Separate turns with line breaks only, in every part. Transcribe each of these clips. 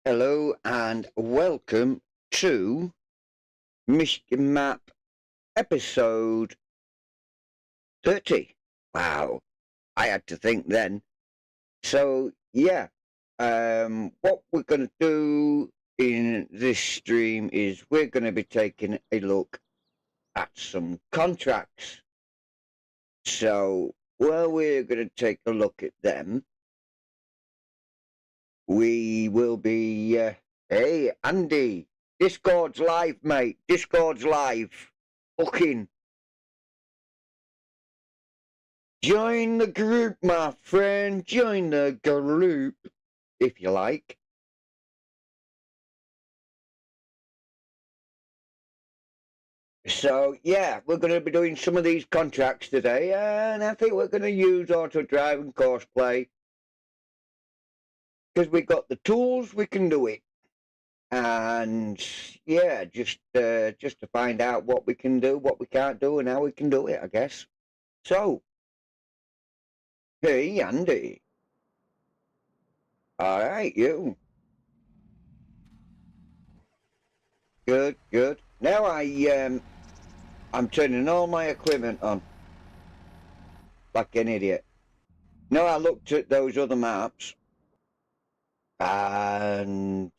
Hello and welcome to Michigan Map episode 30. Wow, I had to think then. So, yeah, what we're going to do in this stream is we're going to be taking a look at some contracts. So, while we're going to take a look at them, we will be, hey, Andy, Discord's live, mate. Discord's live. Fucking join the group, my friend. Join the group, if you like. So, yeah, we're going to be doing some of these contracts today, and I think we're going to use Auto Drive and Courseplay because we've got the tools, we can do it. And yeah, just to find out what we can do, what we can't do, and how we can do it, I guess. So, hey, Andy. All right, you. Good, good. Now I'm turning all my equipment on, like an idiot. Now I looked at those other maps, and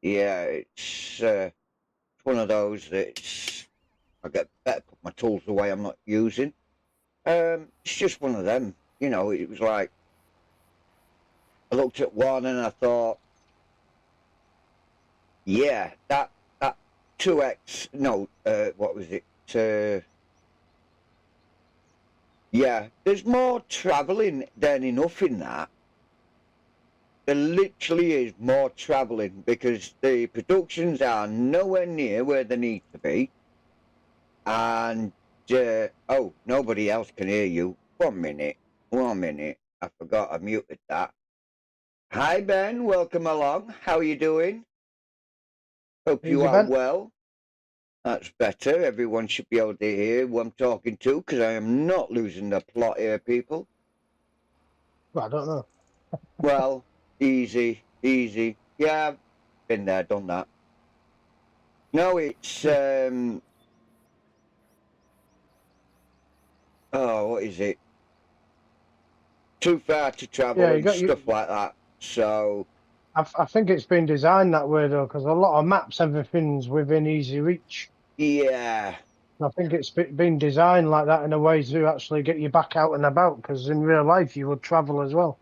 yeah, it's one of those that I get better put my tools away I'm not using. It's just one of them, you know. It was like I looked at one and I thought, yeah, that 2x. No, what was it? Yeah, there's more travelling than enough in that. There literally is more travelling because the productions are nowhere near where they need to be. And, oh, nobody else can hear you. 1 minute, 1 minute. I forgot I muted that. Hi, Ben. Welcome along. How are you doing? Hope you are well. That's better. Everyone should be able to hear who I'm talking to because I am not losing the plot here, people.
Well, I don't know.
Well, easy, easy. Yeah, I've been there, done that. No, it's oh, what is it? Too far to travel and stuff like that. So
I think it's been designed that way though, because a lot of maps, everything's within easy reach.
yeah,
I think it's been designed like that in a way to actually get you back out and about, because in real life you would travel as well.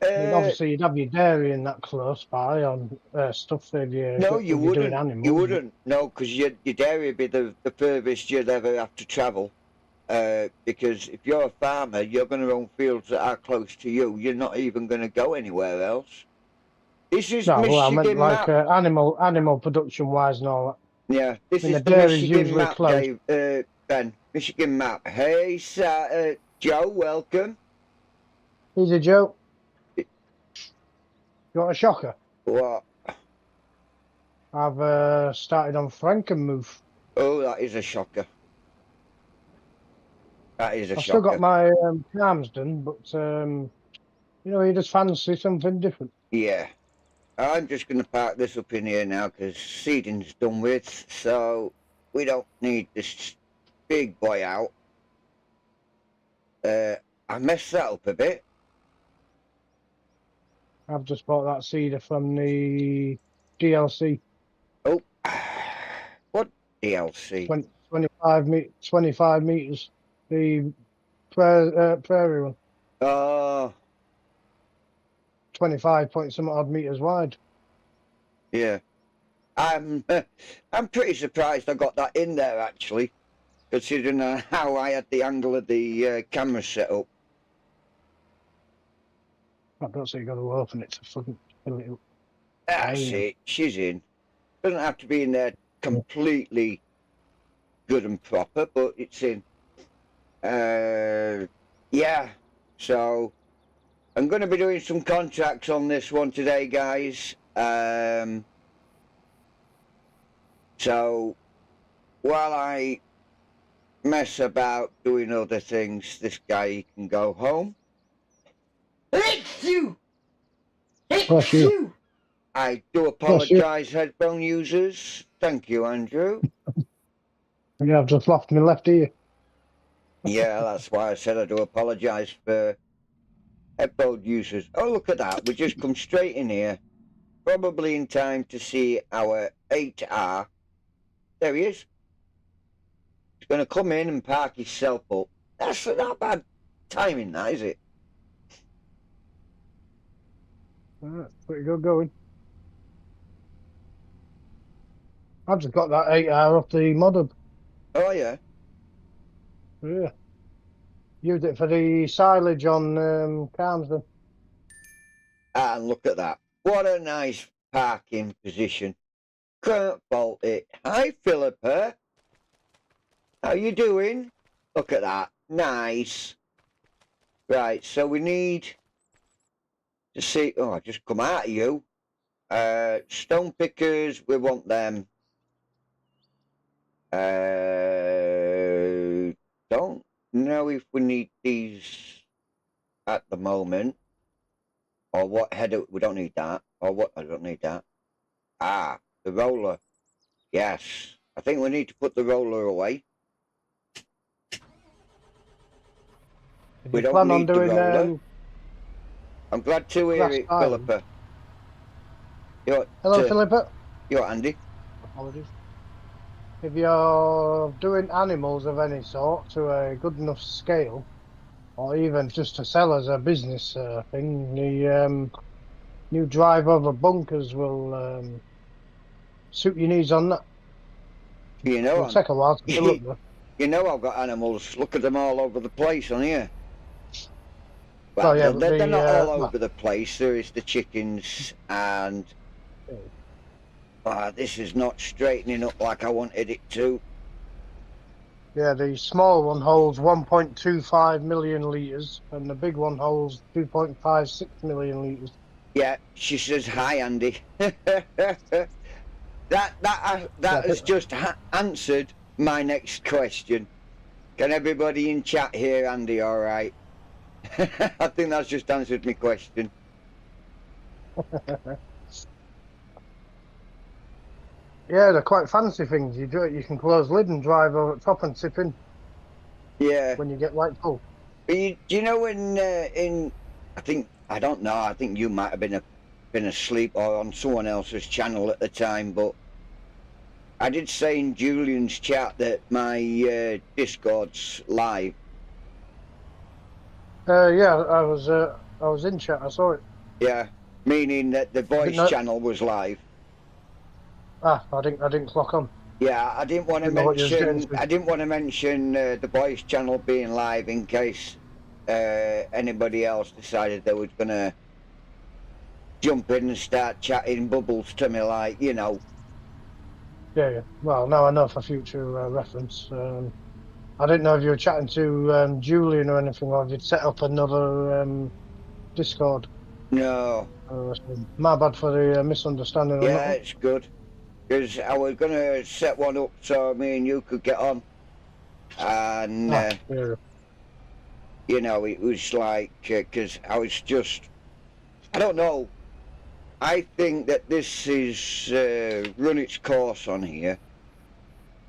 I mean, obviously you'd have your dairy in that close by on stuff if you
no, you
if you're doing
wouldn't.
animals.
You wouldn't. No, because your dairy would be the furthest you'd ever have to travel. Because if you're a farmer, you're going to own fields that are close to you. You're not even going to go anywhere else. This is
No, well, I meant
Michigan
like
map.
animal production wise and all that.
Yeah, this is
the
the
dairy's
Michigan
usually
map,
close.
Dave. Ben, Michigan map. Hey, Joe, welcome.
Easy, Joe. You want a shocker?
What?
I've started on Frankenmuth.
Oh, that is a shocker. That is a shocker.
I've still got my arms done, but you know, you just fancy something different.
Yeah. I'm just going to park this up in here now because seeding's done with, so we don't need this big boy out. I messed that up a bit.
I've just bought that seeder from the DLC.
Oh, what DLC?
25 meters. The prairie one.
Oh.
25 point some odd meters wide.
Yeah. I'm pretty surprised I got that in there actually, considering how I had the angle of the camera set up.
I don't say you got to open it to fucking fill it up.
That's it. She's in. Doesn't have to be in there completely good and proper, but it's in. Yeah. So I'm going to be doing some contracts on this one today, guys. So while I mess about doing other things, this guy can go home. It's you! It's you! I do
Yes, you.
apologise, headphone users. Thank you, Andrew.
Yeah, I've just lost my left ear.
Yeah, that's why I said I do apologise for headphone users. Oh, look at that. We just come straight in here. Probably in time to see our 8R. There he is. He's going to come in and park himself up. That's not bad timing, that, is it?
Pretty good going. I've just got that 8R off the mod hub.
Oh, yeah.
Yeah. Used it for the silage on Carmsden.
And look at that. What a nice parking position. Can't fault it. Hi, Philippa. How you doing? Look at that. Nice. Right, so we need to see... Oh, I just come out of you. Stone pickers, we want them. Don't know if we need these at the moment. Or what header, we don't need that. Or what, I don't need that. Ah, the roller. Yes. I think we need to put the roller away. We don't
Plan on
need the
doing
roller. I'm glad to hear
grass
it,
island.
Philippa. You're,
Hello, Philippa.
You're Andy.
Apologies. If you're doing animals of any sort to a good enough scale, or even just to sell as a business thing, the new drive over bunkers will suit your needs on that.
You know,
It'll take a while to fill up though.
You know I've got animals. Look at them all over the place on here. Well,
Oh, yeah,
they're not all over the place. There is the chickens and... this is not straightening up like I wanted it to.
Yeah, the small one holds 1.25 million litres and the big one holds 2.56 million litres.
Yeah, she says hi, Andy. that has just answered my next question. Can everybody in chat hear Andy all right? I think that's just answered my question.
Yeah, they're quite fancy things. You do it, you can close lid and drive over the top and tip in.
Yeah.
When you get right full.
But do you know when I don't know, I think you might have been asleep or on someone else's channel at the time, but I did say in Julian's chat that my Discord's live.
Yeah, I was in chat. I saw it.
Yeah, meaning that the voice channel was live.
Ah, I didn't clock on.
Yeah, I didn't want to mention the voice channel being live in case anybody else decided they was gonna jump in and start chatting bubbles to me, like, you know.
Yeah. Well, now I know for future reference. I didn't know if you were chatting to Julian or anything, or if you'd set up another Discord.
No.
My bad for the misunderstanding.
Yeah, it's good. Because I was going to set one up so me and you could get on. And,
yeah.
you know, it was like, because I was just, I don't know. I think that this is run its course on here.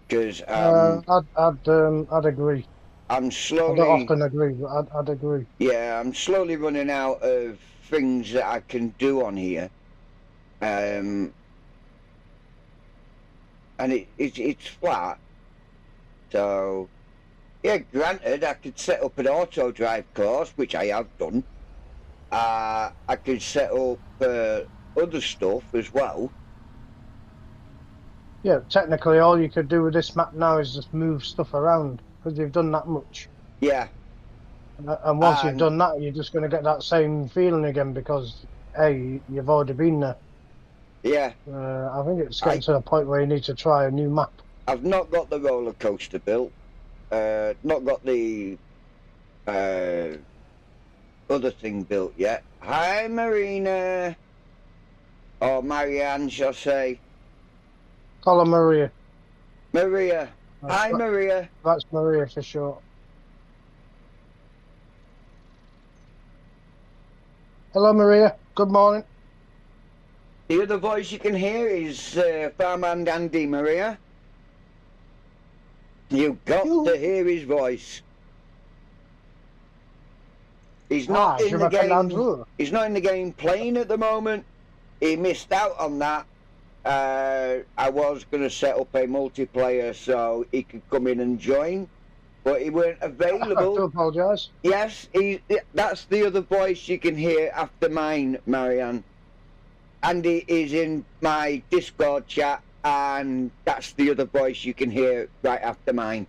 Because
I'd agree.
I'm slowly...
I don't often agree, but I'd agree.
Yeah, I'm slowly running out of things that I can do on here. And it's flat. So, yeah, granted, I could set up an auto drive course, which I have done. I could set up other stuff as well.
Yeah, technically all you could do with this map now is just move stuff around, because you've done that much.
Yeah.
And once you've done that, you're just going to get that same feeling again, because, A, you've already been there.
Yeah.
I think it's getting to the point where you need to try a new map.
I've not got the roller coaster built. Not got the other thing built yet. Hi, Marina. Or Marianne, shall I say.
Call her Maria.
Maria. Hi, Maria.
That's Maria for short. Hello, Maria. Good morning.
The other voice you can hear is Farmhand Andy Maria. You've got to hear his voice. He's not in the game. He's not in the game playing at the moment. He missed out on that. I was going to set up a multiplayer so he could come in and join, but he weren't available.
I do apologise.
Yes, that's the other voice you can hear after mine, Marianne. Andy is in my Discord chat, and that's the other voice you can hear right after mine.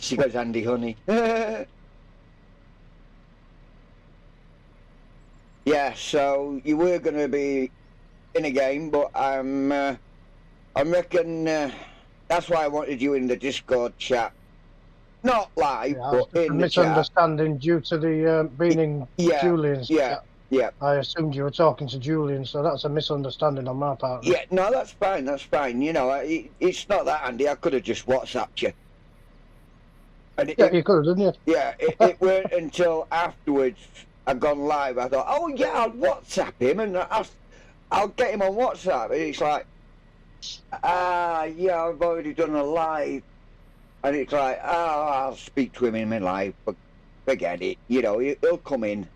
She goes, Andy, honey. Yeah, so you were going to be in a game, but I reckon that's why I wanted you in the Discord chat. Not live, but in the chat.
Misunderstanding due to the being in Julian's chat.
Yeah.
I assumed you were talking to Julian, so that's a misunderstanding on my part.
Yeah, no, that's fine, that's fine. You know, it's not that, Andy. I could have just WhatsApped you. And
you could have, didn't you?
Yeah, it weren't until afterwards I'd gone live. I thought, oh yeah, I'll WhatsApp him and I'll get him on WhatsApp. And it's like, yeah, I've already done a live. And it's like, I'll speak to him in my live, but forget it. You know, he'll come in.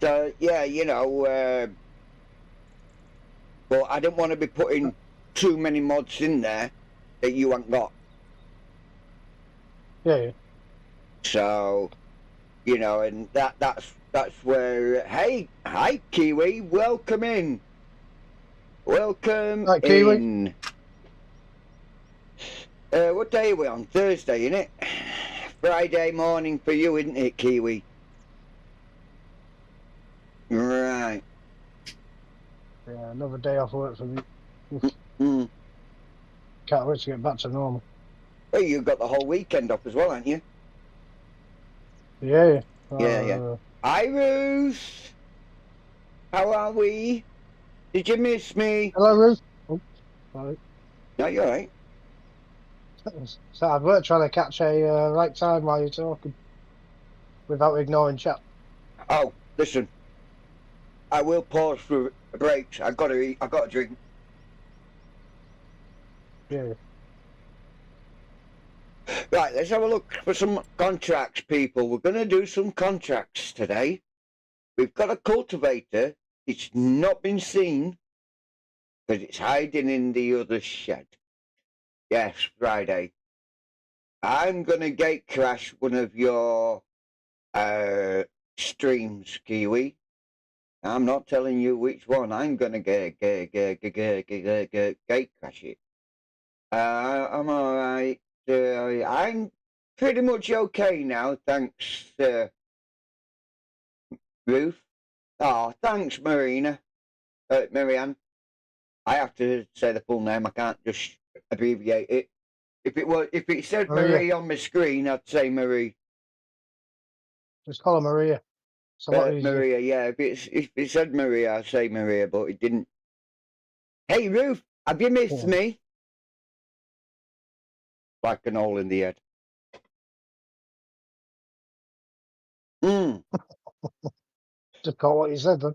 So, yeah, you know, but I didn't want to be putting too many mods in there that you haven't got.
Yeah.
So, you know, and that's where, hey, hi, Kiwi, welcome in. Welcome
hi,
in. Kiwi. What day are we on? Thursday, isn't it? Friday morning for you, isn't it, Kiwi? Right.
Yeah, another day off work for me. Can't wait to get back to normal.
Well, you've got the whole weekend off as well, haven't you?
Yeah.
Yeah. Hi, Ruth. How are we? Did you miss me?
Hello, Ruth. Oh, sorry.
No, you're right.
So I'd work trying to catch a right time while you're talking without ignoring chat.
Oh, listen. I will pause for breaks. I gotta eat. I gotta drink.
Yeah.
Right, let's have a look for some contracts, people. We're going to do some contracts today. We've got a cultivator. It's not been seen because it's hiding in the other shed. Yes, Friday. I'm going to gate crash one of your streams, Kiwi. I'm not telling you which one. I'm going to gate crash it. I'm all right. I'm pretty much okay now, thanks, Ruth. Oh, thanks, Marianne. I have to say the full name. I can't just abbreviate it. If it said Marie on my screen, I'd say Marie.
Just call her Maria.
Maria, yeah. If it said Maria, I'd say Maria, but it didn't. Hey, Ruth, have you missed me? Like an hole in the head.
Just caught what you said then.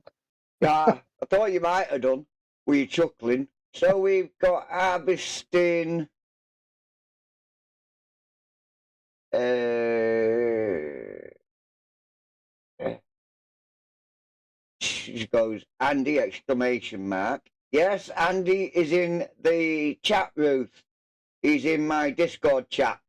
Yeah, I thought you might have done. Were you chuckling? So we've got harvesting. She goes, Andy, exclamation mark. Yes, Andy is in the chat, Ruth. He's in my Discord chat.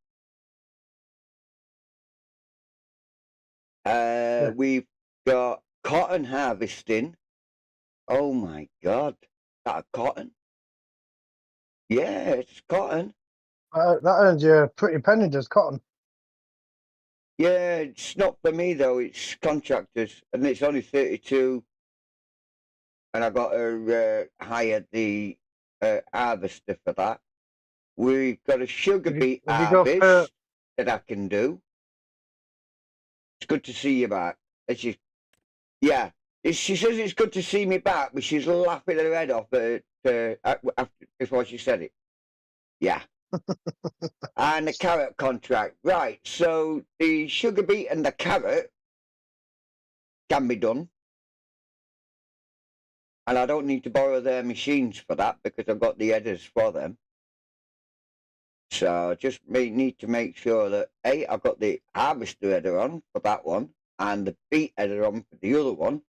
We've got cotton harvesting. Oh my God, that cotton? Yeah, it's cotton.
That earns you a pretty penny, does cotton?
Yeah, it's not for me though. It's contractors, and it's only 32. And I got to hire the harvester for that. We've got a sugar beet harvest that I can do. It's good to see you back. Yeah, she says it's good to see me back, but she's laughing her head off before she said it. Yeah. And the carrot contract. Right, so the sugar beet and the carrot can be done. And I don't need to borrow their machines for that because I've got the headers for them. So I just need to make sure that I've got the harvester header on for that one and the beet header on for the other one.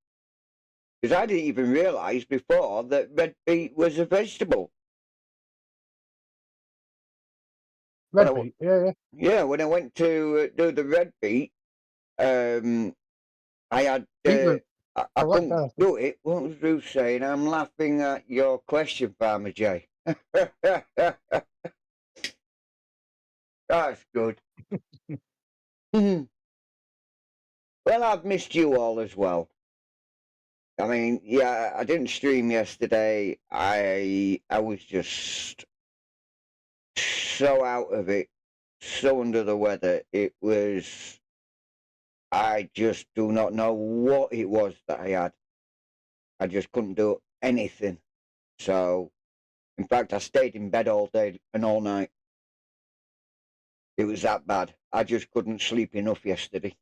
Because I didn't even realise before that red beet was a vegetable.
Red beet, yeah.
Yeah, when I went to do the red beet, I had I couldn't do it. What was Ruth saying? I'm laughing at your question, Farmer J. That's good. Well, I've missed you all as well. I mean, yeah, I didn't stream yesterday. I was just so out of it, so under the weather. It was, I just do not know what it was that I had. I just couldn't do anything. So, in fact, I stayed in bed all day and all night. It was that bad. I just couldn't sleep enough yesterday.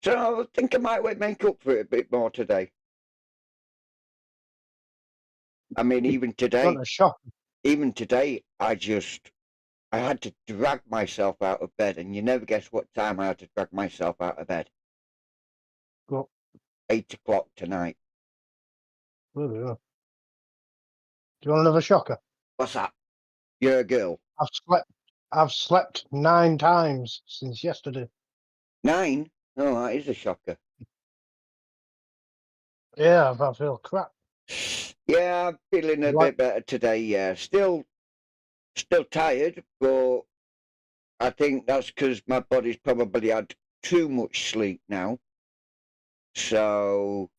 So I think I might make up for it a bit more today. I mean, even today, I had to drag myself out of bed, and you never guess what time I had to drag myself out of bed.
What?
8 o'clock tonight.
Really? Yeah. Do you want another shocker?
What's that? You're a girl.
I've slept 9 times since yesterday.
9? Oh, that is a shocker.
Yeah, I feel crap.
Yeah, I'm feeling a bit better today. Yeah, still tired, but I think that's because my body's probably had too much sleep now. So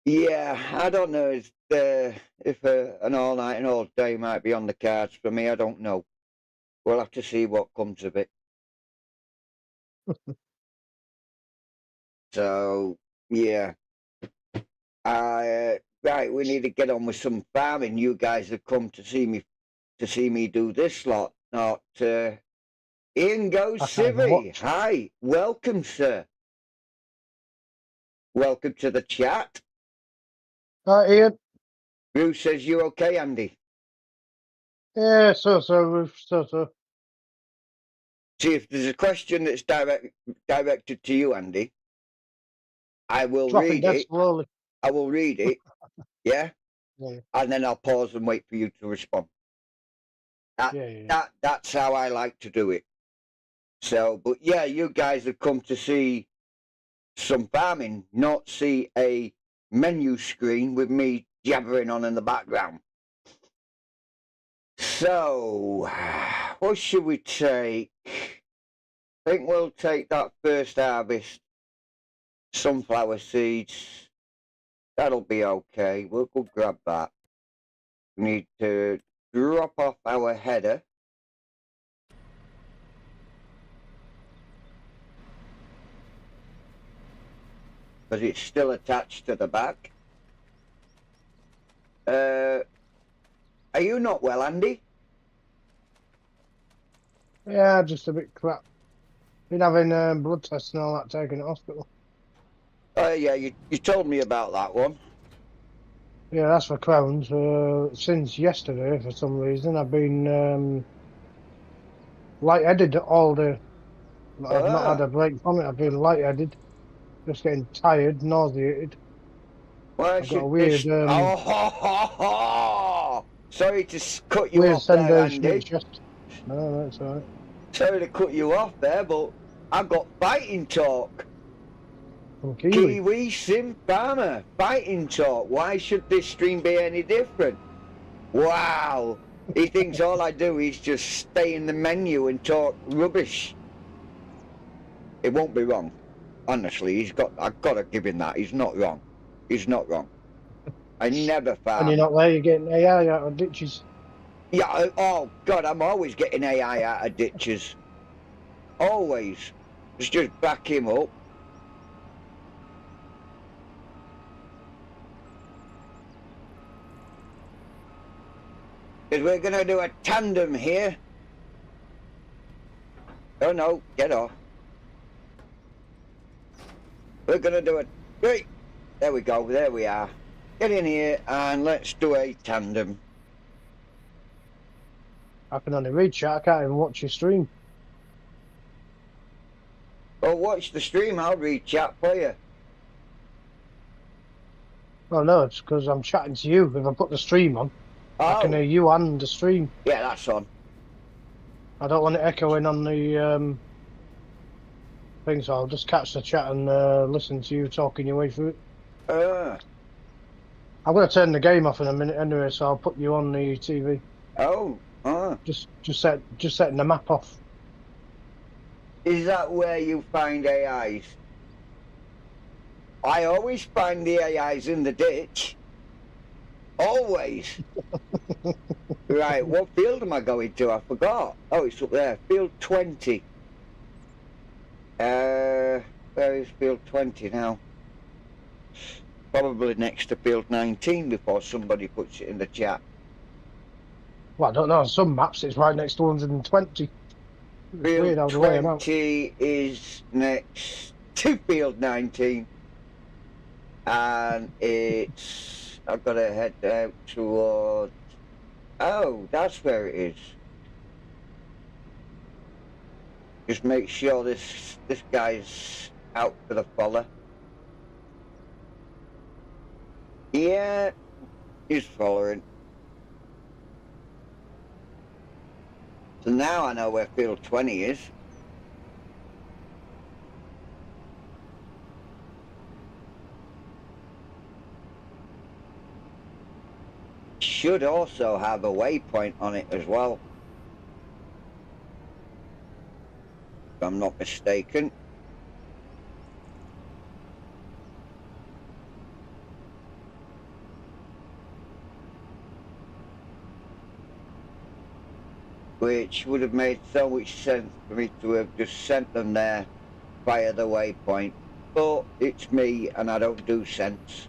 yeah, I don't know if an all night and all day might be on the cards for me. I don't know. We'll have to see what comes of it. So yeah, right. We need to get on with some farming. You guys have come to see me do this lot. Not in goes Civvy. Hi, welcome, sir. Welcome to the chat.
Hi, Ian.
Ruth says you okay, Andy?
Yeah, so, Ruth, so.
See, if there's a question that's directed to you, Andy, I will read it.
Slowly.
I will read it, yeah?
Yeah.
And then I'll pause and wait for you to respond. That's how I like to do it. So, but yeah, you guys have come to see some farming, not see a menu screen with me jabbering on in the background. So, what should we take? I think we'll take that first harvest, sunflower seeds. That'll be okay. We'll go grab that. We need to drop off our header. Because it's still attached to the back. Are you not well, Andy?
Yeah, just a bit crap. Been having blood tests and all that taken at hospital.
Yeah, you told me about that one.
Yeah, that's for Crohn's. Since yesterday, for some reason, I've been lightheaded all day. I've not had a break from it. I've been lightheaded, just getting tired, nauseated.
Well,
I've got a weird.
Sorry to cut you off there, Andy.
No, that's all right.
Sorry to cut you off there, but I've got fighting talk.
From
Kiwi Sim Farmer, fighting talk. Why should this stream be any different? Wow. He thinks all I do is just stay in the menu and talk rubbish. It won't be wrong. Honestly, I've got to give him that. He's not wrong. He's not wrong. I never farm.
And you're not there, you're getting AI out of ditches.
Yeah, oh God, I'm always getting AI out of ditches. Always. Just back him up. Because we're going to do a tandem here. Oh no, get off. We're going to do a... Hey, there we go, there we are. get in here and let's do a tandem.
I can only read chat. I can't even watch your stream.
Well, watch the stream. I'll read chat for you.
Oh no, it's because I'm chatting to you. If I put the stream on, I can hear
Oh,
you and the stream.
yeah, that's on.
I don't want it echoing on the thing, so I'll just catch the chat and listen to you talking your way through it. I'm going to turn the game off in a minute anyway, so I'll put you on the TV.
Oh,
Just setting the map off.
is that where you find AIs? I always find the AIs in the ditch. Always. Right, what field am I going to? I forgot. Oh, it's up there. Field 20. Where is field 20 now? Probably next to field 19 before somebody puts it in the chat.
Well, I don't know. On some maps, it's right next to 120. Weird how
Field
they lay 'em out.
20 is next to field 19. And it's... I've got to head out towards... Oh, that's where it is. Just make sure this guy's out for the follow. Yeah, he's following. So now I know where field 20 is. Should also have a waypoint on it as well, if I'm not mistaken. Which would have made so much sense for me to have just sent them there via the waypoint. But it's me and I don't do sense.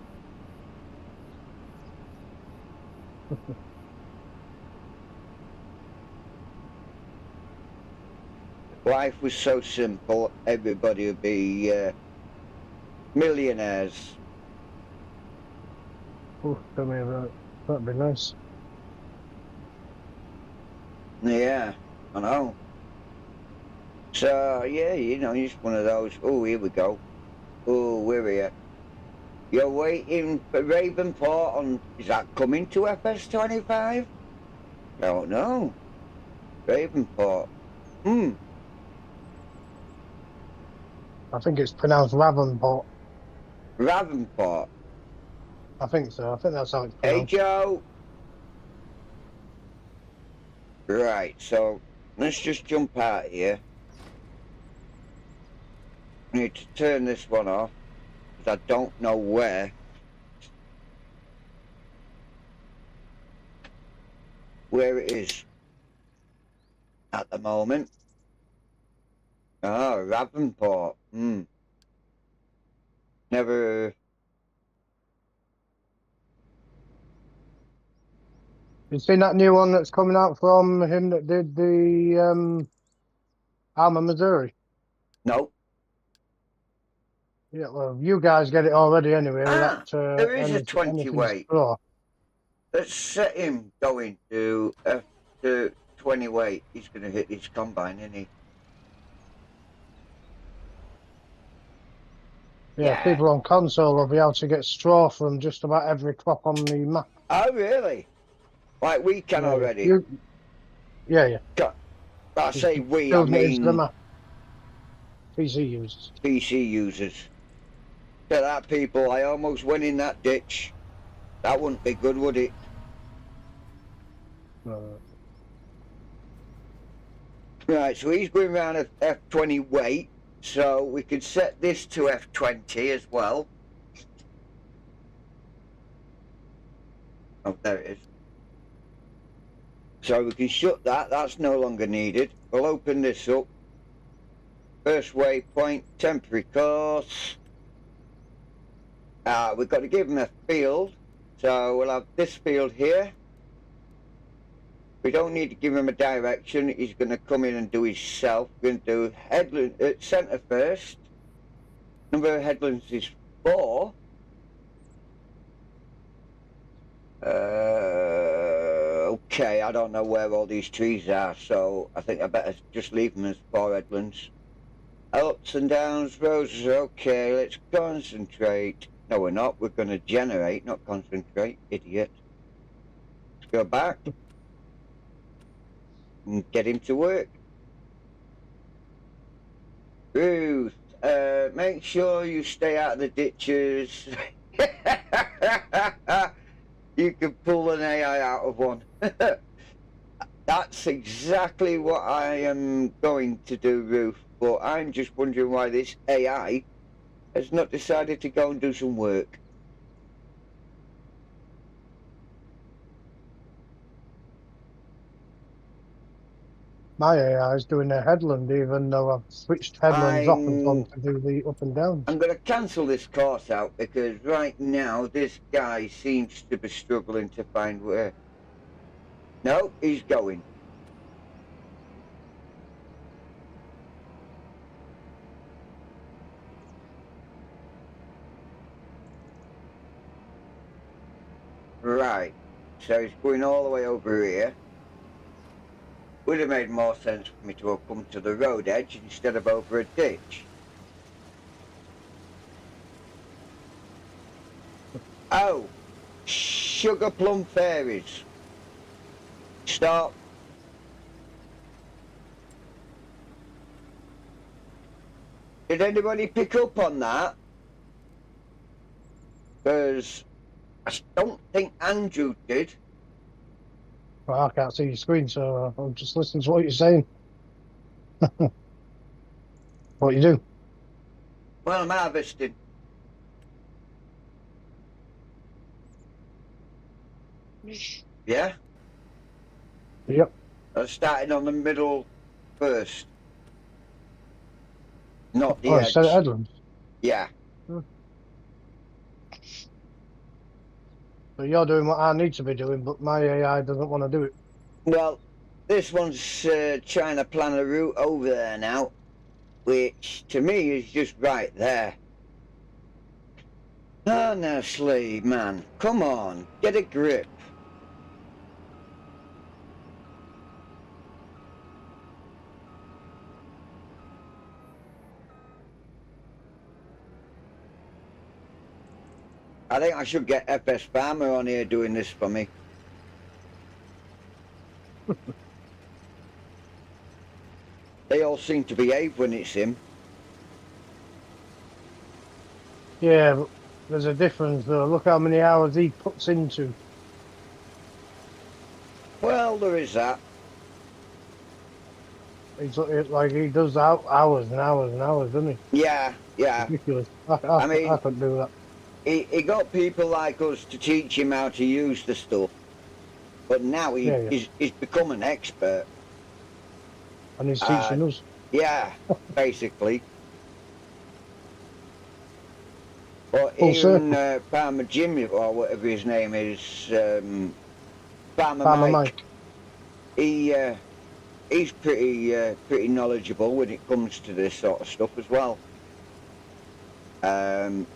Life was so simple, everybody would be millionaires.
Oh, tell me about it. That'd be nice.
Yeah, I know. So, yeah, you know, just one of those, oh, here we go. Oh, we're here. You're waiting for Ravenport on, is that coming to FS25? Don't know. Ravenport.
I think it's pronounced Ravenport.
Ravenport.
I think so. I think that's how it's
Hey,
pronounced.
Joe. Right, so let's just jump out here. I need to turn this one off, because I don't know where it is at the moment. Oh, Ravenport. Never...
You seen that new one that's coming out from him that did the Alma, Missouri?
No.
Yeah, well, you guys get it already anyway.
There is a 20 weight.
Explore.
Let's set him going to F 20 weight. He's going to hit his combine, isn't he?
Yeah, people on console will be able to get straw from just about every crop on the map.
Oh, really? Like we can already?
Yeah.
I say we, I
Building it into
mean
the map. PC users.
PC users. Look at that, people. I almost went in that ditch. That wouldn't be good, would it? Right, so he's going around at F20 weight. So we could set this to F20 as well. Oh, there it is. So we can shut that. That's no longer needed. We'll open this up. First waypoint, temporary course. We've got to give him a field. So we'll have this field here. We don't need to give him a direction. He's going to come in and do his self. We're going to do headland centre first. Number of headlands is 4. okay, I don't know where all these trees are, so I think I better just leave them as 4 headlands. Ups and downs, roses, okay, let's concentrate. No, we're not. We're going to generate, not concentrate, idiot. Let's go back and get him to work. Ruth, make sure you stay out of the ditches. You can pull an AI out of one. That's exactly what I am going to do, Ruth. But I'm just wondering why this AI has not decided to go and do some work.
My AI is doing a headland, even though I've switched headlands off and gone to do the up and downs.
I'm going to cancel this course out because right now this guy seems to be struggling to find where. No, he's going. Right, so he's going all the way over here. Would have made more sense for me to have come to the road edge instead of over a ditch. Oh, sugar plum fairies. Stop. Did anybody pick up on that? Because I don't think Andrew did.
Well, I can't see your screen, so I'm just listening to what you're saying. What you do?
Well, I'm harvesting. Yeah?
Yep.
I started on the middle first. Not the
Oh, instead of
edge.
headlands.
Yeah.
So you're doing what I need to be doing, but my AI doesn't want to do it.
Well, this one's trying to plan a route over there now, which to me is just right there. Honestly, man, come on, get a grip. I think I should get FS Farmer on here doing this for me. They all seem to behave when it's him.
Yeah, but there's a difference though. Look how many hours he puts into.
Well, there is that.
He's like he does hours and hours and hours, doesn't he?
Yeah, yeah.
Ridiculous.
I mean,
I couldn't do that.
He got people like us to teach him how to use the stuff, but now he's become an expert.
And he's teaching us.
Yeah, basically. But
Full
even Farmer Jim, or whatever his name is, Farmer Mike. He's pretty knowledgeable when it comes to this sort of stuff as well. And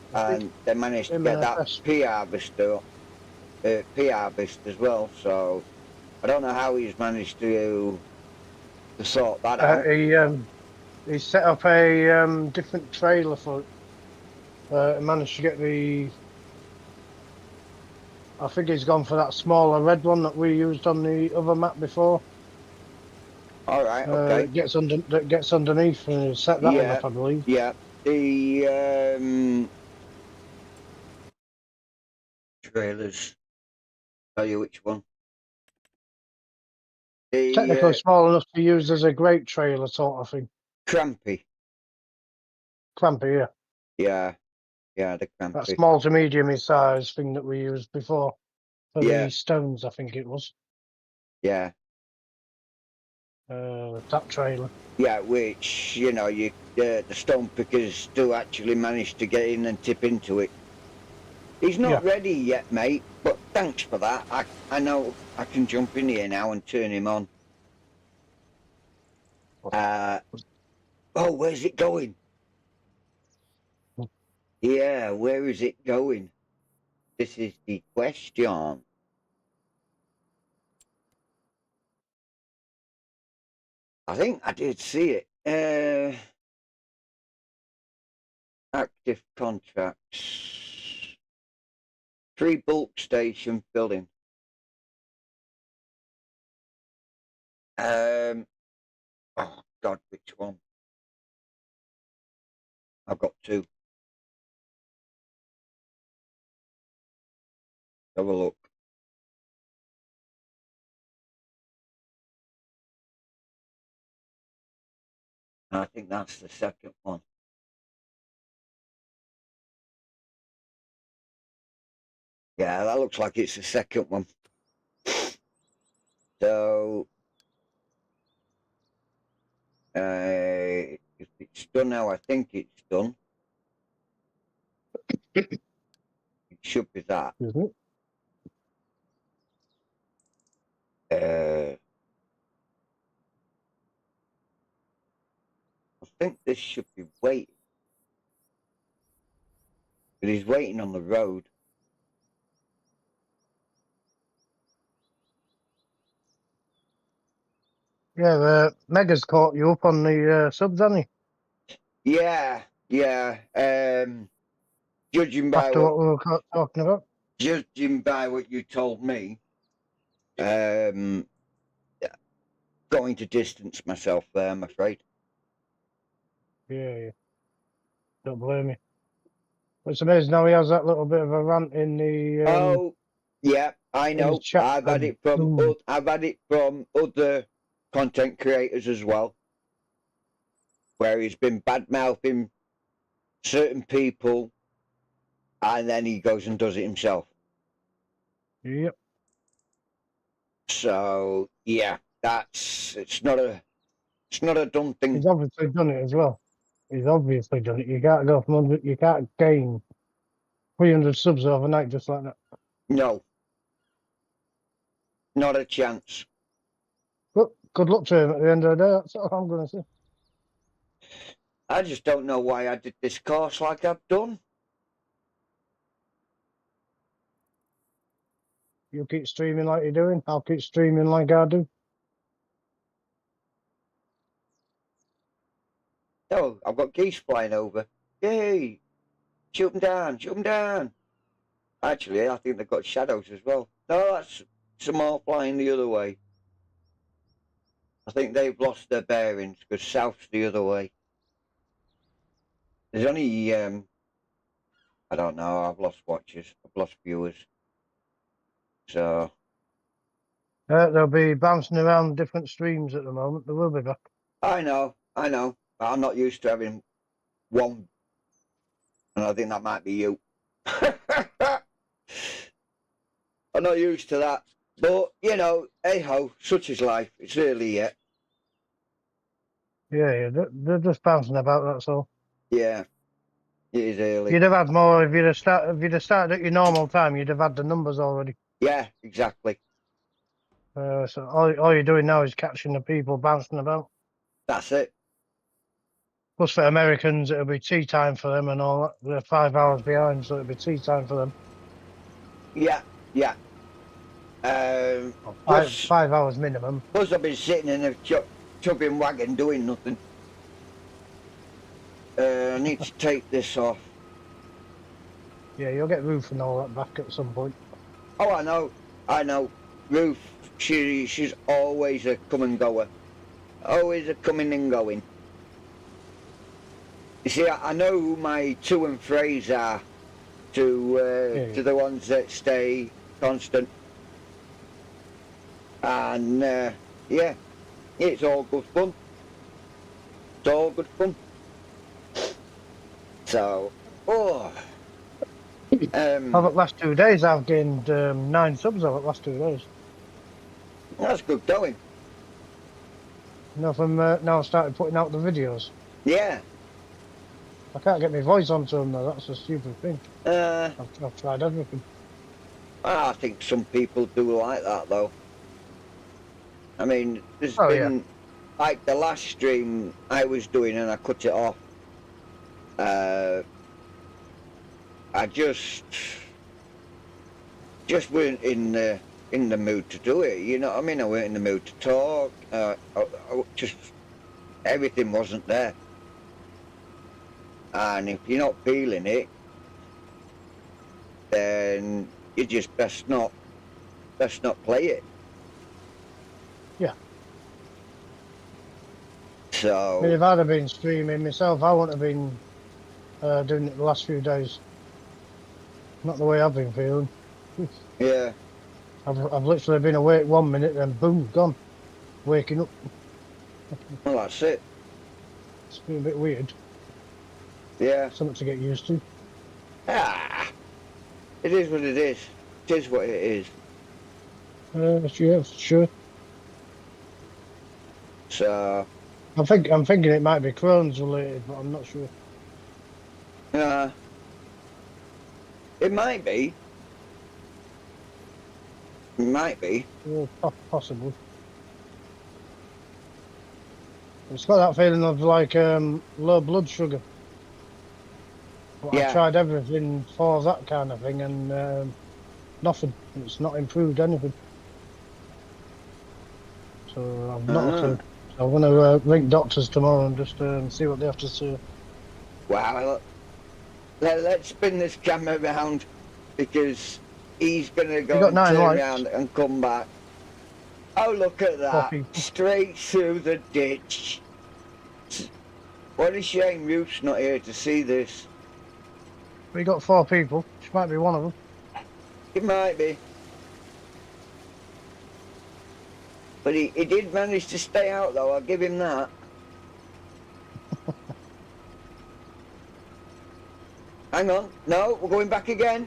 they managed to get that P-harvest as well. So I don't know how he's managed to sort that out.
He set up a different trailer for it. Managed to get the. I think he's gone for that smaller red one that we used on the other map before.
All right, okay.
That gets underneath and set that one up, I believe.
Yeah, the trailers. Tell you which one.
Technically small enough to use as a grape trailer sort of thing.
Crampy.
Crampy, yeah.
Yeah, yeah, the Crampy.
That small to medium size thing that we used before for the stones, I think it was.
Yeah.
That trailer.
Yeah, which the stone pickers do actually manage to get in and tip into it. He's not ready yet, mate, but thanks for that. I know I can jump in here now and turn him on. Oh, where's it going? Yeah, where is it going? This is the question. I think I did see it. Active contracts. 3 bulk station filling. Oh God, which one? I've got 2. Have a look. I think that's the second one. Yeah, that looks like it's the second one. So, if it's done now, I think it's done. It should be that.
Isn't
I think this should be waiting. But he's waiting on the road.
Yeah, the Mega's caught you up on the subs, hasn't he?
Yeah. Judging by
After what we were talking about.
Judging by what you told me, going to distance myself there, I'm afraid.
Yeah. Don't blame me. It's amazing how he has that little bit of a rant in the.
Oh, yeah, I
in
know.
his chat
I've had
and
it from
boom.
I've had it from other content creators as well, where he's been bad mouthing certain people, and then he goes and does it himself.
Yep.
So yeah, it's not a done thing.
He's obviously done it as well. He's obviously done it. You can't go from 100, you can't gain 300 subs overnight just like that.
No, not a chance.
But good luck to him at the end of the day. That's all I'm going to say.
I just don't know why I did this course like I've done.
You keep streaming like you're doing. I'll keep streaming like I do.
Oh, I've got geese flying over. Yay! Shoot them down, shoot them down. Actually, I think they've got shadows as well. No, that's some more flying the other way. I think they've lost their bearings because south's the other way. There's only, I don't know, I've lost watchers, I've lost viewers. So.
They'll be bouncing around different streams at the moment. They will be back.
I know. I'm not used to having one, and I think that might be you. I'm not used to that. But, you know, hey-ho, such is life. It's early yet.
Yeah. They're just bouncing about, that's all.
Yeah, it is early.
You'd have had more if you'd have started at your normal time. You'd have had the numbers already.
Yeah, exactly.
So all you're doing now is catching the people bouncing about.
That's it.
Plus, for Americans, it'll be tea time for them and all that. They're 5 hours behind, so it'll be tea time for them.
Yeah.
Plus, 5 hours minimum.
Plus, I've been sitting in a chubbing wagon doing nothing. I need to take this off.
Yeah, you'll get Ruth and all that back at some point.
Oh, I know. Ruth, she's always a come and goer. Always a coming and going. You see, I know who my to and fro's are to the ones that stay constant. And, yeah, it's all good fun. It's all good fun. So,
Over the last 2 days, I've gained 9 subs over the last 2 days.
That's good going.
Now I started putting out the videos.
Yeah.
I can't get my voice onto them though, that's a stupid thing. I've tried everything.
I think some people do like that though. I mean, there's been, like the last stream I was doing and I cut it off. I just weren't in the mood to do it, you know what I mean? I weren't in the mood to talk. I just everything wasn't there. And if you're not feeling it, then you just best not play it.
Yeah.
So
I mean, if I'd have been streaming myself, I wouldn't have been doing it the last few days. Not the way I've been feeling.
yeah,
I've literally been awake 1 minute, then boom, gone. Waking up.
well that's it.
It's been a bit weird.
Yeah.
Something to get used to.
It is what it is. It is what it is.
Yeah, sure.
So
I'm thinking it might be Crohn's related, but I'm not sure.
it might be. It might be.
Yeah, possible. It's got that feeling of like low blood sugar. But
Yeah.
I've tried everything for that kind of thing, and nothing. It's not improved anything. So I've not a clue. So I'm going to ring doctors tomorrow and just see what they have to say.
Wow. Let's spin this camera around because he's going to go
got
and
9
turn
lights.
around and come back. Oh, look at that.
Poppy.
Straight through the ditch. What a shame Ruth's not here to see this.
We got 4 people. She might be one of them.
It might be. But he did manage to stay out though, I'll give him that. Hang on, no, we're going back again.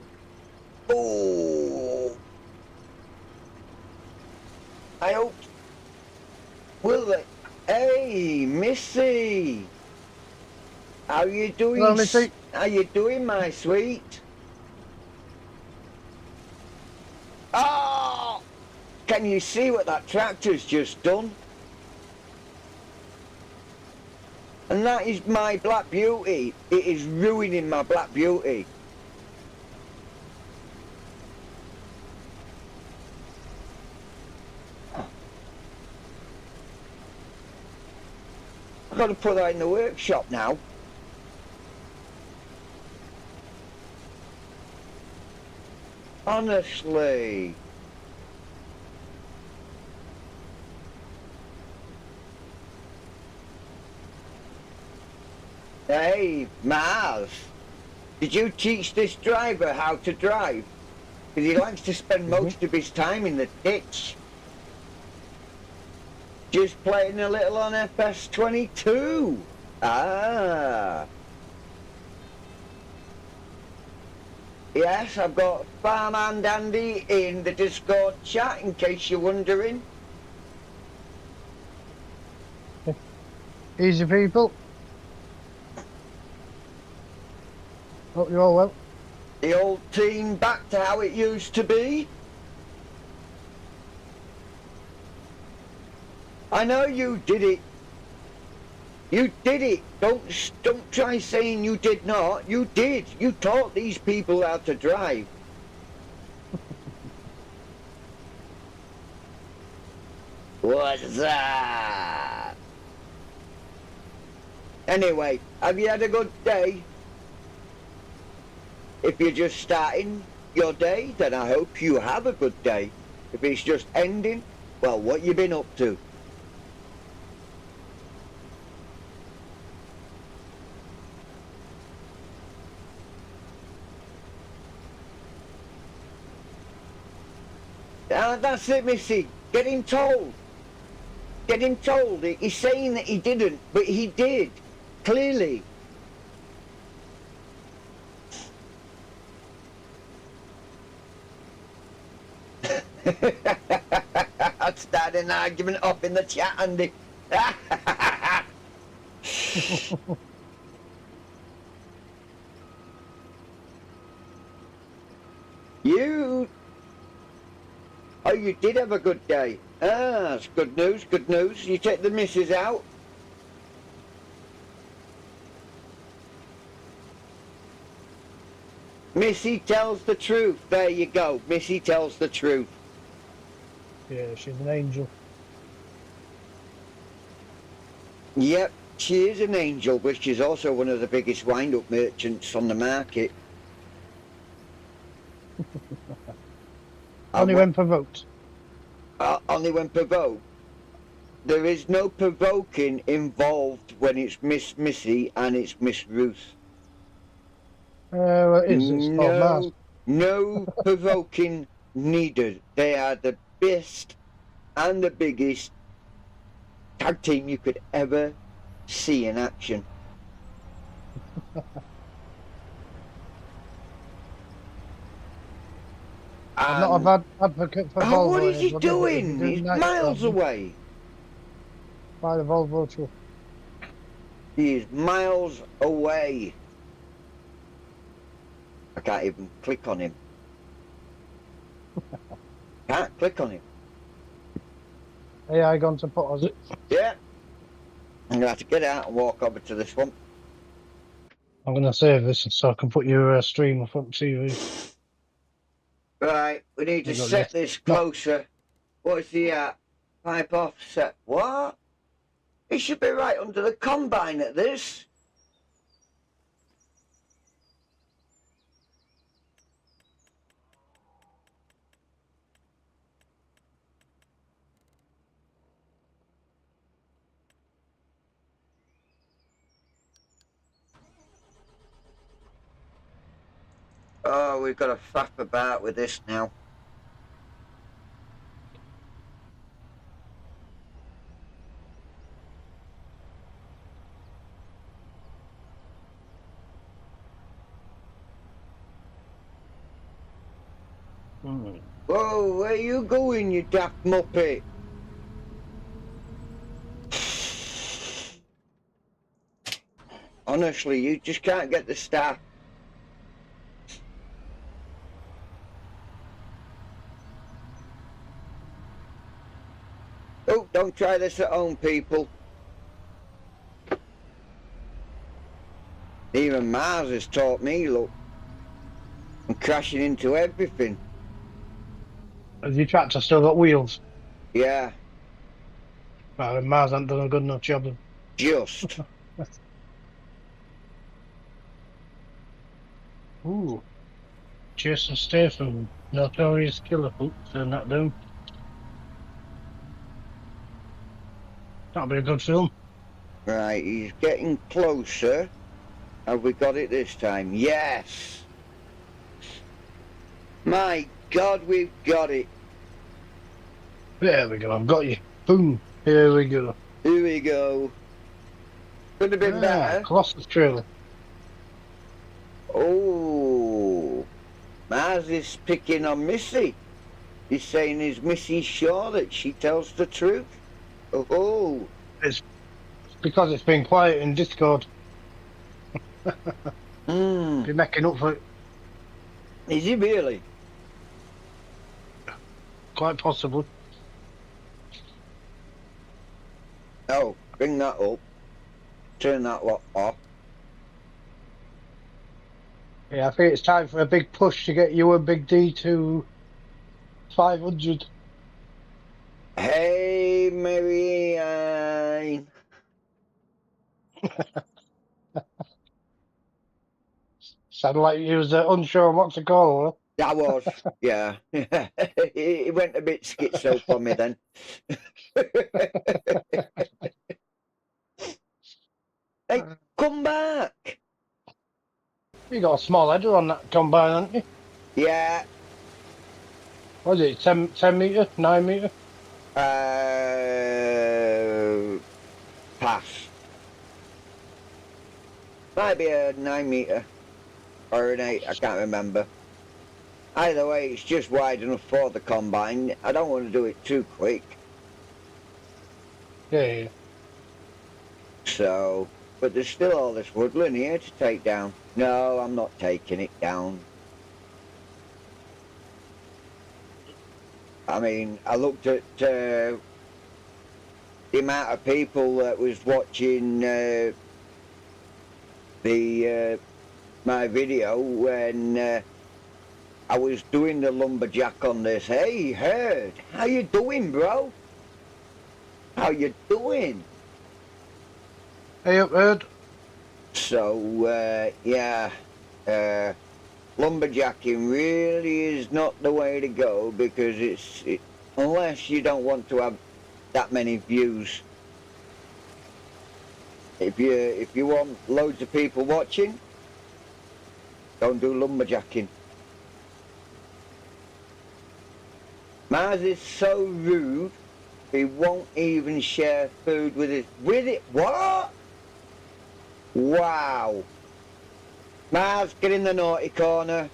Oh! I hope... Will they... Hey, Missy! How you doing?
Hello, Missy.
How you doing, my sweet? Oh! Can you see what that tractor's just done? And that is my Black Beauty. It is ruining my Black Beauty. I've got to put that in the workshop now. Honestly. Hey, Mars, did you teach this driver how to drive? Because he likes to spend most of his time in the ditch. Just playing a little on FS22. Ah. Yes, I've got Farman Dandy in the Discord chat, in case you're wondering.
Easy people. Hope you're all well.
The old team back to how it used to be. I know you did it. You did it. Don't try saying you did not. You did. You taught these people how to drive. What's that? Anyway, have you had a good day? If you're just starting your day, then I hope you have a good day. If it's just ending, well, what you been up to? That's it, Missy. Get him told. Get him told. He's saying that he didn't, but he did. Clearly. I'd start an argument off in the chat, Andy. You... Oh, you did have a good day. Ah, that's good news, good news. You take the missus out. Missy tells the truth. There you go. Missy tells the truth.
Yeah, she's an angel.
Yep, she is an angel, but she's also one of the biggest wind-up merchants on the market.
Only when provoked.
Only when provoked. There is no provoking involved when it's Miss Missy and it's Miss Ruth.
Well, it is. It's called Mars.
No provoking needed. They are the best and the biggest tag team you could ever see in action.
I'm not a bad advocate for Volvo.
What is he doing? He's miles away.
By the Volvo truck.
He is miles away. I can't even click on him. Can't click on him.
AI gone to put us.
Yeah. I'm gonna have to get out and walk over to this one.
I'm gonna save this so I can put your stream up on TV.
Right, we need to set this closer. What's he at? Pipe offset. What? It should be right under the combine at this. Oh, we've got to faff about with this now. Whoa, where are you going, you daft muppet? Honestly, you just can't get the staff. Oh, don't try this at home, people. Even Mars has taught me, look. I'm crashing into everything.
Has your tractor still got wheels?
Yeah.
Well, Mars hasn't done a good enough job of.
Just.
Ooh. Jason Statham, Notorious Killer. Oops, turn that down. That'll be a good film.
Right, he's getting closer. Have we got it this time? Yes! My God, we've got it.
There we go, I've got you. Boom. Here we go.
Here we go. Could have been better.
Colossus trailer.
Oh, Mars is picking on Missy. He's saying, is Missy sure that she tells the truth? Oh.
It's because it's been quiet in Discord. Be making up for it.
Is he really?
Quite possibly.
Oh, bring that up. Turn that lot off.
Yeah, I think it's time for a big push to get you and Big D to 500.
Hey, Marianne.
Sounded like you was unsure what to call her.
I was, yeah. It went a bit schizo for me then. Hey, come back.
You got a small header on that combine, haven't you?
Yeah.
What is it, 10 metre, 9 metre?
Pass. Might be a 9 metre or an 8, I can't remember. Either way, it's just wide enough for the combine. I don't want to do it too quick.
Yeah.
So, but there's still all this woodland here to take down. No, I'm not taking it down. I mean, I looked at the amount of people that was watching my video when I was doing the lumberjack on this. Hey, Herd, how you doing, bro? How you doing?
Hey, up, Heard.
So, yeah, lumberjacking really is not the way to go because unless you don't want to have that many views. If you want loads of people watching, don't do lumberjacking. Mars is so rude, he won't even share food with it. What? Wow. Mars, get in the naughty corner.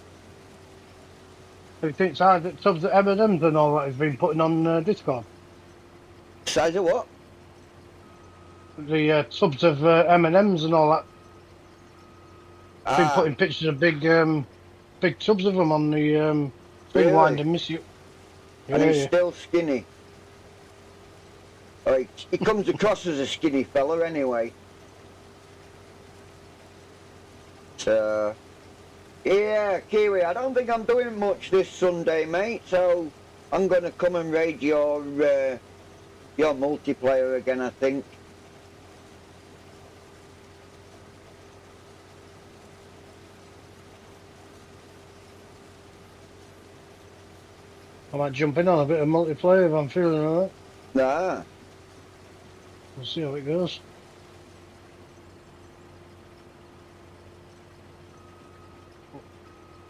He thinks I that subs at M&M's and all that he's been putting on Discord.
Size of what?
The subs of M&M's and all that. Been
Ah,
putting pictures of big tubs of them on the Rewind
really?
and Miss You.
And
Yeah,
he's
yeah.
still skinny. He comes across as a skinny fella anyway. So, yeah, Kiwi, I don't think I'm doing much this Sunday, mate, so I'm going to come and raid your multiplayer again, I think.
I might jump in on a bit of multiplayer if I'm feeling alright.
Ah,
We'll see how it goes.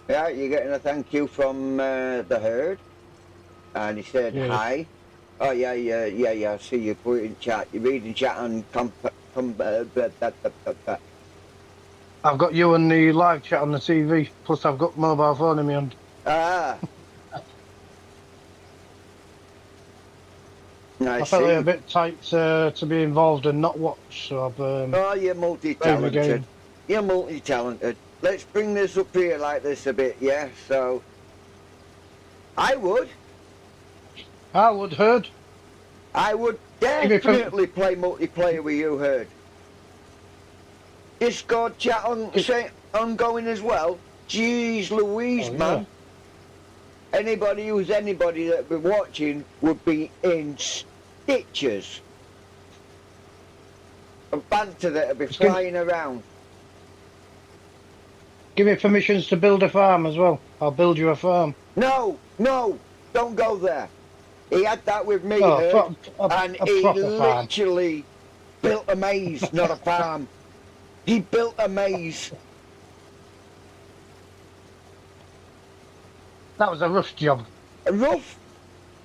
yeah, you're getting a thank you from the herd. And he said
Yeah.
hi. Oh, yeah, I see you put it in chat. You're reading chat and
I've got you and the live chat on the TV, plus I've got mobile phone in my hand.
Ah. I
I felt it a
see.
bit tight to be involved and not watch, so I've
Oh, you're
played the
multi-talented.
game.
You're multi-talented. Let's bring this up here like this a bit, yeah? So, I would
Heard.
definitely play multiplayer with you, Herd. Discord chat ongoing as well. Jeez Louise,
Oh,
man. Anybody that be watching would be in stitches. A banter that'd be flying around.
Give me permissions to build a farm as well. I'll build you a farm.
No, don't go there. He had that with me,
Oh,
Herd, and
a
he
proper farm.
literally built a maze, not a farm. He built a maze.
That was a rough job.
Rough.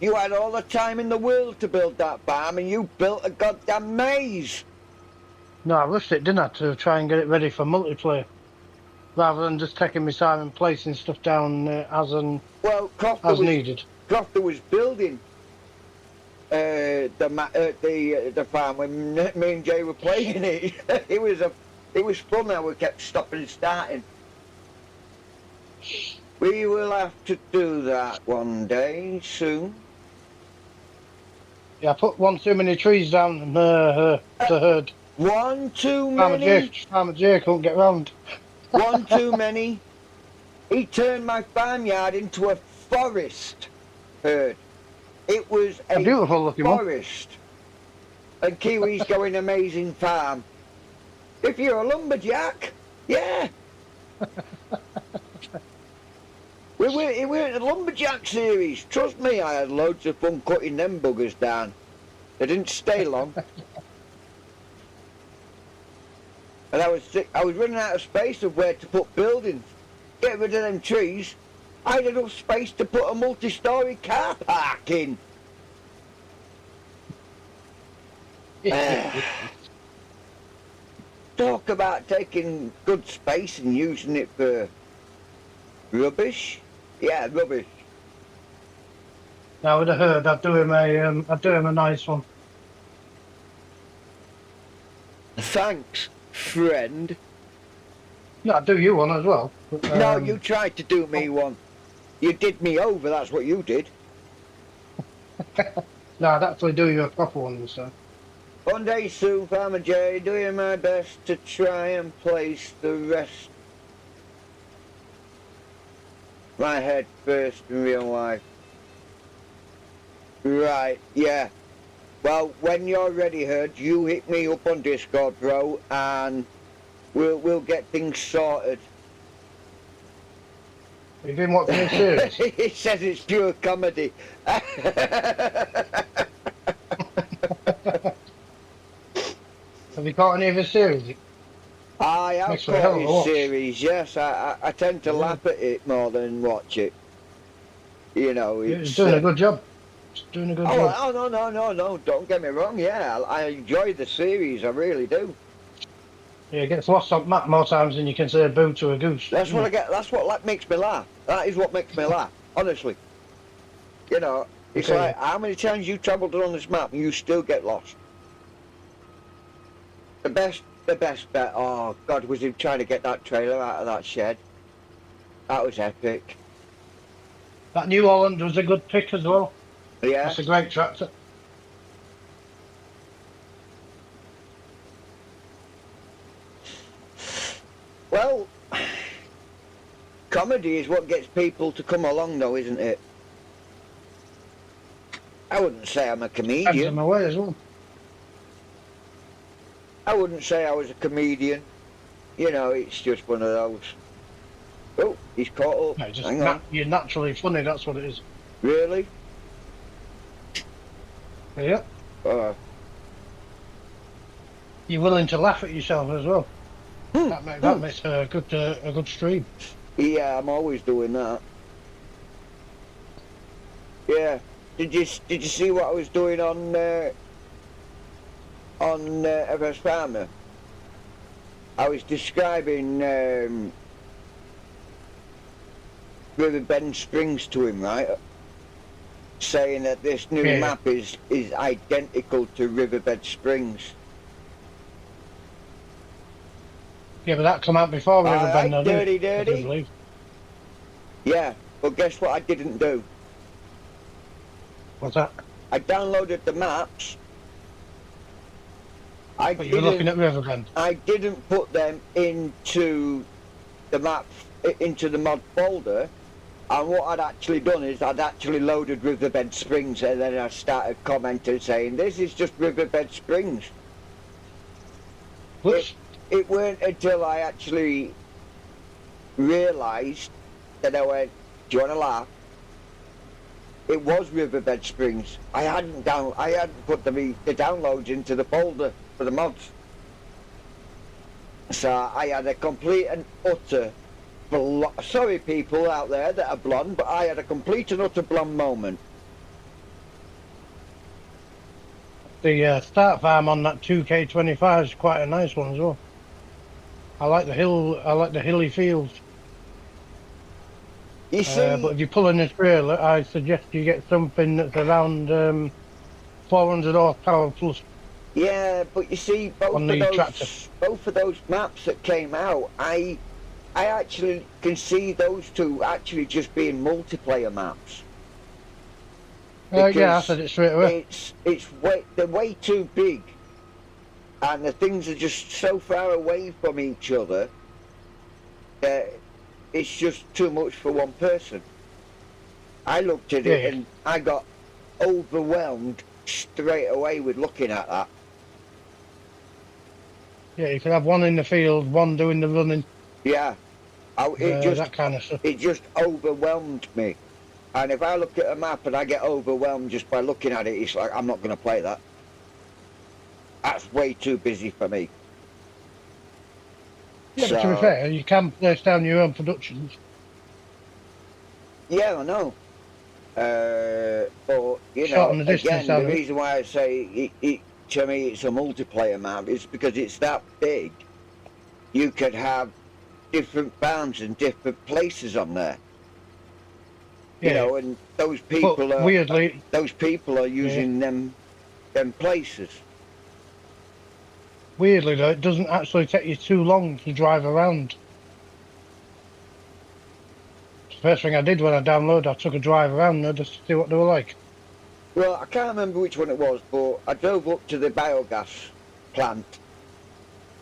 You had all the time in the world to build that farm, and you built a goddamn maze.
No, I rushed it, didn't I, to try and get it ready for multiplayer, rather than just taking my time and placing stuff down as needed.
Crofter was building the farm when me and Jay were playing it. It was fun how we kept stopping and starting. We will have to do that one day soon.
Yeah, I put one too many trees down to Herd.
One too many.
Farmer J couldn't get round.
One too many. He turned my farmyard into a forest, Herd. It was a
beautiful looking
forest. And Kiwi's going amazing farm. If you're a lumberjack, yeah. We were in the lumberjack series. Trust me, I had loads of fun cutting them buggers down. They didn't stay long. And I was running out of space of where to put buildings. Get rid of them trees. I had enough space to put a multi-story car park in. Talk about taking good space and using it for rubbish. Yeah, rubbish.
Now with a Herd, I'd do him a nice one.
Thanks, friend.
No, I'd do you one as well. But,
No, you tried to do me one. You did me over, that's what you did.
No, I'd actually do you a proper one, so.
One day soon, Farmer J, doing my best to try and place the rest. My head first in real life. Right, yeah. Well, when you're ready, Herd, you hit me up on Discord, bro, and we'll get things sorted.
You been watching the series?
He says it's pure comedy.
Have you caught any of the series?
I have
Makes for a
caught
hell of a
his
watch.
series, yes. I tend to
Yeah.
laugh at it more than watch it. You know,
He's
it's...
doing a good job. He's doing a good job.
Oh, no, don't get me wrong, yeah. I enjoy the series, I really do.
Yeah, he gets lost on map more times than you can say boo to a goose.
That's what I get, that's what makes me laugh. That is what makes me laugh, honestly. You know, it's
Okay.
like, how many times you travelled on this map and you still get lost? The best bet, oh God, was him trying to get that trailer out of that shed. That was epic.
That New Holland was a good pick as well.
Yeah,
That's a great tractor.
well, comedy is what gets people to come along though, isn't it? I wouldn't say I'm a
Hands
comedian.
him away as well.
I wouldn't say I was a comedian. You know, it's just one of those. Oh, he's caught up.
No, just
Hang on.
you're naturally funny, that's what it is.
Really?
Yeah. You're willing to laugh at yourself as well. That makes a good stream.
Yeah, I'm always doing that. Yeah. Did you see what I was doing on FS Farmer? I was describing Riverbend Springs to him, right? Saying that this new
Yeah.
map is identical to Riverbed Springs.
Yeah, but that come out before Riverbend,
Alright,
didn't
dirty,
it? I do
dirty.
believe.
Yeah, but guess what I didn't do?
What's that?
I downloaded the maps.
But you were looking at Riverbend.
I didn't put them into the map, into the mod folder, and what I'd actually done is I'd actually loaded Riverbed Springs, and then I started commenting saying, this is just Riverbed Springs.
Whoops.
It weren't until I actually realised that I went, do you want to laugh? It was Riverbed Springs. I hadn't put the downloads into the folder for the mods. So I had a complete and utter, sorry people out there that are blonde, but I had a complete and utter blonde moment.
The start farm on that 2K25 is quite a nice one as well. I like the hilly fields.
You see,
But if you pull in this trailer, I suggest you get something that's around 400 horsepower plus.
yeah, but you see,
On the tractor.
both of those maps that came out, I actually can see those two actually just being multiplayer maps.
Yeah, I
Because
said it straight away.
they're way too big, and the things are just so far away from each other that it's just too much for one person. I looked at it
Yeah.
and I got overwhelmed straight away with looking at that.
Yeah, you could have one in the field, one doing the running,
Yeah,
that kind of stuff.
it just overwhelmed me. And if I look at a map and I get overwhelmed just by looking at it, it's like, I'm not going to play that. That's way too busy for me.
Yeah, but to be fair, you can place down your own productions.
Yeah, I know. But, you
Shorten
know,
the distance
again,
down
the
it.
reason why I say to me it's a multiplayer map is because it's that big. You could have different farms and different places on there. You
Yeah.
know, and those people
But
are
weirdly,
using them places.
weirdly though, it doesn't actually take you too long to drive around. The first thing I did when I downloaded, I took a drive around there just to see what they were like.
Well, I can't remember which one it was, but I drove up to the biogas plant,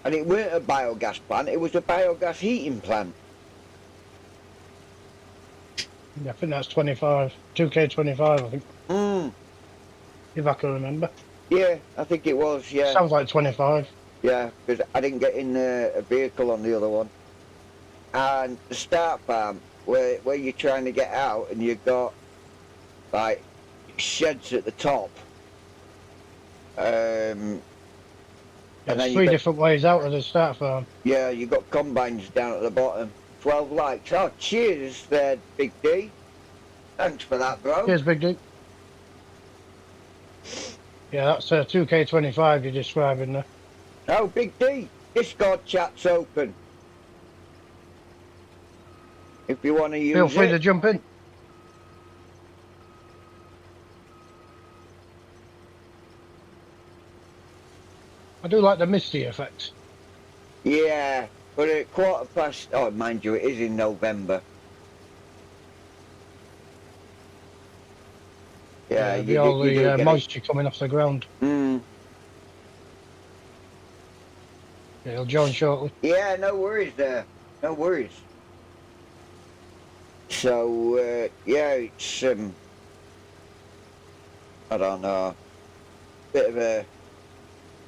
and it weren't a biogas plant; it was a biogas heating plant.
Yeah, I think that's 25, 2K25, I think,
Mm.
if I can remember.
Yeah, I think it was. Yeah,
Sounds like 25.
yeah, because I didn't get in a vehicle on the other one. And the start farm, where you're trying to get out, and you've got like sheds at the top. And then
There's
you
3
got,
different ways out of the start farm.
yeah, you got combines down at the bottom. 12 likes. Oh, cheers there, Big D. Thanks for that, bro.
Here's Big D. Yeah, that's 2K25 you're describing there.
Oh, Big D, Discord chat's open. If you want to use
Feel free
it.
to jump in. I do like the misty effect.
Yeah, but at 1:15, oh, mind you, it is in November. Yeah,
Be all
you do
the
get
moisture coming off the ground.
it. Mm.
Yeah, he'll join shortly.
Yeah, no worries there. No worries. So, yeah, it's, I don't know, bit of a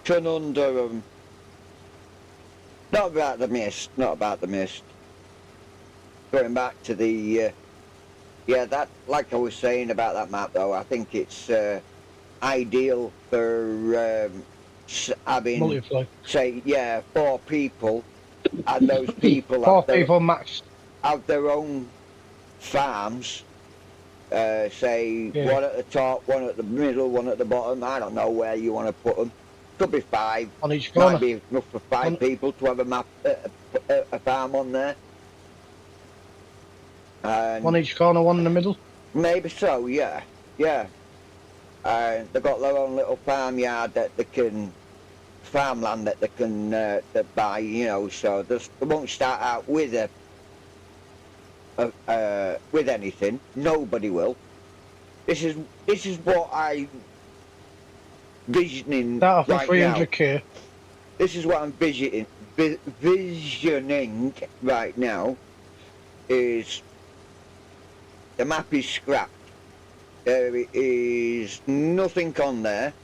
conundrum. Not about the mist, not about the mist. Going back to the, yeah, that, like I was saying about that map though, I think it's ideal for having,
Multiplayer.
say, yeah, 4 people, and those people
4
have their,
people max.
have their own farms. Say
Yeah.
one at the top, one at the middle, one at the bottom. I don't know where you want to put them. Could be 5.
On each corner.
Might be enough for 5 people to have a map, a farm on there. And
One each corner, one in the middle.
maybe so, yeah, yeah. And they've got their own little farmyard that they can, farmland that they can that buy, you know. So they won't start out with with anything. Nobody will. This is what I visioning
Start off with
right now.
300k.
This is what I'm visioning right now. Is the map is scrapped. There is nothing on there,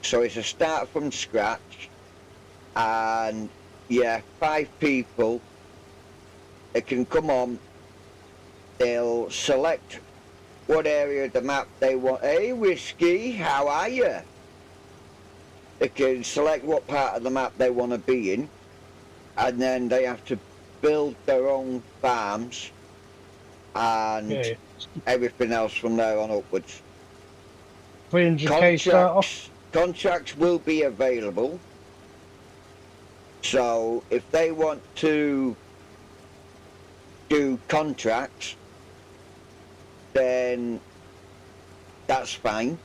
so it's a start from scratch. And yeah, 5 people. They can come on. They'll select what area of the map they want. Hey, Whiskey, how are you? They can select what part of the map they want to be in, and then they have to build their own farms and everything else from there on upwards.
300k start off.
Contracts will be available. So if they want to do contracts, then that's fine.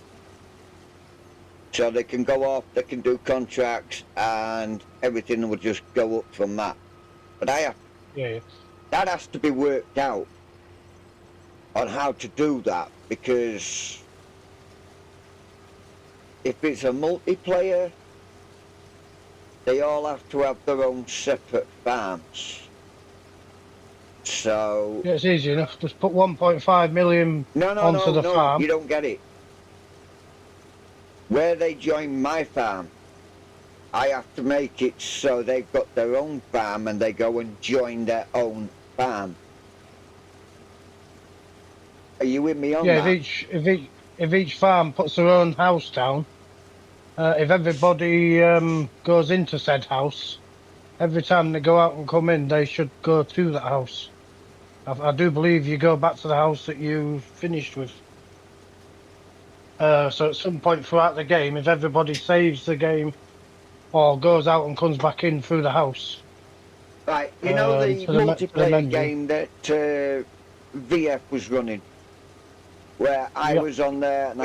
So they can go off, they can do contracts, and everything will just go up from that. But that has to be worked out on how to do that, because if it's a multiplayer, they all have to have their own separate farms. So
Yeah, it's easy enough. Just put 1.5 million onto the farm.
You don't get it. Where they join my farm, I have to make it so they've got their own farm and they go and join their own farm. Are you with me on that?
Yeah, if each farm puts their own house down, if everybody goes into said house, every time they go out and come in, they should go to that house. I do believe you go back to the house that you finished with. So at some point throughout the game, if everybody saves the game or goes out and comes back in through the house.
Right, you know the multiplayer game that VF was running, where I was on there and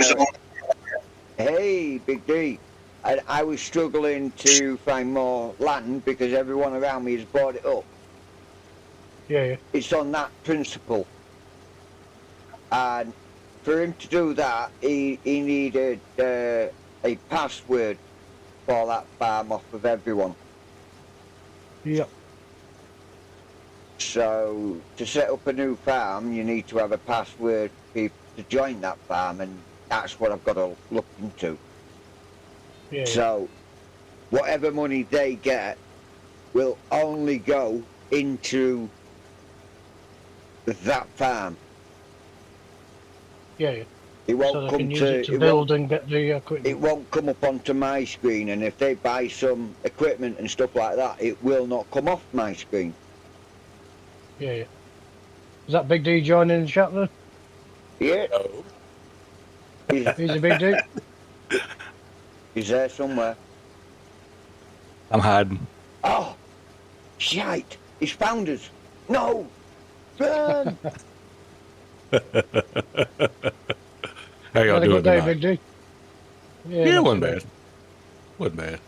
hey, Big D, and I was struggling to find more land because everyone around me has bought it up.
Yeah.
It's on that principle. And for him to do that, he needed a password for that farm off of everyone.
Yep.
So to set up a new farm, you need to have a password for people to join that farm, and that's what I've got to look into.
Yeah.
So, whatever money they get will only go into that farm.
Yeah.
It won't
So they
come
can use
to
it to
it
build
won't
and get the
it
equipment.
won't come up onto my screen, and if they buy some equipment and stuff like that, it will not come off my screen.
Yeah. Is that Big D joining the chat then?
Yeah,
No.
He's a Big D.
he's there somewhere.
I'm hiding.
Oh, shite! He's found us. No, run!
How y'all
Had a
doing
good day,
tonight?
Big D.
Yeah,
not
wasn't
too
bad. Wasn't bad.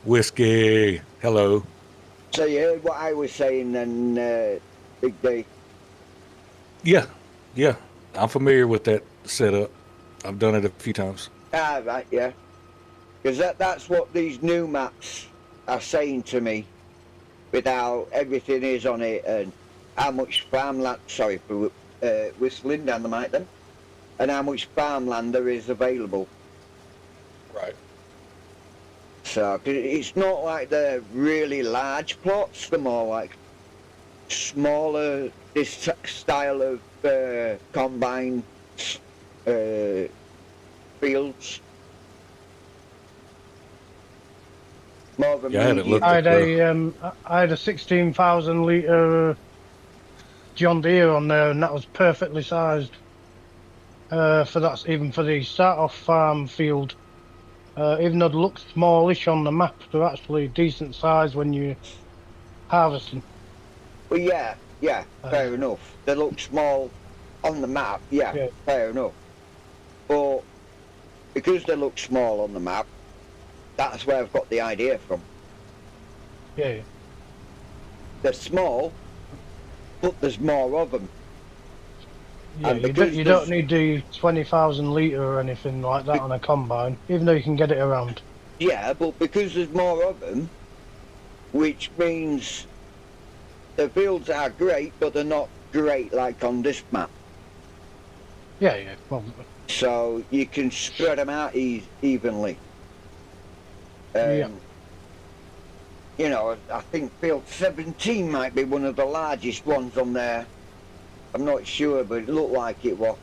Whiskey. Hello.
So you heard what I was saying then, Big D?
Yeah. Yeah. I'm familiar with that setup. I've done it a few times.
Ah, right, yeah. Because that's what these new maps are saying to me, with how everything is on it and how much farmland, sorry for whistling down the mic then, and how much farmland there is available.
Right.
So 'cause it's not like the really large plots, they're more like smaller, this style of combined fields. More of a
Yeah, I haven't
medium.
looked
I had a 16,000 litre John Deere on there, and that was perfectly sized. For that, even for the start off farm field. Even though they look smallish on the map, they're actually decent size when you're harvesting.
Well, yeah, fair enough. They look small on the map, yeah, fair enough. But because they look small on the map, that's where I've got the idea from.
Yeah.
They're small, but there's more of them.
Yeah,
And
you
because
don't need the 20,000 litre or anything like that on a combine, even though you can get it around.
Yeah, but because there's more of them, which means the fields are great, but they're not great like on this map.
Yeah. Well,
So you can spread them out evenly.
Yeah.
You know, I think field 17 might be one of the largest ones on there. I'm not sure, but it looked like it was.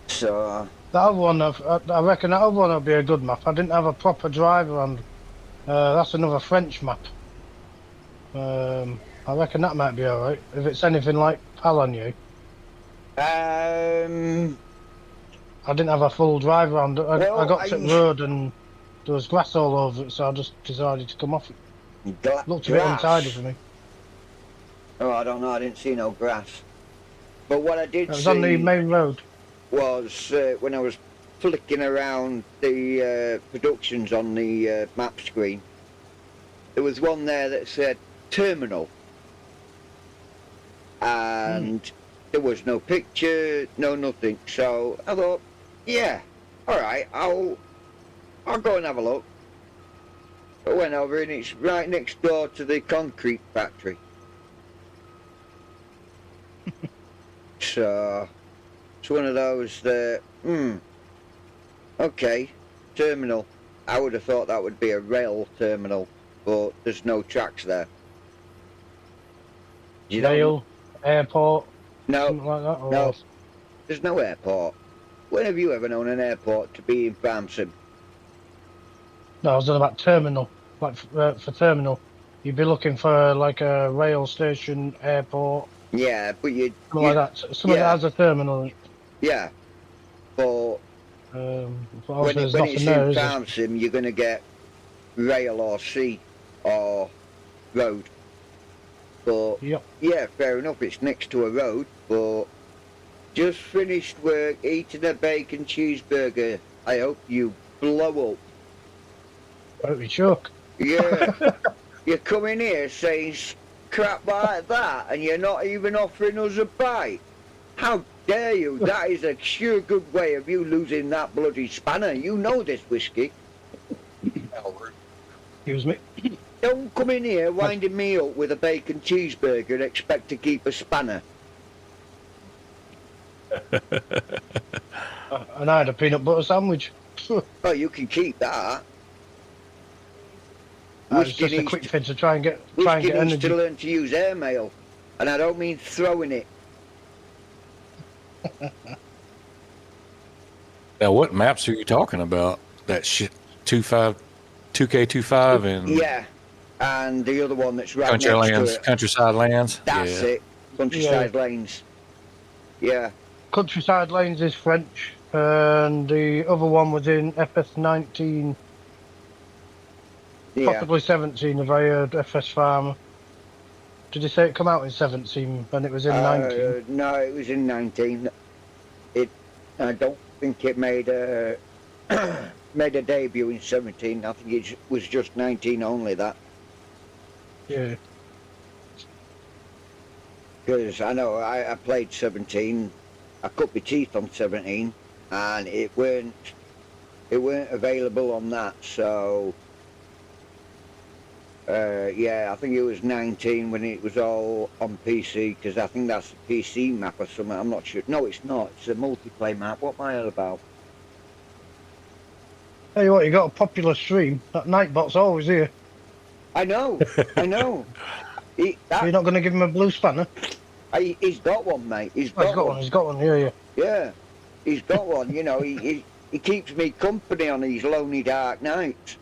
So
that other one, I reckon that other one will be a good map. I didn't have a proper driver on. That's another French map. I reckon that might be alright, if it's anything like Palanyu. I didn't have a full driver on. I got to the road and there was grass all over it, so I just decided to come off it. Looked a bit untidy for me.
Oh, I don't know. I didn't see no grass. But what I did
It was
see
on the main road.
Was when I was flicking around the productions on the map screen. There was one there that said terminal, and there was no picture, no nothing. So I thought, yeah, all right, I'll go and have a look. I went over and it's right next door to the concrete factory. So it's one of those that, okay, terminal. I would have thought that would be a rail terminal, but there's no tracks there.
Rail, airport,
no,
something like that? Or
no, there's no airport. When have you ever known an airport to be in Farmson?
No, I was on about terminal. Like for terminal, you'd be looking for like a rail station, airport.
Yeah, but you
like that. Something that has a terminal.
Yeah, but when it's in Farmson, you're going to get rail or sea or road. But yeah, fair enough. It's next to a road, but just finished work, eating a bacon cheeseburger. I hope you blow up.
Hope you choke.
Yeah, you're coming here saying crap like that, and you're not even offering us a bite. How dare you? That is a sure good way of you losing that bloody spanner. You know this, Whiskey.
Excuse me.
Don't come in here winding me up with a bacon cheeseburger and expect to keep a spanner.
And I had a peanut butter sandwich.
Oh, you can keep that.
It's just a quick thing to try and get
Whiskey needs
energy.
to learn to use airmail, and I don't mean throwing it.
Now, what maps are you talking about? That shit, 2K25 and
Yeah, and the other one that's right next to it.
Countryside Lands.
That's
Yeah.
it. Countryside Lanes. Yeah.
Countryside Lanes is French, and the other one was in FS19,
Yeah.
possibly 17 if I heard FS Farmer. Did they say it come out in 17 and it was in 19?
No, it was in 19. I don't think it made a made a debut in 17. I think it was just 19 only, that.
Yeah.
Because I know I played 17. I cut my teeth on 17, and it weren't available on that. So yeah, I think it was 19 when it was all on PC, because I think that's a PC map or something. I'm not sure. No, it's not. It's a multiplayer map. What am I on about?
Tell you what, you got a popular stream. That Nightbot's always here.
I know. I know.
You're not going to give him a blue spanner?
He's got one, mate. He's
Oh,
got one.
He's got one. Yeah.
Yeah, he's got one. You know, he keeps me company on these lonely dark nights.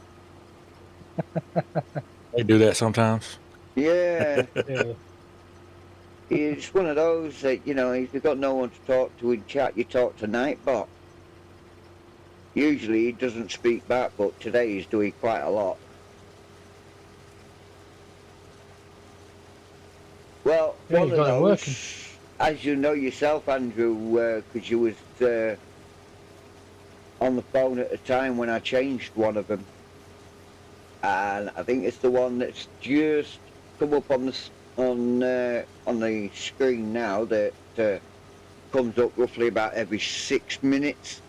They do that sometimes.
Yeah.
Yeah.
It's one of those that, you know, if you've got no one to talk to in chat, you talk to Nightbot. Usually he doesn't speak back, but today he's doing quite a lot. Well,
Yeah,
one
he's
of
got it
those,
working.
as you know yourself, Andrew, because you was on the phone at the time when I changed one of them, and I think it's the one that's just come up on the screen now, that comes up roughly about every 6 minutes,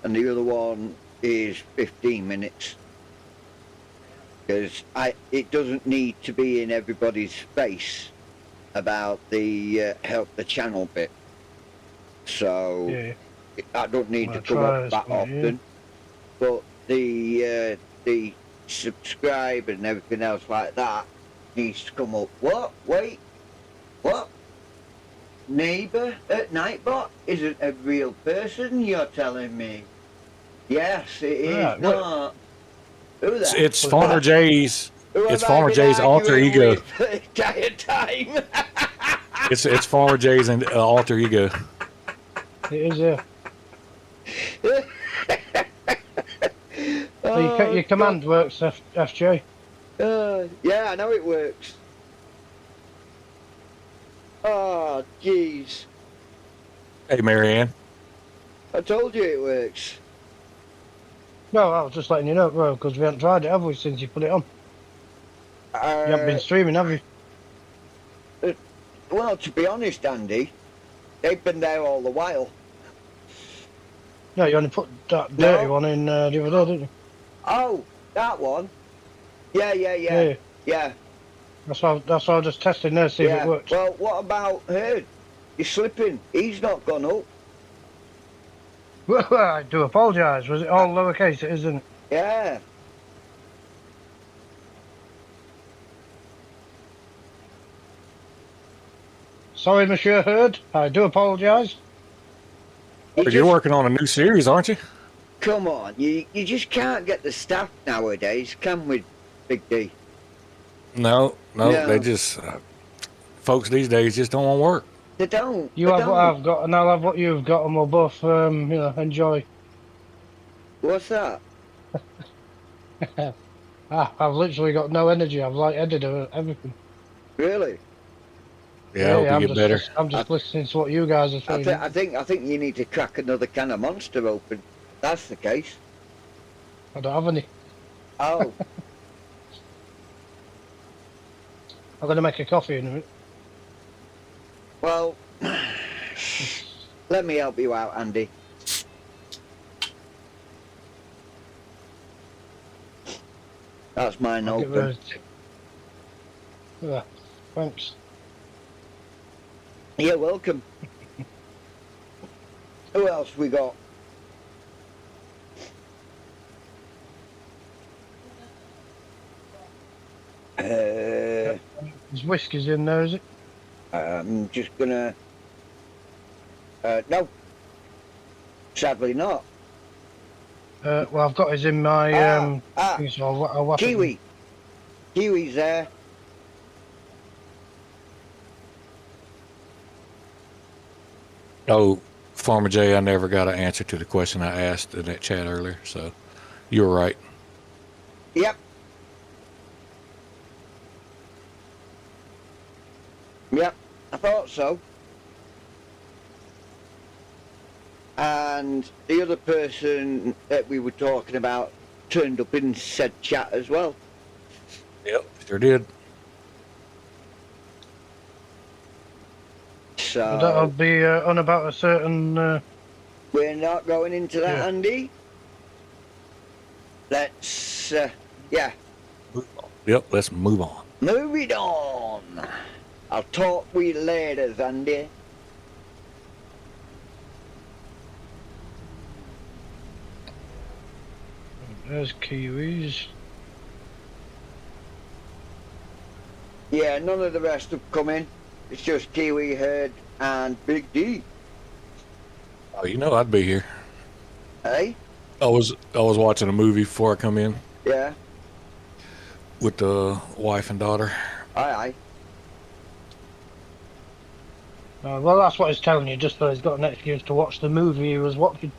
and the other one is 15 minutes. Because it doesn't need to be in everybody's face about the help the channel bit, so
Yeah.
I don't need to
I'll
come
try
up that
this one, yeah.
often. But the subscribe and everything else like that needs to come up. What? Wait. What? Neighbour at Nightbot isn't a real person, you're telling me? Yes, it is
Right,
not. Who the
It's Farmer J's.
Who
It's
have I
Farmer
been
J's alter
arguing
ego.
with the entire time?
It's Farmer J's and alter ego.
It is, yeah. So your command works, FJ.
Yeah, I know it works. Oh, jeez.
Hey, Marianne.
I told you it works.
No, I was just letting you know, bro, because we haven't tried it, have we, since you put it on? You haven't been streaming, have you?
Well, to be honest, Andy, they've been there all the while.
No, you only put that dirty one in the other day, didn't you?
Oh, that one? Yeah.
Yeah. That's why I was just testing there, see if it works.
Well, what about Herd? You're slipping. He's not gone up.
Well, I do apologise. Was it all lowercase? It isn't.
Yeah.
Sorry, Monsieur Hurd. I do apologise.
But you're working on a new series, aren't you?
Come on, you just can't get the staff nowadays, can we, Big D?
No,
No.
they just folks these days just don't want to work.
They don't.
You
they
have
don't.
what I've got, and I'll have what you've got, and we'll both, enjoy.
What's that?
I've literally got no energy. I've like edited everything.
Really?
Yeah, I hope
I'm
you get better.
I'm just listening to what you guys are saying.
I think you need to crack another can of Monster open. That's the case.
I don't have any.
Oh,
I'm going to make a coffee in a minute.
well, let me help you out, Andy. That's mine
I'll get rid
open.
of it. Yeah, thanks.
You're welcome. Who else we got?
There's whiskies in there, is it?
I'm just gonna. No, sadly not.
Well, I've got his in my thing, so I'll whack it in.
Kiwi. Kiwi's there.
Oh, Farmer J, I never got an answer to the question I asked in that chat earlier. So you were right.
Yep. Yep, I thought so. And the other person that we were talking about turned up in said chat as well.
Yep, sure did.
So
That'll be on about a certain.
we're not going into that,
Yeah.
Andy. Let's, yeah,
Yep, let's move on.
move it on. I'll talk with you later, Andy.
There's Kiwis.
Yeah, none of the rest have come in. It's just Kiwi, Herd, and Big D.
Oh, you know I'd be here.
Hey?
I was watching a movie before I come in
Yeah.
with the wife and daughter.
Aye, aye.
Well, that's what he's telling you, just so he's got an excuse to watch the movie he was watching.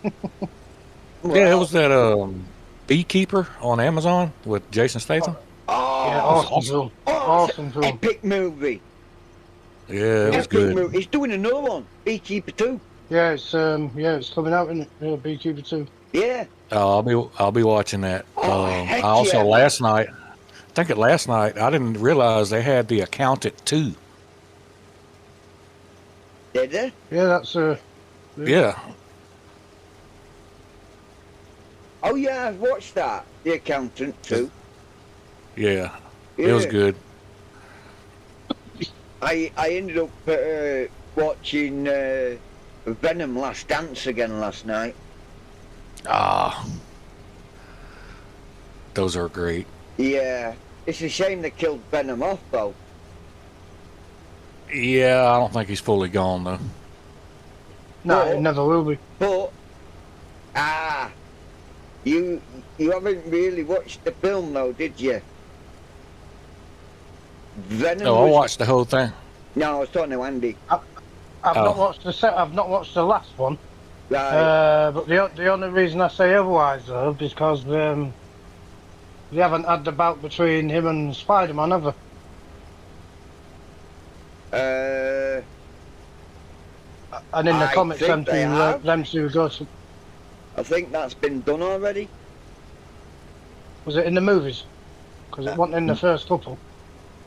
Yeah, it
Well,
was that Beekeeper on Amazon with Jason Statham.
Oh,
Yeah, awesome film. Awesome film.
epic movie.
Yeah, it was
Epic
good.
movie. He's doing another one, Beekeeper 2.
Yeah, it's coming out in Beekeeper 2.
Yeah.
I'll be watching that.
Oh, heck
I also
yeah, man.
last night I didn't realize they had The Accountant 2.
Did they?
Yeah, that's
Yeah.
Oh, yeah, I've watched that. The Accountant 2.
Yeah.
Yeah.
It was good.
I ended up watching Venom Last Dance again last night.
Ah. Those are great.
Yeah. It's a shame they killed Venom off, though.
Yeah, I don't think he's fully gone though.
no,
Oh.
it never will be.
But, you haven't really watched the film, though, did you? Venom
No, I
was-
watched the whole thing.
No, I was talking to Andy.
I've
Oh.
not watched the set. I've not watched the last one.
Right.
But the only reason I say otherwise, though, is because they haven't had the bout between him and Spider-Man, have they? And in the
I
comics,
think they have.
them two go to.
I think that's been done already.
Was it in the movies? Because it wasn't in the first couple.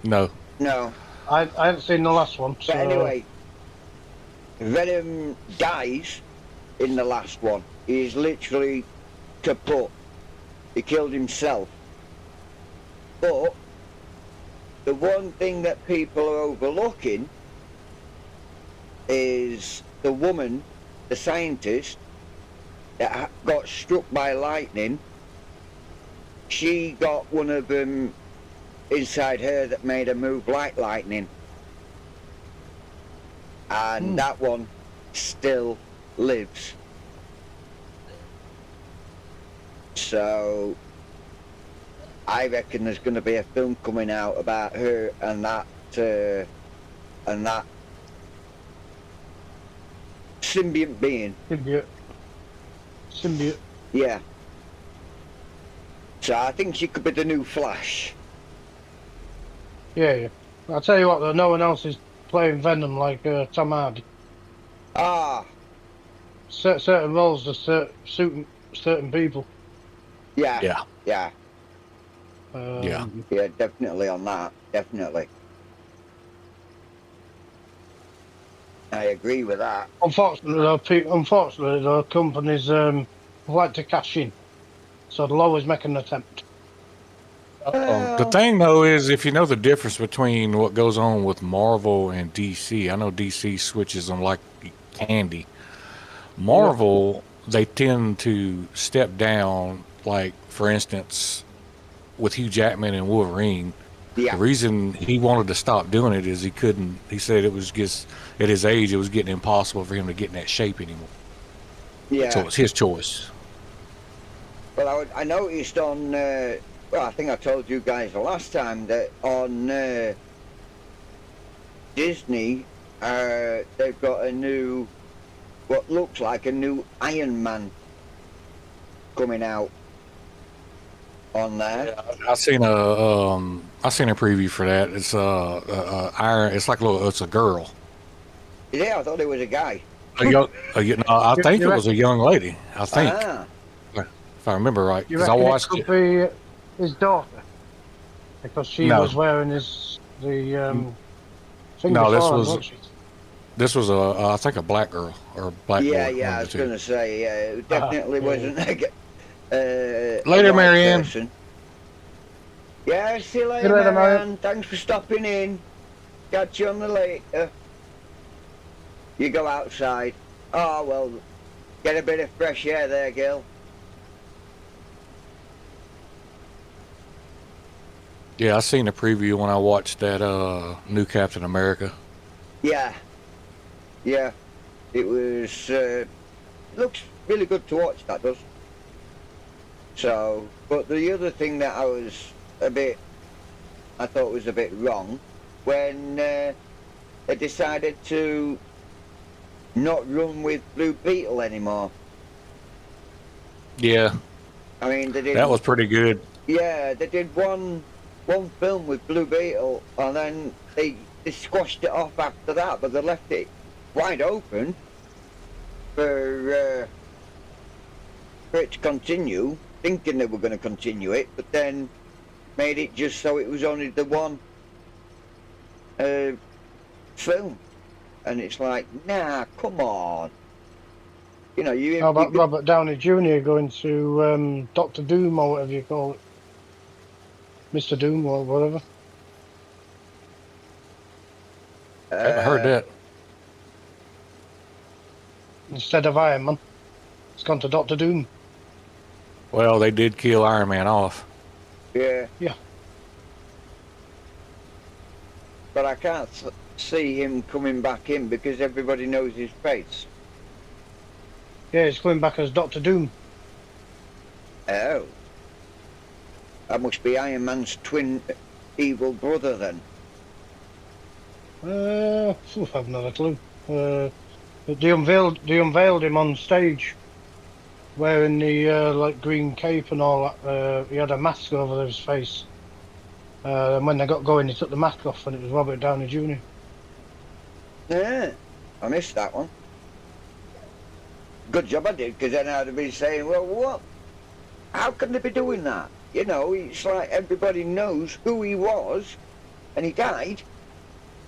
No.
No.
I haven't seen the last one.
But
So
anyway, Venom dies in the last one. He's literally kaput. He killed himself. But the one thing that people are overlooking is the woman, the scientist, that got struck by lightning. She got one of them inside her that made her move like lightning. And that one still lives. So I reckon there's going to be a film coming out about her and that symbiont being.
symbiote.
Yeah. So I think she could be the new Flash.
Yeah. I'll tell you what, though, no one else is playing Venom like Tom Hardy.
Ah,
Certain roles just suit certain people.
yeah,
Yeah.
yeah,
Yeah.
yeah, definitely on that, definitely. I agree with that.
Unfortunately, though, companies like to cash in, so they'll always make an attempt.
The thing though is, if you know the difference between what goes on with Marvel and DC, I know DC switches them like candy. Marvel, they tend to step down. Like for instance, with Hugh Jackman and Wolverine.
Yeah.
The reason he wanted to stop doing it is he couldn't. He said it was just at his age, it was getting impossible for him to get in that shape anymore.
Yeah.
So it's his choice.
Well, I noticed on, well, I think I told you guys the last time that on Disney, they've got a new, what looks like a new Iron Man coming out on there.
I seen a preview for that. It's iron. It's like a little. It's a girl.
Yeah, I thought it was a guy.
No, I think it was a young lady. I think,
Ah,
if I remember right,
You
because I
reckon it
watched
could
it.
be his daughter? Because she
No.
was wearing the thing
No, this
before,
was-
wasn't she?
This was I think a black girl or a black boy.
yeah,
one
yeah, I
of
was
the
going
two.
to say, yeah, it definitely
yeah.
wasn't a
Later,
white
Marianne.
person. Yeah, see you
See
later,
you later,
Marianne. Thanks for stopping in. Catch you on the later. You go outside. Oh, well, get a bit of fresh air there, girl.
Yeah, I seen a preview when I watched that new Captain America.
Yeah. Yeah. It was, looks really good to watch, that does. So, but the other thing that I thought was a bit wrong, when they decided to not run with Blue Beetle anymore.
Yeah,
I mean, they did.
that was pretty good.
Yeah, they did one film with Blue Beetle, and then they squashed it off after that, but they left it wide open for it to continue, thinking they were going to continue it, but then made it just so it was only the one film, and it's like, nah, come on. You know,
How about
you
Robert Downey Jr. going to Doctor Doom or whatever you call it? Mr. Doom or whatever.
I haven't heard that.
Instead of Iron Man, it's gone to Doctor Doom.
Well, they did kill Iron Man off.
Yeah.
Yeah.
But I can't see him coming back in because everybody knows his face.
Yeah, he's coming back as Doctor Doom.
Oh. That must be Iron Man's twin evil brother then.
I've not a clue. They unveiled him on stage, wearing the like green cape and all that. He had a mask over his face. And when they got going, he took the mask off, and it was Robert Downey Jr.
Yeah. I missed that one. Good job I did, because then I'd have been saying, well, what? How can they be doing that? You know, it's like everybody knows who he was, and he died.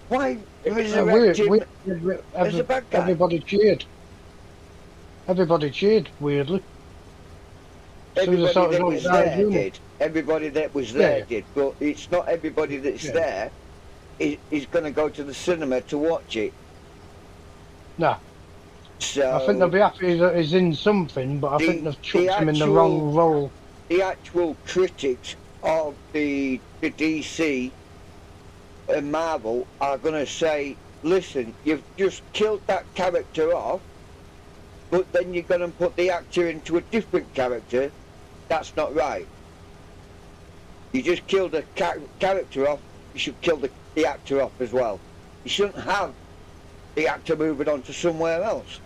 Why resurrect him as a bad guy?
Everybody cheered. Everybody cheered, weirdly.
Everybody
sort of
that
Robert
was
Downey
there
Jr.
did. Everybody that was there
Yeah.
did. But it's not everybody that's
Yeah.
there is going to go to the cinema to watch it.
Nah,
So
I think they'll be happy that he's in something, but I
The-
think they've chucked
the
him in the
actual-
wrong role.
the actual critics of the DC and Marvel are going to say, listen, you've just killed that character off, but then you're going to put the actor into a different character. That's not right. You just killed a character off, you should kill the actor off as well. You shouldn't have the actor moving on to somewhere else.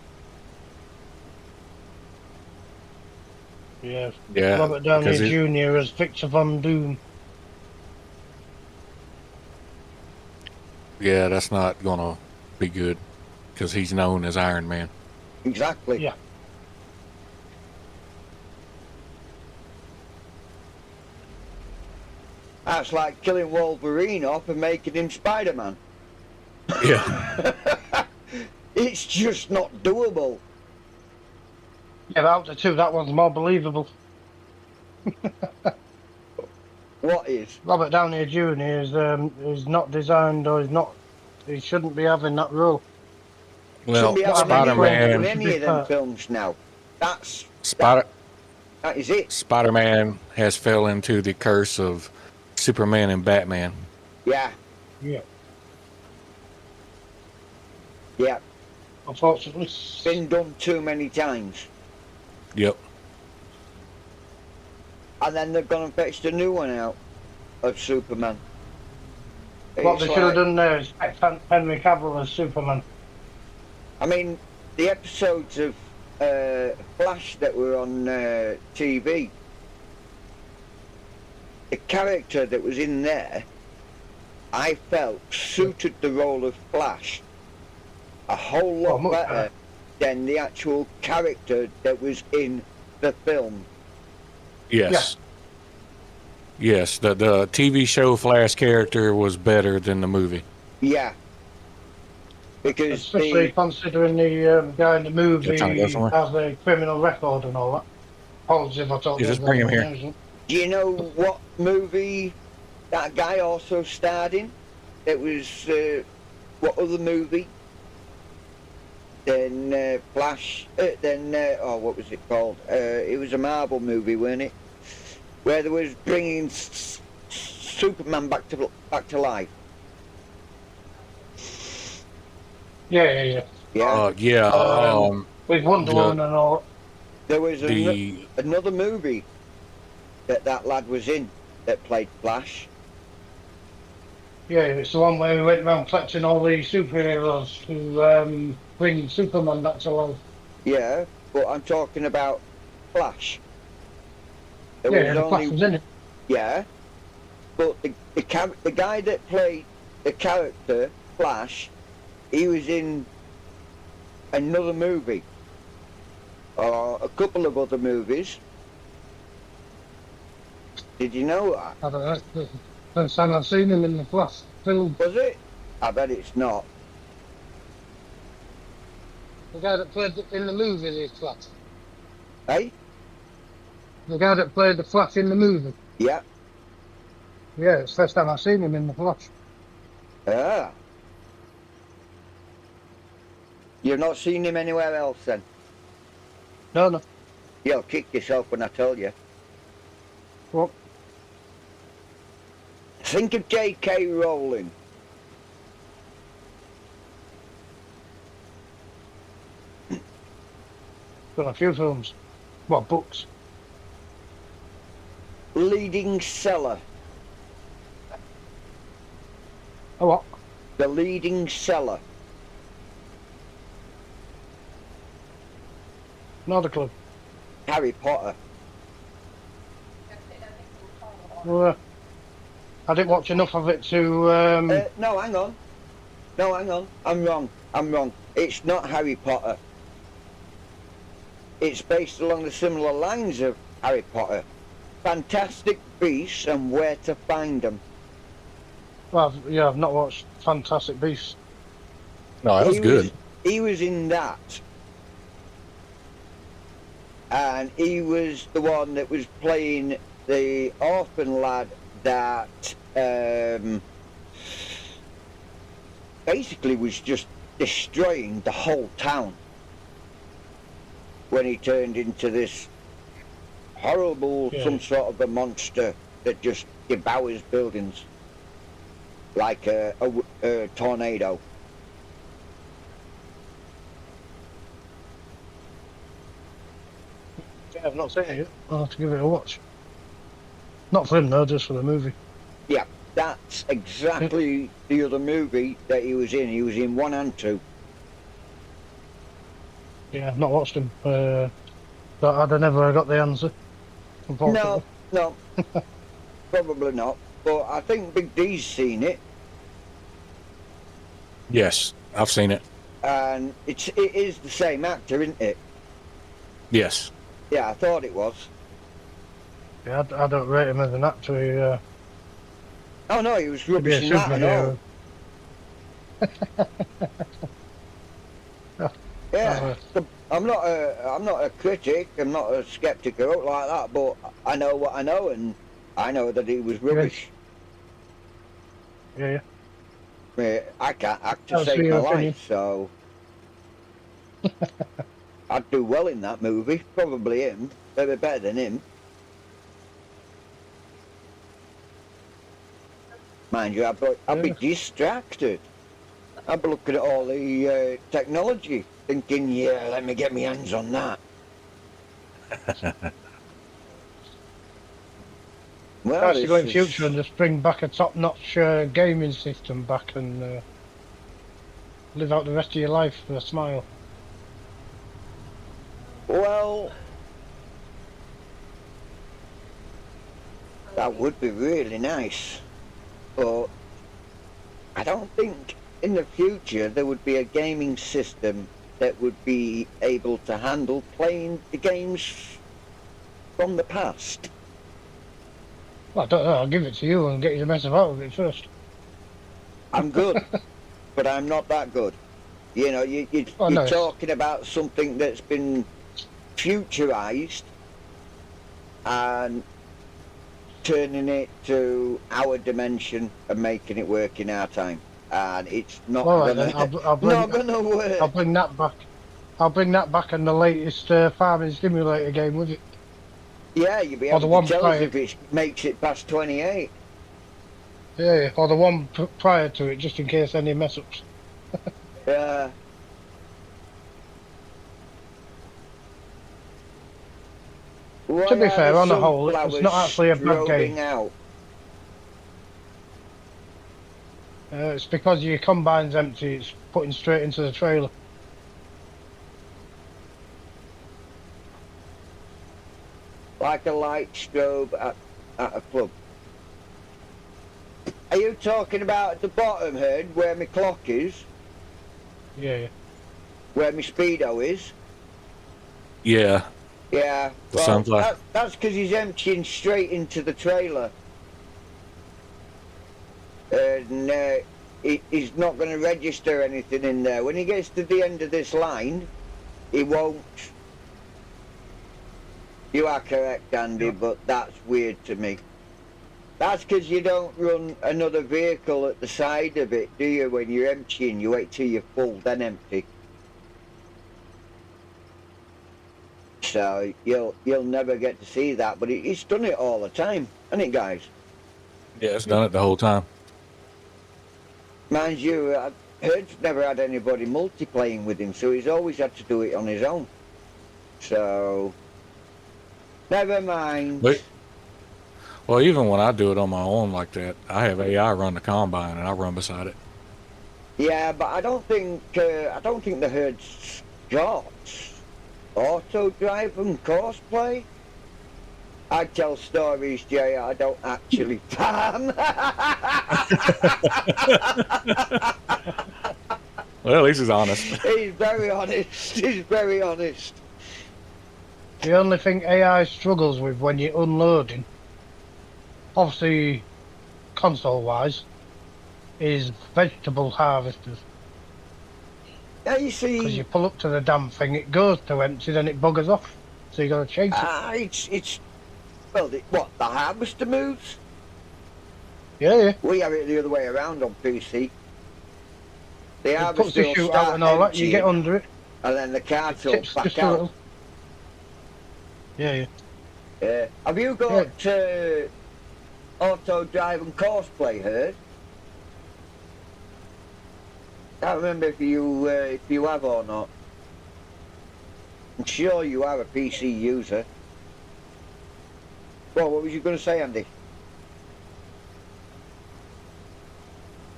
Yeah,
Yeah,
Robert Downey
because it-
Jr. as Victor Von Doom.
yeah, that's not gonna be good because he's known as Iron Man.
Exactly.
Yeah.
That's like killing Wolverine off and making him Spider-Man.
Yeah,
It's just not doable.
Yeah, out of the two, that one's more believable.
What is?
Robert Downey Jr. is not designed, or he shouldn't be having that role.
well,
Shouldn't be having
Spider
any role in
Man,
any of them
Should be
films now. That's
Spider
That is it.
Spider-Man has fell into the curse of Superman and Batman.
Yeah,
Yeah.
yeah.
Unfortunately.
Been done too many times.
Yep.
And then they've gone and fetched a new one out of Superman.
What
It's
they should have
like-
done there is get Henry Cavill as Superman.
I mean, the episodes of Flash that were on TV, the character that was in there, I felt suited the role of Flash a whole lot
much
better
better.
than the actual character that was in the film.
Yes. Yes. The TV show Flash character was better than the movie.
Yeah. Because
Especially considering the guy in the movie
You're trying to go somewhere?
has a criminal record and all that. Apologies if I told
You
you.
just bring him here.
do you know what movie that guy also starred in? It was, what other movie? Then Flash, what was it called? It was a Marvel movie, wasn't it? Where they was bringing Superman back to life.
Yeah.
Yeah.
Yeah.
With Wonder
The-
Woman and all.
There was
The
another movie that lad was in that played Flash.
Yeah, it's the one where we went around collecting all the superheroes to bring Superman back to life.
Yeah, but I'm talking about Flash. There
Yeah,
was
the Flash was in it.
Yeah, but the guy that played the character Flash, he was in another movie, or a couple of other movies. Did you know that?
I don't know. First time I've seen him in the Flash film.
Was it? I bet it's not.
The guy that played in the movie, the Flash.
Hey?
The guy that played the Flash in the movie.
Yeah.
Yeah, it's the first time I've seen him in the Flash.
Ah. You've not seen him anywhere else then?
No.
You'll kick yourself when I tell you.
What?
Think of J.K. Rowling.
Done a few films. What, books?
Leading seller.
Oh, what?
The leading seller.
Not a clue.
Harry Potter.
Well, I didn't watch enough of it to.
No, hang on. No, hang on. I'm wrong. It's not Harry Potter. It's based along the similar lines of Harry Potter. Fantastic Beasts and Where to Find Them.
Well, yeah, I've not watched Fantastic Beasts.
no, that was good.
He was in that. And he was the one that was playing the orphan lad that basically was just destroying the whole town when he turned into this horrible, some sort of a monster that just devours buildings like a tornado.
Yeah, I've not seen it yet. I'll have to give it a watch. Not for him though, just for the movie.
Yeah, that's exactly the other movie that he was in. He was in 1 and 2.
Yeah, I've not watched him. But I'd have never got the answer. Unfortunately.
No, probably not. But I think Big D's seen it,
Yes, I've seen it.
and it is the same actor, isn't it?
Yes.
Yeah, I thought it was.
Yeah, I don't rate him as an actor.
Oh no, he was
He'd be
rubbish
a
in that and all.
superhero.
Yeah, I'm not a critic. I'm not a skeptic or like that. But I know what I know, and I know that he was rubbish.
Yeah.
I can't act to
That's
save my
your opinion.
life, so I'd do well in that movie. Probably him. Maybe better than him. Mind you, I'd be distracted. I'd be looking at all the technology, thinking, yeah, let me get my hands on that. Well,
Nice to go in
this
future
is-
and just bring back a top-notch gaming system back and live out the rest of your life with a smile.
Well, that would be really nice, but I don't think in the future there would be a gaming system that would be able to handle playing the games from the past.
Well, I don't know, I'll give it to you and get you the mess out of it first.
I'm good, but I'm not that good. You know,
Oh,
you're
no.
talking about something that's been futurized and turning it to our dimension and making it work in our time, and it's not
All right,
gonna,
then, I'll bring,
not gonna work.
I'll bring that back. I'll bring that back in the latest farming simulator game with it.
Yeah, you'll be
Or the
able
one
to tell us
prior.
if it makes it past 28.
Yeah, or the one prior to it, just in case any mess ups.
Yeah.
To be fair, on the whole, it's not actually a bad game.
Out?
It's because your combine's empty, it's putting straight into the trailer.
Like a light strobe at a club. Are you talking about at the bottom, Herd, where my clock is?
Yeah.
Where my speedo is?
Yeah.
Yeah.
The
Well,
sunflower.
that's because he's emptying straight into the trailer. And he's not going to register anything in there. When he gets to the end of this line, he won't. You are correct, Andy, but that's weird to me. That's because you don't run another vehicle at the side of it, do you? When you're emptying, you wait till you're full, then empty. So you'll never get to see that, but he's done it all the time, hasn't it, guys?
Yeah, it's done it the whole time.
Mind you, Herd's never had anybody multiplaying with him, so he's always had to do it on his own. So, never mind.
But, well, even when I do it on my own like that, I have AI run the combine and I run beside it.
Yeah, but I don't think the Herd's got auto drive and courseplay. I tell stories, Jay. I don't actually farm.
Well, at least he's honest.
He's very honest. He's very honest.
The only thing AI struggles with when you're unloading, obviously console wise, is vegetable harvesters.
Yeah, you
Because
see,
you pull up to the damn thing, it goes to empty, then it buggers off. So you got to chase it.
it's well, what the harvester moves?
Yeah.
We have it the other way around on PC. The
It puts
harvester
the
will
chute
start
out and all that, you get
emptying,
under it.
and then the cart will
Tips
back
just a
out.
little. Yeah.
Have you got auto drive and courseplay, Herd? I can't remember if you have or not. I'm sure you are a PC user. Well, what was you going to say, Andy?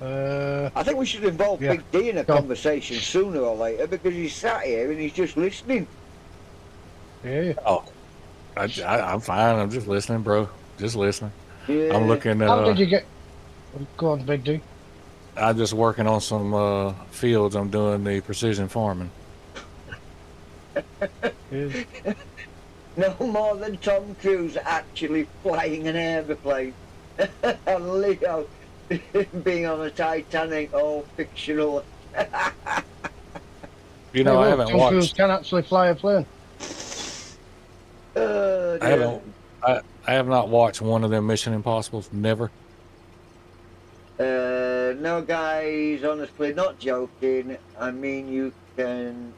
I think we should involve
Yeah.
Big D in a
Go on.
conversation sooner or later because he's sat here and he's just listening.
Yeah.
Oh, I'm fine. I'm just listening, bro. Just listening.
Yeah.
I'm looking.
How did you get? Go on, Big D.
I'm just working on some fields. I'm doing the precision farming.
Yeah.
No more than Tom Cruise actually flying an aeroplane and Leo being on a Titanic, all fictional.
You know,
Hey,
I
look,
haven't
Tom Cruise
watched.
can actually fly a plane.
Dear.
I have not watched one of them Mission Impossibles. Never.
No, guys, honestly, not joking. I mean, you can.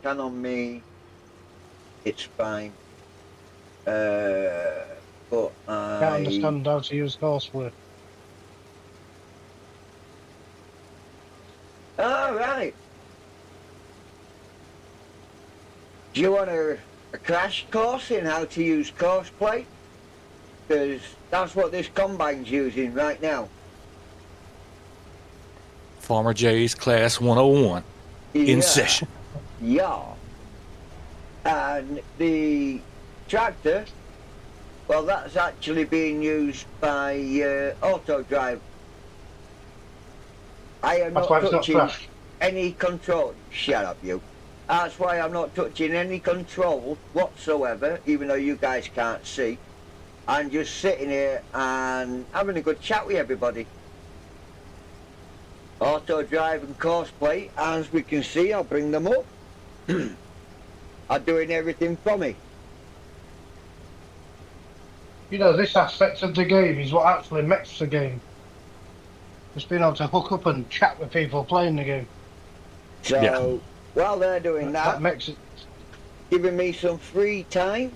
can on me. It's fine. But
Can't understand how to use Courseware.
All right. Do you want a crash course in how to use Courseplay? Because that's what this combine's using right now.
Farmer J's Class 101 in
Yeah.
session.
Yeah. And the tractor, well, that's actually being used by Autodrive. I am
That's
not
why it's not
touching
crashed.
any control. Shut up, you. That's why I'm not touching any control whatsoever, even though you guys can't see. I'm just sitting here and having a good chat with everybody. Autodrive and Courseplay, as we can see, I'll bring them up, are doing everything for me.
You know, this aspect of the game is what actually makes the game. Just being able to hook up and chat with people playing the game.
So,
Yeah.
while they're doing
That makes it.
giving me some free time,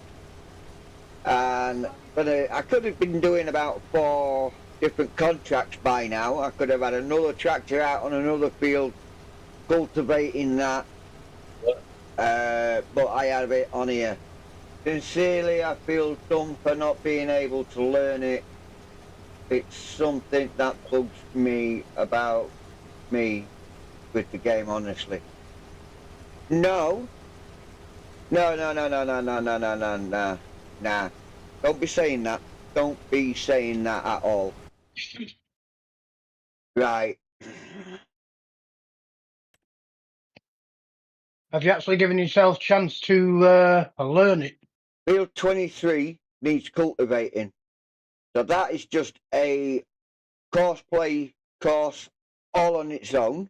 and I could have been doing about 4 different contracts by now. I could have had another tractor out on another field cultivating that, but I have it on here. Sincerely, I feel dumb for not being able to learn it. It's something that bugs me about me with the game, honestly. No. No. Nah. Don't be saying that. Don't be saying that at all. Right.
Have you actually given yourself a chance to learn it?
Field 23 needs cultivating. So that is just a Courseplay course all on its own.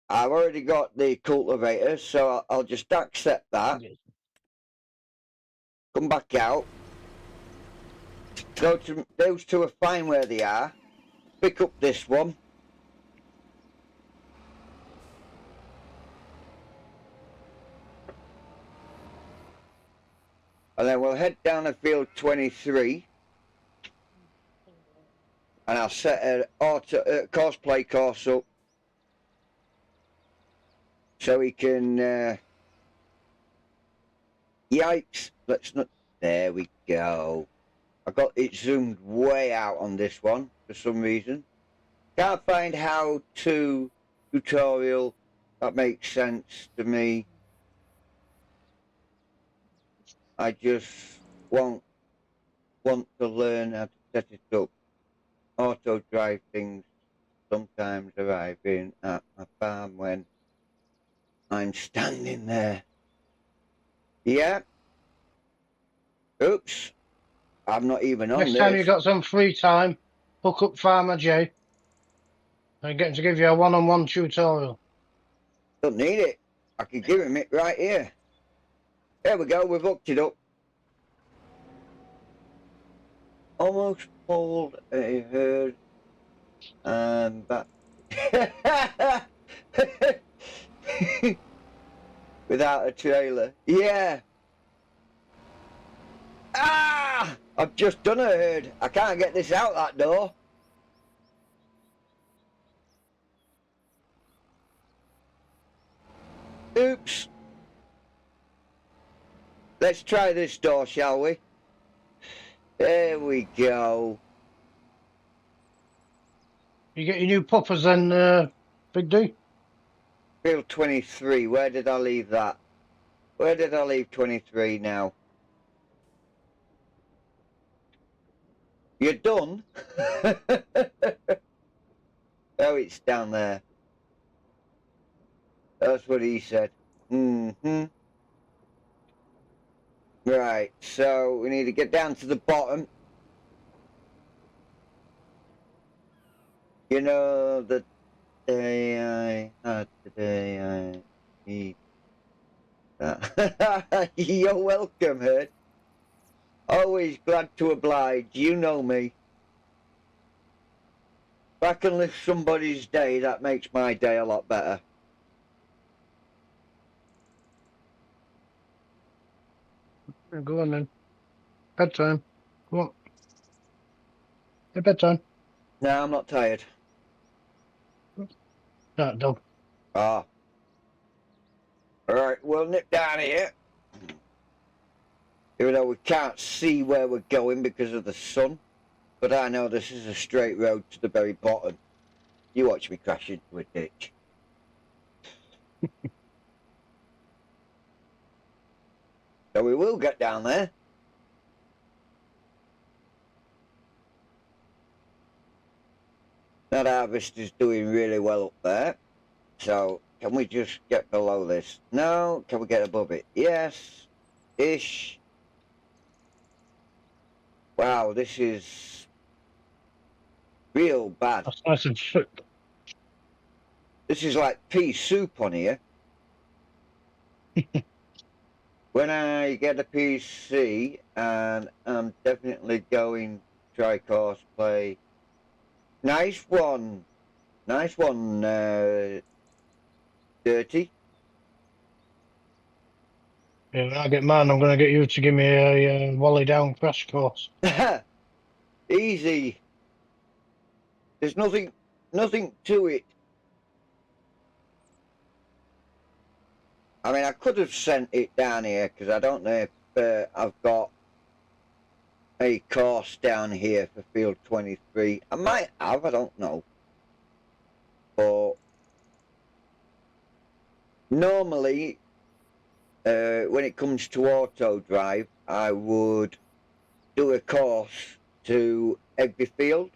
I've already got the cultivator, so I'll just accept that. Come back out. Go to those two are fine where they are. Pick up this one. And then we'll head down to field 23. And I'll set an Courseplay course up. So he can, yikes, let's not, there we go. I got it zoomed way out on this one for some reason. Can't find how to tutorial that makes sense to me. I just want to learn how to set it up. Auto drive things sometimes arriving at my farm when I'm standing there. Yeah. Oops. I'm not even on
Next
this.
time you've got some free time, hook up Farmer J and get him to give you a one-on-one tutorial.
Don't need it. I could give him it right here. There we go, we've hooked it up. Almost pulled a herd and back. Without a trailer. Yeah. Ah! I've just done a herd. I can't get this out that door. Oops. Let's try this door, shall we? There we go.
You get your new puppers then, Big D?
Field 23, where did I leave that? Where did I leave 23 now? You're done? Oh, it's down there. That's what he said. Mm-hmm. Right, so we need to get down to the bottom. You know, the day I had today, I need that. You're welcome, Herd. Always glad to oblige, you know me. If I can lift somebody's day, that makes my day a lot better.
Go on then. Bedtime. Come on. It's bedtime.
No, I'm not tired.
That dog.
Ah. Alright, we'll nip down here. Even though we can't see where we're going because of the sun. But I know this is a straight road to the very bottom. You watch me crash into a ditch. So we will get down there. That harvest is doing really well up there. So can we just get below this? No. Can we get above it? Yes. Ish. Wow, this is real bad.
That's nice and thick.
This is like pea soup on here. When I get a PC, and I'm definitely going to try cosplay. Nice one. Nice one, Dirty.
Yeah, when I get mine, I'm going to get you to give me a Wally Down crash course.
Easy. There's nothing to it. I mean, I could have sent it down here because I don't know if I've got a course down here for Field 23. I might have, I don't know. But normally, when it comes to auto drive, I would do a course to every field.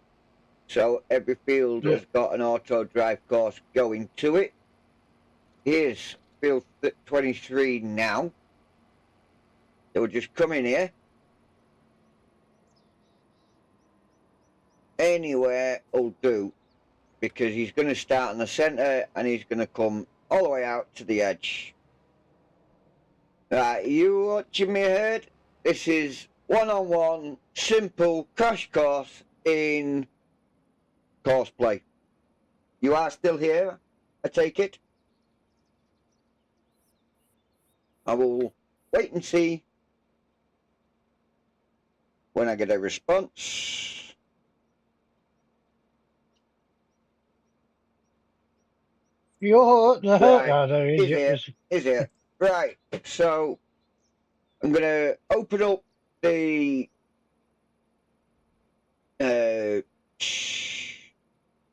So every field has got an auto drive course going to it. Here's Field 23 now. So we'll just come in here. Anywhere will do, because he's going to start in the centre and he's going to come all the way out to the edge. Right, you watching me ahead? This is one-on-one, simple crash course in cosplay. You are still here, I take it? I will wait and see when I get a response.
You're the
Right,
oh, there he
is it? Is it? Right, so I'm going to open up the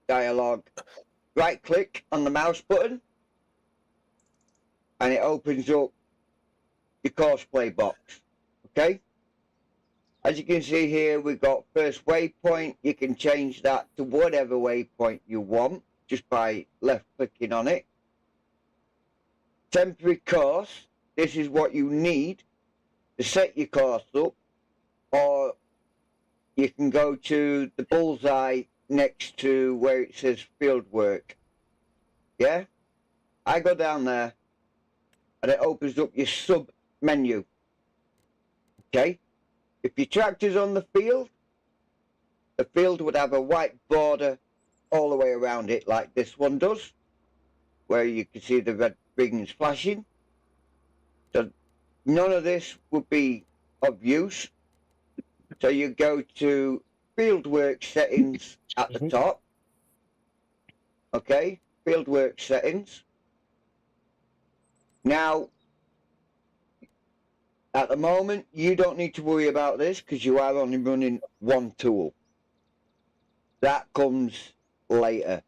dialogue. Right click on the mouse button and it opens up your cosplay box. Okay, as you can see here, we've got first waypoint. You can change that to whatever waypoint you want just by left clicking on it. Temporary course, this is what you need to set your course up, or you can go to the bullseye next to where it says field work. Yeah, I go down there and it opens up your sub menu. Okay, if your tractor's on the field would have a white border all the way around it like this one does, where you can see the red rings flashing. So none of this would be of use. So you go to fieldwork settings at the top. Okay, fieldwork settings. Now, at the moment, you don't need to worry about this because you are only running one tool. That comes later.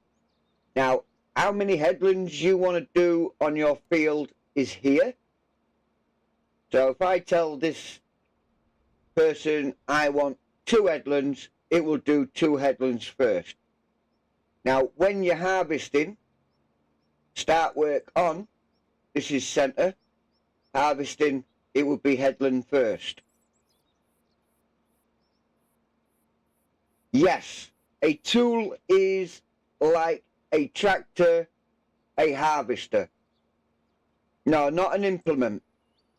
Now, how many headlands you want to do on your field is here. So if I tell this person I want 2 headlands, it will do 2 headlands first. Now, when you're harvesting, start work on, this is centre, harvesting, it will be headland first. Yes, a tool is like a tractor, a harvester. No, not an implement.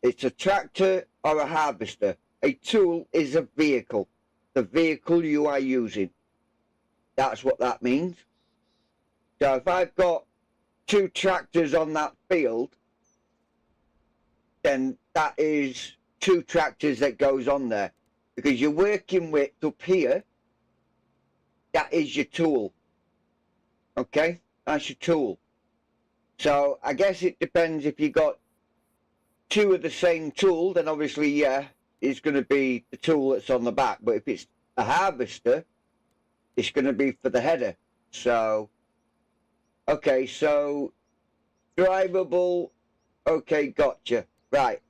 It's a tractor or a harvester. A tool is a vehicle. The vehicle you are using. That's what that means. So if I've got 2 tractors on that field, then that is two tractors that goes on there, because you're working with up here. That is your tool. Okay, that's your tool. So I guess it depends if you got two of the same tool, then obviously, yeah, it's going to be the tool that's on the back. But if it's a harvester, it's going to be for the header. So, okay, so drivable. Okay, gotcha. Right.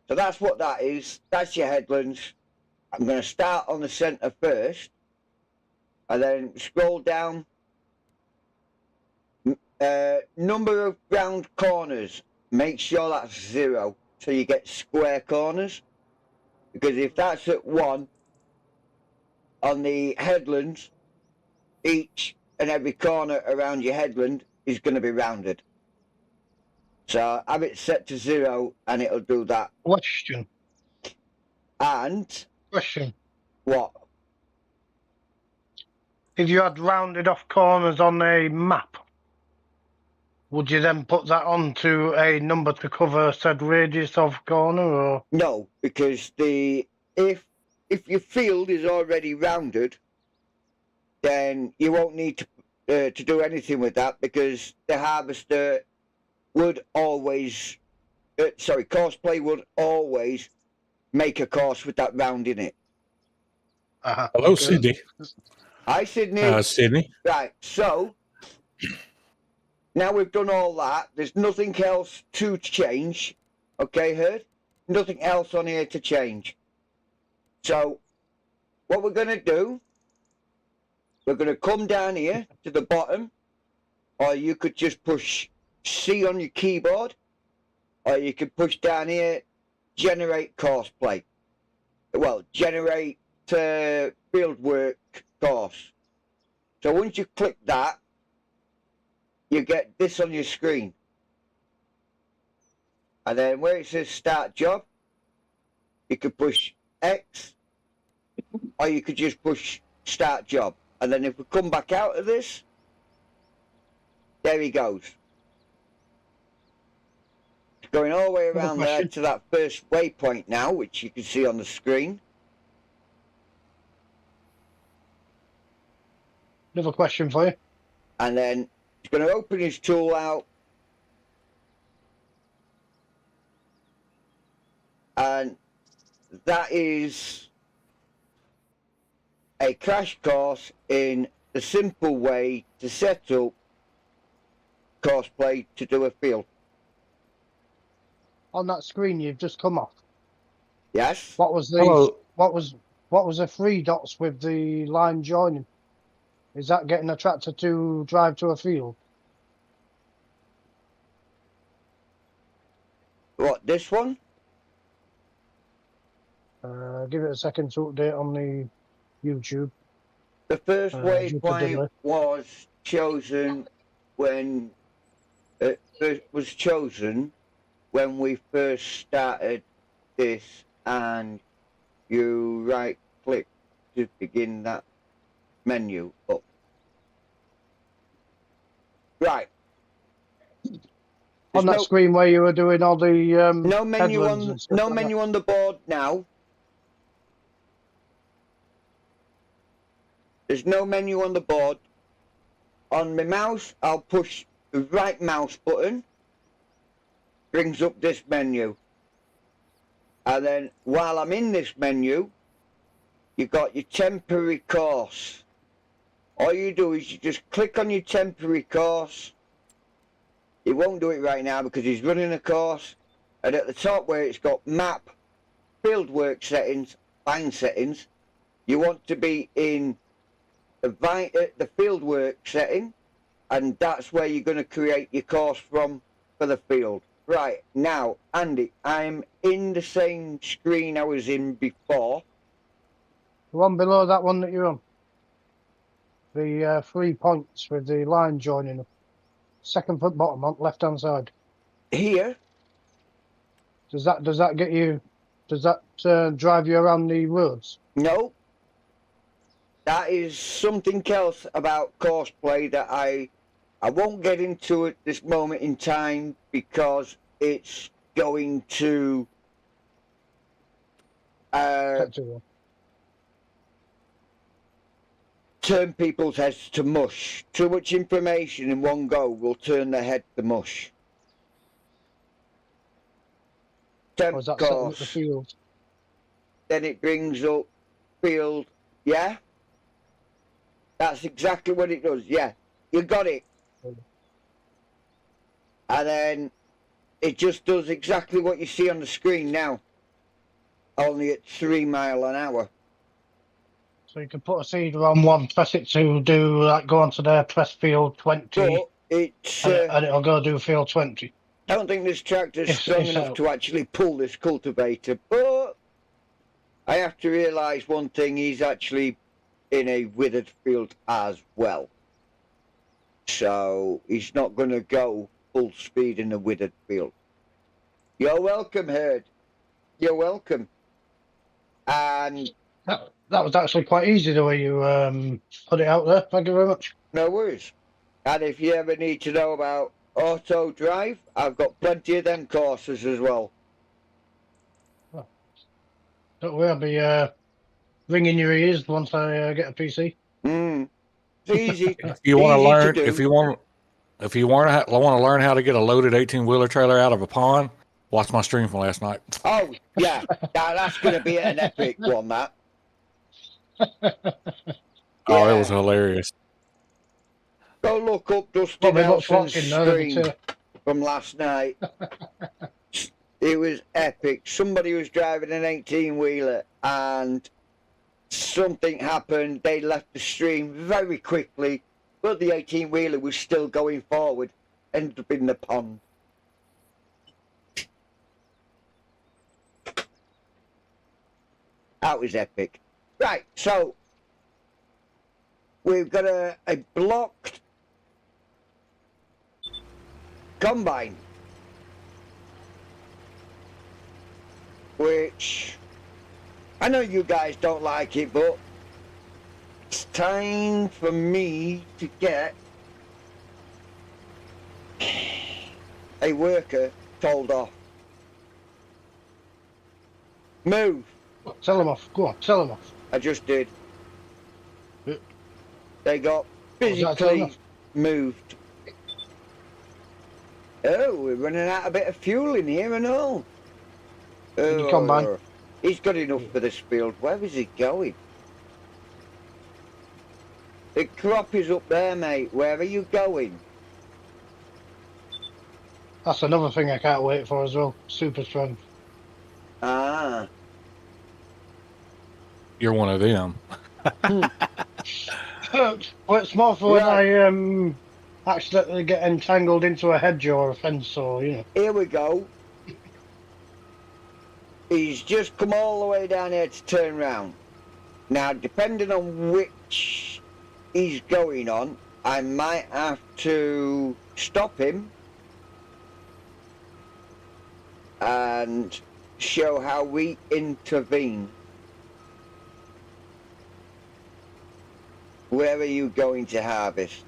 So that's what that is. That's your headlands. I'm going to start on the center first, and then scroll down. Number of round corners. Make sure that's 0. So you get square corners, because if that's at 1 on the headlands, each and every corner around your headland is going to be rounded. So have it set to 0 and it'll do that.
Question.
And what?
If you had rounded off corners on a map, would you then put that onto a number to cover said radius of corner, or?
No, because if your field is already rounded, then you won't need to do anything with that, because the harvester would always, Courseplay would always make a course with that round in it.
Hello, Sydney.
Hi, Sydney.
Sydney.
Right, so now we've done all that. There's nothing else to change. Okay, Herd? Nothing else on here to change. So what we're going to do, we're going to come down here to the bottom, or you could just push C on your keyboard, or you could push down here, generate Courseplay. Well, generate fieldwork course. So once you click that, you get this on your screen. And then where it says start job, you could push X, or you could just push start job. And then if we come back out of this, there he goes. It's going all the way around there to that first waypoint now, which you can see on the screen.
Another question for you.
And then he's going to open his tool out. And that is a crash course in the simple way to set up Courseplay to do a field.
On that screen you've just come off,
Yes?
what was the what was the 3 dots with the line joining? Is that getting a tractor to drive to a field?
What, this one?
Give it a second to update on the YouTube.
The first
Jupiter
waypoint was chosen when we first started this, and you right click to begin that menu up. Right.
On that screen where you were doing all the
no menu
headlands
on menu on the board now. There's no menu on the board. On my mouse, I'll push the right mouse button. Brings up this menu. And then while I'm in this menu, you've got your temporary course. All you do is you just click on your temporary course. It won't do it right now because he's running a course. And at the top where it's got map, fieldwork settings, line settings, you want to be in the fieldwork setting, and that's where you're going to create your course from for the field. Right, now, Andy, I'm in the same screen I was in before.
The one below that one that you're on. The 3 points with the line joining them. Second from bottom on left hand side.
Here?
Does that get you? Does that drive you around the roads?
No. That is something else about Courseplay that I won't get into at this moment in time, because it's going to
Sector 1.
turn people's heads to mush. Too much information in one go will turn their head to mush.
Or
Temp
is that setting up the
course,
field?
then it brings up field, yeah? That's exactly what it does, yeah. You got it. And then it just does exactly what you see on the screen now. Only at 3 miles an hour.
So you can put a seeder on one, press it to do, like, go onto there, press field 20,
But it's,
and it'll go do field 20.
I don't think this tractor's strong
If
enough
so.
to actually pull this cultivator, but I have to realise one thing, he's actually in a withered field as well. So he's not going to go full speed in a withered field. You're welcome, Herd. You're welcome. And
That was actually quite easy the way you put it out there. Thank you very much.
no worries. And if you ever need to know about auto drive, I've got plenty of them courses as well.
Don't worry, I'll be ringing your ears once I get a PC.
It's easy.
If you want to
Easy to
learn,
do.
if you want to learn how to get a loaded 18-wheeler trailer out of a pond, watch my stream from last night.
Oh, yeah. That's going to be an epic one, that.
Oh, it was hilarious.
Go look up Dusty
Probably what's
Nelson's
watching now,
stream from last night. It was epic. Somebody was driving an 18-wheeler and something happened. They left the stream very quickly, but the 18-wheeler was still going forward. Ended up in the pond. That was epic. Right, so we've got a blocked combine, which I know you guys don't like it, but it's time for me to get a worker told off. Move.
Tell them off. Go on, tell them off.
I just did.
Yeah.
They got
Was that telling
physically
off?
moved. Oh, we're running out a bit of fuel in here and all.
Did you come by?
He's got enough for this field. Where is he going? The crop is up there, mate. Where are you going?
That's another thing I can't wait for as well. Super strength.
Ah.
You're one of them.
Well, it's more for when I accidentally get entangled into a hedge or a fence or, you know.
Here we go. He's just come all the way down here to turn round. Now, depending on which he's going on, I might have to stop him and show how we intervene. Where are you going to harvest?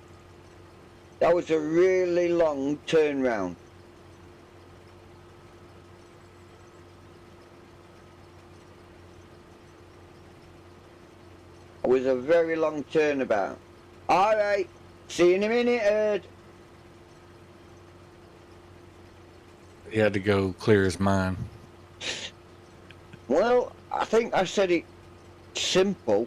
That was a really long turnaround. It was a very long turnabout. Alright, see you in a minute, Erd.
He had to go clear his mind.
Well, I think I said it simple.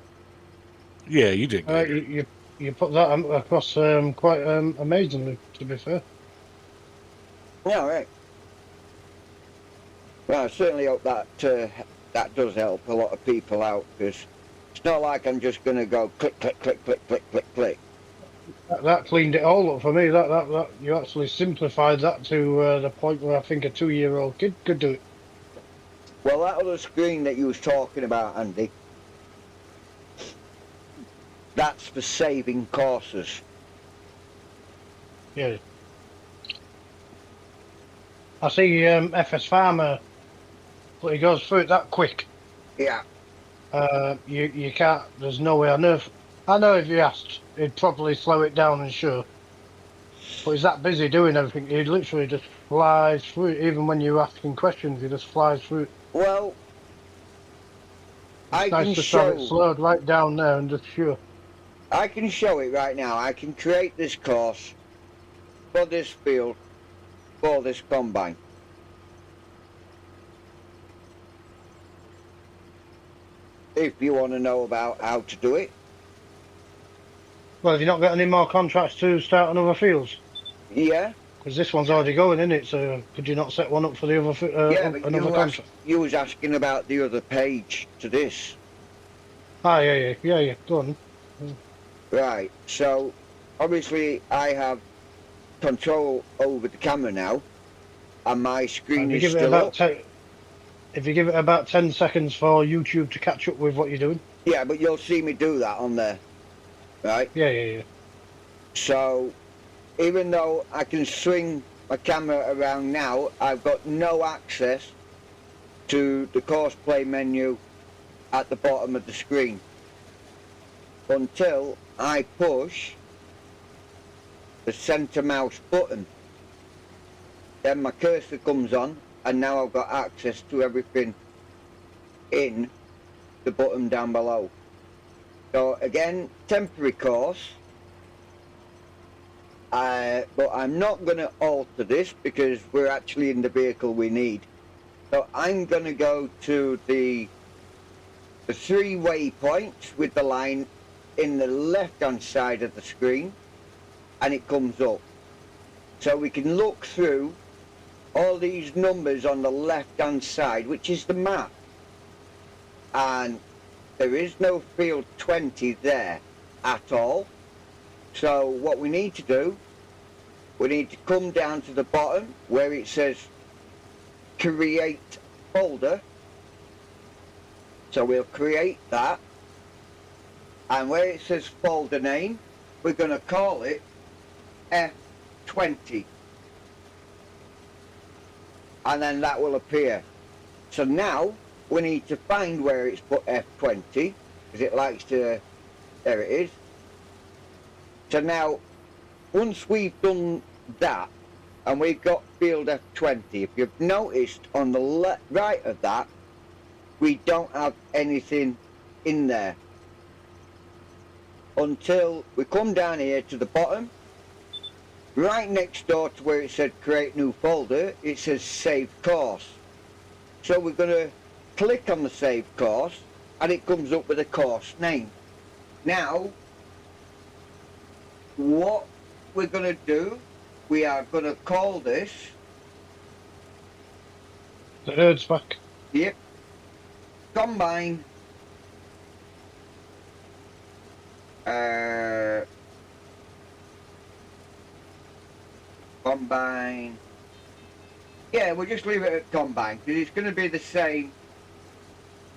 Yeah, you did good.
You put that across quite amazingly, to be fair.
Yeah, right. Well, I certainly hope that that does help a lot of people out, because it's not like I'm just going to go click, click, click, click, click, click, click.
That cleaned it all up for me. That you actually simplified that to the point where I think a 2-year-old kid could do it.
Well, that other screen that you was talking about, Andy, that's for saving courses.
Yeah. I see FS Farmer, but he goes through it that quick.
Yeah.
You can't. There's no way on earth. I know if you asked, he'd probably slow it down and show. But he's that busy doing everything. He literally just flies through it. Even when you're asking questions, he just flies through it.
Well, I
It's
can
nice to have it
show.
slowed right down there and just sure.
I can show it right now. I can create this course for this field for this combine. If you want to know about how to do it.
Well, have you not got any more contracts to start on other fields?
Yeah.
Because this one's already going, isn't it? So could you not set one up for the other
Yeah, but
another contract?
you was asking about the other page to this.
Ah, yeah. Go on.
Right. So obviously I have control over the camera now, and my screen
And you
is
give it
still
about
up.
if you give it about 10 seconds for YouTube to catch up with what you're doing.
Yeah, but you'll see me do that on there. Right.
Yeah.
So even though I can swing my camera around now, I've got no access to the course play menu at the bottom of the screen until I push the center mouse button. Then my cursor comes on and now I've got access to everything in the button down below. So again, temporary course. But I'm not going to alter this because we're actually in the vehicle we need. So I'm going to go to the 3 waypoints with the line in the left hand side of the screen, and it comes up. So we can look through all these numbers on the left hand side, which is the map. And there is no field 20 there at all. So what we need to do, we need to come down to the bottom where it says create folder. So we'll create that, and where it says folder name, we're going to call it F20, and then that will appear. So now we need to find where it's put F20 because it likes to, there it is. So now once we've done that and we've got field F20, if you've noticed on the right of that, we don't have anything in there until we come down here to the bottom. Right next door to where it said create new folder, it says save course. So we're going to click on the save course and it comes up with a course name. Now what we're going to do, we are going to call this,
The herd's back.
yep, combine combine, yeah, we'll just leave it at combine because it's going to be the same.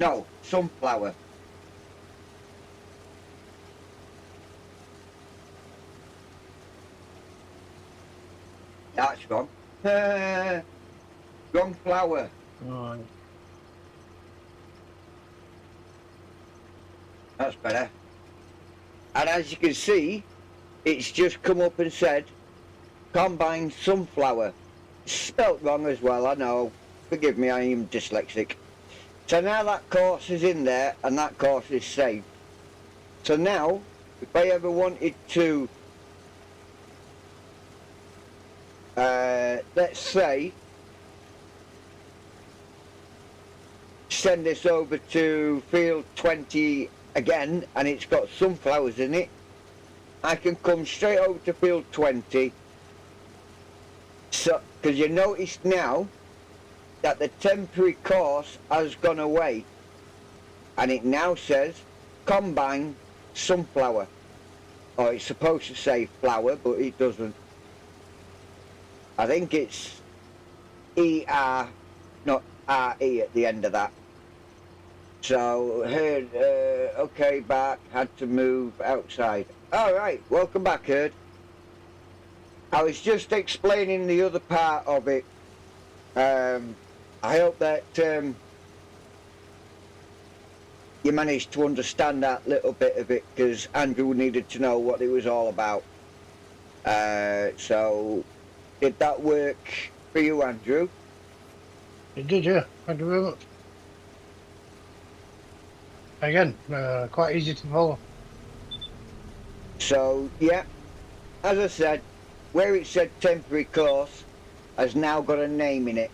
No, sunflower. That's gone. Wrong flower.
Right.
That's better. And as you can see, it's just come up and said combine sunflower. Spelt wrong as well, I know. Forgive me, I am dyslexic. So now that course is in there and that course is saved. So now, if I ever wanted to, let's say, send this over to field 20 again, and it's got sunflowers in it, I can come straight over to field 20. So, because you notice now that the temporary course has gone away, and it now says combine sunflower. Or it's supposed to say flower, but it doesn't. I think it's ER, not RE at the end of that. So, Herd, okay, back, had to move outside. Alright, welcome back, Herd. I was just explaining the other part of it. I hope that you managed to understand that little bit of it, because Andrew needed to know what it was all about. So, did that work for you, Andrew?
It did, yeah. Thank you very much. Again, quite easy to follow.
So, yeah, as I said, where it said temporary course has now got a name in it.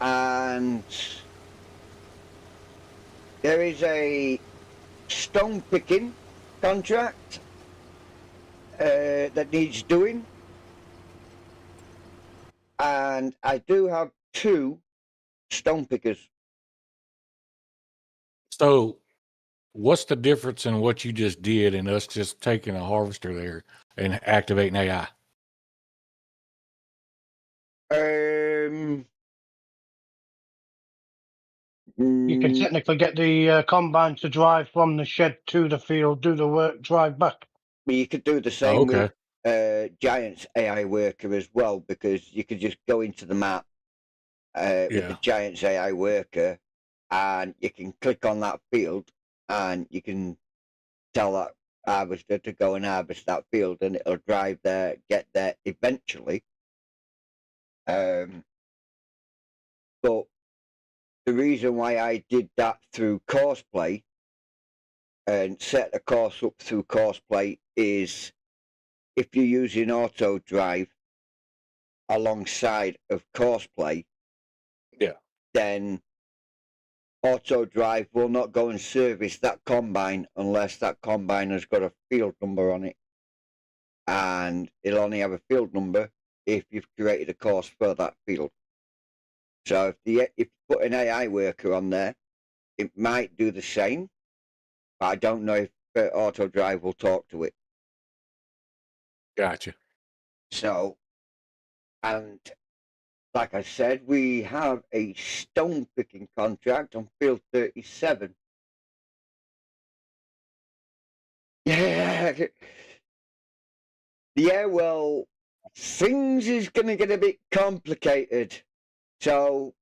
And there is a stone picking contract that needs doing. And I do have 2 stone pickers.
So, what's the difference in what you just did and us just taking a harvester there and activating AI?
You can
mm,
technically get the combine to drive from the shed to the field, do the work, drive back.
you could do the
Oh,
same
okay.
with Giants AI Worker as well, because you could just go into the map with
Yeah.
the Giants AI Worker, and you can click on that field, and you can tell that harvester to go and harvest that field, and it'll drive there, get there eventually. But the reason why I did that through Courseplay and set the course up through Courseplay is if you're using auto drive alongside of Courseplay,
Yeah.
then auto drive will not go and service that combine unless that combine has got a field number on it, and it'll only have a field number if you've created a course for that field. So if you put an AI worker on there, it might do the same, but I don't know if auto drive will talk to it.
Gotcha.
So, and like I said, we have a stone picking contract on field 37. Yeah. Yeah, well, things is going to get a bit complicated. So,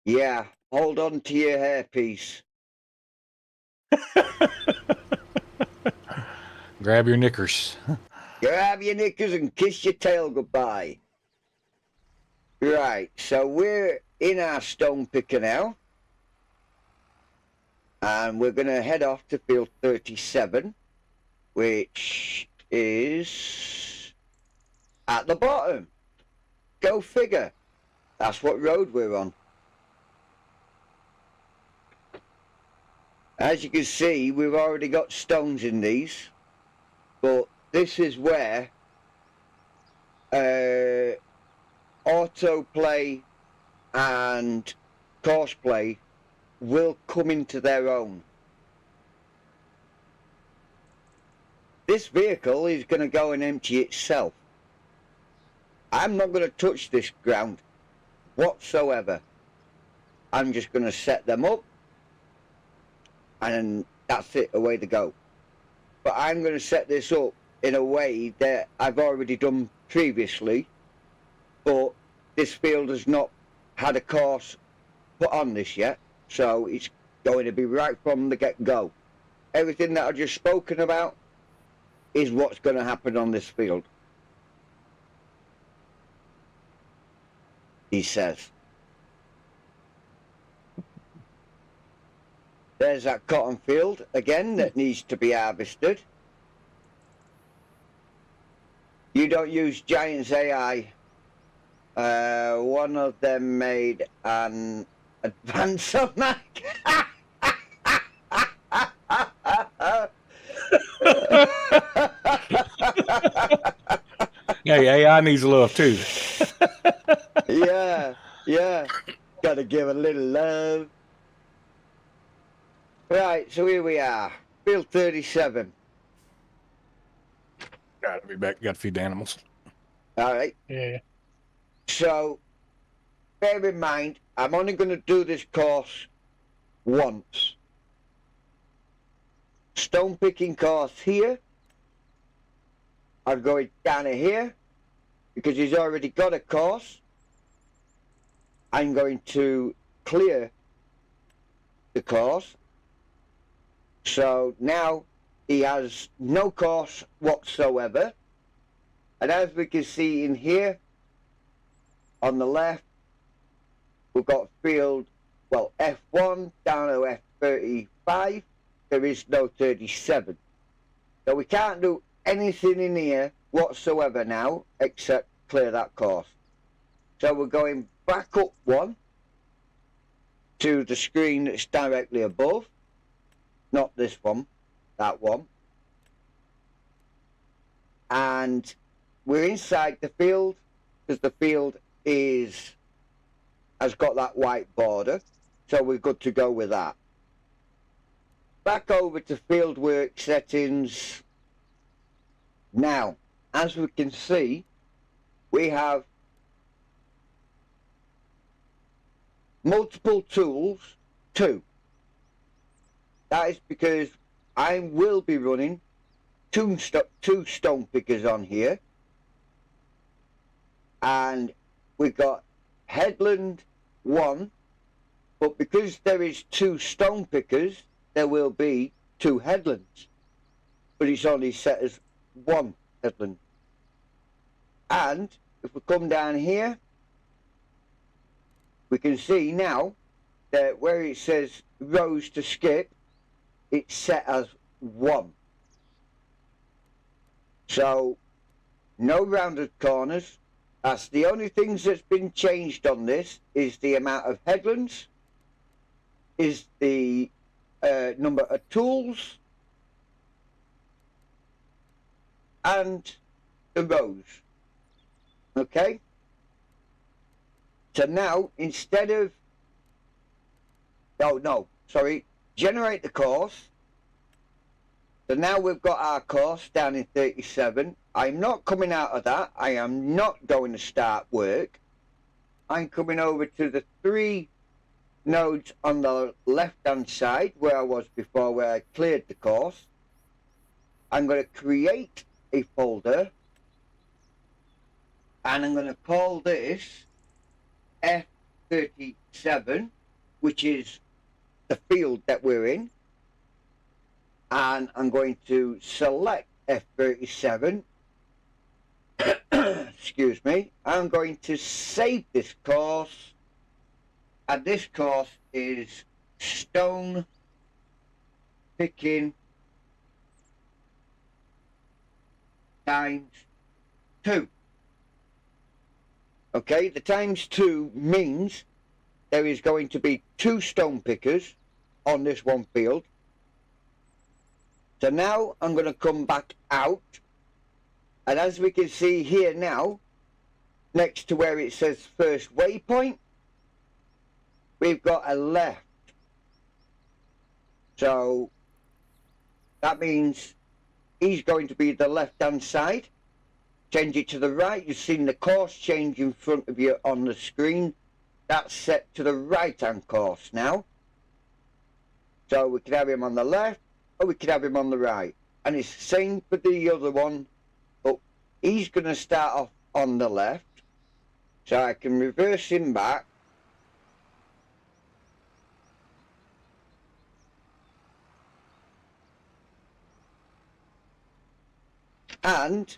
yeah, hold on to your hairpiece.
Grab your knickers.
Grab your knickers and kiss your tail goodbye. Right, so we're in our stone picker now. And we're going to head off to field 37, which is at the bottom. Go figure. That's what road we're on. As you can see, we've already got stones in these, but this is where autoplay and courseplay will come into their own. This vehicle is going to go and empty itself. I'm not going to touch this ground whatsoever. I'm just going to set them up, and that's it, away they go. But I'm going to set this up in a way that I've already done previously, but this field has not had a course put on this yet, so it's going to be right from the get-go. Everything that I've just spoken about is what's going to happen on this field, he says. There's that cotton field again that needs to be harvested. You don't use Giants AI. One of them made an advance on that.
Hey, AI needs love too.
Yeah, gotta give a little love. Right, so here we are, field 37.
Gotta be back. Got to feed the animals.
All right.
Yeah.
So, bear in mind, I'm only going to do this course once. Stone picking course here. I'm going down to here because he's already got a course. I'm going to clear the course. So now he has no course whatsoever. And as we can see in here, on the left, we've got field well, F1 down to F35, there is no 37. So we can't do anything in here whatsoever now except clear that course. So we're going back up one to the screen that's directly above, not this one, that one. And we're inside the field because the field has got that white border, so we're good to go with that. Back over to fieldwork settings. Now, as we can see, we have multiple tools, 2. That is because I will be running two stone pickers on here, and we've got headland 1, but because there is 2 stone pickers, there will be 2 headlands, but it's only set as 1 headland. And if we come down here, we can see now that where it says rows to skip, it's set as 1. So no rounded corners. That's the only things that's been changed on this, is the amount of headlands, is the number of tools, and the rows. Okay, so now instead of generate the course. So now we've got our course down in 37. I'm not coming out of that. I am not going to start work. I'm coming over to the 3 nodes on the left hand side where I was before, where I cleared the course. I'm going to create a folder, and I'm going to call this F37, which is the field that we're in. And I'm going to select F37. Excuse me. I'm going to save this course, and this course is stone picking times 2. Okay, the times 2 means there is going to be 2 stone pickers on this one field. So now I'm going to come back out, and as we can see here now, next to where it says first waypoint, we've got a left. So that means he's going to be the left hand side. Change it to the right. You've seen the course change in front of you on the screen. That's set to the right hand course now. So we can have him on the left, or we could have him on the right. And it's the same for the other one, but he's going to start off on the left. So I can reverse him back. And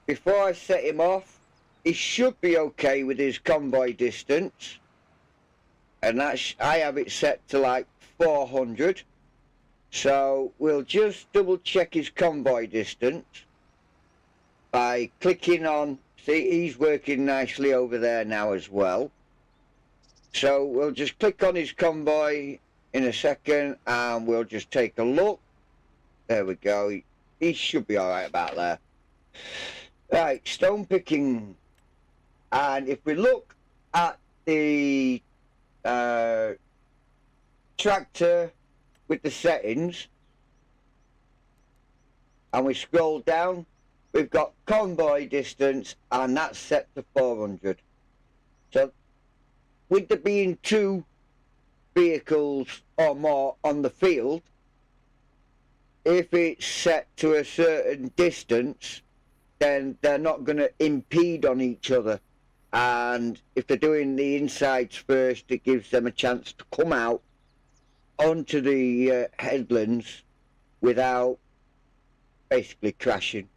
before I set him off, he should be okay with his convoy distance. And that's, I have it set to like 400. So we'll just double check his convoy distance by clicking on, see, he's working nicely over there now as well. So we'll just click on his convoy in a second, and we'll just take a look. There we go. He should be all right about there. Right, stone picking. And if we look at the tractor with the settings, and we scroll down, we've got convoy distance, and that's set to 400. So with there being 2 vehicles or more on the field, if it's set to a certain distance, then they're not going to impede on each other. And if they're doing the insides first, it gives them a chance to come out onto the headlands without basically crashing.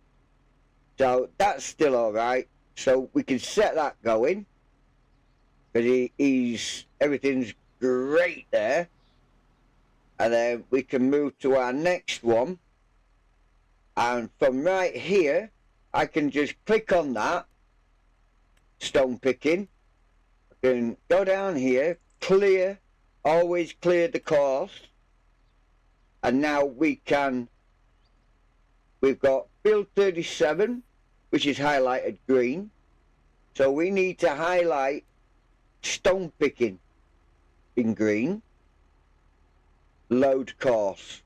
So that's still all right. So we can set that going. Because everything's great there. And then we can move to our next one. And from right here, I can just click on that, stone picking. I can go down here, clear, always clear the course. And now we've got field 37, which is highlighted green. So we need to highlight stone picking in green. Load course.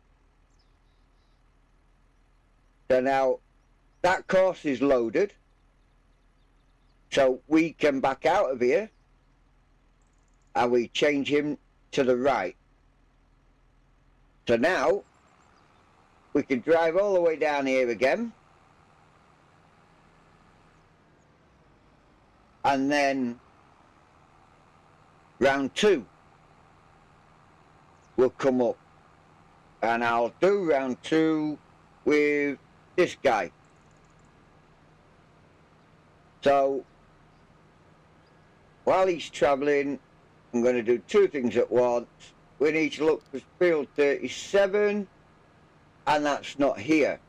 So now that course is loaded. So we can back out of here and we change him to the right. So now we can drive all the way down here again. And then round 2 will come up. And I'll do round 2 with this guy. So while he's travelling, I'm going to do 2 things at once. We need to look for field 37, and that's not here.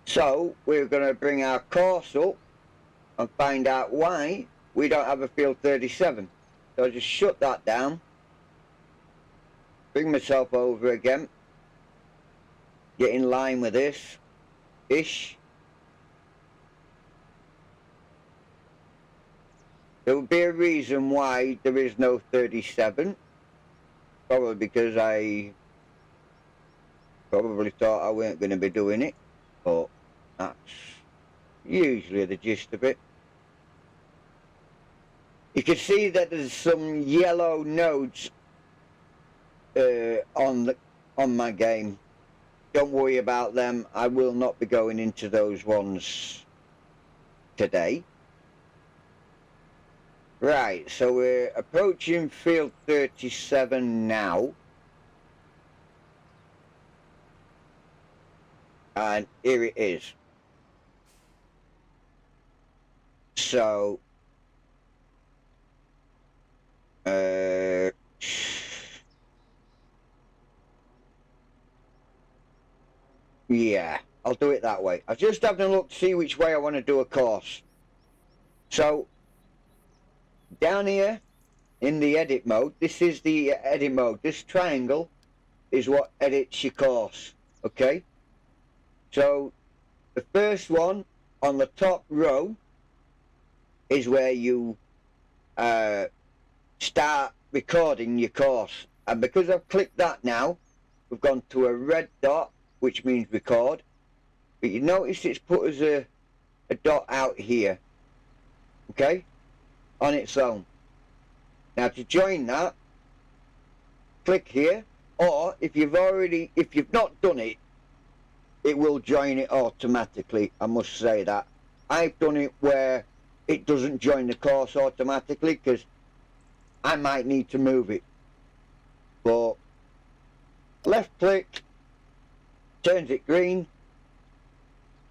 So we're going to bring our course up and find out why we don't have a field 37. So I'll just shut that down, bring myself over again, get in line with this ish. There would be a reason why there is no 37, probably because I probably thought I weren't going to be doing it, but that's usually the gist of it. You can see that there's some yellow nodes on my game. Don't worry about them. I will not be going into those ones today. Right, so we're approaching field 37 now. And here it is. So yeah, I'll do it that way. I just having a look to see which way I want to do a course. So down here in the edit mode, this is the edit mode. This triangle is what edits your course. Okay, so the first one on the top row is where you start recording your course, and because I've clicked that now, we've gone to a red dot, which means record. But you notice it's put as a dot out here, okay, on its own. Now to join that, click here, or if you've not done it, it will join it automatically. I must say that I've done it where it doesn't join the course automatically because I might need to move it. But left click turns it green,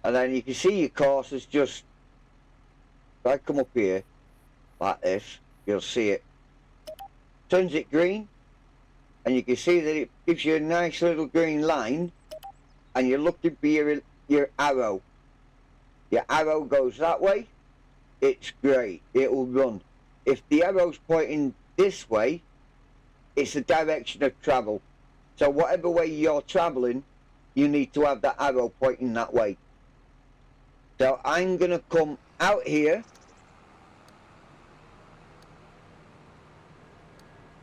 and then you can see your course is just, if I come up here like this, you'll see it turns it green, and you can see that it gives you a nice little green line, and you're looking for your arrow. Your arrow goes that way, it's great, it will run. If the arrow's pointing this way, it's the direction of travel. So whatever way you're traveling, you need to have that arrow pointing that way. So I'm going to come out here,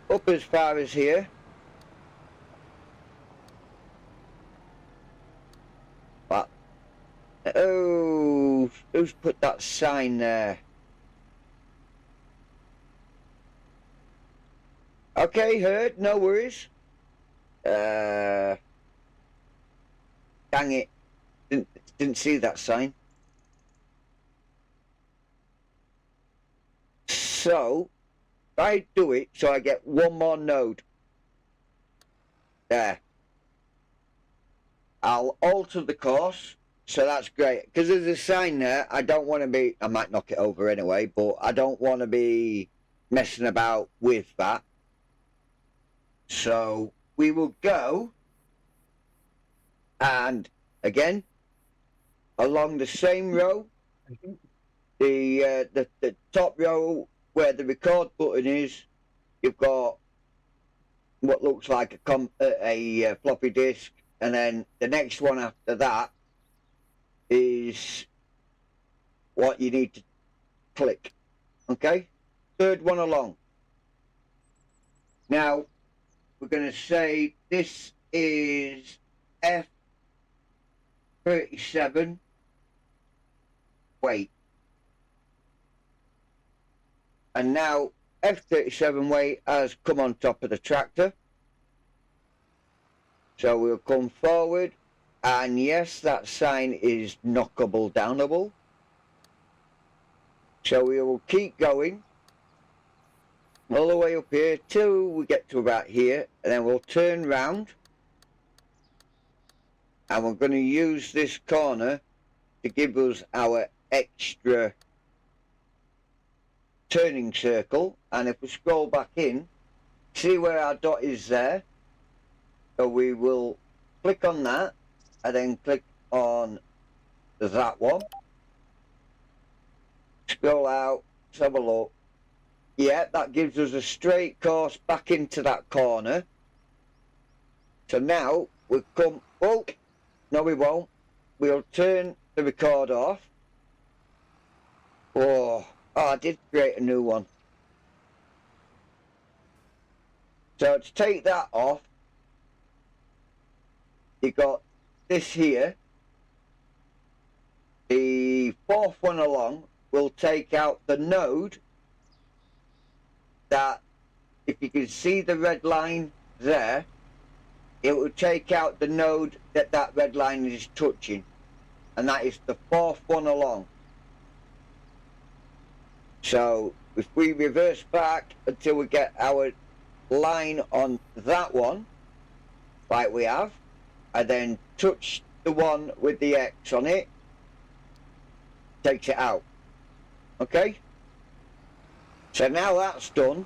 up as far as here, but oh, who's put that sign there? Okay, heard, no worries. Dang it, didn't see that sign. So if I do it so I get one more node there, I'll alter the course So that's great. Because there's a sign there. I don't want to be... I might knock it over anyway, but I don't want to be messing about with that. So we will go, and again, along the same row, the top row where the record button is, you've got what looks like a floppy disk, and then the next one after that is what you need to click. Okay, third one along. Now we're going to say this is F37 weight, and now F37 weight has come on top of the tractor. So we'll come forward, and yes, that sign is knockable downable. So we will keep going all the way up here till we get to about here, and then we'll turn round, and we're going to use this corner to give us our extra turning circle. And if we scroll back in, see where our dot is there, so we will click on that and then click on that one, scroll out, let's have a look. Yeah, that gives us a straight course back into that corner. So now we'll come, oh, no we won't. We'll turn the record off. Oh, I did create a new one. So to take that off, you got this here. The fourth one along will take out the node that, if you can see the red line there, it will take out the node that that red line is touching, and that is the fourth one along. So if we reverse back until we get our line on that one, like we have, and then touch the one with the X on it, takes it out. Okay, so now that's done,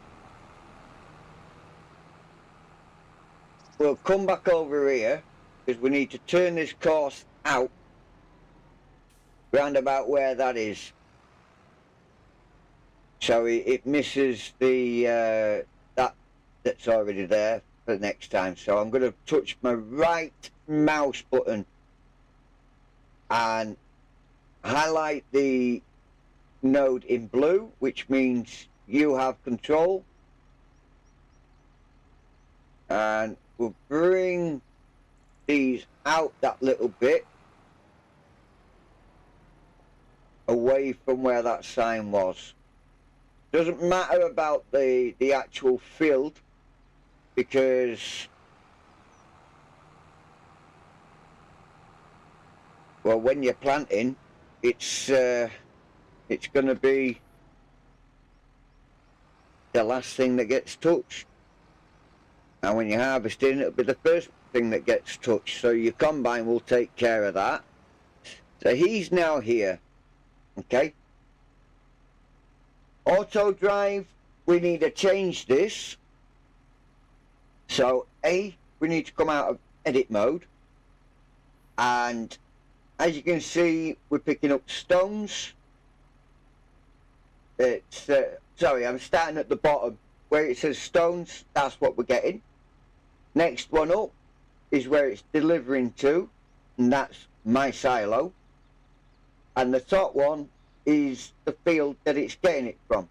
we'll come back over here because we need to turn this course out round about where that is, so it misses the that's already there for the next time. So I'm going to touch my right mouse button and highlight the node in blue, which means you have control, and we'll bring these out that little bit away from where that sign was. Doesn't matter about the actual field, because, well, when you're planting, it's going to be the last thing that gets touched, and when you're harvesting, it'll be the first thing that gets touched. So your combine will take care of that. So he's now here. Okay, auto drive, we need to change this. So we need to come out of edit mode, and as you can see, we're picking up stones. It's sorry, I'm starting at the bottom where it says stones. That's what we're getting. Next one up is where it's delivering to, and that's my silo. And the top one is the field that it's getting it from.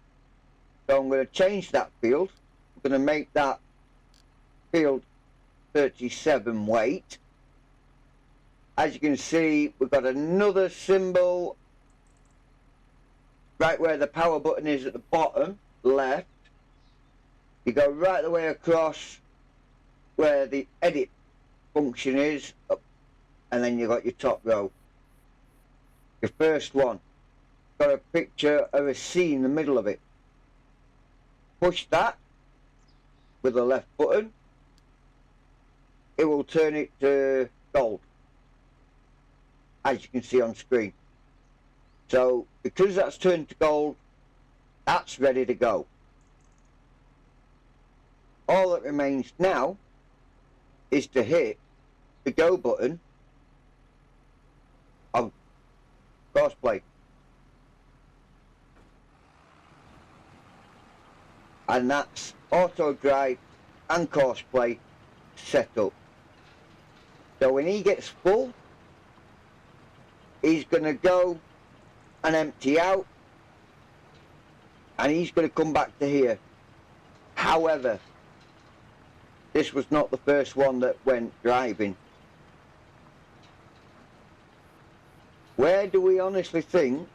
So I'm going to change that field. I'm going to make that field 37 weight. As you can see, we've got another symbol right where the power button is at the bottom left. You go right the way across where the edit function is, up, and then you've got your top row. Your first one got a picture of a C in the middle of it. Push that with the left button, it will turn it to gold. as you can see on screen. So because that's turned to gold, that's ready to go. All that remains now is to hit the go button on Courseplay. And that's auto drive and Courseplay set up. So when he gets full, he's going to go and empty out, and he's going to come back to here. However, this was not the first one that went driving. Where do we honestly think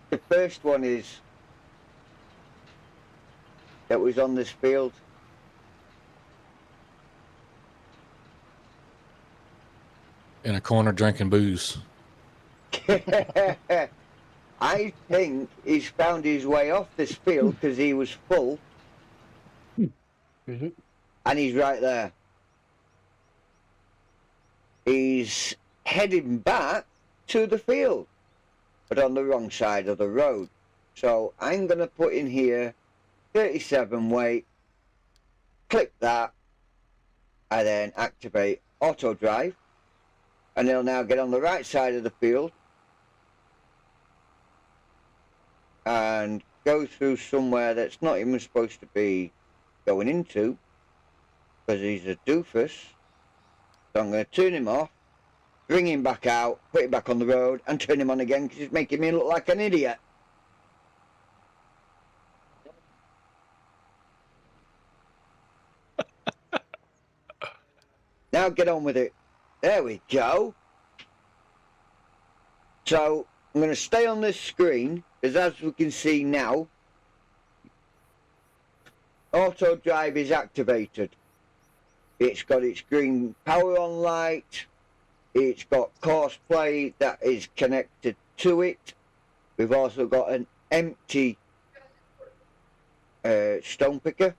the first one is that was on this field?
In a corner drinking booze.
I think he's found his way off this field because he was full.
Mhm.
And he's right there. He's heading back to the field, but on the wrong side of the road. So I'm going to put in here 37 weight, click that, and then activate auto drive. And he'll now get on the right side of the field and go through somewhere that's not even supposed to be going into, because he's a doofus. So I'm going to turn him off, bring him back out, put him back on the road, and turn him on again because he's making me look like an idiot. Now get on with it. There we go. So I'm going to stay on this screen, because as we can see now, auto drive is activated. It's got its green power on light. It's got Courseplay that is connected to it. We've also got an empty stone picker.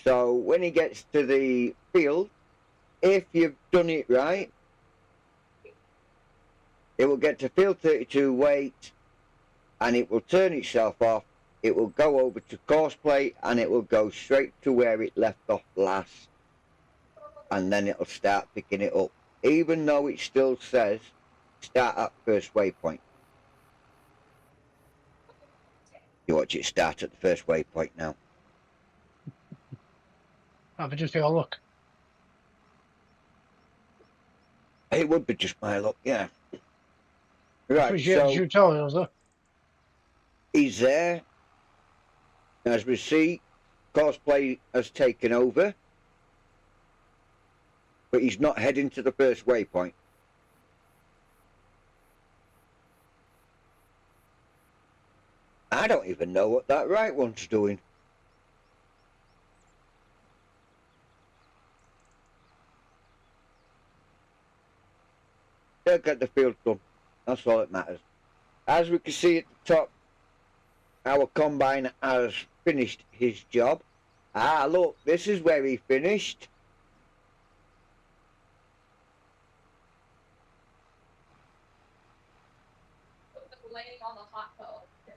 So when he gets to the field, if you've done it right, it will get to field 32 weight, and it will turn itself off. It will go over to Courseplay, and it will go straight to where it left off last, and then it'll start picking it up, even though it still says start at first waypoint. You watch it start at the first waypoint now.
Have a just a look.
It would be just my luck, yeah. Right,
Appreciate the
so
tutorials, though.
he's there. As we see, Courseplay has taken over, but he's not heading to the first waypoint. I don't even know what that right one's doing. They'll get the field done. That's all that matters. As we can see at the top, our combine has finished his job. Ah, look, this is where he finished.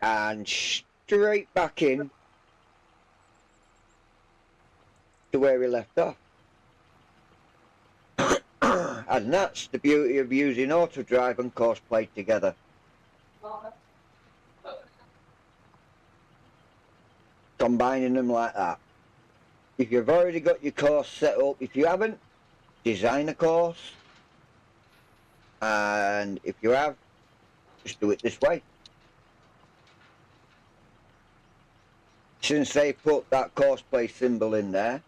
And straight back in to where he left off. And that's the beauty of using auto drive and Courseplay together. Combining them like that. If you've already got your course set up, if you haven't, design a course. And if you have, just do it this way. Since they put that Courseplay symbol in there,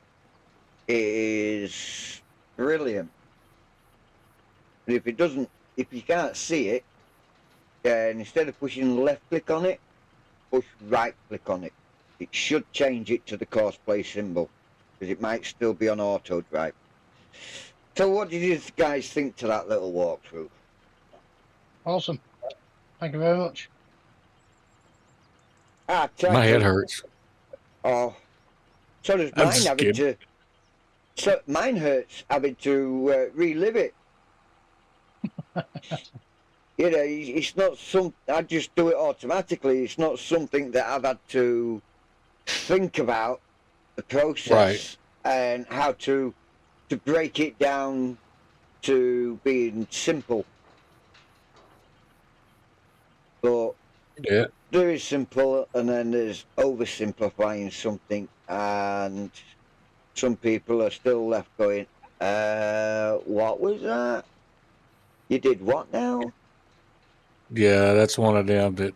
it is brilliant. And if it doesn't, if you can't see it, then instead of pushing left click on it, push right click on it. It should change it to the Courseplay symbol, because it might still be on auto drive. So what did you guys think to that little walkthrough?
Awesome. Thank you very much.
My head hurts.
Oh, so does
I'm
mine
just
having
kidding.
to. So mine hurts having to relive it. You know, it's not I just do it automatically. It's not something that I've had to think about the process and how to break it down to being simple. But
Yeah.
there is simple, and then there's oversimplifying something, and some people are still left going, what was that? You did what now?
Yeah, that's one of them that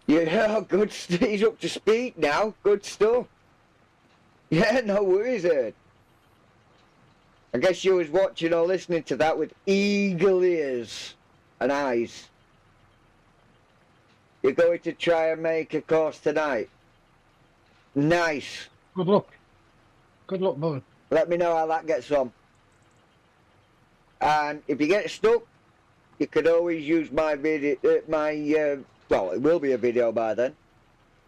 Yeah, good. He's up to speed now. Good stuff. Yeah, no worries, Ed. I guess you was watching or listening to that with eagle ears and eyes. You're going to try and make a course tonight. Nice.
Good luck. Good luck, bud.
Let me know how that gets on. And if you get stuck, you can always use my video, well, it will be a video by then,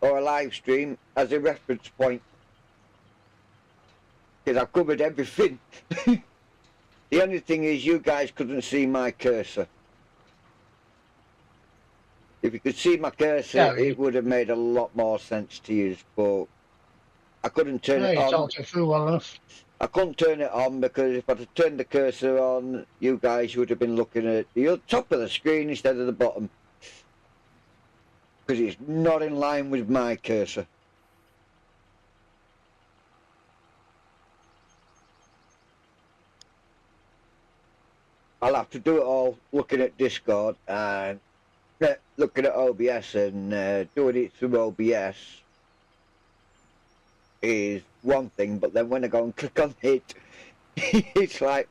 or a live stream as a reference point. Because I've covered everything. The only thing is you guys couldn't see my cursor. If you could see my cursor, it would have made a lot more sense to you, but I couldn't turn it on.
Talked it through well enough.
I couldn't turn it on because if I'd have turned the cursor on, you guys would have been looking at the top of the screen instead of the bottom. Because it's not in line with my cursor. I'll have to do it all looking at Discord and looking at OBS, and doing it through OBS is one thing, but then when I go and click on it, it's like,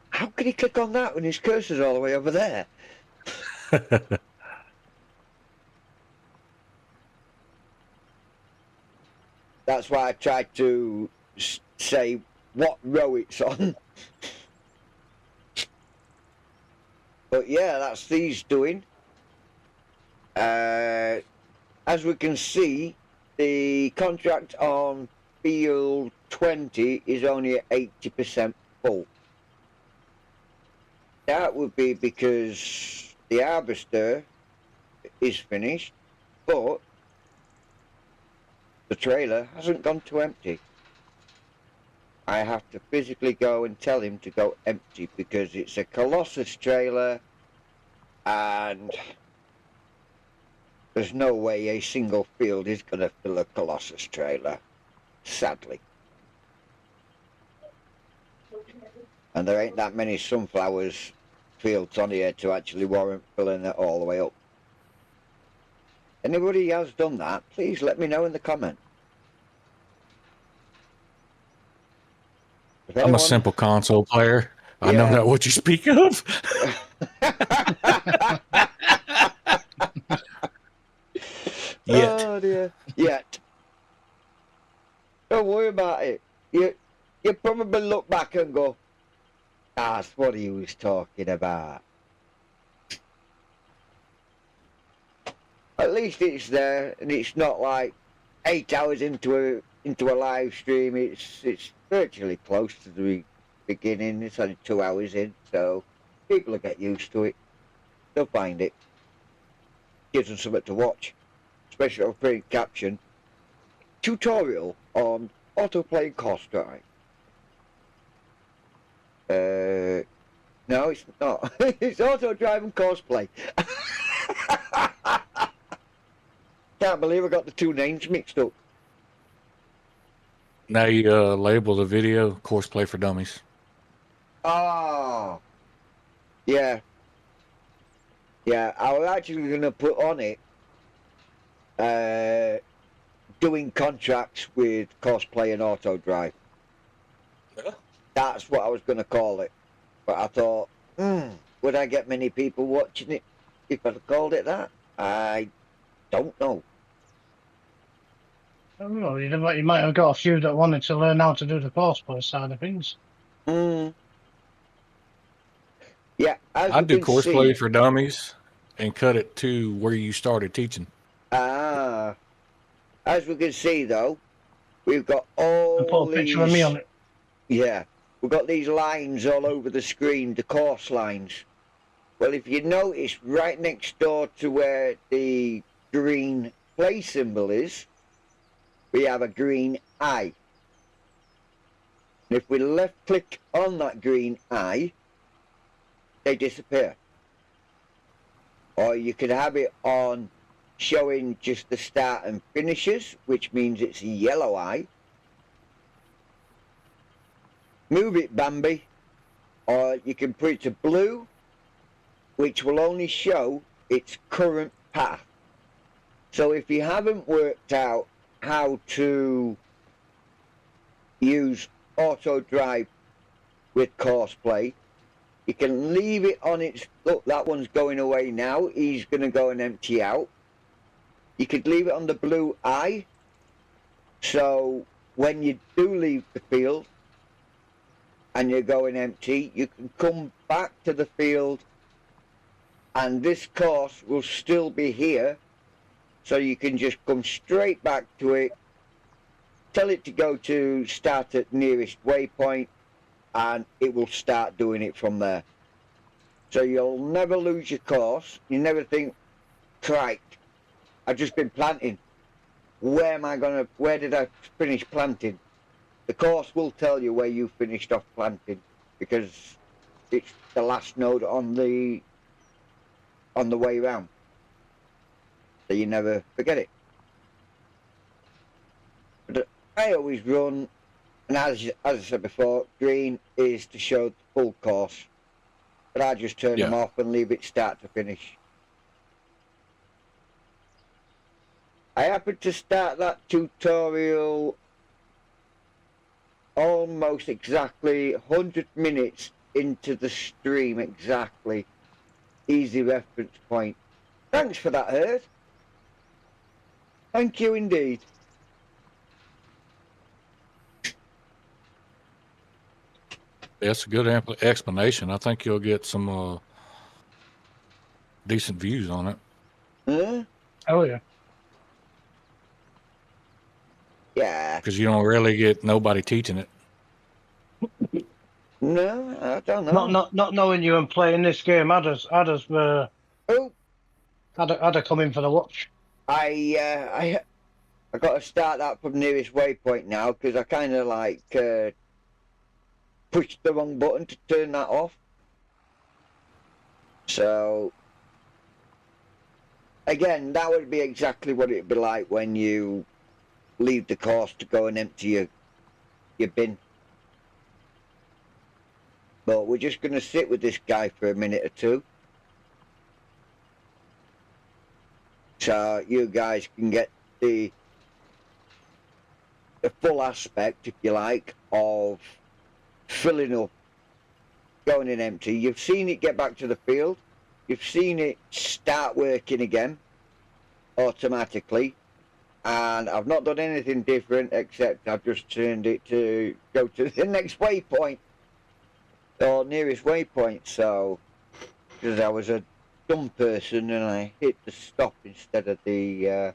how can he click on that when his cursor's all the way over there? That's why I tried to say what row it's on. But yeah, that's these doing. As we can see, the contract on field 20 is only at 80% full. That would be because the harvester is finished, but the trailer hasn't gone to empty. I have to physically go and tell him to go empty because it's a Colossus trailer and there's no way a single field is going to fill a Colossus trailer, sadly. And there ain't that many sunflowers fields on here to actually warrant filling it all the way up. Anybody who has done that, please let me know in the comment.
I'm a simple console player. I know not what you speak of. Yet.
Oh dear. Yet. Don't worry about it. You probably look back and go, that's what he was talking about. At least it's there, and it's not like 8 hours into a live stream. It's virtually close to the beginning. It's only 2 hours in, so people will get used to it. They'll find it. Gives them something to watch. Especially on print caption. Tutorial on autoplay course drive. No, it's not. It's auto drive and cosplay. Can't believe I got the two names mixed up.
Now you label the video course play for dummies.
Oh, yeah. Yeah, I was actually going to put on it doing contracts with cosplay and auto drive.
Yeah.
That's what I was going to call it. But I thought, would I get many people watching it if I'd called it that? I don't know.
I don't know. You might have got a few that wanted to learn how to do the cosplay side of things.
Yeah,
I do course play for dummies and cut it to where you started teaching.
As we can see, though, we've got all
And put a picture of me on it.
Yeah, we've got these lines all over the screen, the course lines. Well, if you notice, right next door to where the green play symbol is, we have a green eye. And if we left click on that green eye, they disappear. Or you could have it on showing just the start and finishes, which means it's a yellow eye. Move it, Bambi. Or you can put it to blue, which will only show its current path. So if you haven't worked out how to use auto drive with course play, you can leave it on its, look, that one's going away now, he's going to go and empty out. You could leave it on the blue eye, so when you do leave the field and you're going empty, you can come back to the field and this course will still be here, so you can just come straight back to it, tell it to go to start at nearest waypoint, and it will start doing it from there. So you'll never lose your course. You never think, crike, I've just been planting. Where did I finish planting? The course will tell you where you finished off planting, because it's the last node on the way round. So you never forget it. But I always run, and as I said before, green is to show the full course. But I just turn them off and leave it start to finish. I happened to start that tutorial almost exactly 100 minutes into the stream exactly. Easy reference point. Thanks for that, Herd. Thank you indeed.
That's a good explanation. I think you'll get some decent views on it.
Huh?
Oh yeah.
Yeah.
Because you don't really get nobody teaching it.
No, I don't know.
Not knowing you and playing this game, I'd have come in for the watch.
I got to start that from nearest waypoint now, because I kind of like pushed the wrong button to turn that off. So again, that would be exactly what it'd be like when you leave the course to go and empty your bin. But we're just going to sit with this guy for a minute or two, so you guys can get the full aspect, if you like, of filling up, going in empty. You've seen it get back to the field. You've seen it start working again automatically. And I've not done anything different, except I've just turned it to go to the next waypoint, or nearest waypoint. So, because I was a dumb person and I hit the stop instead of the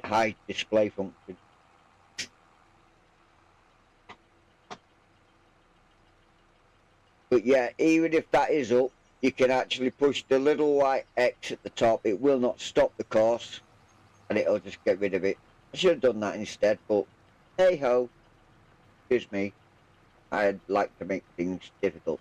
hide display function. But yeah, even if that is up, you can actually push the little white X at the top. It will not stop the course, and it'll just get rid of it. I should have done that instead, but hey ho, excuse me. I'd like to make things difficult.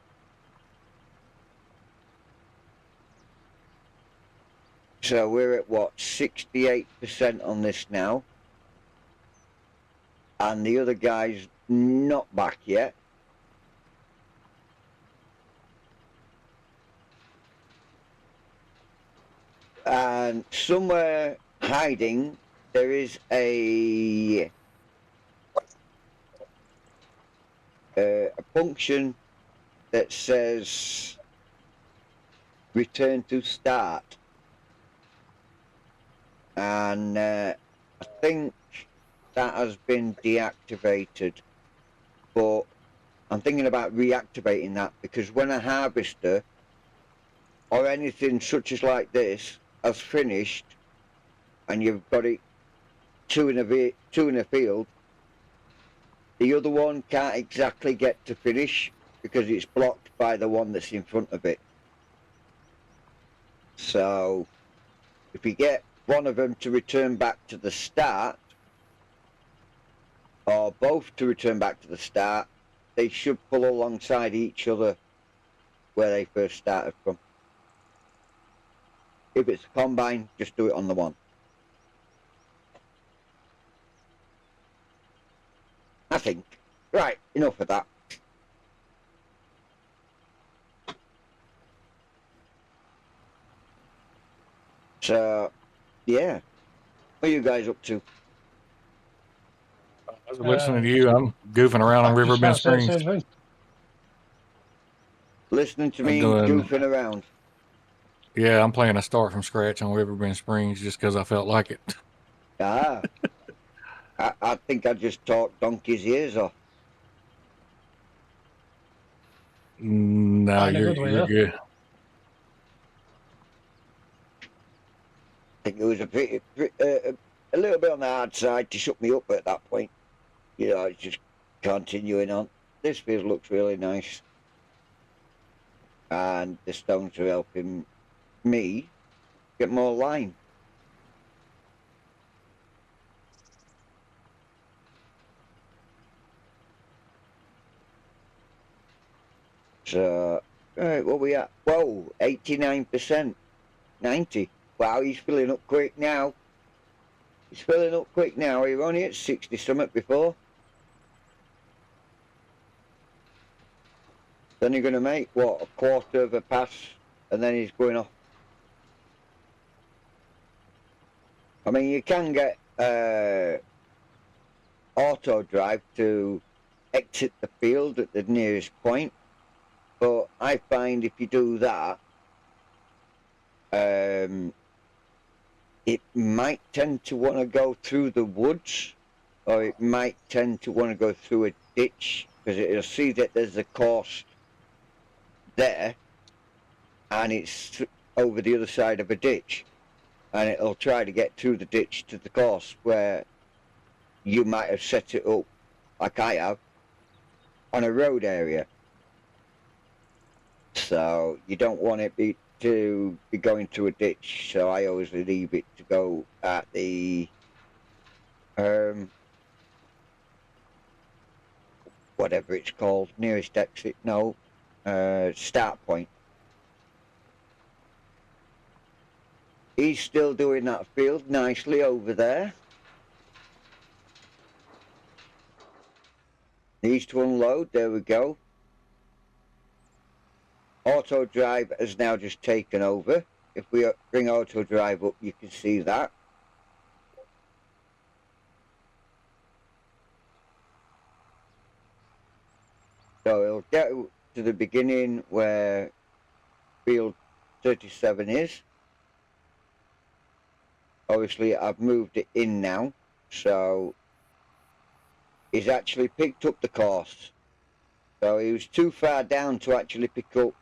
So we're at what, 68% on this now, and the other guy's not back yet. And somewhere hiding there is a function that says return to start, and I think that has been deactivated, but I'm thinking about reactivating that, because when a harvester or anything such as like this has finished and you've got it two in a field, The other one can't exactly get to finish because it's blocked by the one that's in front of it. So if you get one of them to return back to the start, or both to return back to the start, they should pull alongside each other where they first started from. If it's a combine, just do it on the one. I think. Right, enough of that. So, yeah. What are you guys up to?
I was listening to you. I'm goofing around on Riverbend Springs.
Listening to me
doing-
goofing around.
Yeah, I'm playing a start from scratch on Riverbend Springs just because I felt like it.
Ah. I think I just talked donkey's ears off.
No,
Kinda
you're
good with
you're
it.
good.
I think it was a little bit on the hard side to shut me up at that point. You know, it's just continuing on. This field looks really nice. And the stones are helping me get more line. So, right, what we at? Whoa, 89%. 90. Wow, he's filling up quick now. He's filling up quick now. He was only at 60 something before. Then you're going to make, what, a quarter of a pass, and then he's going off. I mean, you can get auto drive to exit the field at the nearest point, but I find if you do that, it might tend to want to go through the woods, or it might tend to want to go through a ditch, because it'll see that there's a course there, and it's over the other side of a ditch, and it'll try to get through the ditch to the course where you might have set it up, like I have, on a road area. So you don't want it to be going through a ditch, so I always leave it to go at the whatever it's called, nearest exit, no, start point. He's still doing that field nicely over there. Needs to unload, there we go. Auto drive has now just taken over. If we bring auto drive up, you can see that. So it'll get to the beginning where field 37 is. Obviously I've moved it in now, so he's actually picked up the course. So he was too far down to actually pick up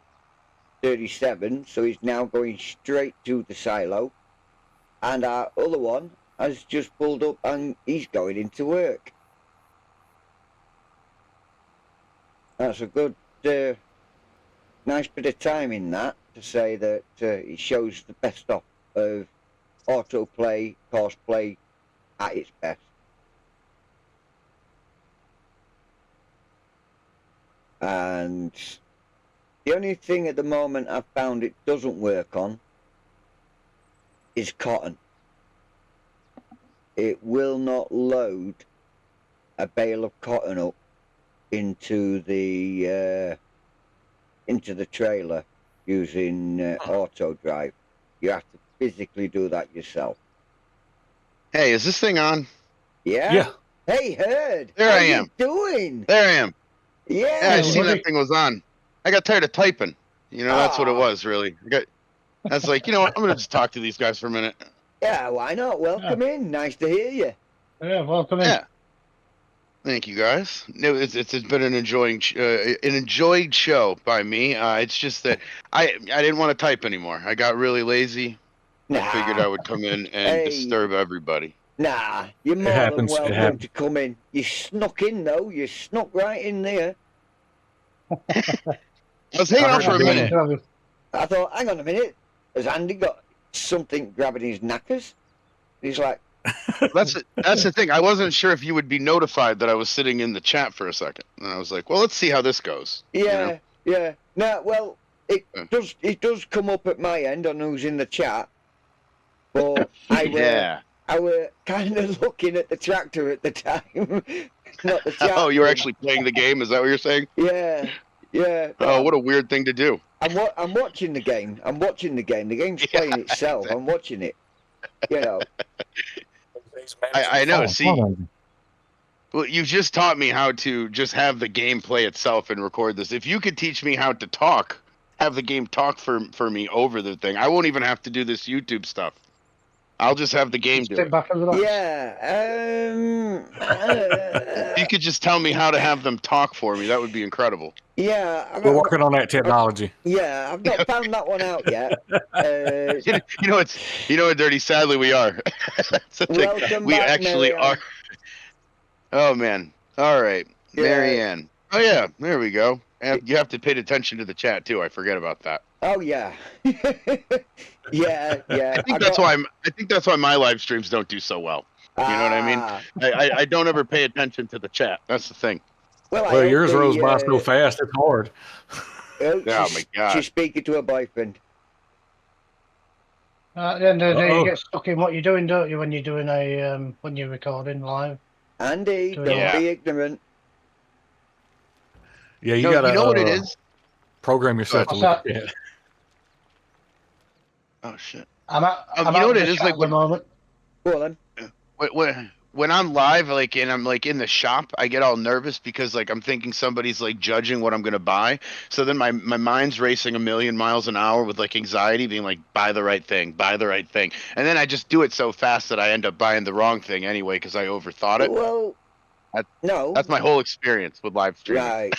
37, so he's now going straight to the silo, and our other one has just pulled up and he's going into work. That's a good nice bit of time in that to say that it shows the best of autoplay, course play at its best. And the only thing at the moment I've found it doesn't work on is cotton. It will not load a bale of cotton up into the trailer using auto drive. You have to physically do that yourself.
Hey, is this thing on?
Yeah?
Yeah.
Hey, Herd.
There
how
I
you
am.
doing?
There I am.
Yeah.
Yeah, I
Hey,
seen
buddy.
that thing was on. I got tired of typing. You know, that's what it was, really. I was like, you know what? I'm going to just talk to these guys for a minute.
Yeah, why not? Welcome in. Nice to hear you.
Yeah, welcome in.
Yeah. Thank you, guys. No, it's been an enjoyed show by me. It's just that I didn't want to type anymore. I got really lazy. I figured I would come in and
Hey.
disturb everybody.
Nah, you're more
happens,
than
it
welcome
happens.
to come in. You snuck in though. You snuck right in there.
I was hanging
I
out
heard
for a
the
minute.
game.
I thought, hang on a minute. Has Andy got something grabbing his knackers? He's like,
That's the thing. I wasn't sure if you would be notified that I was sitting in the chat for a second, and I was like, well, let's see how this goes.
yeah,
You know?
yeah. No, well, it
Yeah.
does come up at my end on who's in the chat. But
Yeah.
I were kind of looking at the tractor at the time, not the chat.
Oh, you were
room.
actually playing the game? Is that what you're saying?
Yeah, yeah.
Oh, what a weird thing to do.
I'm watching the game. I'm watching the game. The game's playing itself. I'm watching it. You know.
I know.
Oh,
See,
hold on.
well, you just taught me how to just have the game play itself and record this. If you could teach me how to talk, have the game talk for me over the thing, I won't even have to do this YouTube stuff. I'll just have the game do
Sit
it.
back and relax.
Yeah.
If you could just tell me how to have them talk for me, that would be incredible.
Yeah.
We're working on that technology.
Yeah, I've not found that one out yet.
You know what, Dirty? Sadly, we are. That's the thing.
Welcome
We
back,
actually
Marianne.
are. Oh man. All right,
Yeah.
Marianne. Oh yeah, there we go. And you have to pay attention to the chat too. I forget about that.
Oh yeah. yeah.
I think that's why my live streams don't do so well. You know what I mean? I don't ever pay attention to the chat. That's the thing.
Well,
Well, yours rose by so fast, it's hard.
Oh my God.
She's speaking to her boyfriend.
At the end of the day,
Uh-oh.
you get stuck in what you're doing, don't you, when you're doing when you're recording live?
Andy, don't
Yeah.
be ignorant.
Yeah, you
No,
gotta
you know what it is?
program yourself to
What's
look
that?
at it.
Oh shit.
I'm at,
You
I'm
know
out
what
of
it
the
is,
chat
like,
at the moment.
Go on then.
When I'm live, like, and I'm like in the shop, I get all nervous because like I'm thinking somebody's like judging what I'm gonna buy. So then my mind's racing a million miles an hour with like anxiety, being like, buy the right thing, and then I just do it so fast that I end up buying the wrong thing anyway because I overthought it.
Well, no.
That's my whole experience with live streaming.
Right,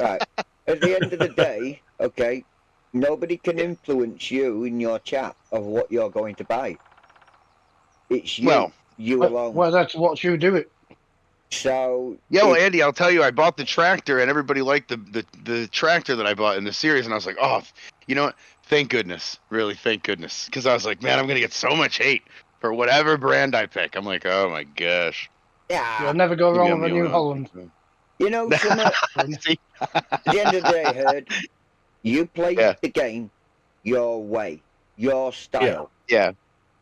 right. At the end of the day, okay, nobody can influence you in your chat of what you're going to buy. It's you,
Well,
you alone.
Well, that's what you do it.
So
yeah, well,
if-
Andy, I'll tell you, I bought the tractor, and everybody liked the tractor that I bought in the series, and I was like, oh, you know what? Thank goodness, really, thank goodness, because I was like, man, I'm gonna get so much hate for whatever brand I pick. I'm like, oh my gosh.
You'll
yeah,
never go
Maybe
wrong
I'm
with a
the
New
only
Holland.
one.
you know, something,
See?
at the end of the day, Herd, you play
Yeah.
the game your way, your style.
Yeah,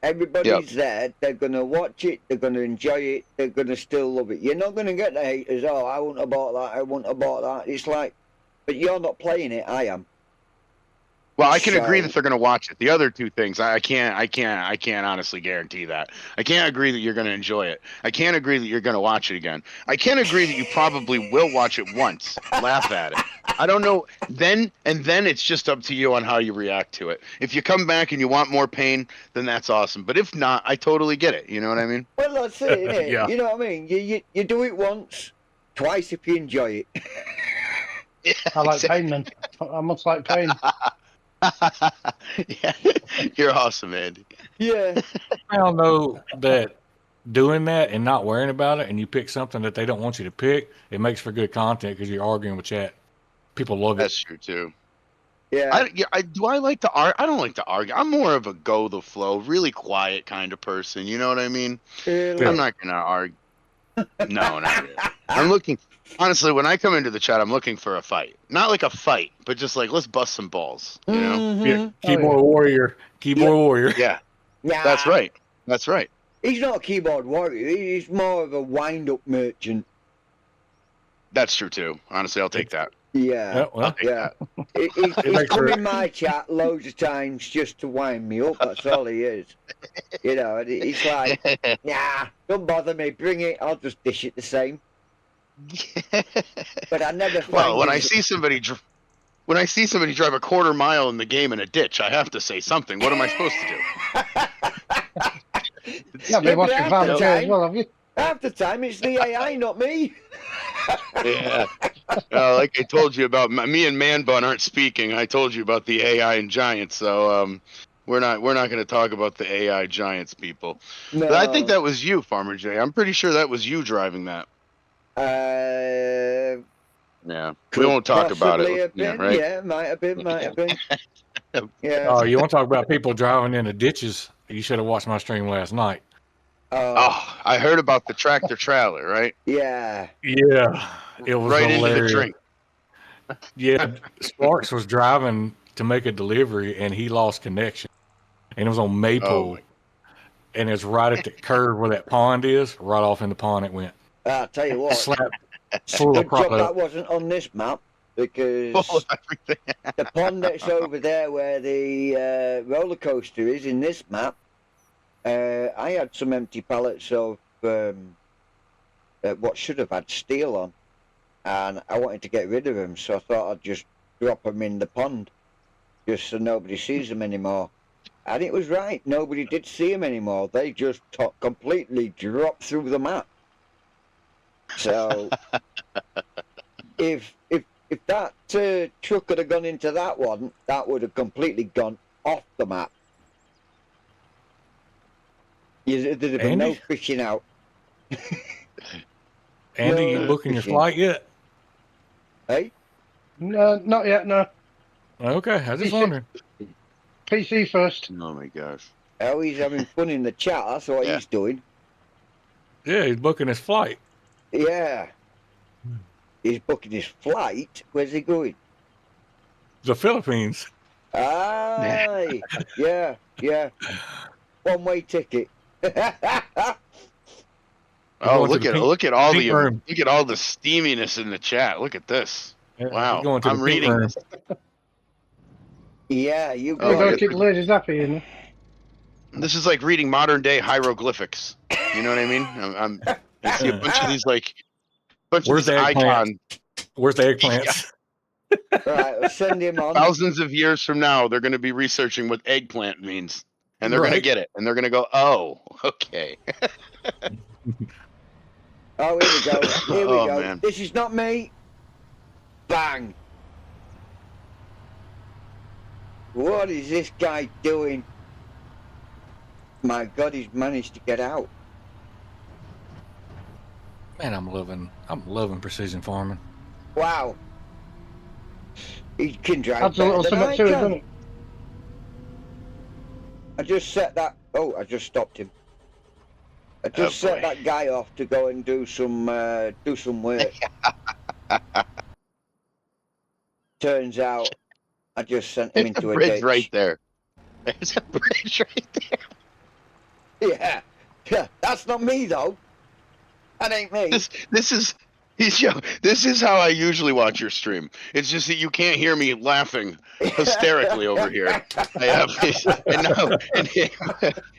Everybody's there. They're going to watch it. They're going to enjoy it. They're going to still love it. You're not going to get the haters. Oh, I wouldn't have bought that. I wouldn't have bought that. It's like, but you're not playing it. I am.
well, I can agree
So-
that they're gonna watch it. The other two things, I can't honestly guarantee that. I can't agree that you're gonna enjoy it. I can't agree that you're gonna watch it again. I can't agree that you probably will watch it once, laugh at it. I don't know. Then it's just up to you on how you react to it. If you come back and you want more pain, then that's awesome. But if not, I totally get it. You know what I mean?
Well, that's it, innit?
Yeah.
You know what I mean? You do it once, twice if you enjoy it.
I like pain, man. I must like pain.
Yeah, you're awesome, Andy.
Yeah.
I don't know that doing that and not worrying about it, and you pick something that they don't want you to pick, it makes for good content because you're arguing with chat. People love it.
That's true too.
Yeah.
I like to argue? I don't like to argue. I'm more of a go the flow, really quiet kind of person. You know what I mean?
Really.
I'm not gonna argue. No, not really. I'm looking. Honestly, when I come into the chat, I'm looking for a fight. Not like a fight, but just like let's bust some balls. You know?
Mhm.
Yeah, keyboard warrior. Keyboard warrior.
Yeah,
Nah,
that's right. That's right.
He's not a keyboard warrior. He's more of a wind-up merchant.
That's true too. Honestly, I'll take that.
Yeah.
Yeah, well,
Yeah. He's
makes
come
for-
in my chat loads of times just to wind me up. That's all he is. You know, and he's like, nah, don't bother me. Bring it. I'll just dish it the same. But I never find
Well, when I
his-
see somebody drive a quarter mile in the game in a ditch, I have to say something. What am I supposed to do?
Yeah,
Yeah,
we watch
but
your
half
father
the
play as
time-
well, have you?
half the time it's the AI, not me.
Yeah. Like I told you about me and Man Bun aren't speaking. I told you about the AI and Giants. So we're not going to talk about the AI giants, people.
No.
But I think that was you, Farmer Jay. I'm pretty sure that was you driving that. Yeah, we won't talk about
possibly
it.
have
Yeah,
been.
right.
Yeah, might have been. Yeah.
Oh, you want to talk about people driving into ditches? You should have watched my stream last night.
Oh, I heard about the tractor trailer, right?
Yeah.
Yeah, it was
Right into the
hilarious.
drink.
Yeah, Sparks was driving to make a delivery and he lost connection, and it was on Maypole, and it's right at the curve where that pond is. Right off in the pond it went.
I'll tell you what.
Slapped full
Good
of
job that
product.
wasn't on this map because
Oh, everything.
the pond that's over there where the roller coaster is in this map, I had some empty pallets of what should have had steel on, and I wanted to get rid of them, so I thought I'd just drop them in the pond just so nobody sees them anymore. And it was right, nobody did see them anymore. They just completely dropped through the map. So if that truck had gone into that one, that would have completely gone off the map. There'd have been no
Andy?
fishing out.
Andy,
No
you booking your
fishing.
flight yet?
Hey?
No, not yet. No.
Okay, I was just wondering.
PC first.
Oh my gosh.
Oh, he's having fun in the chat. That's what
Yeah.
he's doing.
Yeah, he's booking his flight.
Yeah. He's booking his flight. Where's he going?
The Philippines.
Aye. Yeah, yeah. One-way ticket.
Oh,
going to
look
the
at
pink-
look at all
pink
the
room.
look at all the steaminess in the chat. Look at this.
Yeah,
Wow.
he's going to the
I'm
pink
reading
room.
this.
Yeah, you
Oh,
You
got
gotta
yeah.
it.
keep the ladies happy, you know.
This is like reading modern day hieroglyphics. You know what I mean? I see a bunch of these
Where's
these
the eggplant?
icons.
Where's the eggplants?
Right, we'll send him on.
Thousands of years from now, they're going to be researching what eggplant means, and they're going to
Right.
get it, and they're going to go, "Oh, okay."
Oh, here we go. Here we
Oh,
go.
man.
This is not me. Bang. What is this guy doing? My God, he's managed to get out.
Man, I'm loving precision farming.
Wow. He can drive
Adds a little
better than
something
I
to it,
can.
doesn't it?
I just set that. Oh, I just stopped him. I just set
boy.
that guy off to go and do some work. Turns out, I just sent him
There's a
into a
bridge
ditch.
right there. There's a bridge right there.
Yeah, yeah. That's not me though. That ain't me.
This is how I usually watch your stream. It's just that you can't hear me laughing hysterically over here. I have,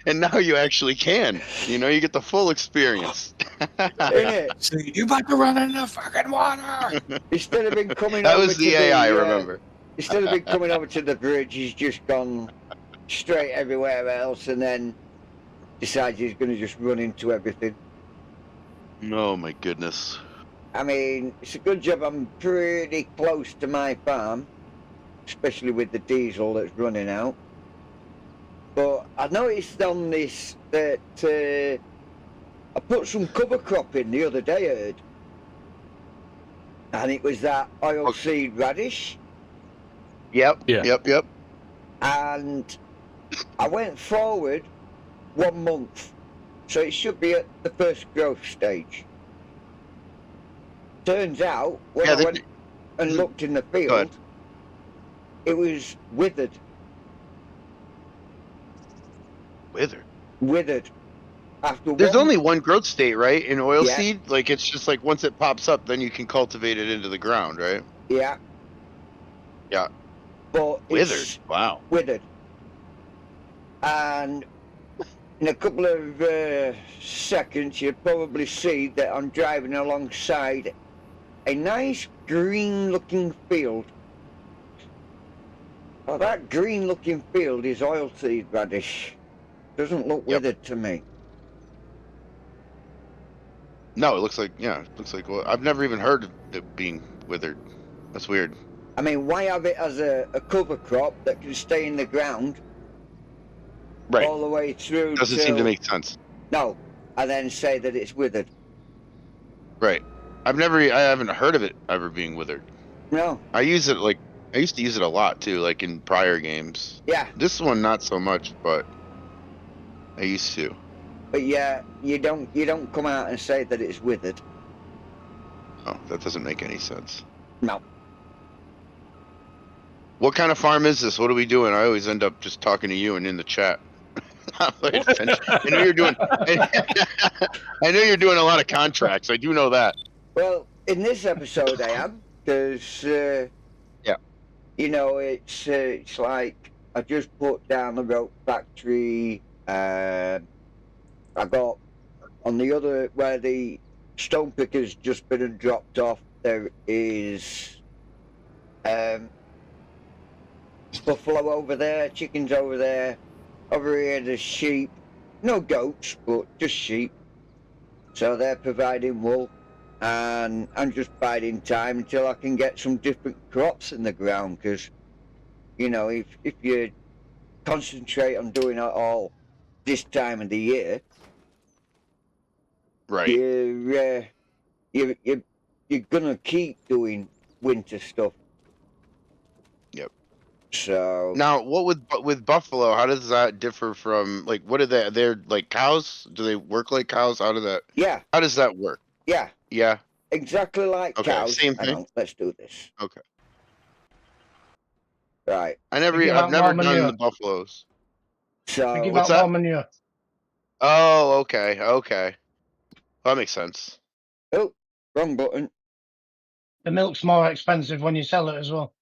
and now you actually can. You know, you get the full experience.
Innit?
See, you about to run in the fucking water.
Instead of been coming
That
over
was
to
the AI, remember?
Instead of been coming over to the bridge, he's just gone straight everywhere else, and then decides he's going to just run into everything.
Oh my goodness.
I mean, it's a good job I'm pretty close to my farm, especially with the diesel that's running out. But I noticed on this that I put some cover crop in the other day, I heard. And it was that oilseed radish.
Yep.
Yeah.
Yep.
And I went forward 1 month. So it should be at the first growth stage. Turns out, when
Yeah,
I
they-
went and looked in the
ahead.
field, it was withered. Withered. After
There's
one,
only one growth state, right? In oilseed,
Yeah.
seed, like it's just like once it pops up, then you can cultivate it into the ground, right?
Yeah.
Yeah.
But
Withered.
it's
Wow.
withered. And in a couple of seconds, you'll probably see that I'm driving alongside a nice green-looking field. Well, that green-looking field is oilseed radish. Doesn't look
Yep.
withered to me.
No, it looks like well, I've never even heard of it being withered. That's weird.
I mean, why have it as a cover crop that can stay in the ground
Right.
all the way through.
Doesn't seem to make sense.
No, and then say that it's withered.
Right. I haven't heard of it ever being withered.
No.
I used to use it a lot too, like in prior games.
Yeah,
This one not so much, but I used to.
but yeah, you don't come out and say that it's withered.
Oh, that doesn't make any sense.
No.
What kind of farm is this? What are we doing? I always end up just talking to you and in the chat. I know you're doing. I know you're doing a lot of contracts. I do know that.
Well, in this episode, I am because
Yeah.
you know it's like I just put down the rope factory. I got on the other where the stone picker's just been dropped off. There is buffalo over there, chickens over there. Over here, there's sheep. No goats, but just sheep. So they're providing wool. And I'm just biding time until I can get some different crops in the ground. Because, you know, if you concentrate on doing it all this time of the year,
Right.
you're gonna keep doing winter stuff.
Yep.
So
Now, what with buffalo? How does that differ from like what are they? They're like cows. Do they work like cows? How does that work?
yeah,
Yeah.
exactly like
Okay,
cows.
same
Hang
thing.
on, let's do this.
Okay.
Right.
They give
I've
out
never
more
done
manure.
the buffaloes.
So
They give
what's
out
that?
more manure.
Oh, okay, okay. That makes sense.
oh, wrong button.
The milk's more expensive when you sell it as well.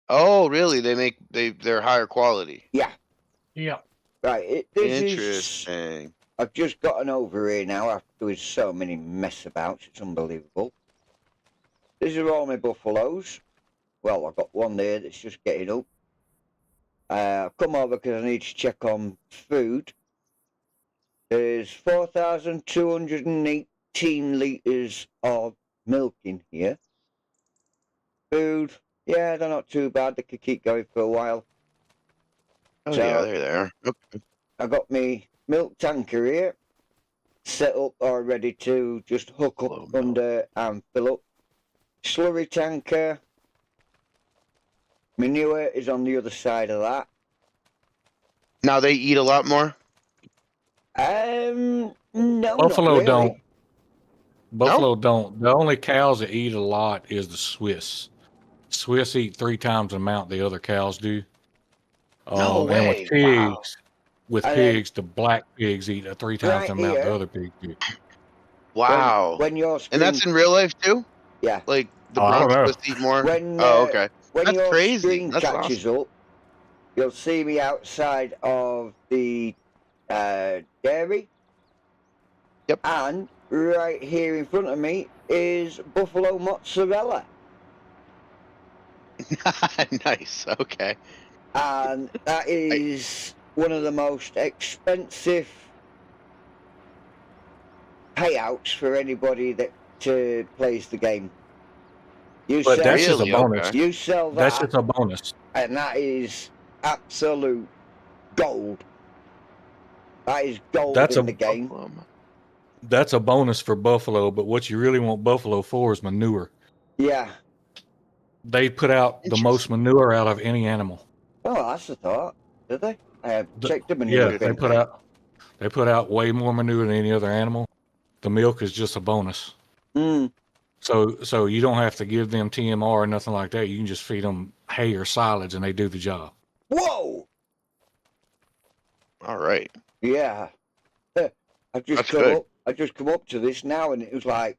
Oh, really? They're higher quality.
Yeah.
Yeah.
Right. This is.
Interesting.
I've just gotten over here now after doing so many mess abouts. It's unbelievable. These are all my buffaloes. Well, I've got one there that's just getting up. I've come over because I need to check on food. There's 4,218 litres of milk in here. Food, yeah, they're not too bad. They could keep going for a while.
Oh
So-
yeah, they're there. Okay.
I got me milk tanker here, set up or ready to just hook up
Hello, milk.
under and fill up. Slurry tanker. Manure is on the other side of that.
Now they eat a lot more.
No, not
Buffalo
really.
don't. Buffalo don't. The only cows that eat a lot is the Swiss. Swiss eat 3 times the amount the other cows do.
No
And
way.
with pigs,
Wow.
with
And then-
pigs, the black pigs eat 3 times
Right
the amount
here.
the other pigs do.
Wow.
When your
And that's
screen,
in real life too.
yeah.
Like the
Oh, I don't
Bronx
know.
must eat more.
When
Oh, okay.
when
That's
your
crazy.
screen
That's
catches up, you'll see me outside of the dairy.
Yep.
And right here in front of me is buffalo mozzarella,
Nice. Okay.
and that is one of the most expensive payouts for anybody that plays the game. You
But
sell,
that's just a
Really?
bonus.
Okay.
you sell that,
That's just a bonus.
and that is absolute gold. That is gold
That's
in
a-
the game.
That's a bonus for buffalo. But what you really want buffalo for is manure.
Yeah.
They put out the most manure out of any animal.
Oh, that's the thought. Did they? I have
The-
checked the manure.
Yeah,
bin.
they put out way more manure than any other animal. The milk is just a bonus.
Mm.
So you don't have to give them TMR or nothing like that. You can just feed them hay or silage and they do the job.
Whoa!
All right.
Yeah. I just
That's
come
good.
up. I just come up to this now, and it was like,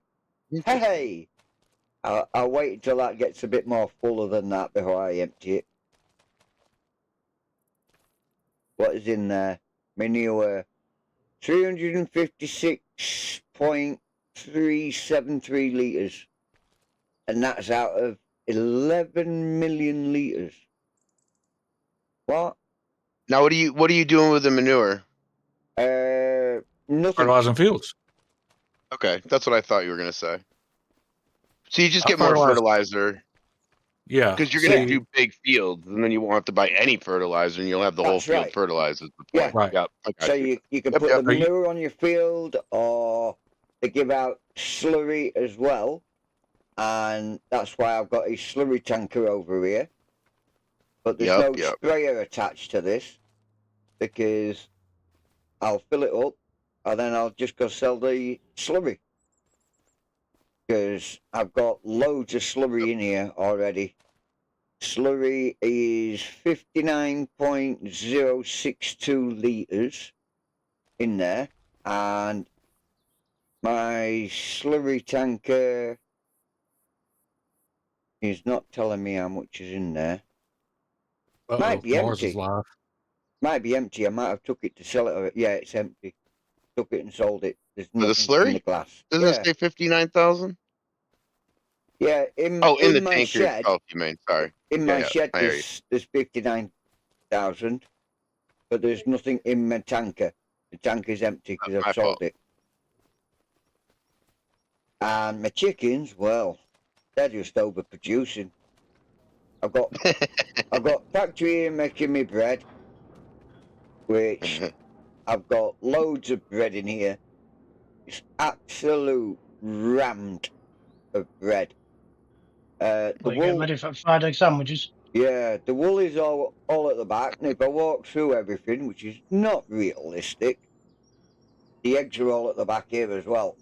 hey. I'll wait until that gets a bit more fuller than that before I empty it. What is in there? Manure. 356.373 litres. And that's out of 11 million litres. What?
Now, what are you doing with the manure?
Nothing.
Fertilizing fields.
Okay, that's what I thought you were gonna say. So you just
I
get more
fertilize-
fertilizer.
Yeah.
Because you're going to
see,
do big fields, and then you won't have to buy any fertilizer, and you'll have the whole
That's
field
right.
fertilized. Is the
Yeah.
point?
Right.
Yep. I got
So
you.
you can
Yep,
put
yep.
the
So you-
manure on your field, or they give out slurry as well, and that's why I've got a slurry tanker over here. But there's no
Yep.
sprayer attached to this because I'll fill it up and then I'll just go sell the slurry because I've got loads of slurry in here already. Slurry is 59.062 litres in there, and my slurry tanker is not telling me how much is in there. Might be
Mars
empty.
is live.
Might be empty. I might have took it to sell it. Yeah, it's empty. Took it and sold it. There's
For the
nothing in
slurry?
the glass.
Doesn't
Yeah,
it say 59,000?
yeah.
Oh, in the
my
tanker
shed,
itself, you mean? Sorry.
in
Yeah,
my
yeah,
shed,
I hear you.
there's 59,000, but there's nothing in my tanker. The tanker's empty because
My
I've sold
fault.
it. And my chickens, well, they're just overproducing. I've got factory here making me bread, which I've got loads of bread in here. It's absolute rammed of bread. The
Well, you getting
wool,
ready for Friday sandwiches?
yeah, the wool is all at the back, and if I walk through everything, which is not realistic, the eggs are all at the back here as well.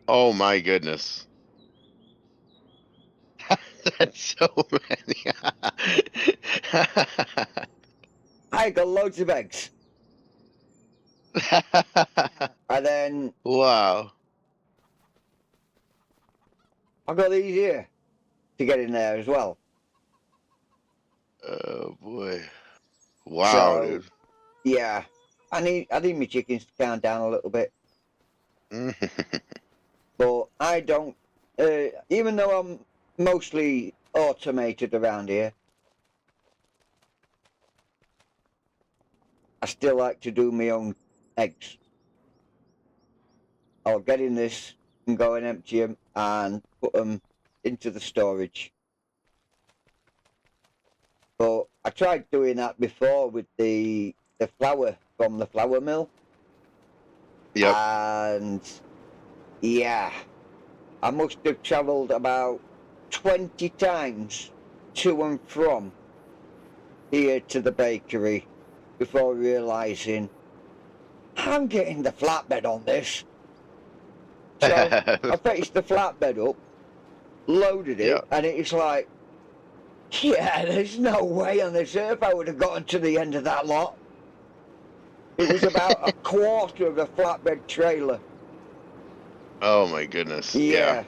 Oh my goodness. That's so many.
I got loads of eggs, and then
Wow.
I got these here to get in there as well.
Oh boy. Wow,
So, yeah, I need my chickens to calm down a little bit.
dude.
But I don't, even though I'm mostly automated around here, I still like to do my own eggs. I'll get in this and go and empty them and put them into the storage. But I tried doing that before with the flour from the flour mill.
Yep.
And yeah, I must have travelled about 20 times to and from here to the bakery before realising I'm getting the flatbed on this. So I fetched the flatbed up, loaded it,
Yeah.
and it's like, yeah, there's no way on this earth I would have gotten to the end of that lot. It was about a quarter of a flatbed trailer.
Oh my goodness.
Yeah.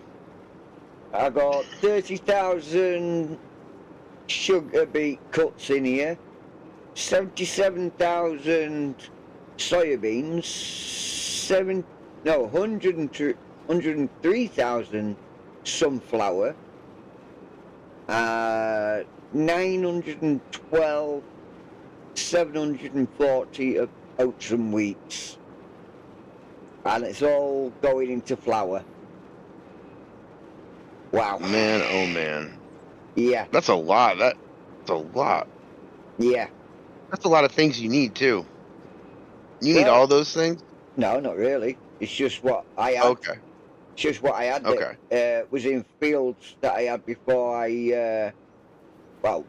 I got 30,000 sugar beet cuts in here, 77,000 soybeans, 103,000 sunflower, 912, 740 of oats and wheats, and it's all going into flour. Wow.
Man, oh man.
Yeah,
That's a lot. That's a lot.
yeah.
That's a lot of things you need too. You need
Well-
all those things?
No, not really. It's just what I had.
Okay.
It's just what I had
Okay.
that was in fields that I had before I,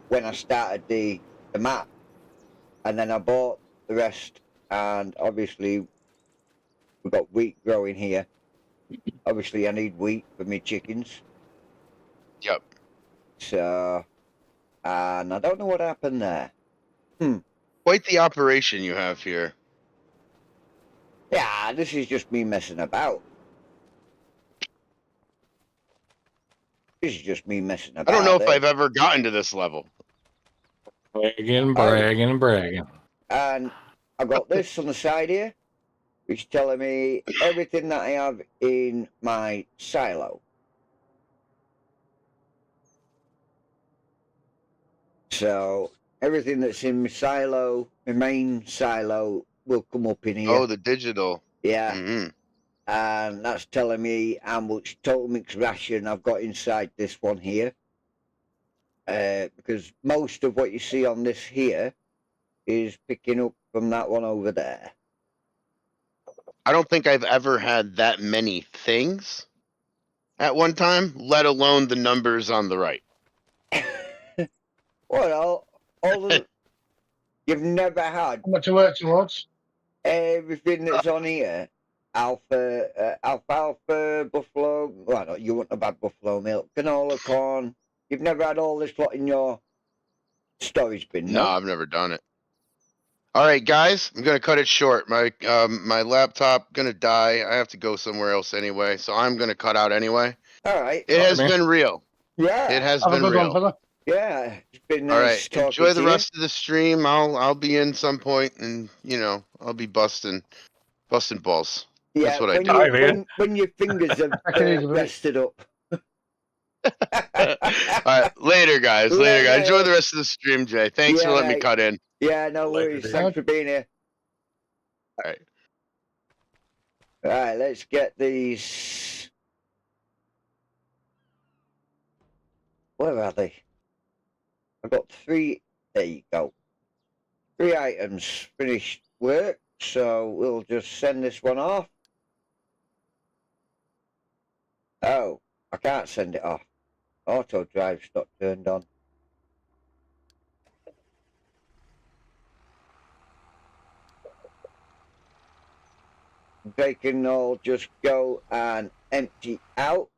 when I started the map. And then I bought the rest. And obviously, we've got wheat growing here. Obviously, I need wheat for my chickens.
Yep.
So, and I don't know what happened there.
Quite the operation you have here.
Yeah, this is just me messing about. This is just me messing about.
I don't know if
eh?
I've ever gotten to this level.
Bragging.
And I got this on the side here, which is telling me everything that I have in my silo. So everything that's in my silo, my main silo, will come up in here.
Oh, the digital.
Yeah,
Mhm.
and that's telling me how much total mix ration I've got inside this one here. because most of what you see on this here is picking up from that one over there.
I don't think I've ever had that many things at one time, let alone the numbers on the right.
Well, you've never had
How much to work towards?
everything that's on here. Alfalfa, buffalo. Well, no, you wouldn't have had buffalo milk, canola, corn. You've never had all this lot in your storage bin,
No,
no?
I've never done it. All right, guys, I'm gonna cut it short. My laptop gonna die. I have to go somewhere else anyway, so I'm gonna cut out anyway.
All right.
It has
man.
been real.
Yeah.
It has
Have a
been
good one,
real.
fella.
Yeah. It's been
All
nice
right,
talking
enjoy the
to you.
rest of the stream. I'll be in some point, and I'll be busting balls.
Yeah,
That's what I
when
do.
All right, man.
when your fingers have
I can easily believe.
rested up.
All right, later, guys. Later, guys. Enjoy the rest of the stream, Jay. Thanks for
Yeah,
letting me
mate.
cut in.
Yeah, no
Later,
worries.
dude.
Thanks for being here.
All right.
All right, let's get these. Where are they? I've got 3. There you go. 3 items finished work, so we'll just send this one off. Oh, I can't send it off. Auto drive's not turned on. They can all just go and empty out.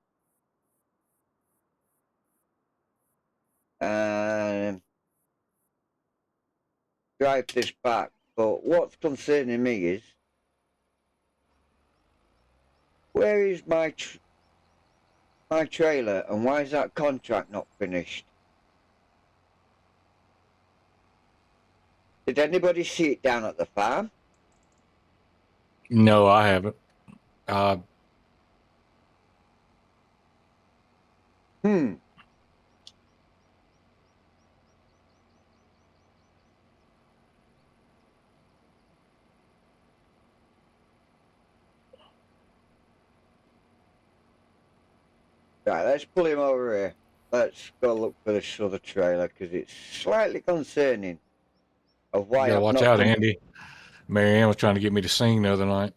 And drive this back. But what's concerning me is, where is my trailer, and why is that contract not finished? Did anybody see it down at the farm?
No, I haven't.
Right, let's pull him over here. Let's go look for this other trailer, because it's slightly concerning of why
You gotta
I've
watch
not
out,
done-
Andy. Marianne was trying to get me to sing the other night.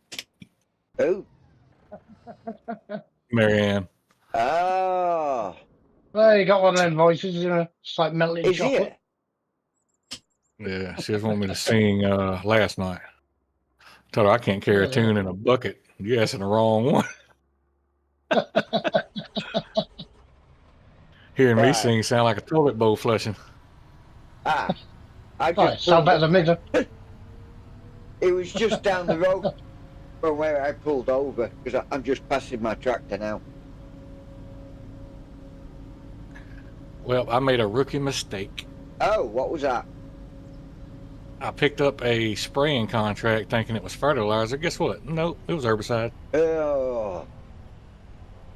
Who?
Marianne.
Oh,
Well, you got one of them voices, it's like melting
is
chocolate.
Yeah, she was wanting me to sing last night. Told her I can't carry a tune in a bucket. You asking the wrong one. Hearing me
Right.
sing sound like a toilet bowl flushing.
I
Oh,
just
sound better
pulled-
than me, though.
It was just down the road from where I pulled over, because I'm just passing my tractor now.
Well, I made a rookie mistake.
Oh, what was that?
I picked up a spraying contract thinking it was fertilizer. Guess what? Nope, it was herbicide.
Oh,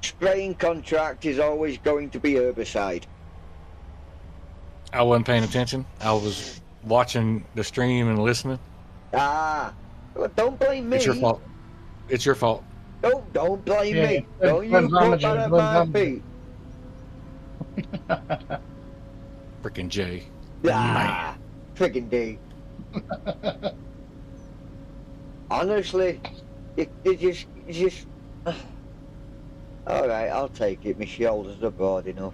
spraying contract is always going to be herbicide.
I wasn't paying attention. I was watching the stream and listening.
Ah, well, don't blame me.
It's your fault. It's your fault.
Don't blame
Yeah,
me.
yeah.
Don't you
Blame
put
Ramage,
that at
blame
my
Ramage.
feet.
Freaking Jay.
Ah, friggin' D. Honestly, you just. All right, I'll take it. My shoulders are broad enough.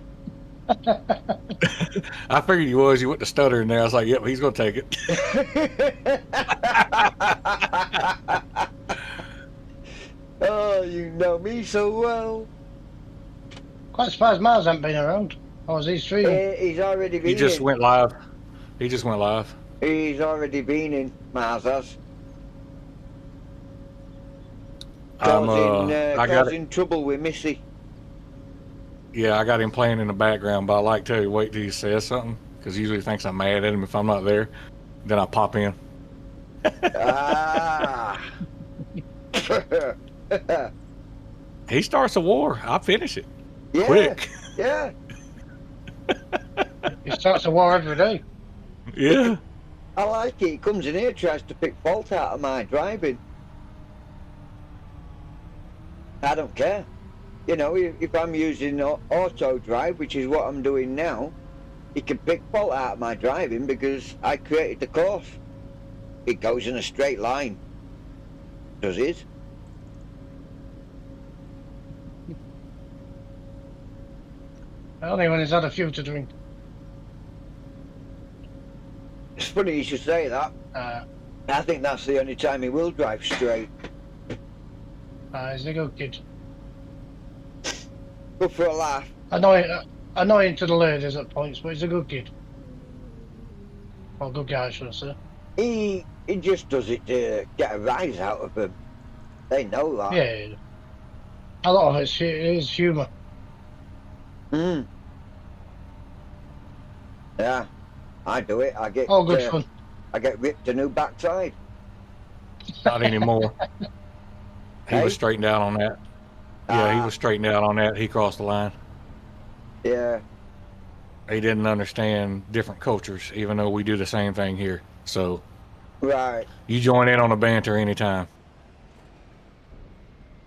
I figured you was. You went to stutter in there. I was like, yep, he's going to take it.
Oh, you know me so well.
Quite surprised Miles hasn't been around. Or was he streaming?
He's already been
He just
in.
went live. He just went live.
He's already been in, Miles has. Causing trouble with Missy.
Yeah, I got him playing in the background, but I like to wait till he says something because usually he thinks I'm mad at him if I'm not there. Then I pop in.
Ah.
He starts a war. I finish it
Yeah,
quick.
yeah.
He starts a war every day.
Yeah.
I like it. He comes in here, tries to pick fault out of my driving. I don't care. You know, if I'm using auto drive, which is what I'm doing now, he can pick fault out of my driving because I created the course. It goes in a straight line. Does it?
Only when he's had a few to drink.
It's funny you should say that. I think that's the only time he will drive straight.
He's a good kid.
Good for a laugh.
Annoying to the ladies at points, but he's a good kid. Well, good guy, should I say.
He just does it to get a rise out of them. They know that.
Yeah. A lot of it is humour.
Mm. Yeah, I do it. I get
All good fun.
I get ripped a new backside.
Not anymore. He
Hey?
was straightened out on that. Yeah, he was straightened out on that. He crossed the line.
Yeah.
He didn't understand different cultures, even though we do the same thing here. So
Right.
you join in on the banter anytime.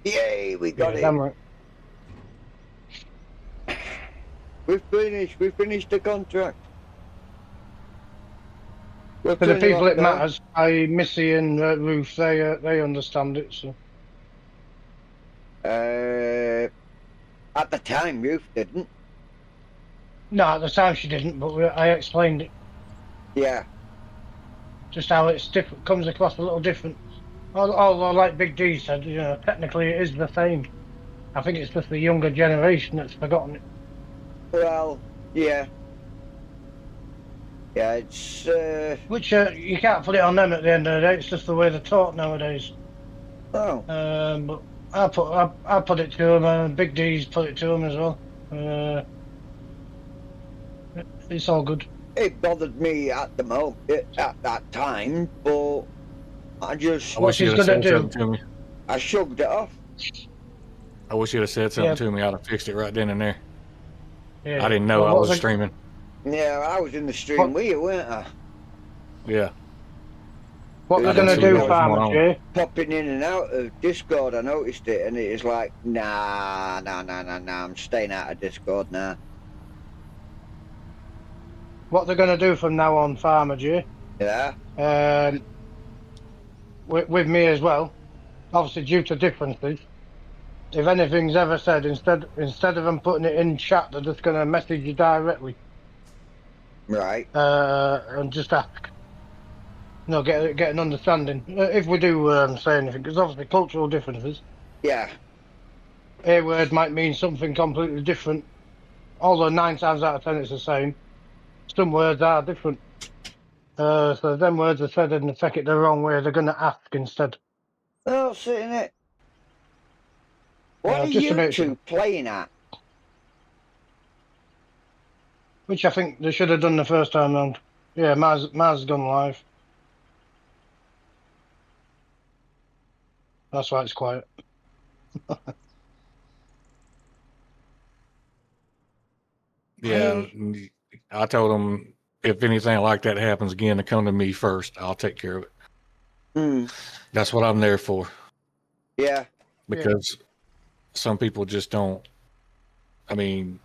Yay, we got
Damn
it.
right.
We finished the contract. We're
For the
turning
people
up
it
now.
matters, Missy and Ruth, they understand it. So
At the time, Ruth didn't.
no, at the time she didn't, but I explained it.
Yeah.
Just how it's different, comes across a little different. Although, like Big D said, technically it is the same. I think it's just the younger generation that's forgotten it.
Well, yeah. Yeah, it's
Which you can't put it on them at the end of the day. It's just the way they're taught nowadays.
oh.
But I put it to them, and Big D's put it to them as well. It's all good.
It bothered me at the moment, at that time, but I just
I wish
he's
you'd have
gonna
said
do?
something to me.
I shrugged it off.
I wish you'd have said something
Yeah.
to me. I'd have fixed it right then and there.
Yeah.
I didn't know
Well,
I
what
was
was it-
streaming.
Yeah, I was in the stream
What-
with you, weren't I?
Yeah.
What
I
they're
didn't
gonna
see
do,
what was
Farmer
going on.
Jay?
Popping in and out of Discord, I noticed it, and it was like, nah, I'm staying out of Discord now.
What they're gonna do from now on, Farmer Jay?
Yeah?
With me as well. Obviously, due to differences. If anything's ever said, instead of them putting it in chat, they're just gonna message you directly
Right.
and just ask. Get an understanding. If we do say anything, because obviously cultural differences.
Yeah.
A word might mean something completely different. Although 9 times out of 10 it's the same. Some words are different. So if them words are said and they take it the wrong way, they're going to ask instead.
Oh, sitting it. What are
just to
you
make
two
sure.
playing at?
Which I think they should have done the first time round. Yeah, Mars gone live. That's why it's quiet.
Yeah. I told them if anything like that happens again to come to me first. I'll take care of it.
Hmm.
That's what I'm there for.
Yeah.
Because some people just don't. I mean,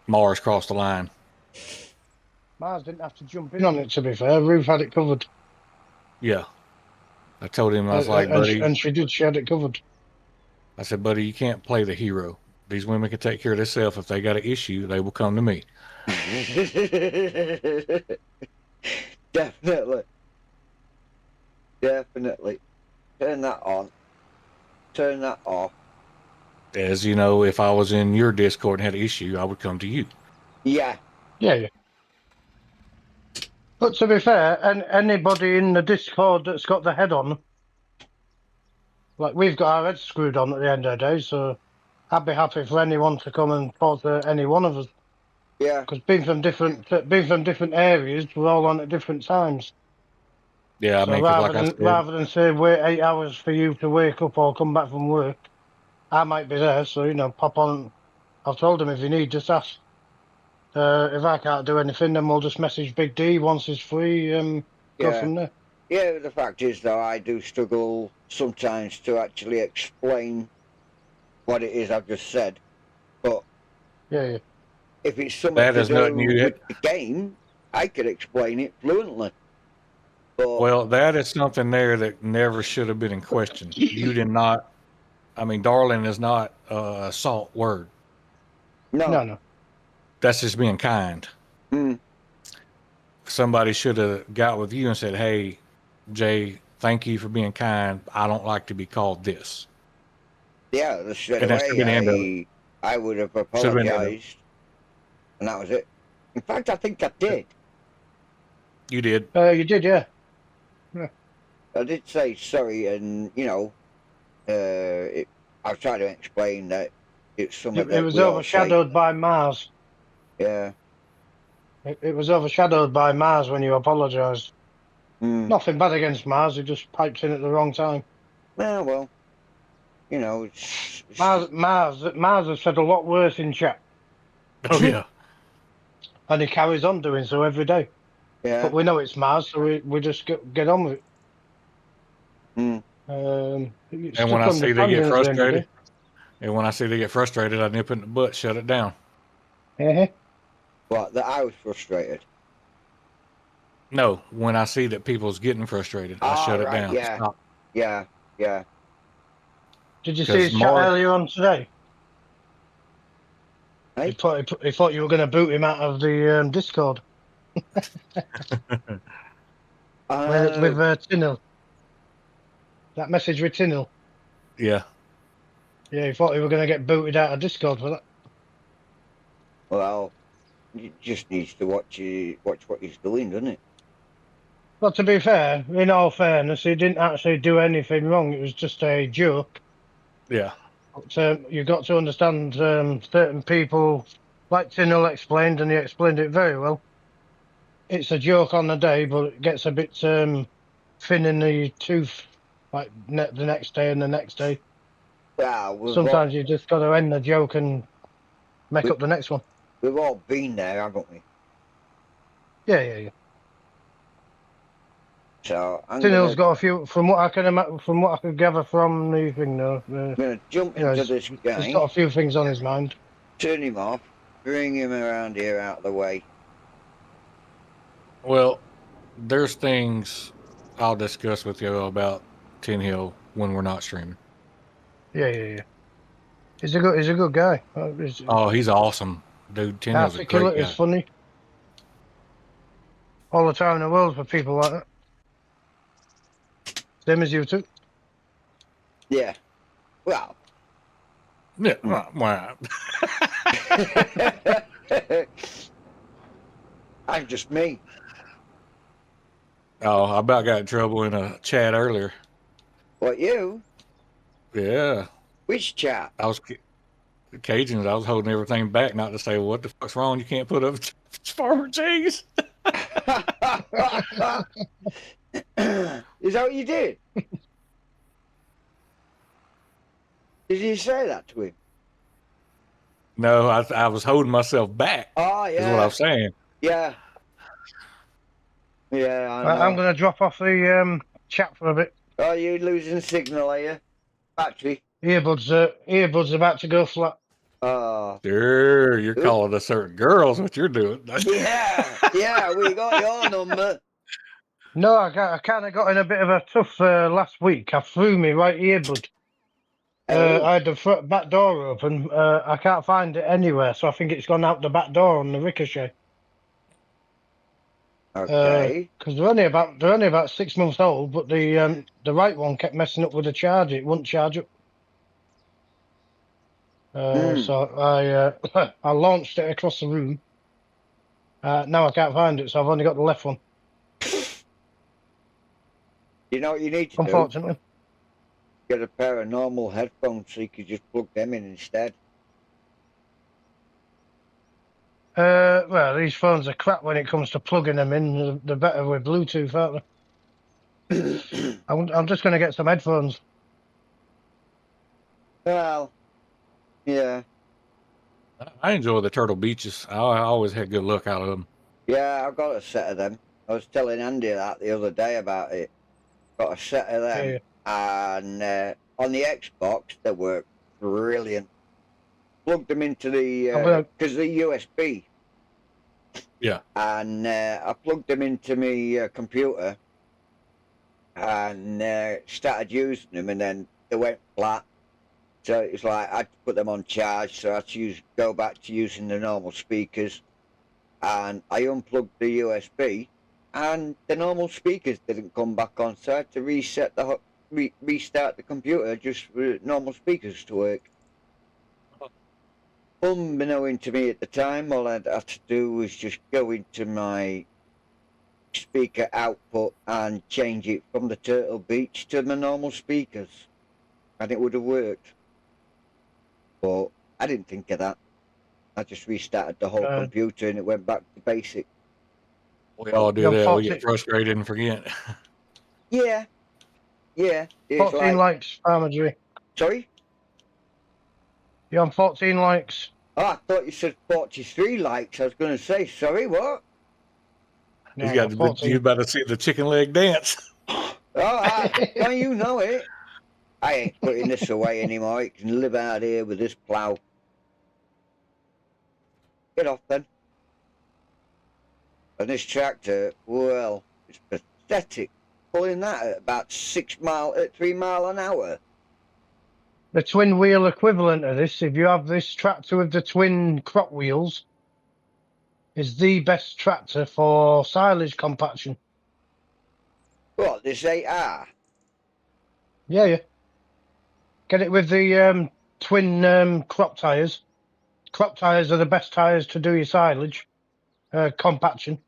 Mars crossed the line.
Mars didn't have to jump in on it, to be fair. Ruth had it covered.
Yeah. I told him, I was like, buddy,
and she did, she had it covered.
I said, buddy, you can't play the hero. These women can take care of themselves. If they got an issue, they will come to me.
Definitely. Definitely. Turn that on. Turn that off.
As you know, if I was in your Discord and had an issue, I would come to you.
Yeah.
Yeah. But to be fair, anybody in the Discord that's got the head on, like we've got our heads screwed on at the end of the day, so I'd be happy for anyone to come and talk to any one of us.
Yeah.
Because being from different areas, we're all on at different times.
Yeah, I
So
mean, 'cause like I said,
rather than say wait 8 hours for you to wake up or come back from work, I might be there. So pop on. I've told them if you need, just ask. If I can't do anything, then we'll just message Big D once he's free. Go
Yeah.
from there.
Yeah, the fact is, though, I do struggle sometimes to actually explain what it is I've just said. But
Yeah.
if it's something
That
to
is
do
nothing you
with the game, I could explain it fluently. But
Well, that is something there that never should have been in question. You did not. I mean, darling is not a salt word.
No, no.
That's just being kind.
Mm,
Somebody should have got with you and said, "Hey, Jay, thank you for being kind. I don't like to be called this."
yeah, straight
And that should have been the end of it.
away, I would have
Should have been the end of it.
apologised, and that was it. In fact, I think I did.
You did.
You did, yeah.
I did say sorry, and I was trying to explain that it's something
It
that
was
we all say.
overshadowed by Mars.
Yeah.
It was overshadowed by Mars when you apologised.
Mm.
Nothing bad against Mars. He just piped in at the wrong time.
Well,
Mars has said a lot worse in chat,
Oh yeah.
and he carries on doing so every day.
yeah.
But we know it's Mars, so we just get on with it.
Mm.
And when I see they get frustrated, I nip in the butt, shut it down.
What? That I was frustrated.
No, when I see that people's getting frustrated, I shut it down.
Yeah.
Stop.
Yeah.
Did you see
'Cause
his chat
Mars-
earlier on today?
Hey?
He thought you were going to boot him out of the Discord with Tinil. That message with Tinil.
Yeah.
Yeah, he thought he were going to get booted out of Discord for that.
Well, he just needs to watch what he's doing, doesn't it?
Well, to be fair, in all fairness, he didn't actually do anything wrong. It was just a joke.
Yeah.
But you've got to understand certain people, like Tinil explained, and he explained it very well. It's a joke on the day, but it gets a bit thin in the tooth, like the next day and the next day.
Well,
Sometimes you just got to end the joke and make up the next one.
we've all been there, haven't we?
Yeah.
So
Tinil's got a few, from what I could gather from the thing, though.
I'm gonna jump into this guy,
He's got a few things on his mind.
turn him off, bring him around here out of the way.
Well, there's things I'll discuss with you about Tin Hill when we're not streaming.
Yeah. He's a good guy.
Oh, he's awesome, dude. Tin Hill's a great
Articulate,
guy.
is funny. All the time in the world for people like that. Same as you too.
Yeah. Well.
Yeah. Wow.
I'm just me.
Oh, I about got in trouble in a chat earlier.
What, you?
Yeah.
Which chap?
I was Cajuns. I was holding everything back, not to say, "What the fuck's wrong? You can't put up farmer cheese."
Is that what you did? Did you say that to him?
No, I was holding myself back.
Oh,
Is what
yeah.
I'm saying.
Yeah. Yeah, I know.
I'm going to drop off the chat for a bit.
Oh, you losing signal, are you? Battery.
Earbuds about to go flat.
Oh.
Sure, you're calling a certain girls what you're doing.
Yeah, we got your number.
No, I kind of got in a bit of a tough last week. I threw my right earbud. I had the back door open. I can't find it anywhere, so I think it's gone out the back door on the ricochet.
Okay.
Because they're only about 6 months old, but the right one kept messing up with the charge. It wouldn't charge up. So I launched it across the room. Now I can't find it, so I've only got the left one.
You know what you need to
Unfortunately.
do? Get a pair of normal headphones so you could just plug them in instead.
Well, these phones are crap when it comes to plugging them in. They're better with Bluetooth, aren't they? I'm just going to get some headphones.
Well, yeah.
I enjoy the Turtle Beaches. I always had good luck out of them.
Yeah, I've got a set of them. I was telling Andy that the other day about it. Got a set of them.
Yeah.
And on the Xbox, they work brilliant. plugged them into the
I'm gonna-
because the USB.
Yeah.
And I plugged them into my computer and started using them, and then they went flat. So it was like I had to put them on charge, so I had to go back to using the normal speakers. And I unplugged the USB, and the normal speakers didn't come back on, so I had to reset restart the computer just for normal speakers to work. Unbeknown to me at the time, all I had to do was just go into my speaker output and change it from the Turtle Beach to the normal speakers, and it would have worked. But I didn't think of that. I just restarted the whole computer and it went back to basic.
We all do
You're
that. We
14
get frustrated and forget.
Yeah. It's
14 likes, Farmer G.
Sorry?
You're on 14 likes.
Oh, I thought you said 43 likes. I was going to say, sorry, what?
He's got to be, you about to see the chicken leg dance.
Oh, don't you know it? I ain't putting this away anymore. It can live out here with this plough. Get off then. And this tractor, well, it's pathetic. Pulling that at about 3 mile an hour.
The twin wheel equivalent of this, if you have this tractor with the twin crop wheels, is the best tractor for silage compaction.
What, this 8R?
Yeah. Get it with the twin crop tyres. Crop tyres are the best tyres to do your silage compaction.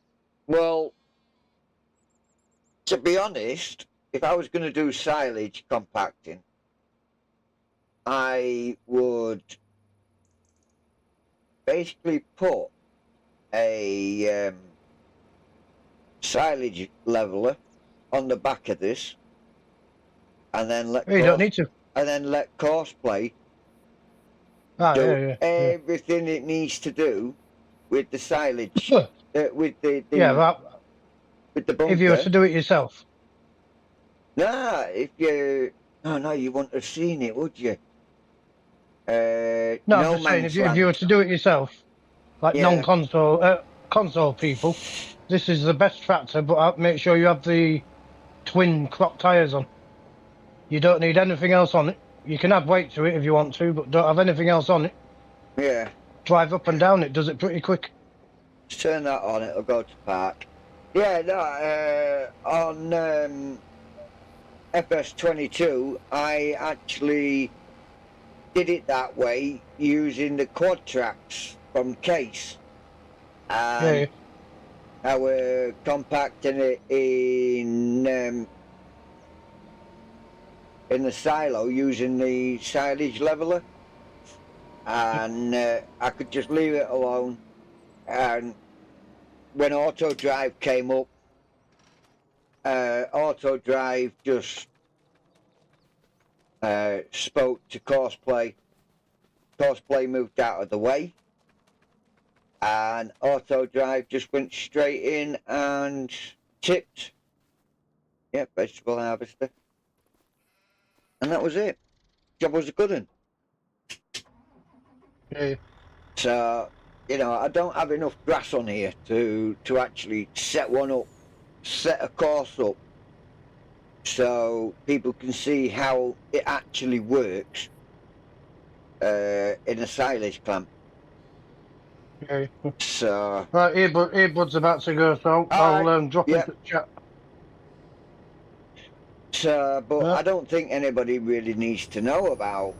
Well, to be honest, if I was going to do silage compacting, I would basically put a silage leveler on the back of this, and then
You don't need to.
And then let Courseplay do everything it needs to do with the silage, with the with the bunker.
If you were to do it yourself.
Nah, if you... No, you wouldn't have seen it, would you?
No, I'm just saying, if you were to do it yourself, like console people, this is the best tractor, but make sure you have the twin crop tyres on. You don't need anything else on it. You can add weight to it if you want to, but don't have anything else on it.
Yeah.
Drive up and down, it does it pretty quick.
Just turn that on, it'll go to park. Yeah, no, on FS22, I actually did it that way using the quad tracks from Case. And I were compacting it in the silo using the silage leveler, and I could just leave it alone. And when Auto Drive came up, Auto Drive just spoke to Courseplay. Courseplay moved out of the way, and Auto Drive just went straight in and tipped. Yeah, vegetable harvester. And that was it. Job was a good one.
Yeah.
So, you know, I don't have enough grass on here to actually set one up, set a course up, so people can see how it actually works in a silage clamp.
Yeah.
So...
Right, earbud's about to go, so I'll drop into the chat.
But I don't think anybody really needs to know about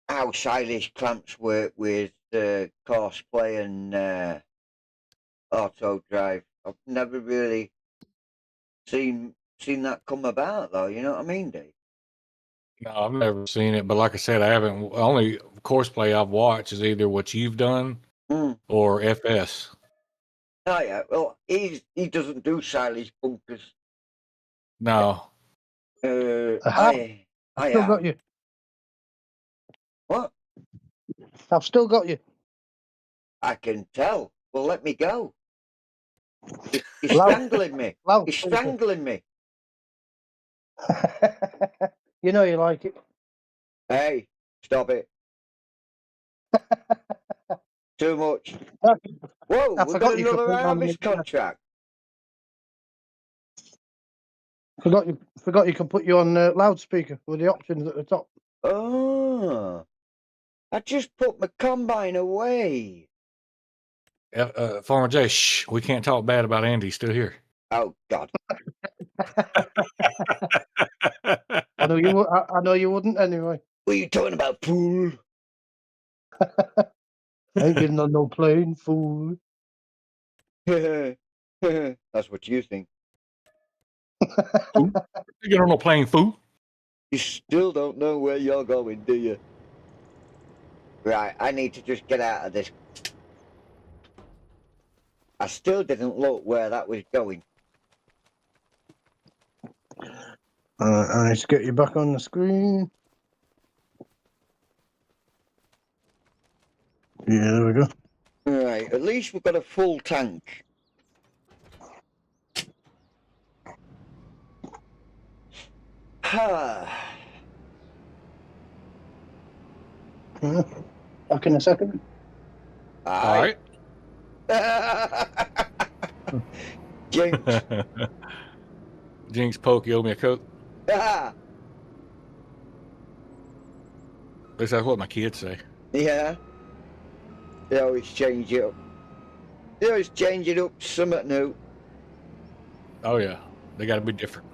how silage clamps work with Courseplay and Auto Drive. I've never really seen that come about, though. You know what I mean, Dave?
No, I've never seen it, but like I said, I haven't. Only Courseplay I've watched is either what you've done or FS.
Oh yeah, well he doesn't do silage bunkers.
No.
I still got you.
What?
I've still got you.
I can tell. Well, let me go. He's strangling me. He's strangling me.
You know you like it.
Hey, stop it. Too much. Whoa,
I
we've
forgot
got
you could
another
put it on
harvest
the-
contract.
Forgot you could put you on loudspeaker with the options at the top.
Oh, I just put my combine away.
Farmer J, shh, we can't talk bad about Andy. He's still here.
Oh, God.
I know you. I know you wouldn't anyway.
What are you talking about, fool?
Ain't getting on no plane, fool.
That's what you think.
You get on a plane, fool.
You still don't know where you're going, do you? Right, I need to just get out of this. I still didn't look where that was going.
I need to get you back on the screen. Yeah, there we go.
Right, at least we've got a full tank. Ah.
Yeah. Back in a second.
All right.
Jinx.
Jinx, poke, you owe me a coat.
Ah,
At least that's what my kids say.
yeah. They always change it up. They always change it up to something new.
Oh yeah, they got to be different.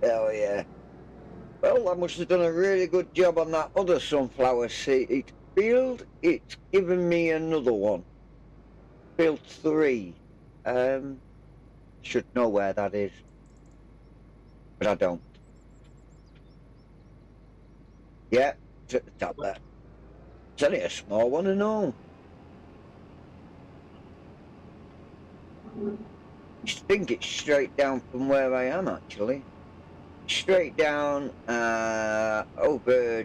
Oh, yeah. Well, I must have done a really good job on that other sunflower seed field. It's given me another one. Field 3. Should know where that is. But I don't. Yeah, it's at the top there. It's only a small one and all. I think it's straight down from where I am, actually. Straight down, over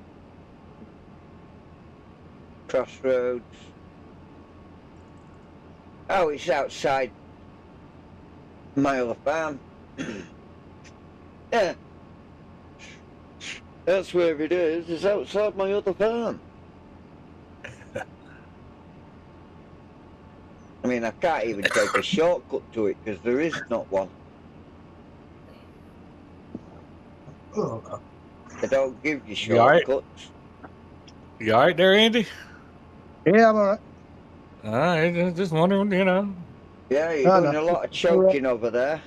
Crossroads. Oh, it's outside my other farm. Yeah. That's where it is. It's outside my other farm. I mean, I can't even take a shortcut to it because there is not one.
Oh,
They don't give you
You all right?
shortcuts.
You all right there, Andy?
yeah, I'm alright.
All right, just wondering, you know.
Yeah, you're
Oh,
doing
no.
a lot of choking over there.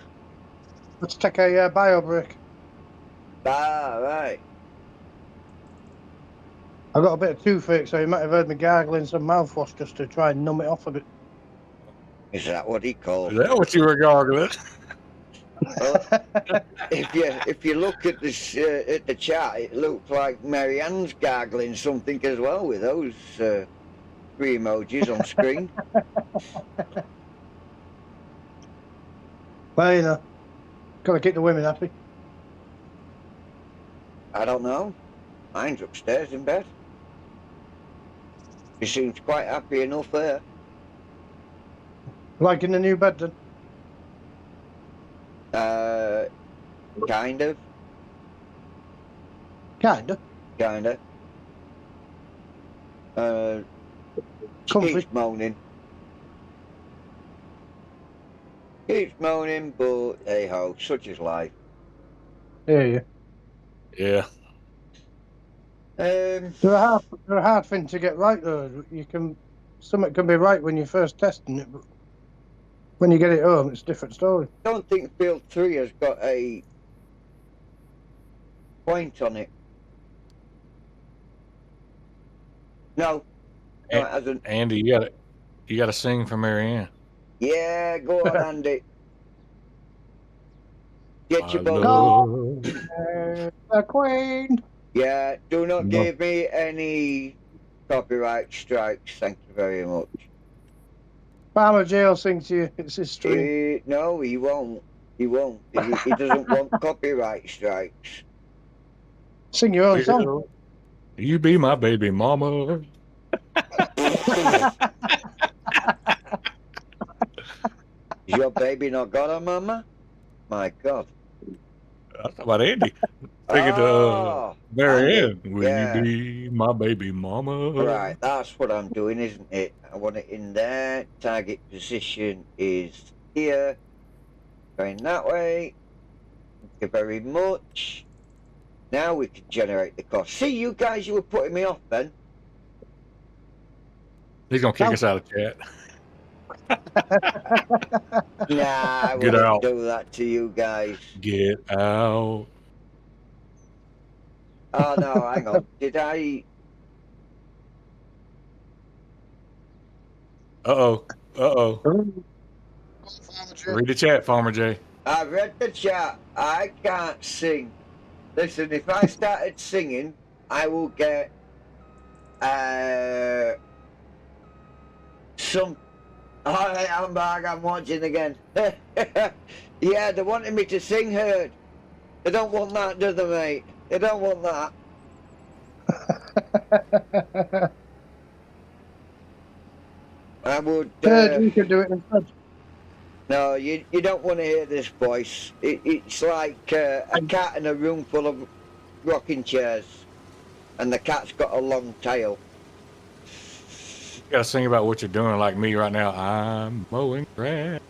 Let's take a bio break.
Ah, right.
I got a bit of toothache, so you might have heard me gargling some mouthwash just to try and numb it off a bit.
Is that what he calls
Is
it?
that what you were gargling?
Well, if you look at this at the chart, it looks like Marianne's gargling something as well with those three emojis on screen.
Well, you know, got to keep the women happy.
I don't know. Mine's upstairs in bed. She seems quite happy enough there.
Like in the new bed, then.
Kind of.
Kinda. Comfy.
Keeps moaning. Keeps moaning, but hey ho, such is life.
Yeah.
Yeah.
They're a hard thing to get right, though. Something can be right when you're first testing it, but when you get it home, it's a different story.
I don't think Field 3 has got a point on it. No, it hasn't.
Andy, you gotta sing for Marianne.
Yeah, go on, Andy. Get your boat.
love.
The Queen.
Yeah, do not
No.
give me any copyright strikes. Thank you very much.
Farmer J will sing to you. It's his stream.
No, he won't. He won't. He doesn't want copyright strikes.
Sing your own song.
You be my baby mama.
Has your baby not got a mama? My God.
That's about Andy. Thinking to
Oh,
very
Andy,
end. Will you
yeah.
be my baby mama?
Right, that's what I'm doing, isn't it? I want it in there. Target position is here. Going that way. Thank you very much. Now we can generate the cost. See, you guys, you were putting me off then.
He's gonna kick
No.
us out of chat.
Nah, I
Get
wouldn't
out.
do that to you guys.
Get out.
Oh, no, hang on. Did I?
Uh oh. Read the chat, Farmer J.
I read the chat. I can't sing. Listen, if I started singing, I will get some. All right, I'm back. I'm watching again. Yeah, they wanted me to sing, Herd. They don't want that, do they, mate? They don't want that. I would.
You could do it instead.
No, you don't want to hear this voice. It's like a cat in a room full of rocking chairs, and the cat's got a long tail.
You gotta sing about what you're doing like me right now. I'm mowing grass.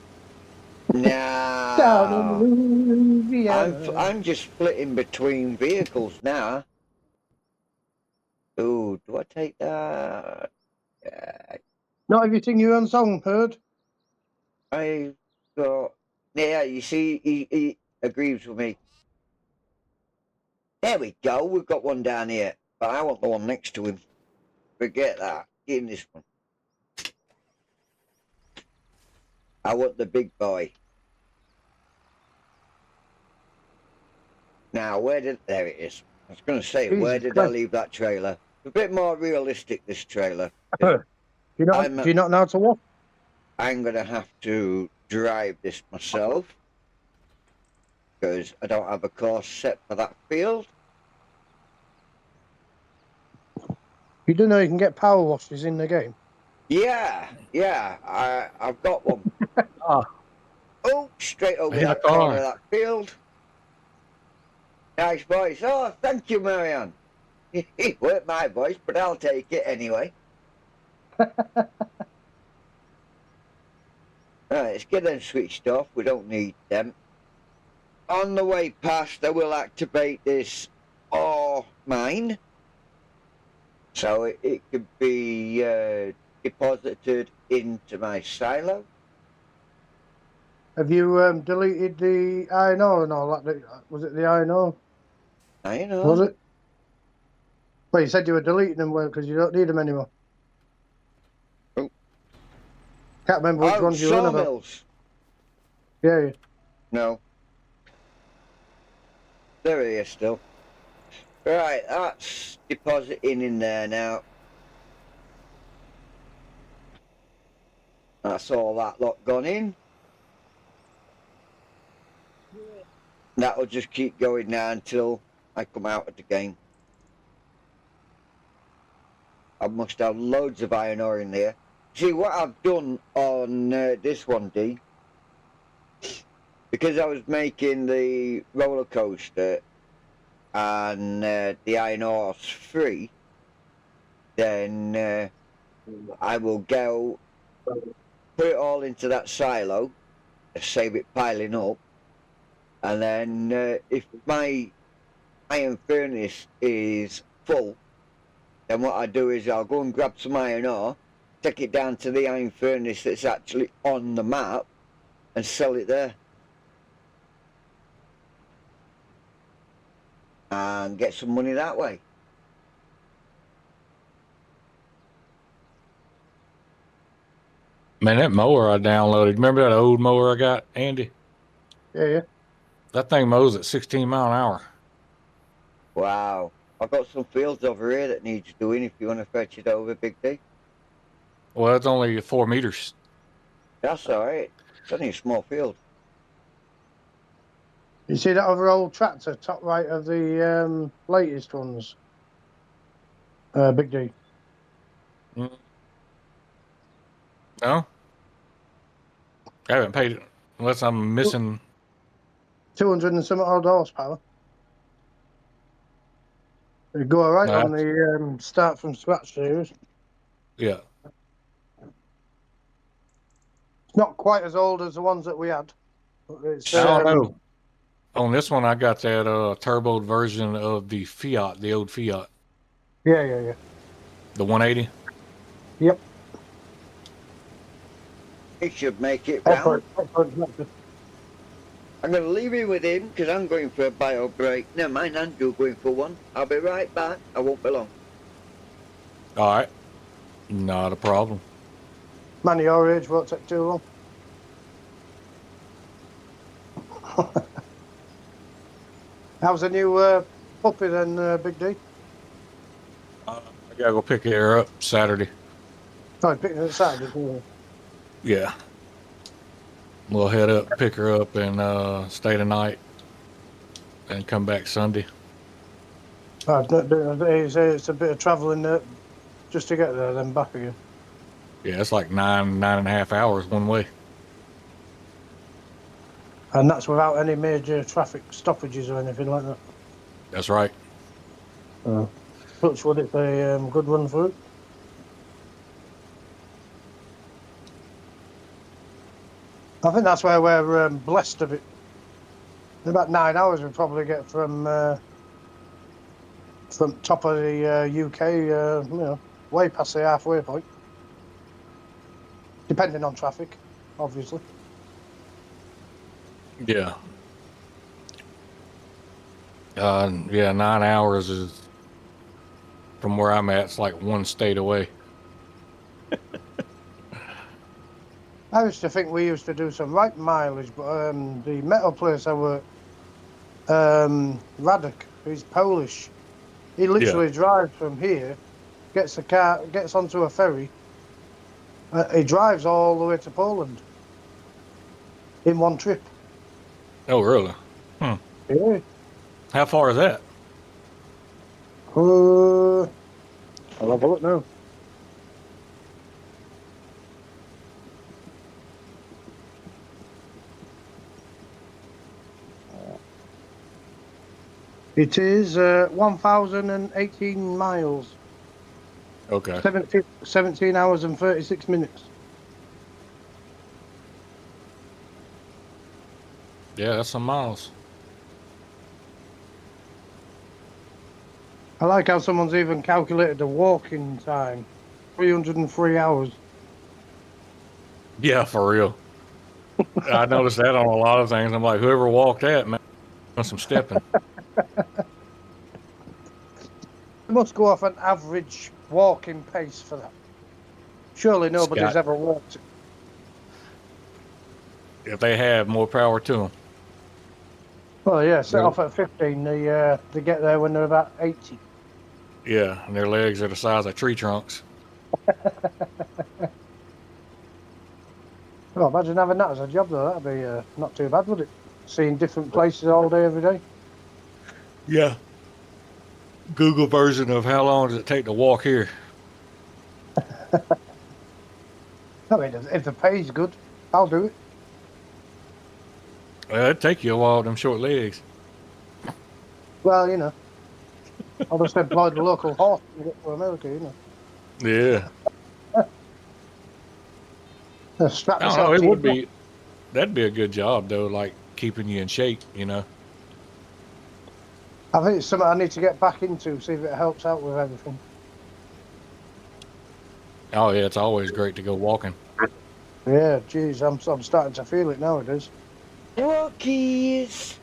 Down in
No,
Louisiana.
I'm just splitting between vehicles now. Ooh, do I take that?
Not everything your own song, Heard.
I got. Yeah, you see, he agrees with me. There we go. We've got one down here, but I want the one next to him. Forget that. Give him this one. I want the big boy. Now, there it is. I was going to say,
Jesus
where did I
Christ.
leave that trailer? A bit more realistic, this trailer.
Do you not know how to walk?
I'm going to have to drive this myself because I don't have a course set for that field.
You do know you can get power washes in the game?
Yeah, I've got one.
Ah.
Oh, straight over
Hit a
that corner
car.
of that field. Nice voice. Oh, thank you, Marianne. It weren't my voice, but I'll take it anyway. Right, let's get them switched off. We don't need them. On the way past, I will activate this ore mine. So it could be deposited into my silo.
Have you deleted the iron ore and all that? Was it the iron ore?
I know.
Was it? Well, you said you were deleting them because you don't need them anymore.
Oh.
Can't remember which ones you were on about.
Sawmills.
Yeah.
No. They're here still. Right, that's depositing in there now. That's all that lot gone in. That'll just keep going now until I come out of the game. I must have loads of iron ore in there. See, what I've done on this one, D, because I was making the roller coaster and the iron ore's free, then I will go put it all into that silo, save it piling up, and then if my iron furnace is full, then what I do is I'll go and grab some iron ore, take it down to the iron furnace that's actually on the map, and sell it there. And get some money that way.
Man, that mower I downloaded. Remember that old mower I got, Andy?
Yeah.
That thing mows at 16 mile an hour.
Wow. I've got some fields over here that needs doing if you want to fetch it over, Big D.
Well, it's only 4 meters.
That's alright. It's only a small field.
You see that other old tractor, top right of the latest ones? Big D.
No? I haven't paid it. Unless I'm missing.
200 and some odd horsepower. They go all right
No,
on the start from scratch series.
Yeah.
It's not quite as old as the ones that we had. But it's,
I don't know. On this one, I got that turboed version of the Fiat, the old Fiat,
Yeah.
the 180.
Yep.
He should make it round.
Excellent.
I'm going to leave you with him because I'm going for a bio break. Never mind, Andrew going for one. I'll be right back. I won't be long.
All right. Not a problem.
Man, your age won't take too long. How's the new puppy then, Big D?
I gotta go pick her up Saturday.
Oh, picking it Saturday, didn't you?
Yeah. We'll head up, pick her up, and stay the night, and come back Sunday.
Oh, it's a bit of travelling just to get there, then back again.
Yeah, it's like 9.5 hours one way.
And that's without any major traffic stoppages or anything like that.
That's right.
Touch wood, it's a good run for it. I think that's where we're blessed a bit. In about 9 hours, we probably get from top of the UK, way past the halfway point. Depending on traffic, obviously.
Yeah. Yeah, 9 hours is from where I'm at. It's like one state away.
I used to think we used to do some right mileage, but the metal place I work, Radek, he's Polish. He literally drives from here, gets a car, gets onto a ferry. He drives all the way to Poland in one trip.
Oh, really?
Yeah.
How far is that?
I'll have a look now. It is 1,018 miles.
Okay.
17 hours and 36 minutes.
Yeah, that's some miles.
I like how someone's even calculated the walking time. 303 hours.
Yeah, for real. I noticed that on a lot of things. I'm like, whoever walked that, man, doing some stepping.
They must go off an average walking pace for that. Surely nobody's ever walked it.
If they have, more power to them.
Well, yeah, set off at 15. They get there when they're about 80.
Yeah, and their legs are the size of tree trunks.
Oh, imagine having that as a job, though. That'd be not too bad, would it? Seeing different places all day, every day.
Yeah. Google version of how long does it take to walk here?
I mean, if the pay's good, I'll do it.
Well, it'd take you a while with them short legs.
Well, I'll just employ the local horse and get to America,
Yeah.
Strap
I don't
myself
know. It
to
would
your
be. That'd be a good job, though, like keeping you in shape,
I think it's something I need to get back into, see if it helps out with everything.
Oh, yeah, it's always great to go walking.
Yeah, geez, I'm starting to feel it nowadays.
Walkies.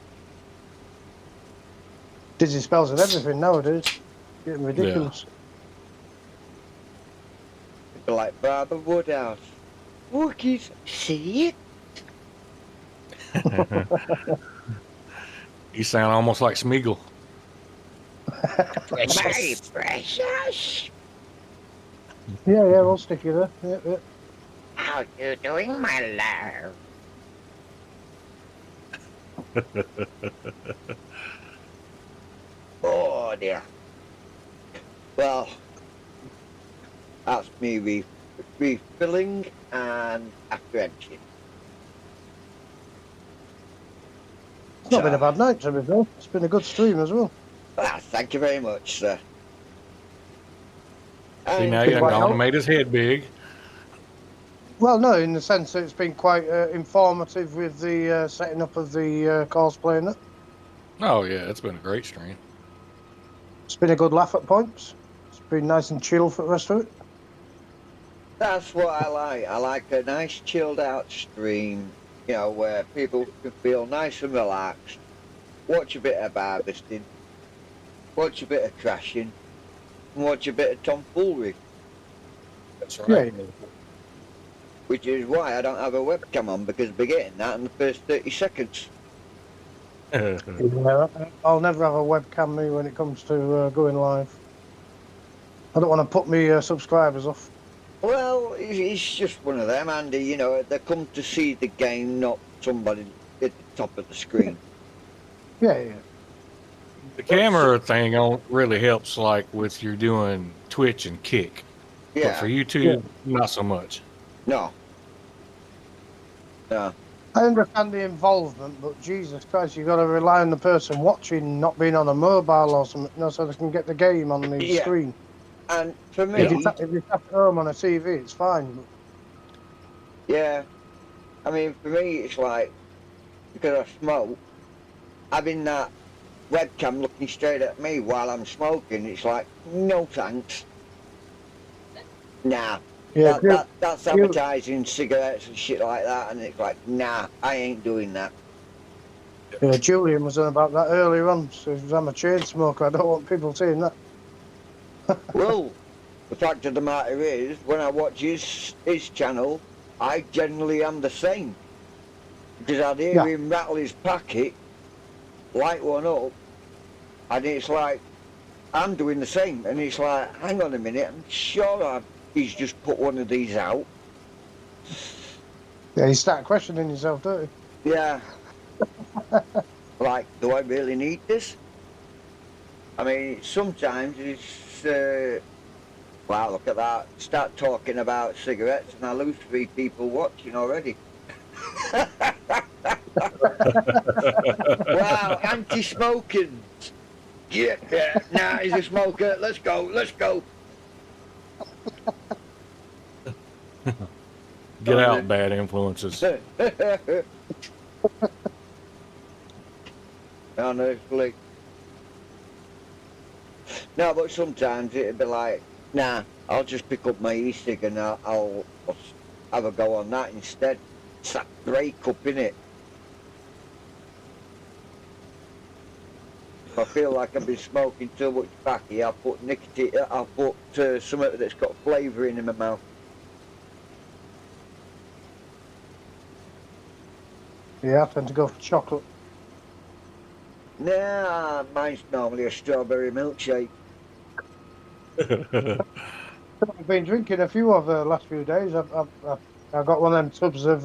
Dizzy spells and everything nowadays. Getting ridiculous.
People like Brother Woodhouse. Walkies, see it?
You sound almost like Smeagol.
My precious.
Yeah, we'll stick you there. Yeah.
How you doing, my love? Oh dear. Well, that's me refilling and after emptying.
It's not been a bad night, to be fair. It's been a good stream as well.
Ah, thank you very much, sir.
See,
And
now you done
Quite
gone and
old.
made his head big.
Well, no, in the sense that it's been quite informative with the setting up of the cosplay and that.
Oh yeah, it's been a great stream.
It's been a good laugh at points. It's been nice and chill for the rest of it.
that's what I like. I like a nice chilled out stream, where people can feel nice and relaxed, watch a bit of harvesting, watch a bit of crashing, and watch a bit of tomfoolery,
That's
Yeah,
right.
which is why I don't have a webcam on, because I'll be getting that in the first 30 seconds.
yeah. I'll never have a webcam me when it comes to going live. I don't want to put me subscribers off.
Well, it's just one of them, Andy. They come to see the game, not somebody at the top of the screen.
Yeah.
The camera thing really helps, like with you're doing Twitch and Kick. But for
Yeah,
YouTube, not so much.
no. No.
I understand the involvement, but Jesus Christ, you've got to rely on the person watching not being on a mobile or something, so they can get the game on the
Yeah.
screen.
And for
If
me,
it's at home on a TV, it's fine. But
yeah, I mean, for me, it's like, because I smoke, having that webcam looking straight at me while I'm smoking, it's like, no thanks. Nah.
yeah,
That's advertising cigarettes and shit like that, and it's like, nah, I ain't doing that.
yeah, Julian was on about that earlier on. So if I'm a chain smoker, I don't want people seeing that.
Well, the fact of the matter is, when I watch his channel, I generally am the same. Because I'd hear him rattle his packet, light one up, and it's like, I'm doing the same. And it's like, hang on a minute, I'm sure he's just put one of these out.
Yeah, you start questioning yourself, don't you?
Yeah. Like, do I really need this? I mean, sometimes it's, wow, look at that. Start talking about cigarettes and I lose 3 people watching already. Wow, anti-smoking. Yeah, nah, he's a smoker. Let's go.
Get out, bad influences.
Honestly. No, but sometimes it'd be like, nah, I'll just pick up my e-cig and I'll have a go on that instead. It's that break-up, innit? If I feel like I've been smoking too much tobacco, I'll put nicotine, I'll put something that's got flavouring in my mouth.
Yeah, I tend to go for chocolate.
Nah, mine's normally a strawberry milkshake.
I've been drinking a few of the last few days. I've got one of them tubs of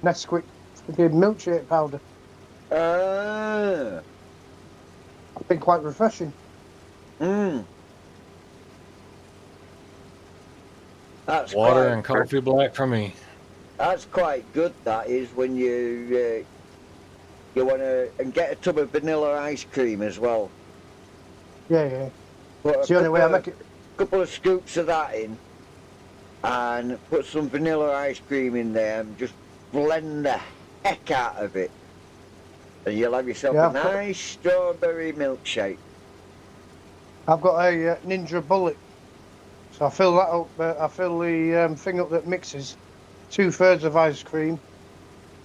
Nesquik milkshake powder.
Ah.
It's been quite refreshing.
Mmm. That's
Water
quite,
and coffee black for me.
That's quite good. That is when you want to and get a tub of vanilla ice cream as well.
Yeah.
Put
It's the only way I make it.
Couple of scoops of that in, and put some vanilla ice cream in there, and just blend the heck out of it, and you'll have yourself a nice strawberry milkshake.
I've got a Ninja Bullet, so I fill that up. I fill the thing up that mixes 2/3 of ice cream.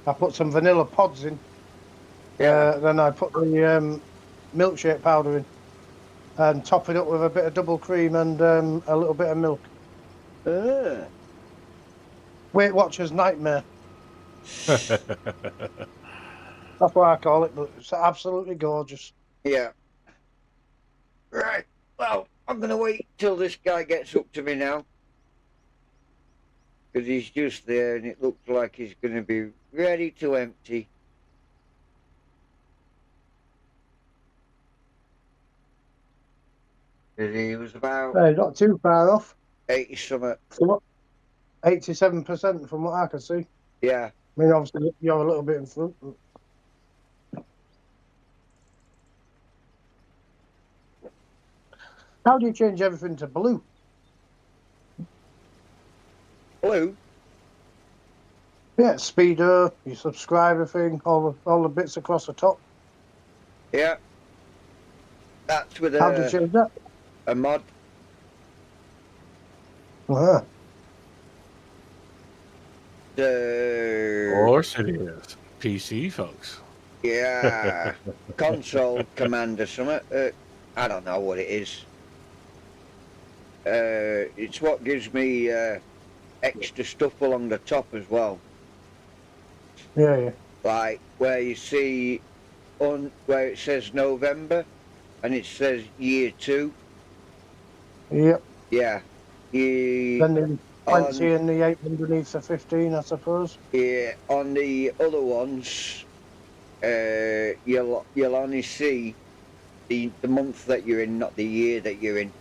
I put some vanilla pods in. Then I put the milkshake powder in, and top it up with a bit of double cream and a little bit of milk. Weight Watchers nightmare. That's what I call it, but it's absolutely gorgeous.
Yeah. Right. Well, I'm going to wait till this guy gets up to me now. Because he's just there and it looks like he's going to be ready to empty. He was about
Not too far off.
80 something.
87% from what I can see.
Yeah.
I mean, obviously, you're a little bit in front. But How do you change everything to blue?
Blue?
Yeah, speedo, your subscriber thing, all the bits across the top.
Yeah. That's with
How do you change that?
a mod.
Ah,
Of course it is. PC folks.
Yeah. Console command or something. I don't know what it is. It's what gives me extra stuff along the top as well.
yeah.
Like where you see where it says November and it says year 2.
Yep.
Yeah. You,
Then the 20
on,
and the 8 underneath the 15, I suppose.
yeah, on the other ones, you'll only see the month that you're in, not the year that you're in.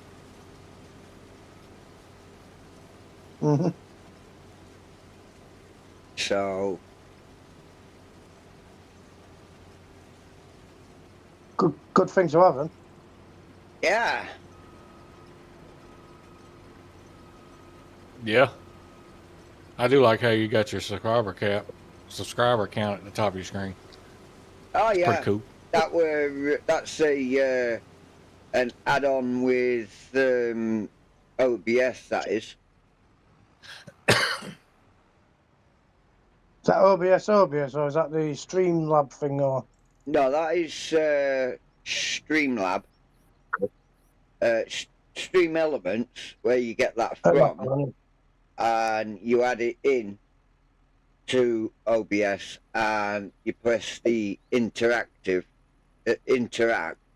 Hmm.
So
Good thing to have, then.
yeah,
Yeah. I do like how you got your subscriber count at the top of your screen.
oh
It's
yeah,
pretty cool.
that's a an add-on with OBS. That is.
Is that OBS, or is that the Streamlab thing, or?
No, that is Streamlab. Stream Elements, where you get that from, and you add it in to OBS, and you press the interact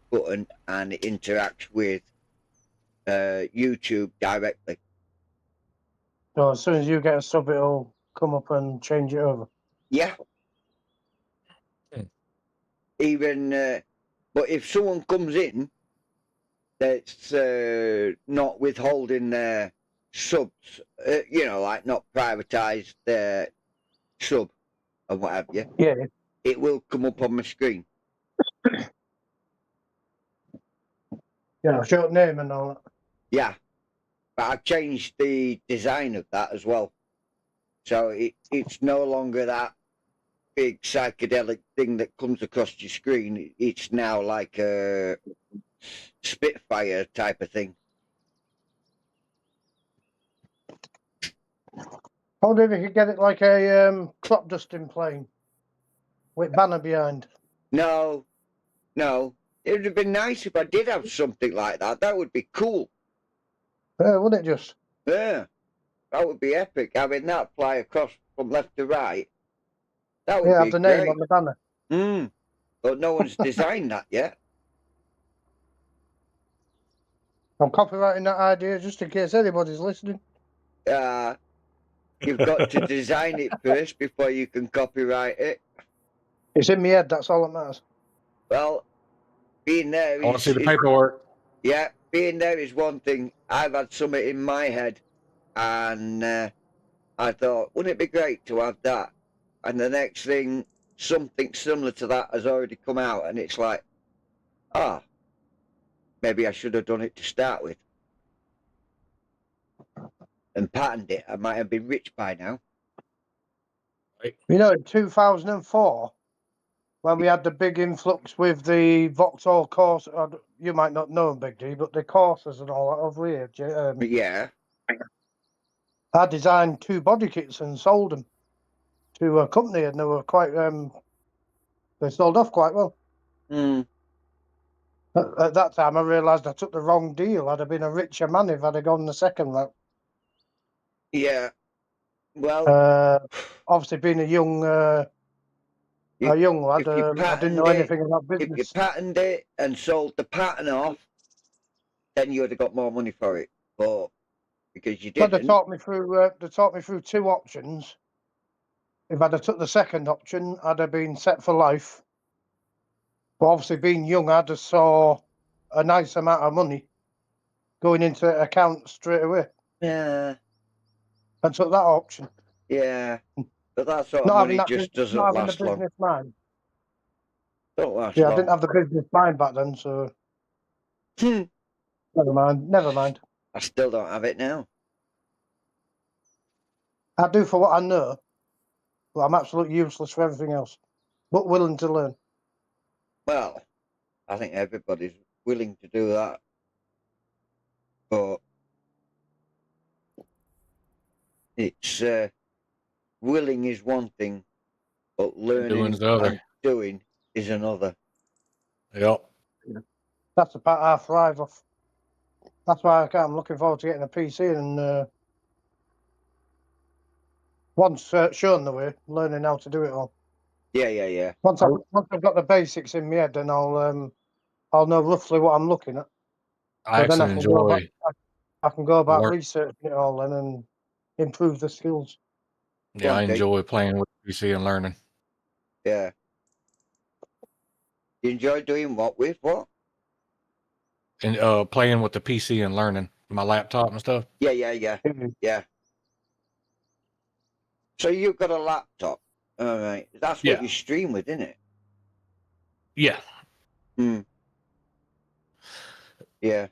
button, and it interacts with YouTube directly.
So as soon as you get a sub, it'll come up and change it over.
Yeah. Even, but if someone comes in that's not withholding their subs, like not privatized their sub and what have you,
Yeah.
it will come up on my screen.
Yeah, short name and all that.
Yeah. But I've changed the design of that as well. So it's no longer that big psychedelic thing that comes across your screen. It's now like a Spitfire type of thing.
I wonder if you could get it like a crop dusting plane with banner behind.
No. It would have been nice if I did have something like that. That would be cool.
Wouldn't it just?
Yeah. That would be epic, having that fly across from left to right. That would
Yeah,
be
have the name
great.
on the banner.
But no one's designed that yet.
I'm copyrighting that idea just in case anybody's listening.
You've got to design it first before you can copyright it.
It's in my head, that's all that matters.
Well, being there
I want to see the
is
paperwork.
yeah, being there is one thing. I've had something in my head, and I thought, wouldn't it be great to have that? And the next thing, something similar to that has already come out, and it's like, maybe I should have done it to start with. And patented it. I might have been rich by now.
You know, in 2004, when we had the big influx with the Vauxhall course, you might not know them, Big D, but the courses and all that over here.
Yeah.
I designed 2 body kits and sold them to a company, and they were quite. They sold off quite well. At that time, I realised I took the wrong deal. I'd have been a richer man if I'd have gone the second route.
Yeah. Well,
obviously, being a young lad, I didn't know anything about business.
If you patented it and sold the patent off, then you would have got more money for it. But because you didn't,
they taught me through 2 options. If I'd have took the second option, I'd have been set for life. But obviously, being young, I just saw a nice amount of money going into the account straight away.
Yeah.
And took that option.
Yeah. But that sort of money just doesn't last long.
Business mind.
Don't last
long.
long.
I didn't have the business mind back then, so. Never mind. Never mind.
I still don't have it now.
I do for what I know, but I'm absolutely useless for everything else. But willing to learn.
Well, I think everybody's willing to do that. But it's willing is one thing, but learning
Doing's the other.
and doing is another.
Yep.
That's the part I thrive off. That's why I'm looking forward to getting a PC and once shown the way, learning how to do it all.
Yeah.
Once I've got the basics in my head, then I'll know roughly what I'm looking at.
I
So then
actually enjoy
I can go about
learn-
researching it all then and improve the skills.
Yeah, I
Okay.
enjoy playing with PC and learning.
Yeah. You enjoy doing what with what?
And playing with the PC and learning my laptop and stuff.
Yeah. So you've got a laptop. All right. That's what
Yeah.
you stream with, isn't it?
Yeah.
Hmm. Yeah.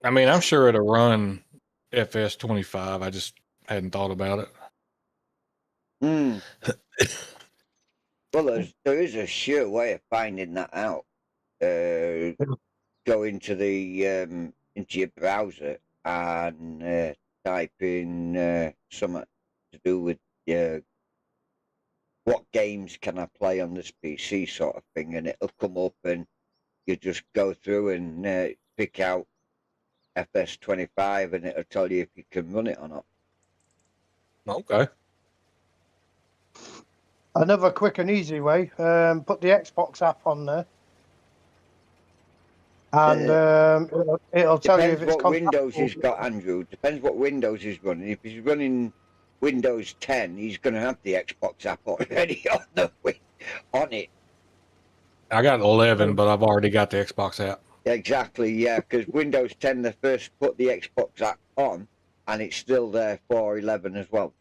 I mean, I'm sure it'll run FS25. I just hadn't thought about it.
Hmm. Well, there is a sure way of finding that out. Go into the into your browser and type in something to do with what games can I play on this PC sort of thing, and it'll come up, and you just go through and pick out FS25, and it'll tell you if you can run it or not.
Okay.
Another quick and easy way, put the Xbox app on there. And it'll tell you if
Depends
it's
what Windows he's
compatible.
got, Andrew. Depends what Windows he's running. If he's running Windows 10, he's going to have the Xbox app already on it.
I got 11, but I've already got the Xbox app.
Exactly, yeah, because Windows 10, they first put the Xbox app on, and it's still there for 11 as well.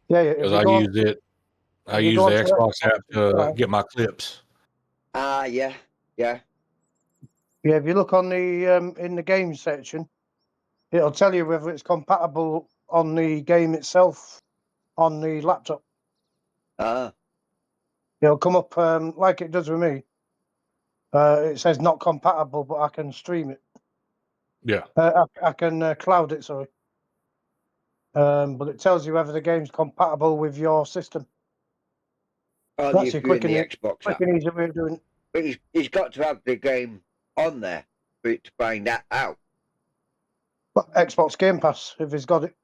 Yeah.
Because I use it. I use the Xbox app to get my clips.
Ah, yeah.
Yeah, if you look on the in the games section, it'll tell you whether it's compatible on the game itself on the laptop.
Ah.
It'll come up like it does with me. It says not compatible, but I can stream it.
Yeah.
I can cloud it, sorry. But it tells you whether the game's compatible with your system.
Oh,
That's
if
your
you're in
quick
the
and
Xbox
quick
app.
and easy way of doing it.
But he's got to have the game on there for it to find that out.
But Xbox Game Pass, if he's got it.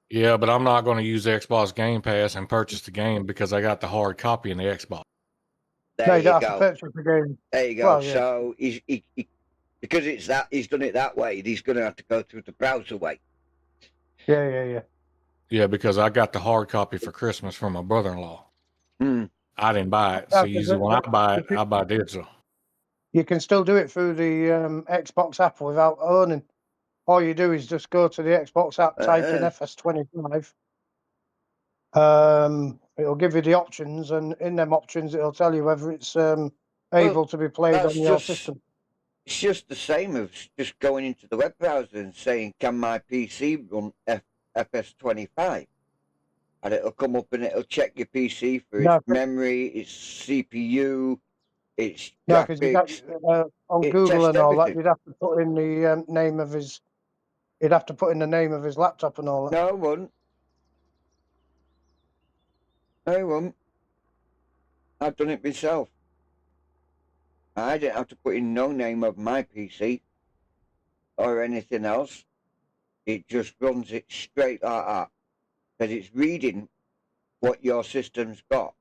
Yeah, but I'm not going to use Xbox Game Pass and purchase the game because I got the hard copy in the Xbox.
There
No, you
you
don't have to
go.
purchase the game.
There you go.
Well, yeah.
So he because it's that he's done it that way, he's going to have to go through the browser way.
Yeah.
Yeah, because I got the hard copy for Christmas from my brother-in-law.
Hmm.
I didn't buy it. So usually when I buy it, I buy digital.
You can still do it through the Xbox app without owning. All you do is just go to the Xbox app, type in FS25. It'll give you the options, and in them options, it'll tell you whether it's able to be played on your system.
It's just the same as just going into the web browser and saying, "Can my PC run FS25?" And it'll come up and it'll check your PC for its memory, its CPU, its graphics.
On Google and all that, you'd have to put in the name of his. You'd have to put in the name of his laptop and all that.
No, I wouldn't. I've done it myself. I didn't have to put in no name of my PC or anything else. It just runs it straight like that. Because it's reading what your system's got.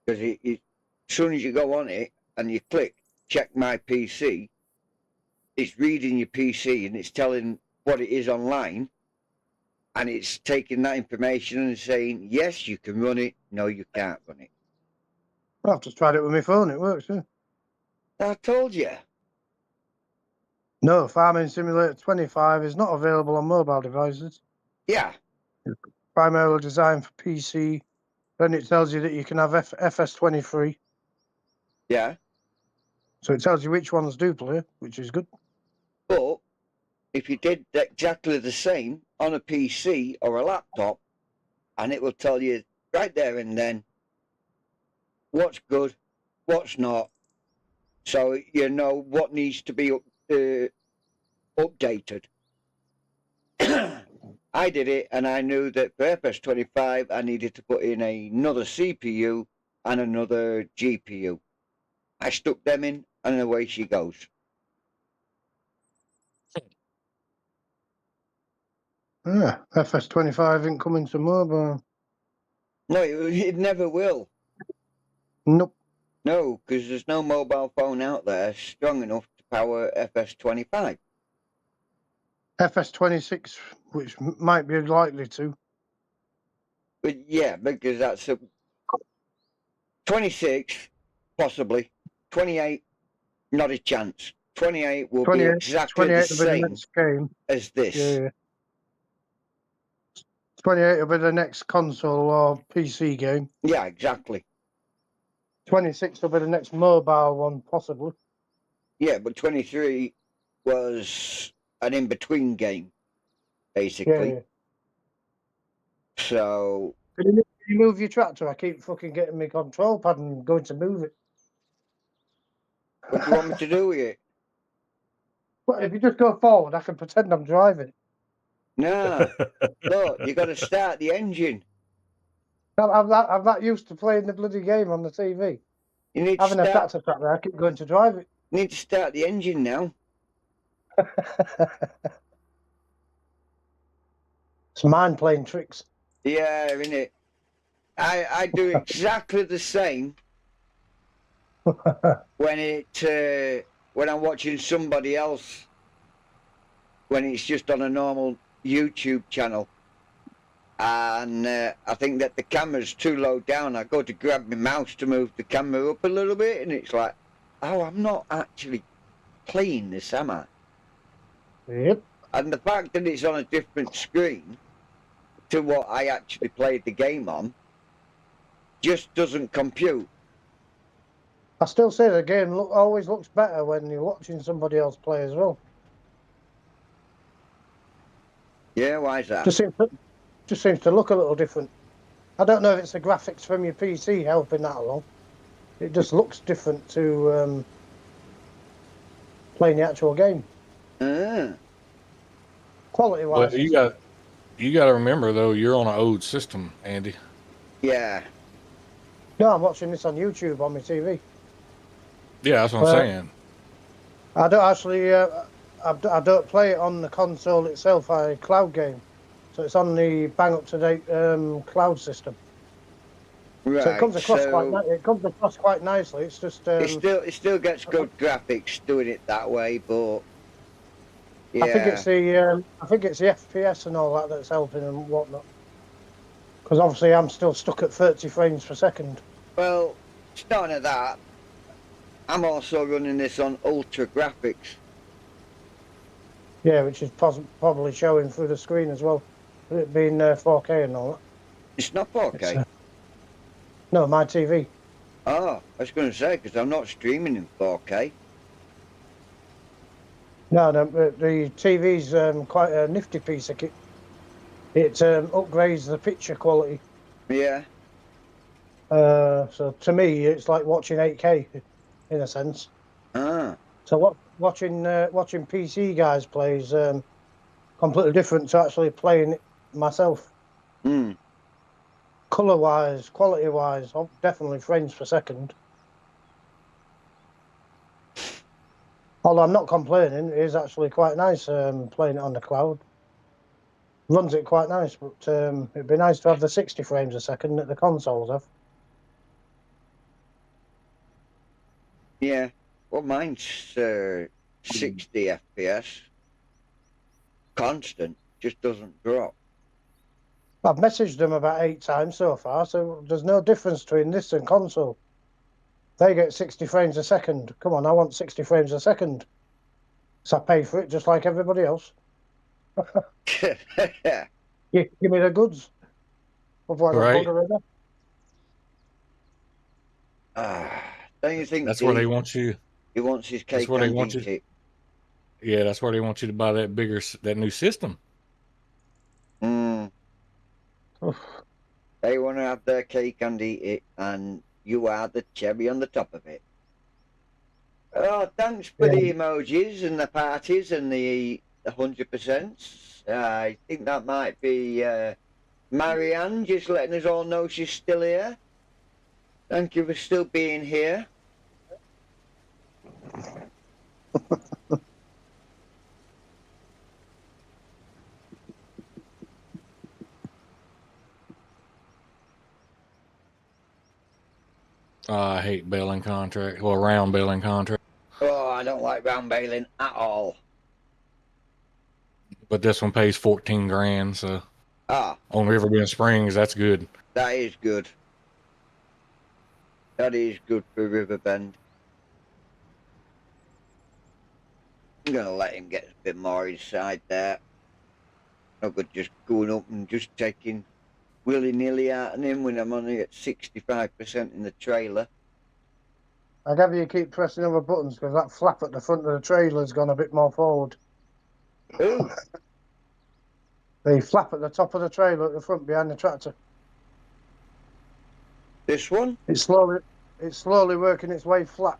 Because as soon as you go on it and you click check my PC, it's reading your PC and it's telling what it is online, and it's taking that information and saying, yes, you can run it, no, you can't run it.
I've just tried it with my phone, it works, yeah.
I told you.
No, Farming Simulator 25 is not available on mobile devices.
Yeah.
Primarily designed for PC. Then it tells you that you can have FS23.
Yeah,
So it tells you which ones do play, which is good.
but if you did exactly the same on a PC or a laptop, and it will tell you right there and then what's good, what's not, so you know what needs to be updated. I did it, and I knew that for FS25 I needed to put in another CPU and another GPU. I stuck them in, and away she goes.
Yeah, FS25 ain't coming to mobile.
No, it never will.
Nope.
No, because there's no mobile phone out there strong enough to power FS25.
FS26, which might be likely to.
But yeah, because that's a 26, possibly. 28, not a chance. 28 will be
28,
exactly the
28 will be the
same
next game.
as this.
Yeah. 28 will be the next console or PC game.
Yeah, exactly.
26 will be the next mobile one, possibly.
Yeah, but 23 was an in-between game, basically.
Yeah.
So,
Can you move your tractor? I keep fucking getting my control pad and going to move it.
what do you want me to do with it?
Well, if you just go forward, I can pretend I'm driving.
No, look, you got to start the engine.
I'm that used to playing the bloody game on the TV.
You need to
Having a
start.
tractor tractor, I keep going to drive it.
You need to start the engine now.
It's mine playing tricks.
Yeah, innit? I do exactly the same when I'm watching somebody else, when it's just on a normal YouTube channel, and I think that the camera's too low down. I go to grab my mouse to move the camera up a little bit, and it's like, oh, I'm not actually playing this, am I?
Yep.
And the fact that it's on a different screen to what I actually played the game on just doesn't compute.
I still say the game always looks better when you're watching somebody else play as well.
Yeah, why is that?
Just seems to look a little different. I don't know if it's the graphics from your PC helping that along. It just looks different to playing the actual game. Quality wise.
But you got to remember though, you're on an old system, Andy.
Yeah.
No, I'm watching this on YouTube on my TV.
Yeah, that's what I'm saying.
I don't actually. I don't play it on the console itself. I cloud game, so it's on the bang up to date cloud system.
Right.
So it comes across quite nicely. It's just
it still gets good graphics doing it that way, but yeah.
I think it's the FPS and all that that's helping and whatnot. Because obviously I'm still stuck at 30 frames per second.
Well, starting at that, I'm also running this on ultra graphics.
Yeah, which is probably showing through the screen as well, with it being 4K and all that.
It's not 4K.
No, my TV.
Oh, I was going to say, because I'm not streaming in 4K.
No, the TV's quite a nifty piece of kit. It upgrades the picture quality.
Yeah.
So to me, it's like watching 8K, in a sense.
Ah.
So watching PC guys play is completely different to actually playing it myself. Color-wise, quality-wise, definitely frames per second. Although I'm not complaining, it is actually quite nice playing it on the cloud. Runs it quite nice, but it'd be nice to have the 60 frames a second that the consoles have.
Yeah. Well, mine's 60 FPS. Constant. Just doesn't drop.
I've messaged them about 8 times so far, so there's no difference between this and console. They get 60 frames a second. Come on, I want 60 frames a second. So I pay for it just like everybody else. Give me the goods. Otherwise,
Right.
I'm bugger
Don't you think?
That's where they want you.
He wants his
That's
cake
where they
and
want
eat
you.
it.
Yeah, that's where they want you to buy that new system.
Mm.
Oof.
They want to have their cake and eat it, and you are the cherry on the top of it. Oh, thanks for the emojis and the parties and the 100%. I think that might be Marianne just letting us all know she's still here. Thank you for still being here.
I hate bailing contract. Well, round bailing contract.
Oh, I don't like round bailing at all.
But this one pays 14 grand. So
Ah,
on Riverbend Springs, that's good.
that is good. That is good for Riverbend. I'm going to let him get a bit more inside there. No good just going up and just taking willy-nilly out on him when I'm only at 65% in the trailer.
I'd have you keep pressing other buttons because that flap at the front of the trailer's gone a bit more forward.
Ooh,
The flap at the top of the trailer at the front behind the tractor.
this one?
It's slowly working its way flat.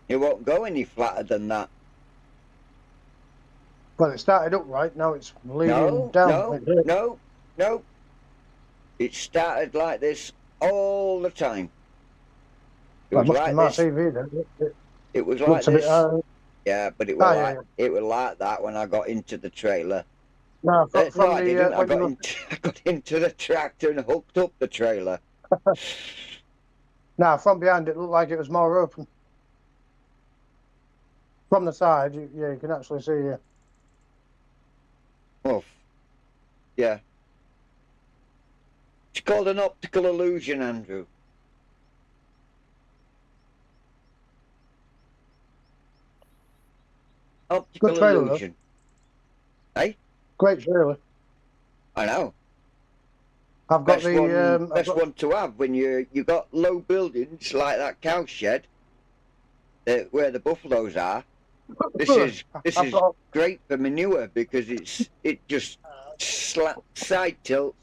It won't go any flatter than that.
Well, it started upright, now it's leaning
No,
down.
no. It started like this all the time. It
That
was
must
like
be my
this.
TV then.
It was like
Looks a bit.
this. Yeah, but it was
yeah,
like it was like that when I got into the trailer.
No,
No, I didn't. I got into the tractor and hooked up the trailer.
No, from behind it looked like it was more open. From the side, you can actually see.
Oh, yeah. It's called an optical illusion, Andrew. Optical
Good trailer,
illusion. Hey,
Great trailer.
I know.
I've got
Best one to have when you got low buildings like that cow shed, where the buffaloes are. This is great for manure because it just side tilts.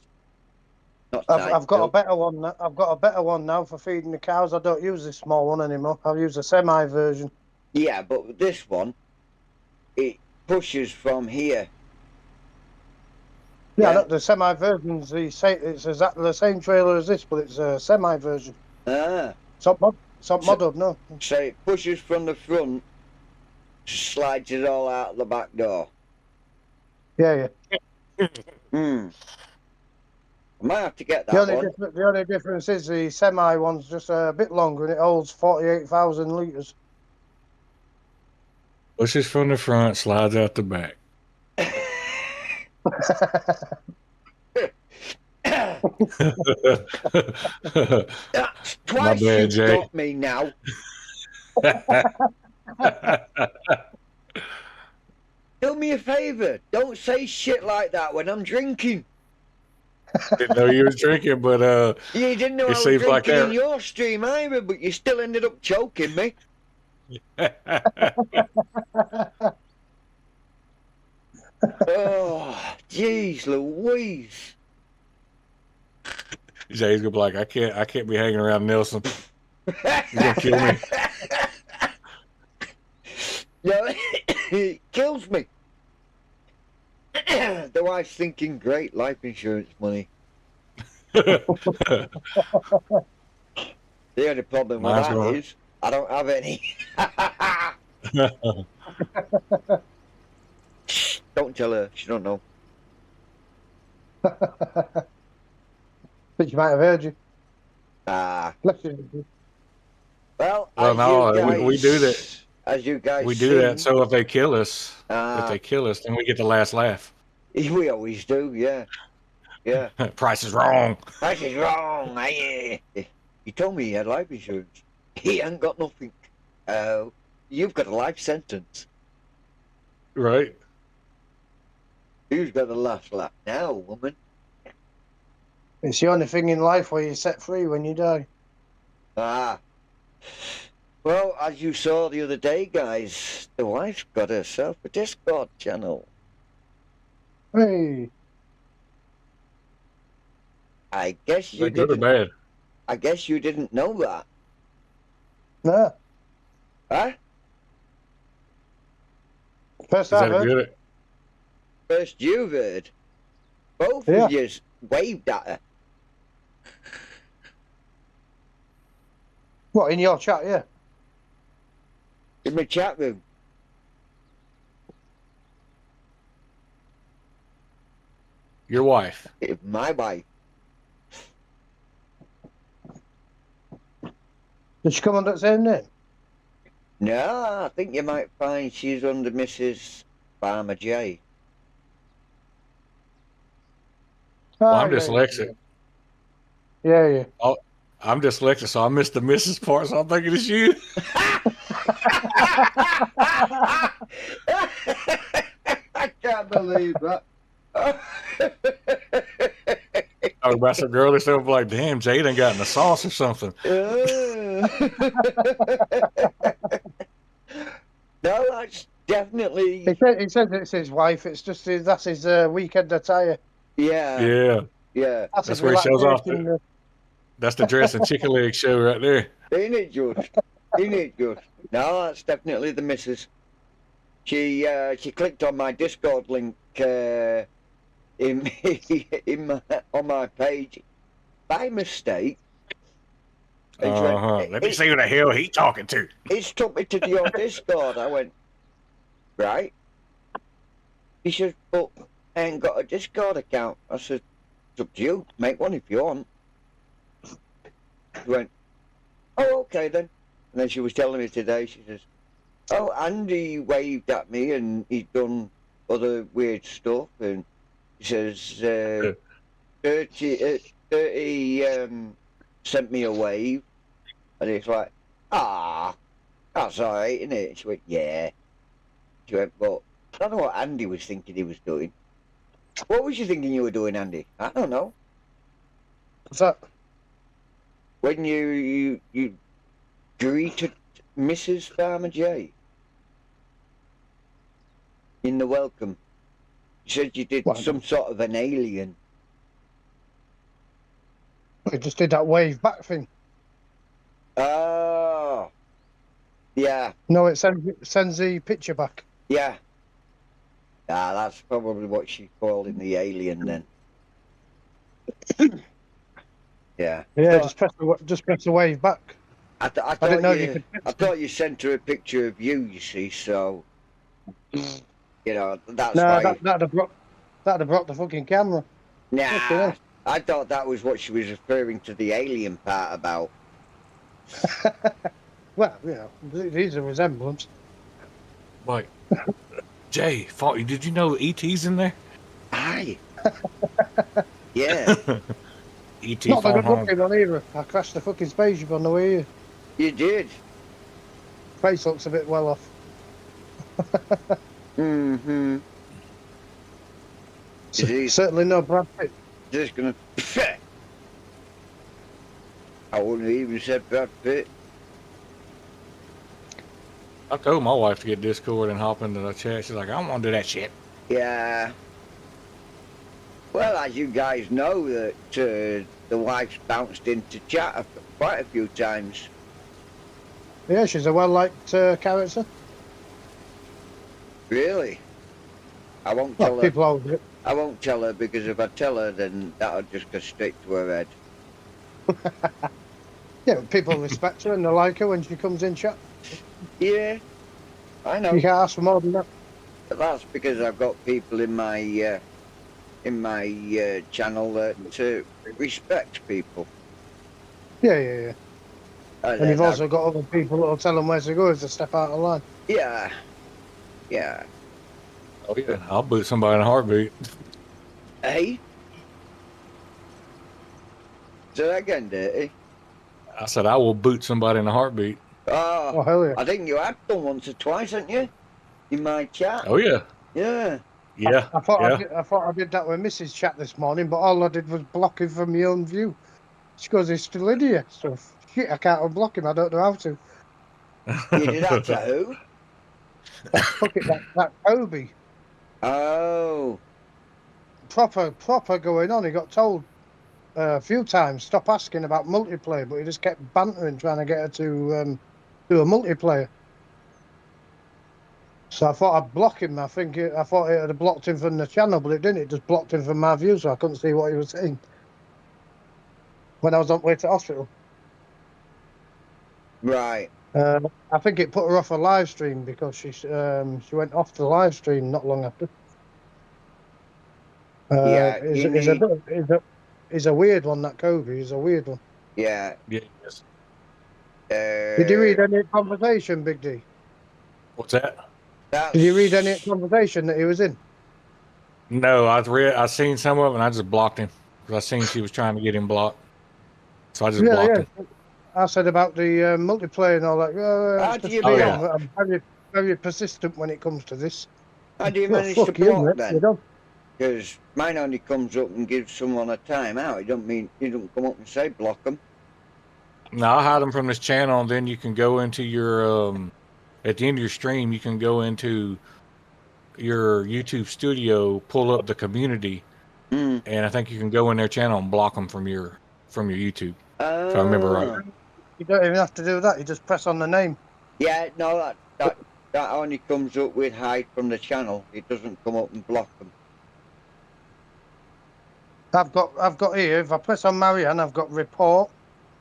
I've got a better one. I've got a better one now for feeding the cows. I don't use this small one anymore. I'll use a semi version.
Yeah, but with this one, it pushes from here.
Yeah, the semi version's it's exactly the same trailer as this, but it's a semi version.
Ah.
It's not mod up, no.
So it pushes from the front, slides it all out the back door.
Yeah.
I might have to get that one.
The only difference is the semi one's just a bit longer and it holds 48,000 litres.
Pushes from the front, slides out the back.
That's twice
bad,
you've
Jay.
got me now. Do me a favour. Don't say shit like that when I'm drinking.
Didn't know you was drinking, but
You didn't know I was
seems
drinking
like
in your stream either, but you still ended up choking me. Oh, jeez Louise.
Jay's gonna be like, I can't be hanging around Nelson. He's gonna kill me.
No, it kills me. The wife's thinking, great life insurance money. The only problem with
Mine's
that
gonna-
is I don't have any. Shh, don't tell her. She don't know.
But you might have heard you.
Ah.
Well,
as
no,
you guys,
we do that.
As you guys
We do that
sing,
so if they kill us, then we get the last laugh.
we always do, yeah. Yeah.
Price is wrong.
Price is wrong. He told me he had life insurance. He ain't got nothing. You've got a life sentence.
Right.
Who's got the last laugh now, woman?
It's the only thing in life where you're set free when you die.
Ah. Well, as you saw the other day, guys, the wife's got herself a Discord channel.
Hey,
I guess
Is
you
that good or
didn't.
bad?
I guess you didn't know that,
no.
huh?
First
Is
I've
that a
heard.
good?
First you've heard. Both
Yeah.
of you waved at her.
What, in your chat, yeah?
In the chat room.
Your wife.
My wife.
Did she come under the same name?
No, I think you might find she's under Mrs. Farmer J.
Well,
Ah,
I'm
yeah,
dyslexic.
Yeah, yeah.
I'm dyslexic, so I missed the Mrs. part. So I'm thinking it's you.
I can't believe that.
Talking about some girl that's over like, damn, Jay done got in the sauce or something.
No, that's definitely.
He says it's his wife. It's just that's his weekend attire.
Yeah,
Yeah,
yeah.
That's
that's
his
where he shows off.
relaxation.
That's the dress and chicken leg show right there.
Ain't it just? Ain't it just? No, that's definitely the missus. She clicked on my Discord link in on my page by mistake. And she went,
Let me see who the hell he talking to.
It's took me to your Discord. I went, right. He said, but I ain't got a Discord account. I said, it's up to you. Make one if you want. She went, oh, okay then. And then she was telling me today, she says, oh, Andy waved at me and he'd done other weird stuff. And he says, 30 sent me a wave. And it's like, that's all right, isn't it? She went, yeah. She went, but I don't know what Andy was thinking he was doing. What was you thinking you were doing, Andy? I don't know.
What's that?
When you greeted Mrs. Farmer J in the welcome, you said you did
What?
some sort of an alien.
He just did that wave back thing.
Oh, yeah,
No, it sends the picture back.
yeah. That's probably what she called him, the alien then. Yeah.
Yeah,
So,
just press the wave back.
I
I didn't
thought
know you could.
I thought you sent her a picture of you see, so you know that's
No,
why.
that'd have brought the fucking camera.
Nah,
Okay.
I thought that was what she was referring to the alien part about.
Well, you know, these are resemblance.
Like, Jay, did you know E.T.'s in there?
Aye. Yeah,
E.T.
Not the
phone
good
home.
looking one either. I crashed the fucking spaceship on the way here.
you did.
Face looks a bit well off.
Mm-hmm. Is he
Certainly no Brad Pitt.
just gonna? I wouldn't have even said Brad Pitt.
I told my wife to get Discord and hop into the chat. She's like, I don't want to do that shit.
Yeah. Well, as you guys know, that the wife's bounced into chat quite a few times.
Yeah, she's a well-liked character.
Really? I won't
Well,
tell her.
people always.
I won't tell her because if I tell her, then that'll just go straight to her head.
Yeah, people respect her and they like her when she comes in chat.
Yeah, I know.
You can't ask for more than that.
But that's because I've got people in my channel that respect people.
Yeah. And you've also got other people that'll tell them where to go if they step out of line.
Yeah.
Oh, yeah. I'll boot somebody in a heartbeat.
Hey. Say that again, Dirty.
I said, I will boot somebody in a heartbeat.
Oh, hell yeah.
I think you have done once or twice, haven't you? In my chat.
Oh, yeah.
Yeah.
Yeah.
I thought
yeah.
I thought I did that with Mrs. Chat this morning, but all I did was block him from my own view. She goes, he's still in here. So shit, I can't unblock him. I don't know how to.
You did that to who?
Fuck it, that Kobe.
Oh,
Proper going on. He got told a few times, stop asking about multiplayer, but he just kept bantering, trying to get her to do a multiplayer. So I thought I'd block him. I thought it had blocked him from the channel, but it didn't. It just blocked him from my view, so I couldn't see what he was saying when I was on the way to hospital.
right.
I think it put her off a live stream because she went off the live stream not long after.
Yeah, you need.
Is a weird one, that Kobe. Is a weird one.
Yeah.
Yes.
Did you read any conversation, Big D?
What's that?
Did you read any conversation that he was in?
No, I seen some of it and I just blocked him because I seen she was trying to get him blocked, so I just blocked him.
I said about the multiplayer and all that.
How do you
Oh,
block?
yeah.
I'm very, very persistent when it comes to this.
How do you
Well,
manage to
fuck you,
block
mate,
then?
you know.
Because mine only comes up and gives someone a timeout. It don't mean you don't come up and say block them.
No, I'll hide them from this channel, and then you can go into your at the end of your stream, you can go into your YouTube studio, pull up the community,
Mm.
and I think you can go in their channel and block them from your YouTube. If I remember right.
You don't even have to do that. You just press on the name.
Yeah, no, that only comes up with hide from the channel. It doesn't come up and block them.
I've got here. If I press on Marianne, I've got report,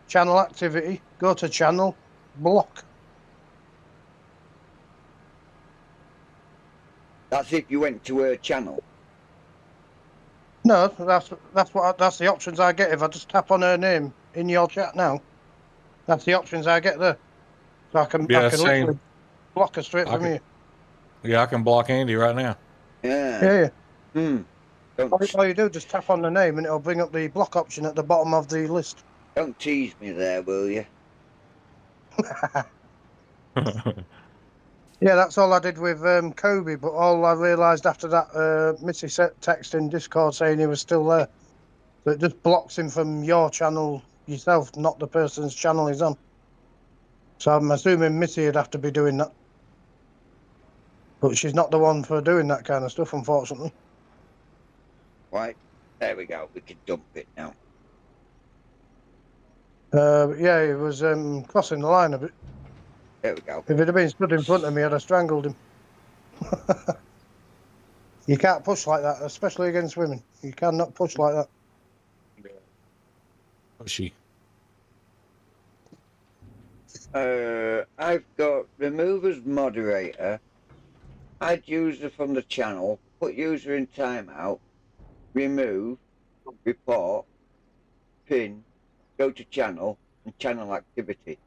channel activity, go to channel, block.
That's if you went to her channel.
No, that's the options I get if I just tap on her name in your chat now. That's the options I get there. So I can literally block her straight from here.
Yeah, I can block Andy right now.
Yeah.
Yeah. All you do, just tap on the name and it'll bring up the block option at the bottom of the list.
Don't tease me there, will you?
Yeah, that's all I did with Kobe, but all I realised after that, Missy sent text in Discord saying he was still there. So it just blocks him from your channel yourself, not the person's channel he's on. So I'm assuming Missy would have to be doing that. But she's not the one for doing that kind of stuff, unfortunately.
Right. There we go. We can dump it now.
Yeah, he was crossing the line a bit.
There we go.
If it had been stood in front of me, I'd have strangled him. You can't push like that, especially against women. You cannot push like that.
Pushy.
I've got remove as moderator, add user from the channel, put user in timeout, remove, report, pin, go to channel, and channel activity.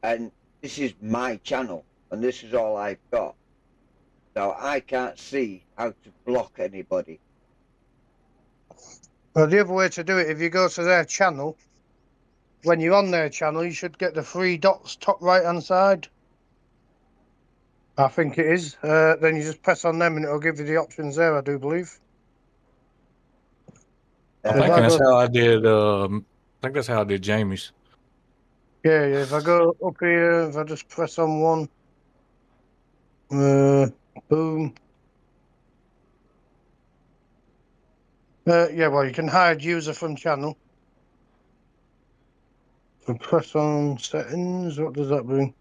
And this is my channel, and this is all I've got. So I can't see how to block anybody.
Well, the other way to do it, if you go to their channel, when you're on their channel, you should get the 3 dots top right-hand side. I think it is. Then you just press on them and it'll give you the options there, I do believe.
I think that's how I did. I think that's how I did Jamie's.
Yeah. If I go up here, if I just press on one, boom. Yeah, well, you can hide user from channel. So press on settings. What does that bring?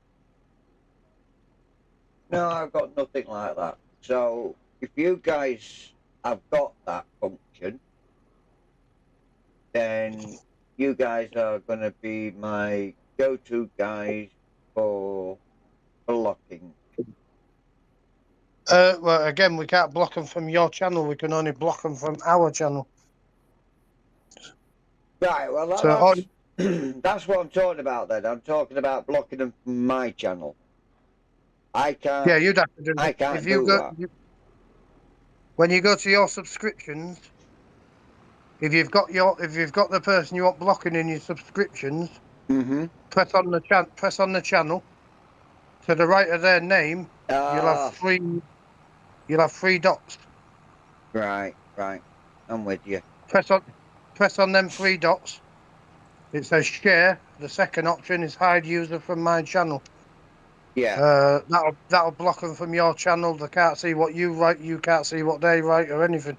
No, I've got nothing like that. So if you guys have got that function, then you guys are going to be my go-to guys for blocking.
Well, again, we can't block them from your channel. We can only block them from our channel.
Right, well, that's what I'm talking about then. I'm talking about blocking them from my channel. I can't.
Yeah, you'd have to do that.
I can't
if you
do
go,
that.
When you go to your subscriptions, if you've got the person you want blocking in your subscriptions, press on the channel. To the right of their name, you'll have 3 dots.
Right. I'm with you.
Press on them 3 dots. it says share. The second option is hide user from my channel.
Yeah.
That'll block them from your channel. They can't see what you write. You can't see what they write or anything.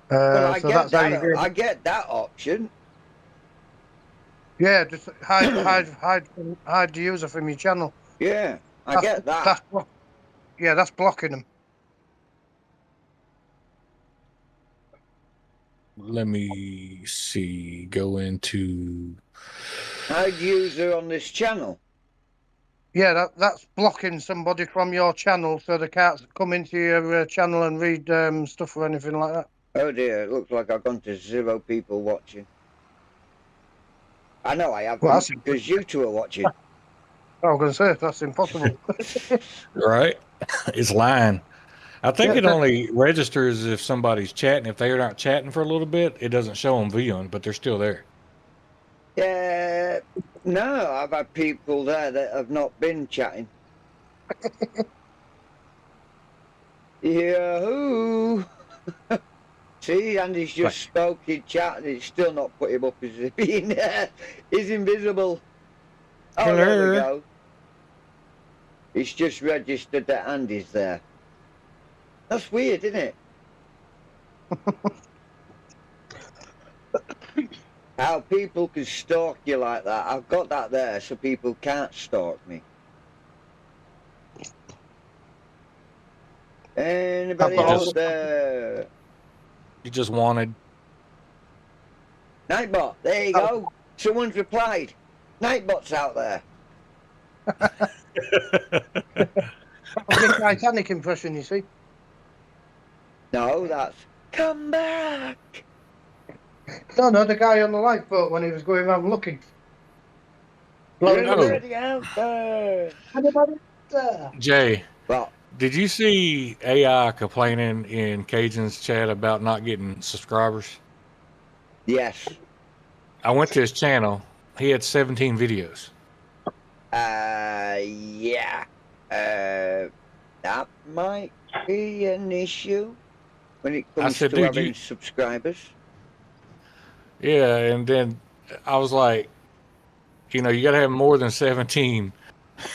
Well, I
So
get
that's how you
that.
do
I
it.
get that option.
Yeah, just hide the user from your channel.
Yeah, I get that.
That's blocking them.
Let me see. Go into.
Hide user on this channel.
Yeah, that's blocking somebody from your channel, so they can't come into your channel and read stuff or anything like that.
Oh dear, it looks like I've gone to 0 people watching. I know I haven't,
Well, that's
because you two are watching.
I was going to say that's impossible.
Right? It's lying. I think
Yeah,
it only registers if somebody's chatting. If they're not chatting for a little bit, it doesn't show them viewing, but they're still there.
Yeah, no, I've had people there that have not been chatting. Yahoo! See, Andy's just spoke in chat and it's still not put him up as being there. He's invisible. Oh,
Hello.
there we go. It's just registered that Andy's there. That's weird, isn't it? How people can stalk you like that. I've got that there so people can't stalk me. Anybody else there?
You just wanted.
Nightbot, there you go. Someone's replied. Nightbot's out there.
the Titanic impression, you see.
No, that's come back.
No, the guy on the lifeboat when he was going around looking.
Anybody out there?
Anybody there?
Jay,
Well,
did you see AI complaining in Cajun's chat about not getting subscribers?
yes.
I went to his channel. He had 17 videos.
Yeah. That might be an issue when it comes
said,
to
dude,
having subscribers.
Yeah, and then I was like, you know, you got to have more than 17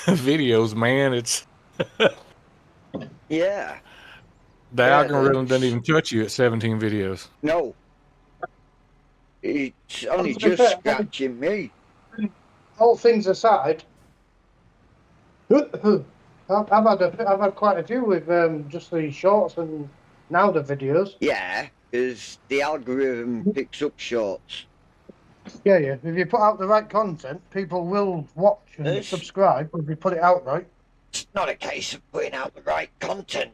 videos, man. It's
Yeah.
the algorithm doesn't even touch you at 17 videos.
No. It's only just scratching me.
All things aside, I've had quite a few with just the shorts and now the videos.
Yeah, because the algorithm picks up shorts.
Yeah. If you put out the right content, people will watch and subscribe if you put it out right.
It's not a case of putting out the right content.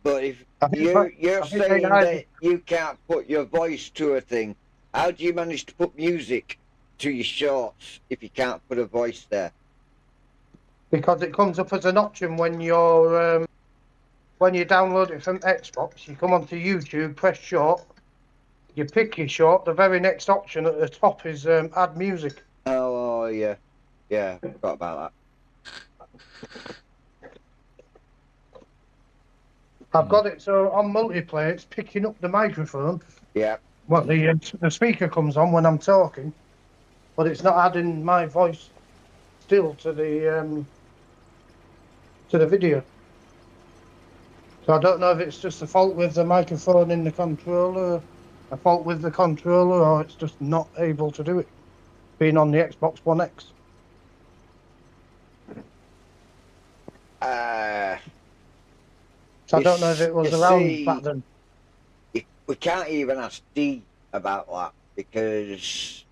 But if you're saying that you can't put your voice to a thing, how do you manage to put music to your shorts if you can't put a voice there?
Because it comes up as an option when you're when you download it from Xbox. You come onto YouTube, press short, you pick your short. The very next option at the top is add music.
Oh yeah, I forgot about that.
I've got it so on multiplayer, it's picking up the microphone.
Yeah.
Well, the speaker comes on when I'm talking, but it's not adding my voice still to the video. So I don't know if it's just a fault with the microphone in the controller, a fault with the controller, or it's just not able to do it, being on the Xbox One X. So I don't know if it was around back then.
We can't even ask D about that because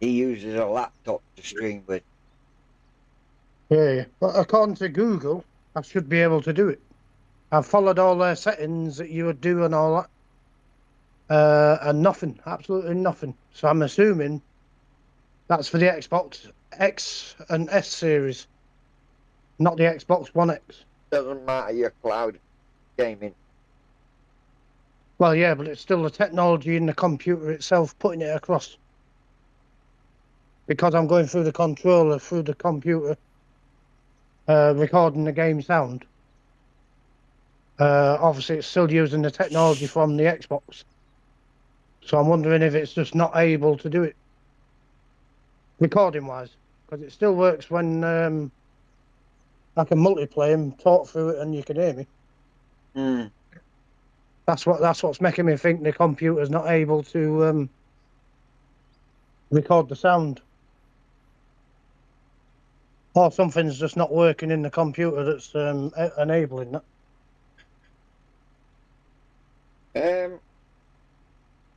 he uses a laptop to stream with.
Yeah. But according to Google, I should be able to do it. I've followed all their settings that you would do and all that. And nothing, absolutely nothing. So I'm assuming that's for the Xbox X and S series, not the Xbox One X.
Doesn't matter, you're cloud gaming.
Well, yeah, but it's still the technology in the computer itself putting it across. Because I'm going through the controller, through the computer, recording the game sound. Obviously, it's still using the technology from the Xbox. So I'm wondering if it's just not able to do it recording-wise, because it still works when I can multiplayer and talk through it, and you can hear me.
Mm.
That's what's making me think the computer's not able to record the sound, or something's just not working in the computer that's enabling that.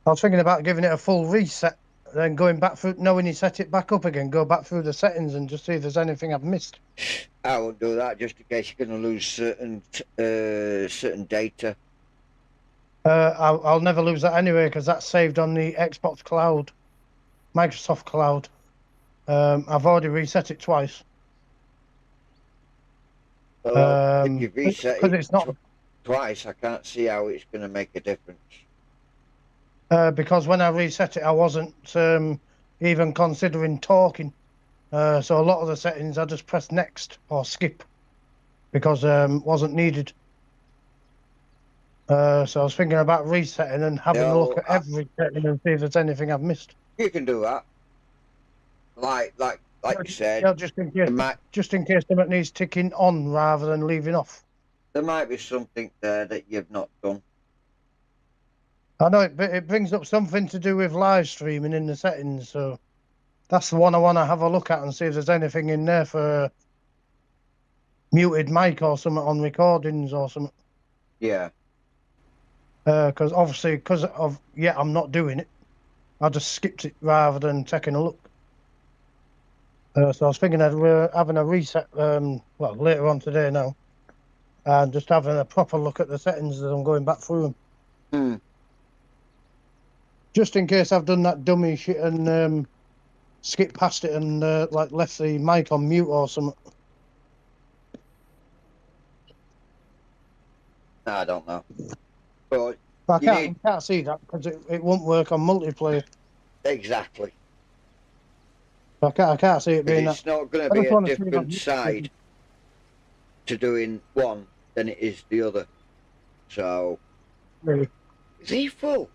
I was thinking about giving it a full reset, then going back through, knowing you set it back up again, go back through the settings and just see if there's anything I've missed.
I won't do that just in case you're going to lose certain data.
I'll never lose that anyway, because that's saved on the Xbox Cloud, Microsoft Cloud. I've already reset it twice.
Well, if you reset
because
it
it's not
twice, I can't see how it's going to make a difference.
because when I reset it, I wasn't even considering talking. So a lot of the settings I just pressed next or skip because wasn't needed. So I was thinking about resetting and having a look at every setting and see if there's anything I've missed.
You can do that. Like you said,
Yeah, just in case something needs ticking on rather than leaving off.
There might be something there that you've not done.
I know it brings up something to do with live streaming in the settings, so that's the one I want to have a look at and see if there's anything in there for muted mic or something on recordings or something.
Yeah.
Because obviously, I'm not doing it. I just skipped it rather than taking a look. So I was thinking that we're having a reset, later on today now, and just having a proper look at the settings as I'm going back through them. Just in case I've done that dummy shit and skipped past it and left the mic on mute or something.
I don't know. But
I can't see that because it won't work on multiplayer.
Exactly.
I can't see it being that.
It's not going to be a different side to doing one than it is the other. So.
Really?
Is he full?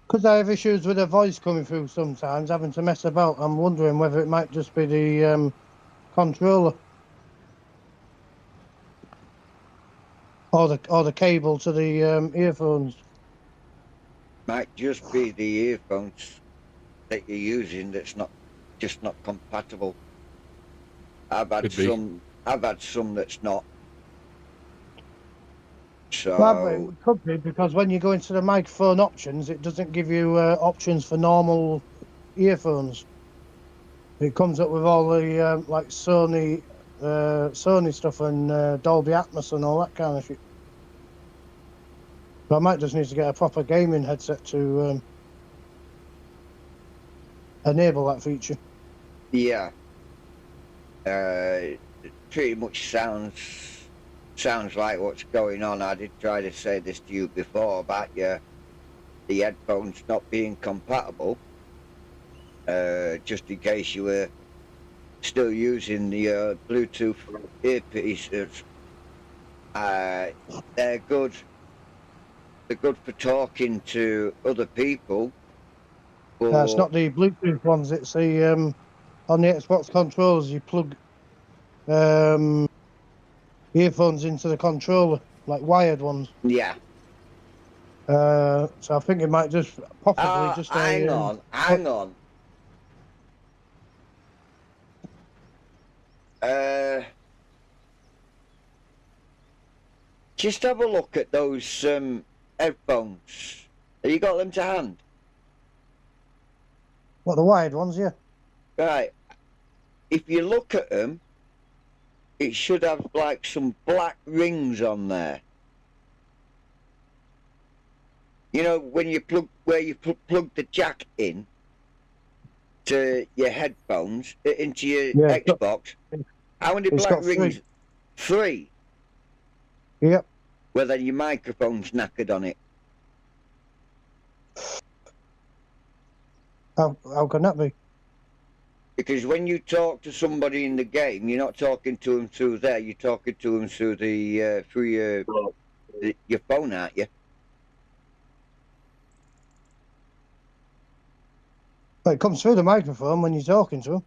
Because I have issues with the voice coming through sometimes, having to mess about. I'm wondering whether it might just be the controller or the cable to the earphones.
Might just be the earphones that you're using that's not compatible. I've had some that's not. So
Well, it could be because when you go into the microphone options, it doesn't give you options for normal earphones. It comes up with all the like Sony stuff and Dolby Atmos and all that kind of shit. So I might just need to get a proper gaming headset to enable that feature.
Yeah. It pretty much sounds like what's going on. I did try to say this to you before about the headphones not being compatible. Just in case you were still using the Bluetooth earpieces. They're good. They're good for talking to other people.
It's not the Bluetooth ones. It's the on the Xbox controllers. You plug earphones into the controller, like wired ones.
Yeah.
So I think it might just possibly just
hang on. Just have a look at those headphones. Have you got them to hand?
What, the wired ones? Yeah.
Right. If you look at them, it should have like some black rings on there. You know, when you plug the jack in to your headphones, into your Xbox, how many black rings? Three.
Yep.
Well, then your microphone's knackered on it.
How can that be?
Because when you talk to somebody in the game, you're not talking to them through there. You're talking to them through your phone, aren't you?
But it comes through the microphone when you're talking to them.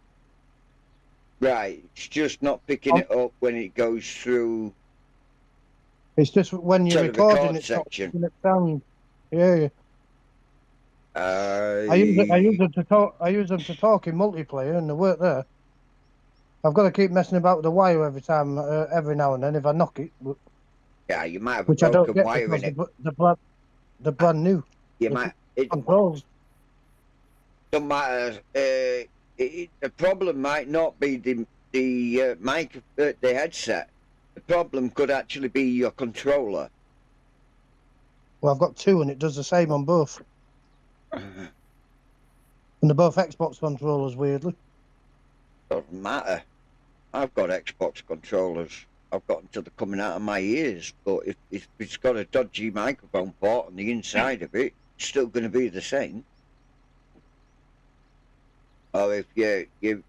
Right. It's just not picking it up when it goes through
It's just when you're
to the
recording,
record
it's not
section.
picking it down. Yeah. I use them to talk. I use them to talk in multiplayer, and they work there. I've got to keep messing about with the wire every time, every now and then. If I knock it,
Yeah, you might have a
which I don't
broken
get
wire
because
in it.
the brand new.
You might. It
Controls.
don't matter. The problem might not be the mic, the headset. The problem could actually be your controller.
Well, I've got two, and it does the same on both. And they're both Xbox controllers, weirdly.
Doesn't matter. I've got Xbox controllers. I've got until they're coming out of my ears. But if it's got a dodgy microphone port on the inside of it, it's still going to be the same. Or if the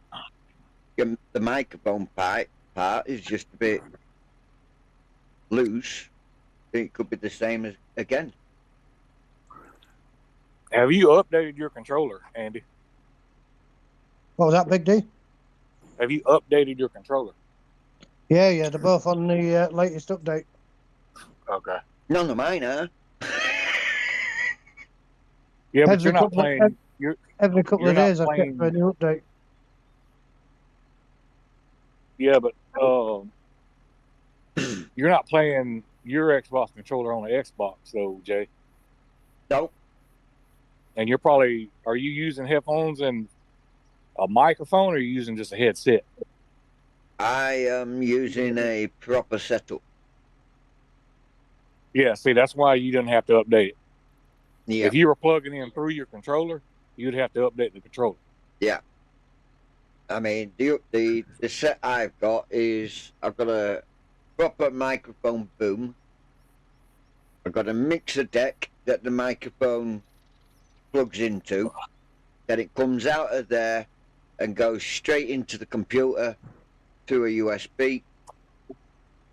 microphone part is just a bit loose, then it could be the same as again.
Have you updated your controller, Andy?
What was that, Big D?
Have you updated your controller?
Yeah, they're both on the latest update.
Okay.
None of mine are.
Yeah, but
Every
you're not
couple of-
playing.
Every couple
You're
of
not
days, I
playing-
check for a new update.
Yeah, but you're not playing your Xbox controller on the Xbox, though, Jay.
Nope.
And you're probably, are you using headphones and a microphone, or are you using just a headset?
I am using a proper setup.
Yeah, see, that's why you didn't have to update it.
Yeah.
If you were plugging in through your controller, you'd have to update the controller.
I mean, the set I've got is I've got a proper microphone boom. I've got a mixer deck that the microphone plugs into. Then it comes out of there and goes straight into the computer through a USB.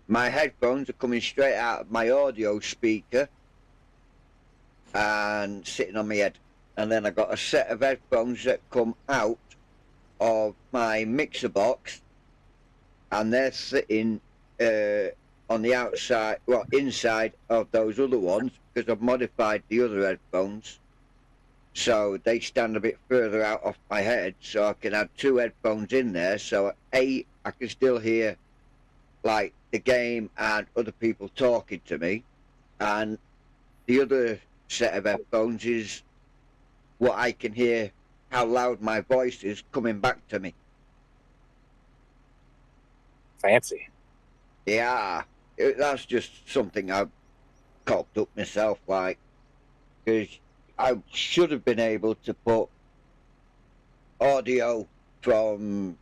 My headphones are coming straight out of my audio speaker and sitting on my head. And then I've got a set of headphones that come out of my mixer box, and they're sitting on the outside, well, inside of those other ones, because I've modified the other headphones so they stand a bit further out off my head, so I can have two headphones in there, so I can still hear like the game and other people talking to me, and the other set of headphones is what I can hear, how loud my voice is coming back to me.
Fancy.
Yeah, that's just something I've cocked up myself, like, because I should have been able to put audio from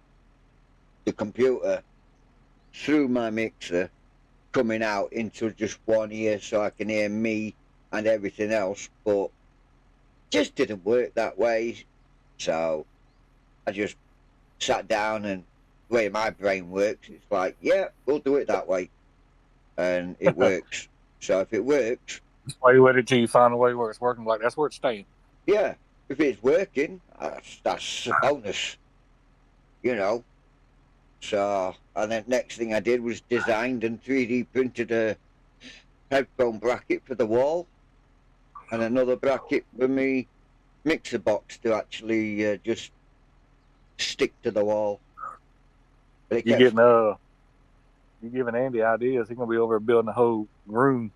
the computer through my mixer coming out into just one ear so I can hear me and everything else, but just didn't work that way. So I just sat down, and the way my brain works, it's like, yeah, we'll do it that way. And it works. So if it works,
That's why you waited till you find a way where it's working. Like, that's where it's staying.
yeah, if it's working, that's a bonus, you know. So, and then next thing I did was designed and 3D printed a headphone bracket for the wall, and another bracket for me mixer box to actually just stick to the wall. But
You're giving Andy ideas. He's gonna be over building a whole room.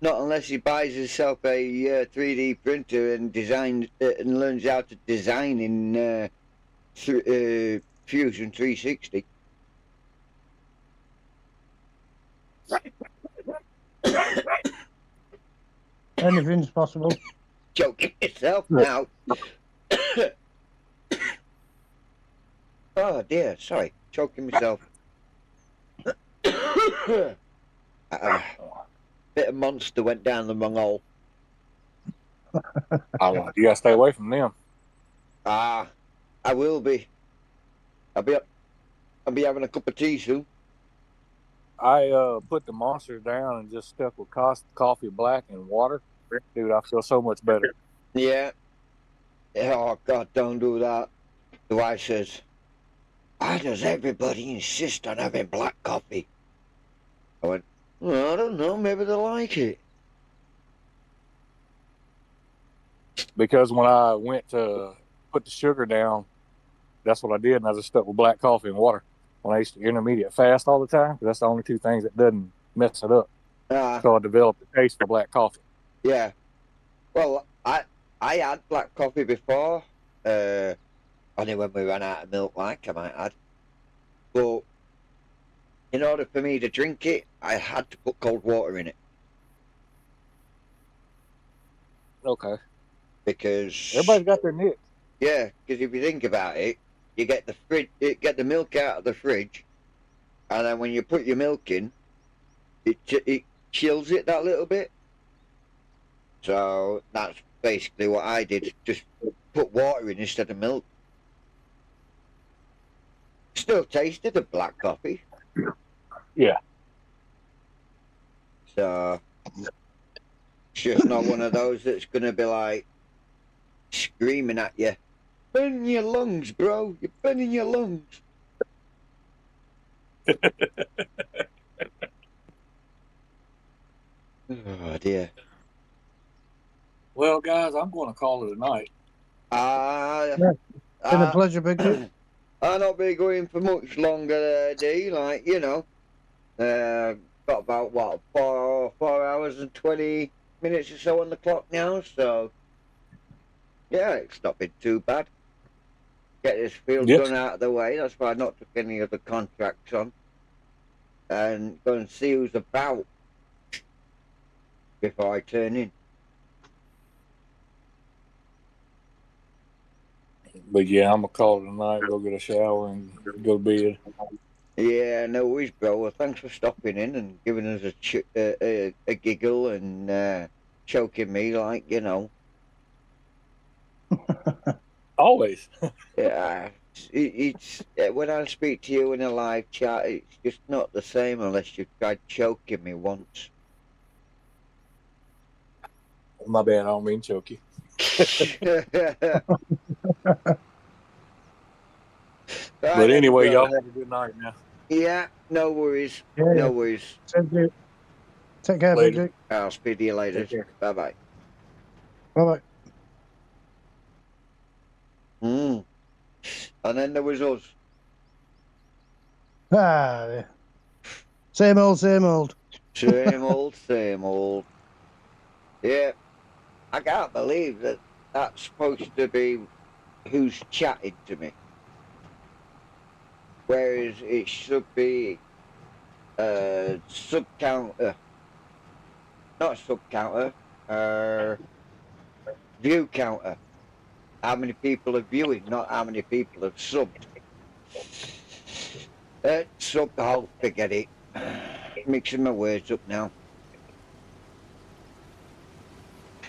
Not unless he buys himself a 3D printer and and learns how to design in Fusion 360.
Anything's possible.
Joking yourself now. Oh dear, sorry, choking myself. Bit of monster went down the wrong hole.
You gotta stay away from them.
Ah, I will be. I'll be having a cup of tea soon.
I put the monsters down and just stuck with coffee black and water. Dude, I feel so much better.
Yeah. Oh God, don't do that. The wife says, "Why does everybody insist on having black coffee?" I went, well, I don't know. Maybe they like it.
Because when I went to put the sugar down, that's what I did, and I just stuck with black coffee and water. When I used to intermediate fast all the time, 'cause that's the only two things that doesn't mess it up. So I developed a taste for black coffee.
Yeah. Well, I had black coffee before. Only when we ran out of milk, like I might add. But in order for me to drink it, I had to put cold water in it.
Okay.
Because
Everybody's got their niche.
yeah, because if you think about it, you get the milk out of the fridge, and then when you put your milk in, it chills it that little bit. So that's basically what I did. Just put water in instead of milk. Still tasted of black coffee.
Yeah.
So it's just not one of those that's gonna be like screaming at you. Burning your lungs, bro. You're burning your lungs. Oh dear.
Well, guys, I'm going to call it a night.
Been a pleasure, Big Dick.
I'll not be going for much longer, D. Like, you know, got about what 4 hours and 20 minutes or so on the clock now. So yeah, it's not been too bad. Get this field
Yes.
done out of the way. That's why I not took any other contracts on, and go and see who's about before I turn in.
But yeah, I'm going to call it a night, go get a shower, and go to bed.
Yeah, no worries, bro. Well, thanks for stopping in and giving us a giggle and choking me, like, you know.
Always.
Yeah, it's when I speak to you in a live chat, it's just not the same unless you've tried choking me once.
My bad, I don't mean to choke you. But anyway, y'all have a good night now.
Yeah, no worries.
Yeah.
No worries.
Take care, Big
Later.
Dick.
I'll speak to you later.
Take care.
Bye bye.
Bye-bye.
And then there was us.
Ah, yeah. Same old, same old.
Same old, same old. Yeah, I can't believe that that's supposed to be who's chatting to me. Whereas it should be sub counter, not sub counter, view counter. How many people are viewing, not how many people have subbed. Sub, oh, forget it. Mixing my words up now.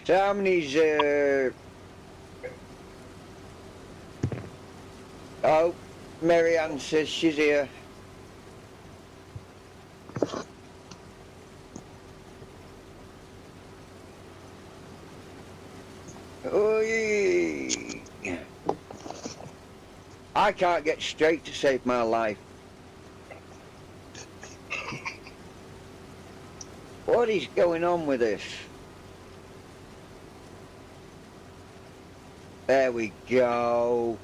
So how many's, oh, Marianne says she's here. Oy. I can't get straight to save my life. What is going on with this? There we go.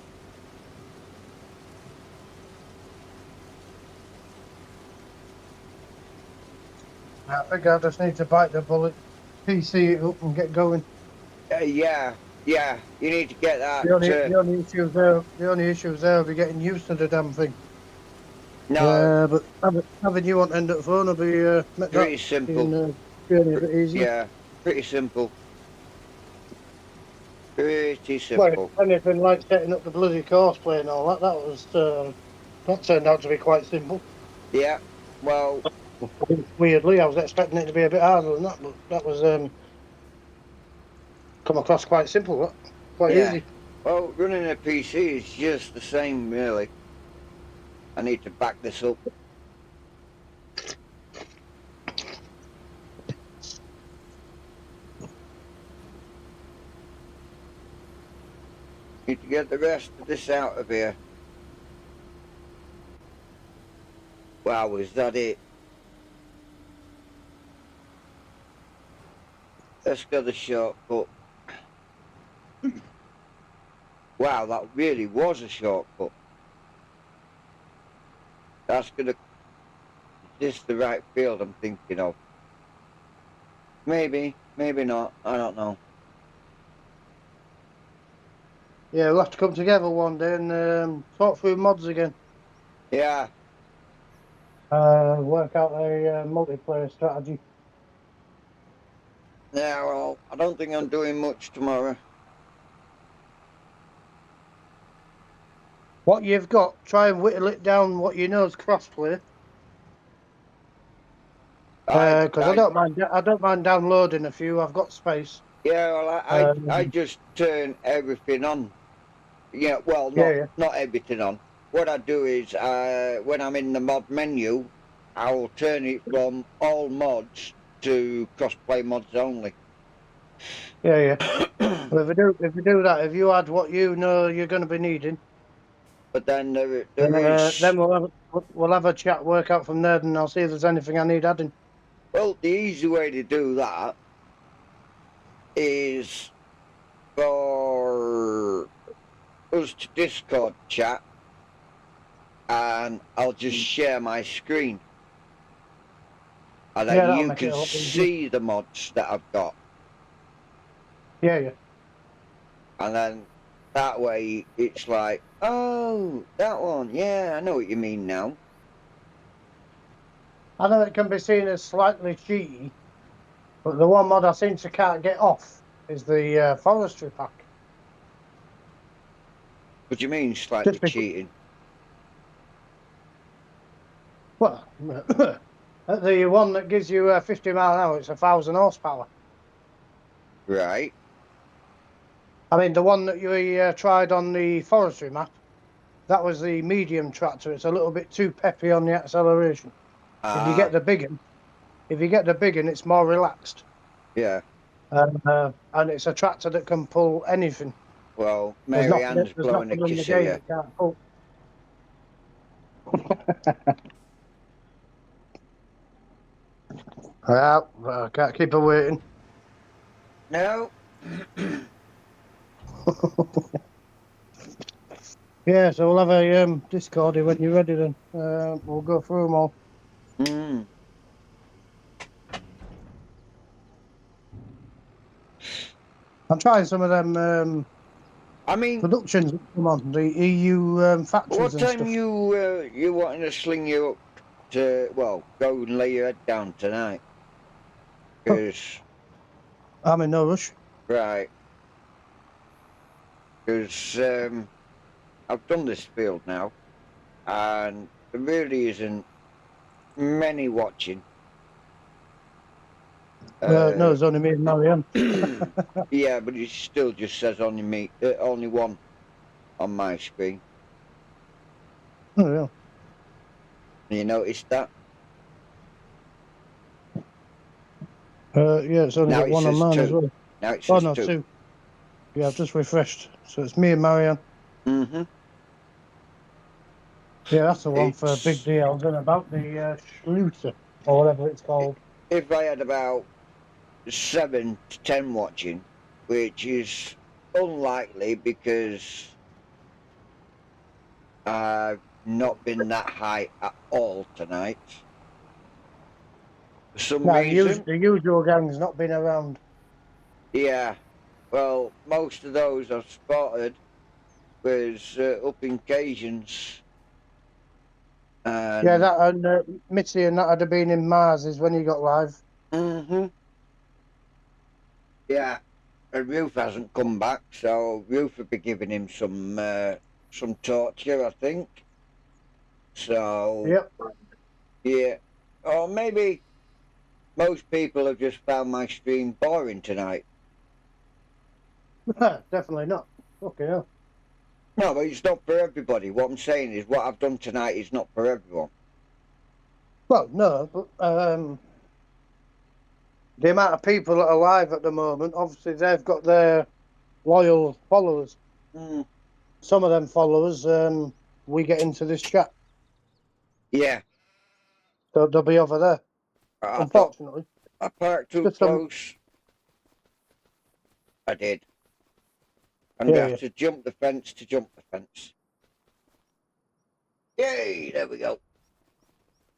I think I just need to bite the bullet, PC it up and get going.
Yeah, you need to get that.
The only issues there will be getting used to the damn thing.
No,
But having you on end of the phone will be make
pretty
that
simple.
journey a bit easier.
Yeah, pretty simple. Pretty simple.
Well, anything like setting up the bloody course play and all that, that turned out to be quite simple.
Yeah, well,
Weirdly, I was expecting it to be a bit harder than that, but that was come across quite simple, quite
Yeah.
easy.
Well, running a PC is just the same, really. I need to back this up. Need to get the rest of this out of here. Wow, is that it? Let's go the shortcut. Wow, that really was a shortcut. That's gonna... Is this the right field I'm thinking of? Maybe, maybe not. I don't know.
Yeah, we'll have to come together one day and talk through mods again.
Yeah,
Work out a multiplayer strategy.
yeah, well, I don't think I'm doing much tomorrow.
What you've got, try and whittle it down what you know is crossplay. Because I don't mind downloading a few. I've got space.
Yeah, well, I just turn everything on. Yeah, well, not everything on. What I do is, when I'm in the mod menu, I will turn it from all mods to crossplay mods only.
Yeah. Well, if you do that, if you add what you know you're going to be needing,
But then there is...
then we'll have a chat, work out from there, and I'll see if there's anything I need adding.
Well, the easy way to do that is for us to Discord chat, and I'll just share my screen. And then
that'll
you
make it a
can
lot easier.
see the mods that I've got.
Yeah.
And then that way it's like, oh, that one, yeah, I know what you mean now.
I know it can be seen as slightly cheaty, but the one mod I seem to can't get off is the forestry pack.
What do you mean slightly
Just
cheating?
Well, the one that gives you 50 mile an hour, it's 1,000 horsepower.
Right.
I mean, the one that you tried on the forestry map, that was the medium tractor. It's a little bit too peppy on the acceleration. If you get the big one, it's more relaxed.
Yeah.
And it's a tractor that can pull anything.
Well, Mary Ann's blowing a kiss at you.
Can't pull. Well, I can't keep her waiting.
No.
Yeah, so we'll have a Discordy when you're ready then. We'll go through them all.
Mm.
I'm trying some of them
I mean,
productions that come on, the EU factories
what
and
time
stuff.
you wanting to sling you up to, well, go and lay your head down tonight? Because,
I'm in no rush.
right, because I've done this field now, and there really isn't many watching.
No, there's only me and Marianne.
Yeah, but it still just says only me, only one on my screen.
Oh, yeah.
You noticed that?
Yeah, it's only
Now
got
it
one on
says
mine as
two.
well.
Now it
Oh,
says
no,
two.
two. Yeah, I've just refreshed. So it's me and Marianne.
Mm-hmm.
Yeah, that's the one for
It's-
Big D. I was on about the Schluter, or whatever it's called.
If I had about 7 to 10 watching, which is unlikely because I've not been that high at all tonight. For some
No,
reason,
the usual gang's not been around.
yeah. Well, most of those I've spotted was up in Cajuns.
Yeah, that and Mitzi and that had have been in Mars's when he got live.
Mm-hmm. Yeah, and Ruth hasn't come back, so Ruth will be giving him some torture, I think. So
Yep.
yeah, or maybe most people have just found my stream boring tonight.
Definitely not. Okay, yeah.
No, but it's not for everybody. What I'm saying is what I've done tonight is not for everyone.
Well, no, but the amount of people that are live at the moment, obviously they've got their loyal followers.
Mm.
Some of them followers, we get into this chat,
Yeah.
so they'll be over there.
I thought
Unfortunately,
I parked too
Just some-
close. I did. I'm
Yeah,
going to
yeah.
have to jump the fence to jump the fence. Yay, there we go.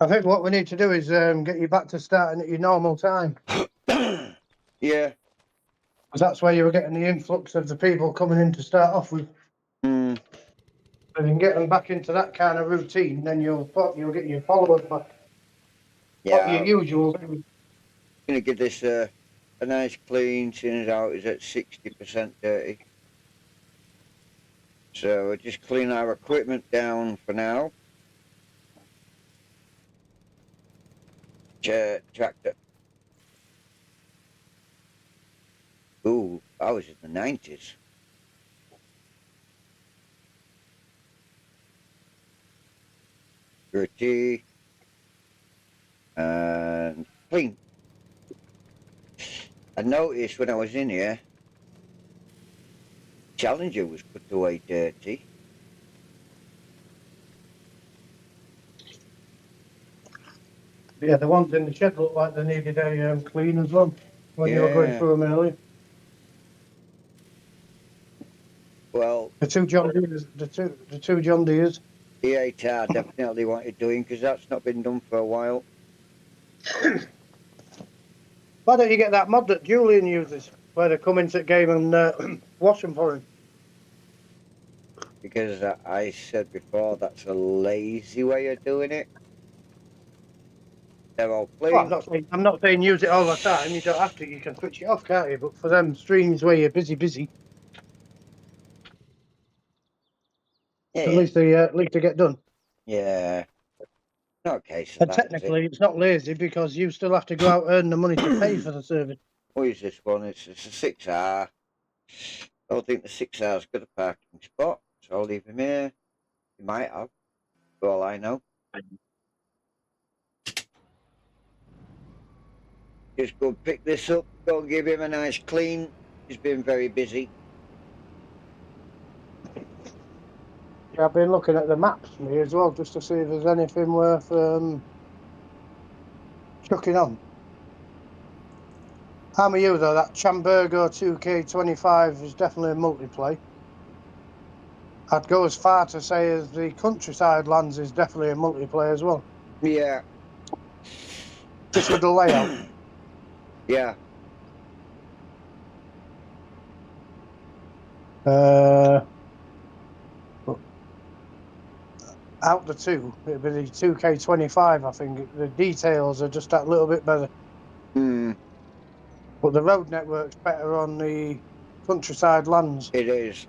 I think what we need to do is get you back to starting at your normal time,
Yeah.
because that's where you were getting the influx of the people coming in to start off with.
Mm.
If you can get them back into that kind of routine, then you'll get your followers back. Not
Yeah.
your
I'm
usual.
going to give this a nice clean, seeing as how it's at 60% dirty. So we'll just clean our equipment down for now. Tractor. Ooh, I was in the 90s. Dirty. And clean. I noticed when I was in here, Challenger was put away dirty.
Yeah, the ones in the shed look like they needed a clean as well when you were going
Yeah.
through them earlier.
Well,
The two John Deeres, the two John Deeres.
the 8R definitely wanted doing because that's not been done for a while.
Why don't you get that mod that Julian uses, where they come into the game and wash them for him?
Because I said before that's a lazy way of doing it. They're all
Well,
clean.
I'm not saying use it all the time. You don't have to. You can switch it off, can't you? But for them streams where you're busy,
Yeah,
at least they get done.
yeah. Okay, so
And
that's it.
technically, it's not lazy because you still have to go out and earn the money to pay for the service.
What is this one? It's a 6R. I don't think the 6R's got a parking spot, so I'll leave him here. He might have, for all I know. Just go pick this up, go and give him a nice clean. He's been very busy.
Yeah, I've been looking at the maps me as well, just to see if there's anything worth chucking on. I'm with you though, that Chambergo 2K25 is definitely a multiplay. I'd go as far to say as the Countryside Lands is definitely a multiplayer as well.
Yeah.
Just with the layout.
Yeah.
Out the two, it'd be the 2K25, I think. The details are just that little bit better.
Hmm.
But the road network's better on the Countryside Lands.
It is.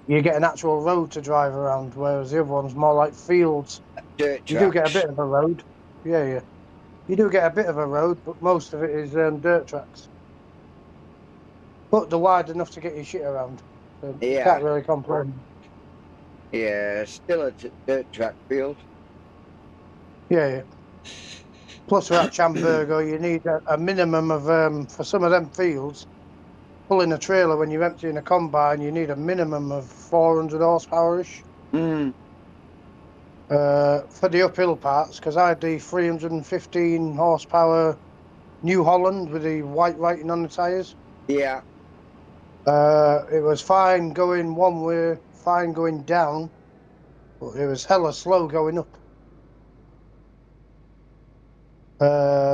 You get an actual road to drive around, whereas the other one's more like fields.
Dirt tracks.
You do get a bit of a road. Yeah. You do get a bit of a road, but most of it is dirt tracks. But they're wide enough to get your shit around. So you
Yeah.
can't really complain.
Yeah, still a dirt track field.
Yeah. Plus, for that Chambergo, you need a minimum of, for some of them fields, pulling a trailer when you're emptying a combine, you need a minimum of 400 horsepower-ish.
Hmm.
For the uphill parts, because I had the 315 horsepower New Holland with the white writing on the tyres.
Yeah.
It was fine going one way, fine going down, but it was hella slow going up.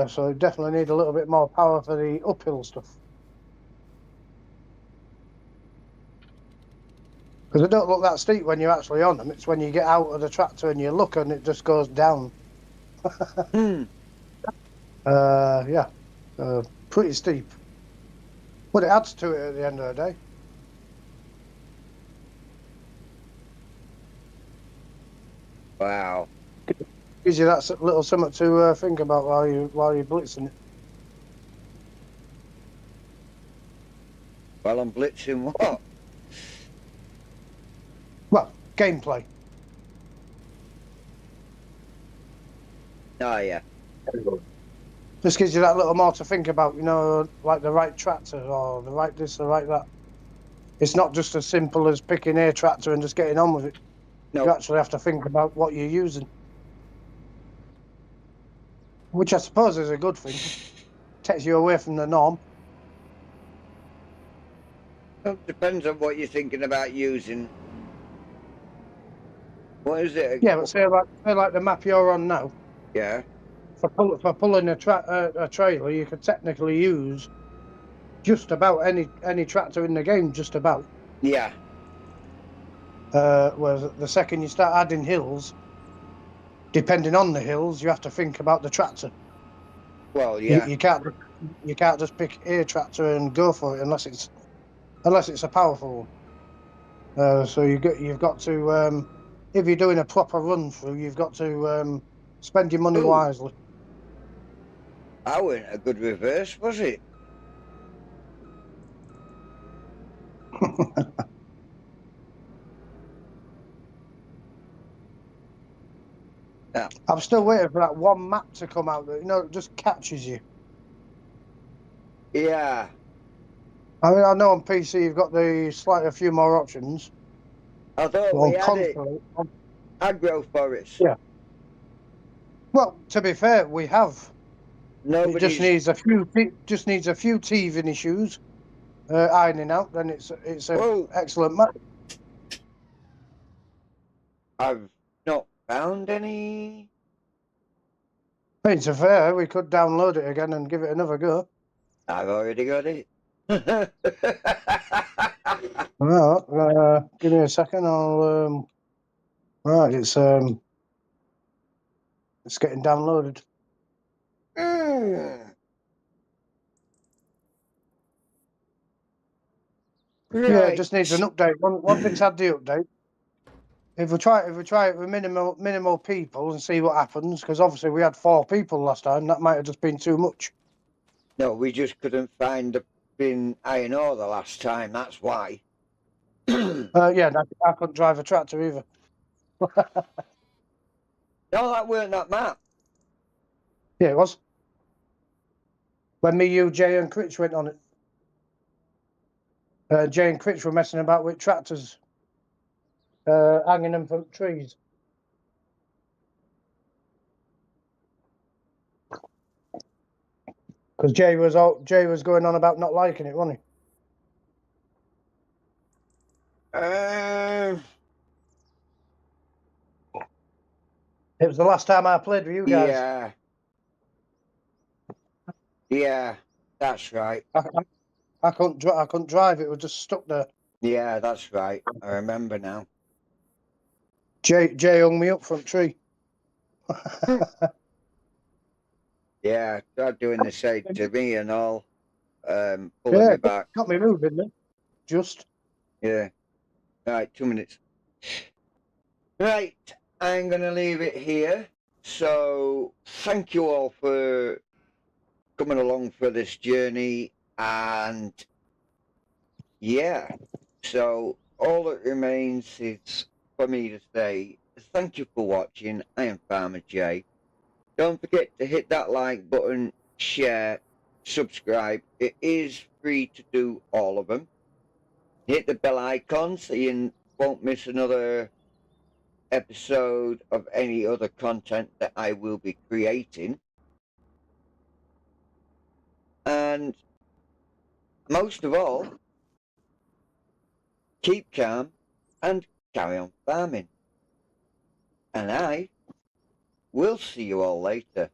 So definitely need a little bit more power for the uphill stuff. Because they don't look that steep when you're actually on them. It's when you get out of the tractor and you look and it just goes down. Yeah, pretty steep. But it adds to it at the end of the day.
Wow.
Gives you that little something to think about while you're blitzing it.
Well, I'm blitzing what?
gameplay.
Oh yeah.
Just gives you that little more to think about, you know, like the right tractor or the right this, the right that. It's not just as simple as picking a tractor and just getting on with it. You
No.
actually have to think about what you're using. Which I suppose is a good thing. Takes you away from the norm.
Well, depends on what you're thinking about using. What is it?
Yeah, but say like the map you're on now,
Yeah.
for pulling a trailer, you could technically use just about any tractor in the game, just about.
Yeah.
Whereas the second you start adding hills, depending on the hills, you have to think about the tractor.
Well,
You,
yeah.
you can't just pick a tractor and go for it unless it's a powerful one. So you've got to if you're doing a proper run through, you've got to spend your money
Ooh.
wisely.
I went a good reverse, was it? Yeah.
I'm still waiting for that one map to come out that, you know, it just catches you.
Yeah.
I mean, I know on PC you've got a few more options.
I thought
But
we
on
had it.
console,
Agroforest.
Yeah. well, to be fair, we have. It
Nobody's.
just needs a few teething issues ironing out. Then it's an
Well,
excellent map.
I've not found any.
I mean, to be fair, we could download it again and give it another go.
I've already got it.
Right, give me a second. I'll right, it's getting downloaded.
Mm.
Yeah, it just
Right.
needs an update. Once it's had the update, if we try it with minimal people and see what happens, because obviously we had 4 people last time, that might have just been too much.
No, we just couldn't find the bin iron ore the last time. That's why.
Yeah, I couldn't drive a tractor either.
No, that weren't that map.
Yeah, it was. When me, you, Jay, and Critch went on it. Jay and Critch were messing about with tractors, hanging them from trees. Because Jay was going on about not liking it, wasn't he? It was the last time I played with you guys.
Yeah. Yeah, that's right.
I couldn't drive. It was just stuck there.
Yeah, that's right. I remember now.
Jay hung me up from a tree.
Yeah, start doing the same to me and all. Pulling
Yeah,
me back.
got me moving then. Just.
Yeah. Right, 2 minutes. Right, I'm going to leave it here. So, thank you all for coming along for this journey. And, yeah, so all that remains is for me to say thank you for watching. I am Farmer Jay. Don't forget to hit that like button, share, subscribe. It is free to do all of them. Hit the bell icon so you won't miss another episode of any other content that I will be creating. And most of all, keep calm and carry on farming. And I will see you all later.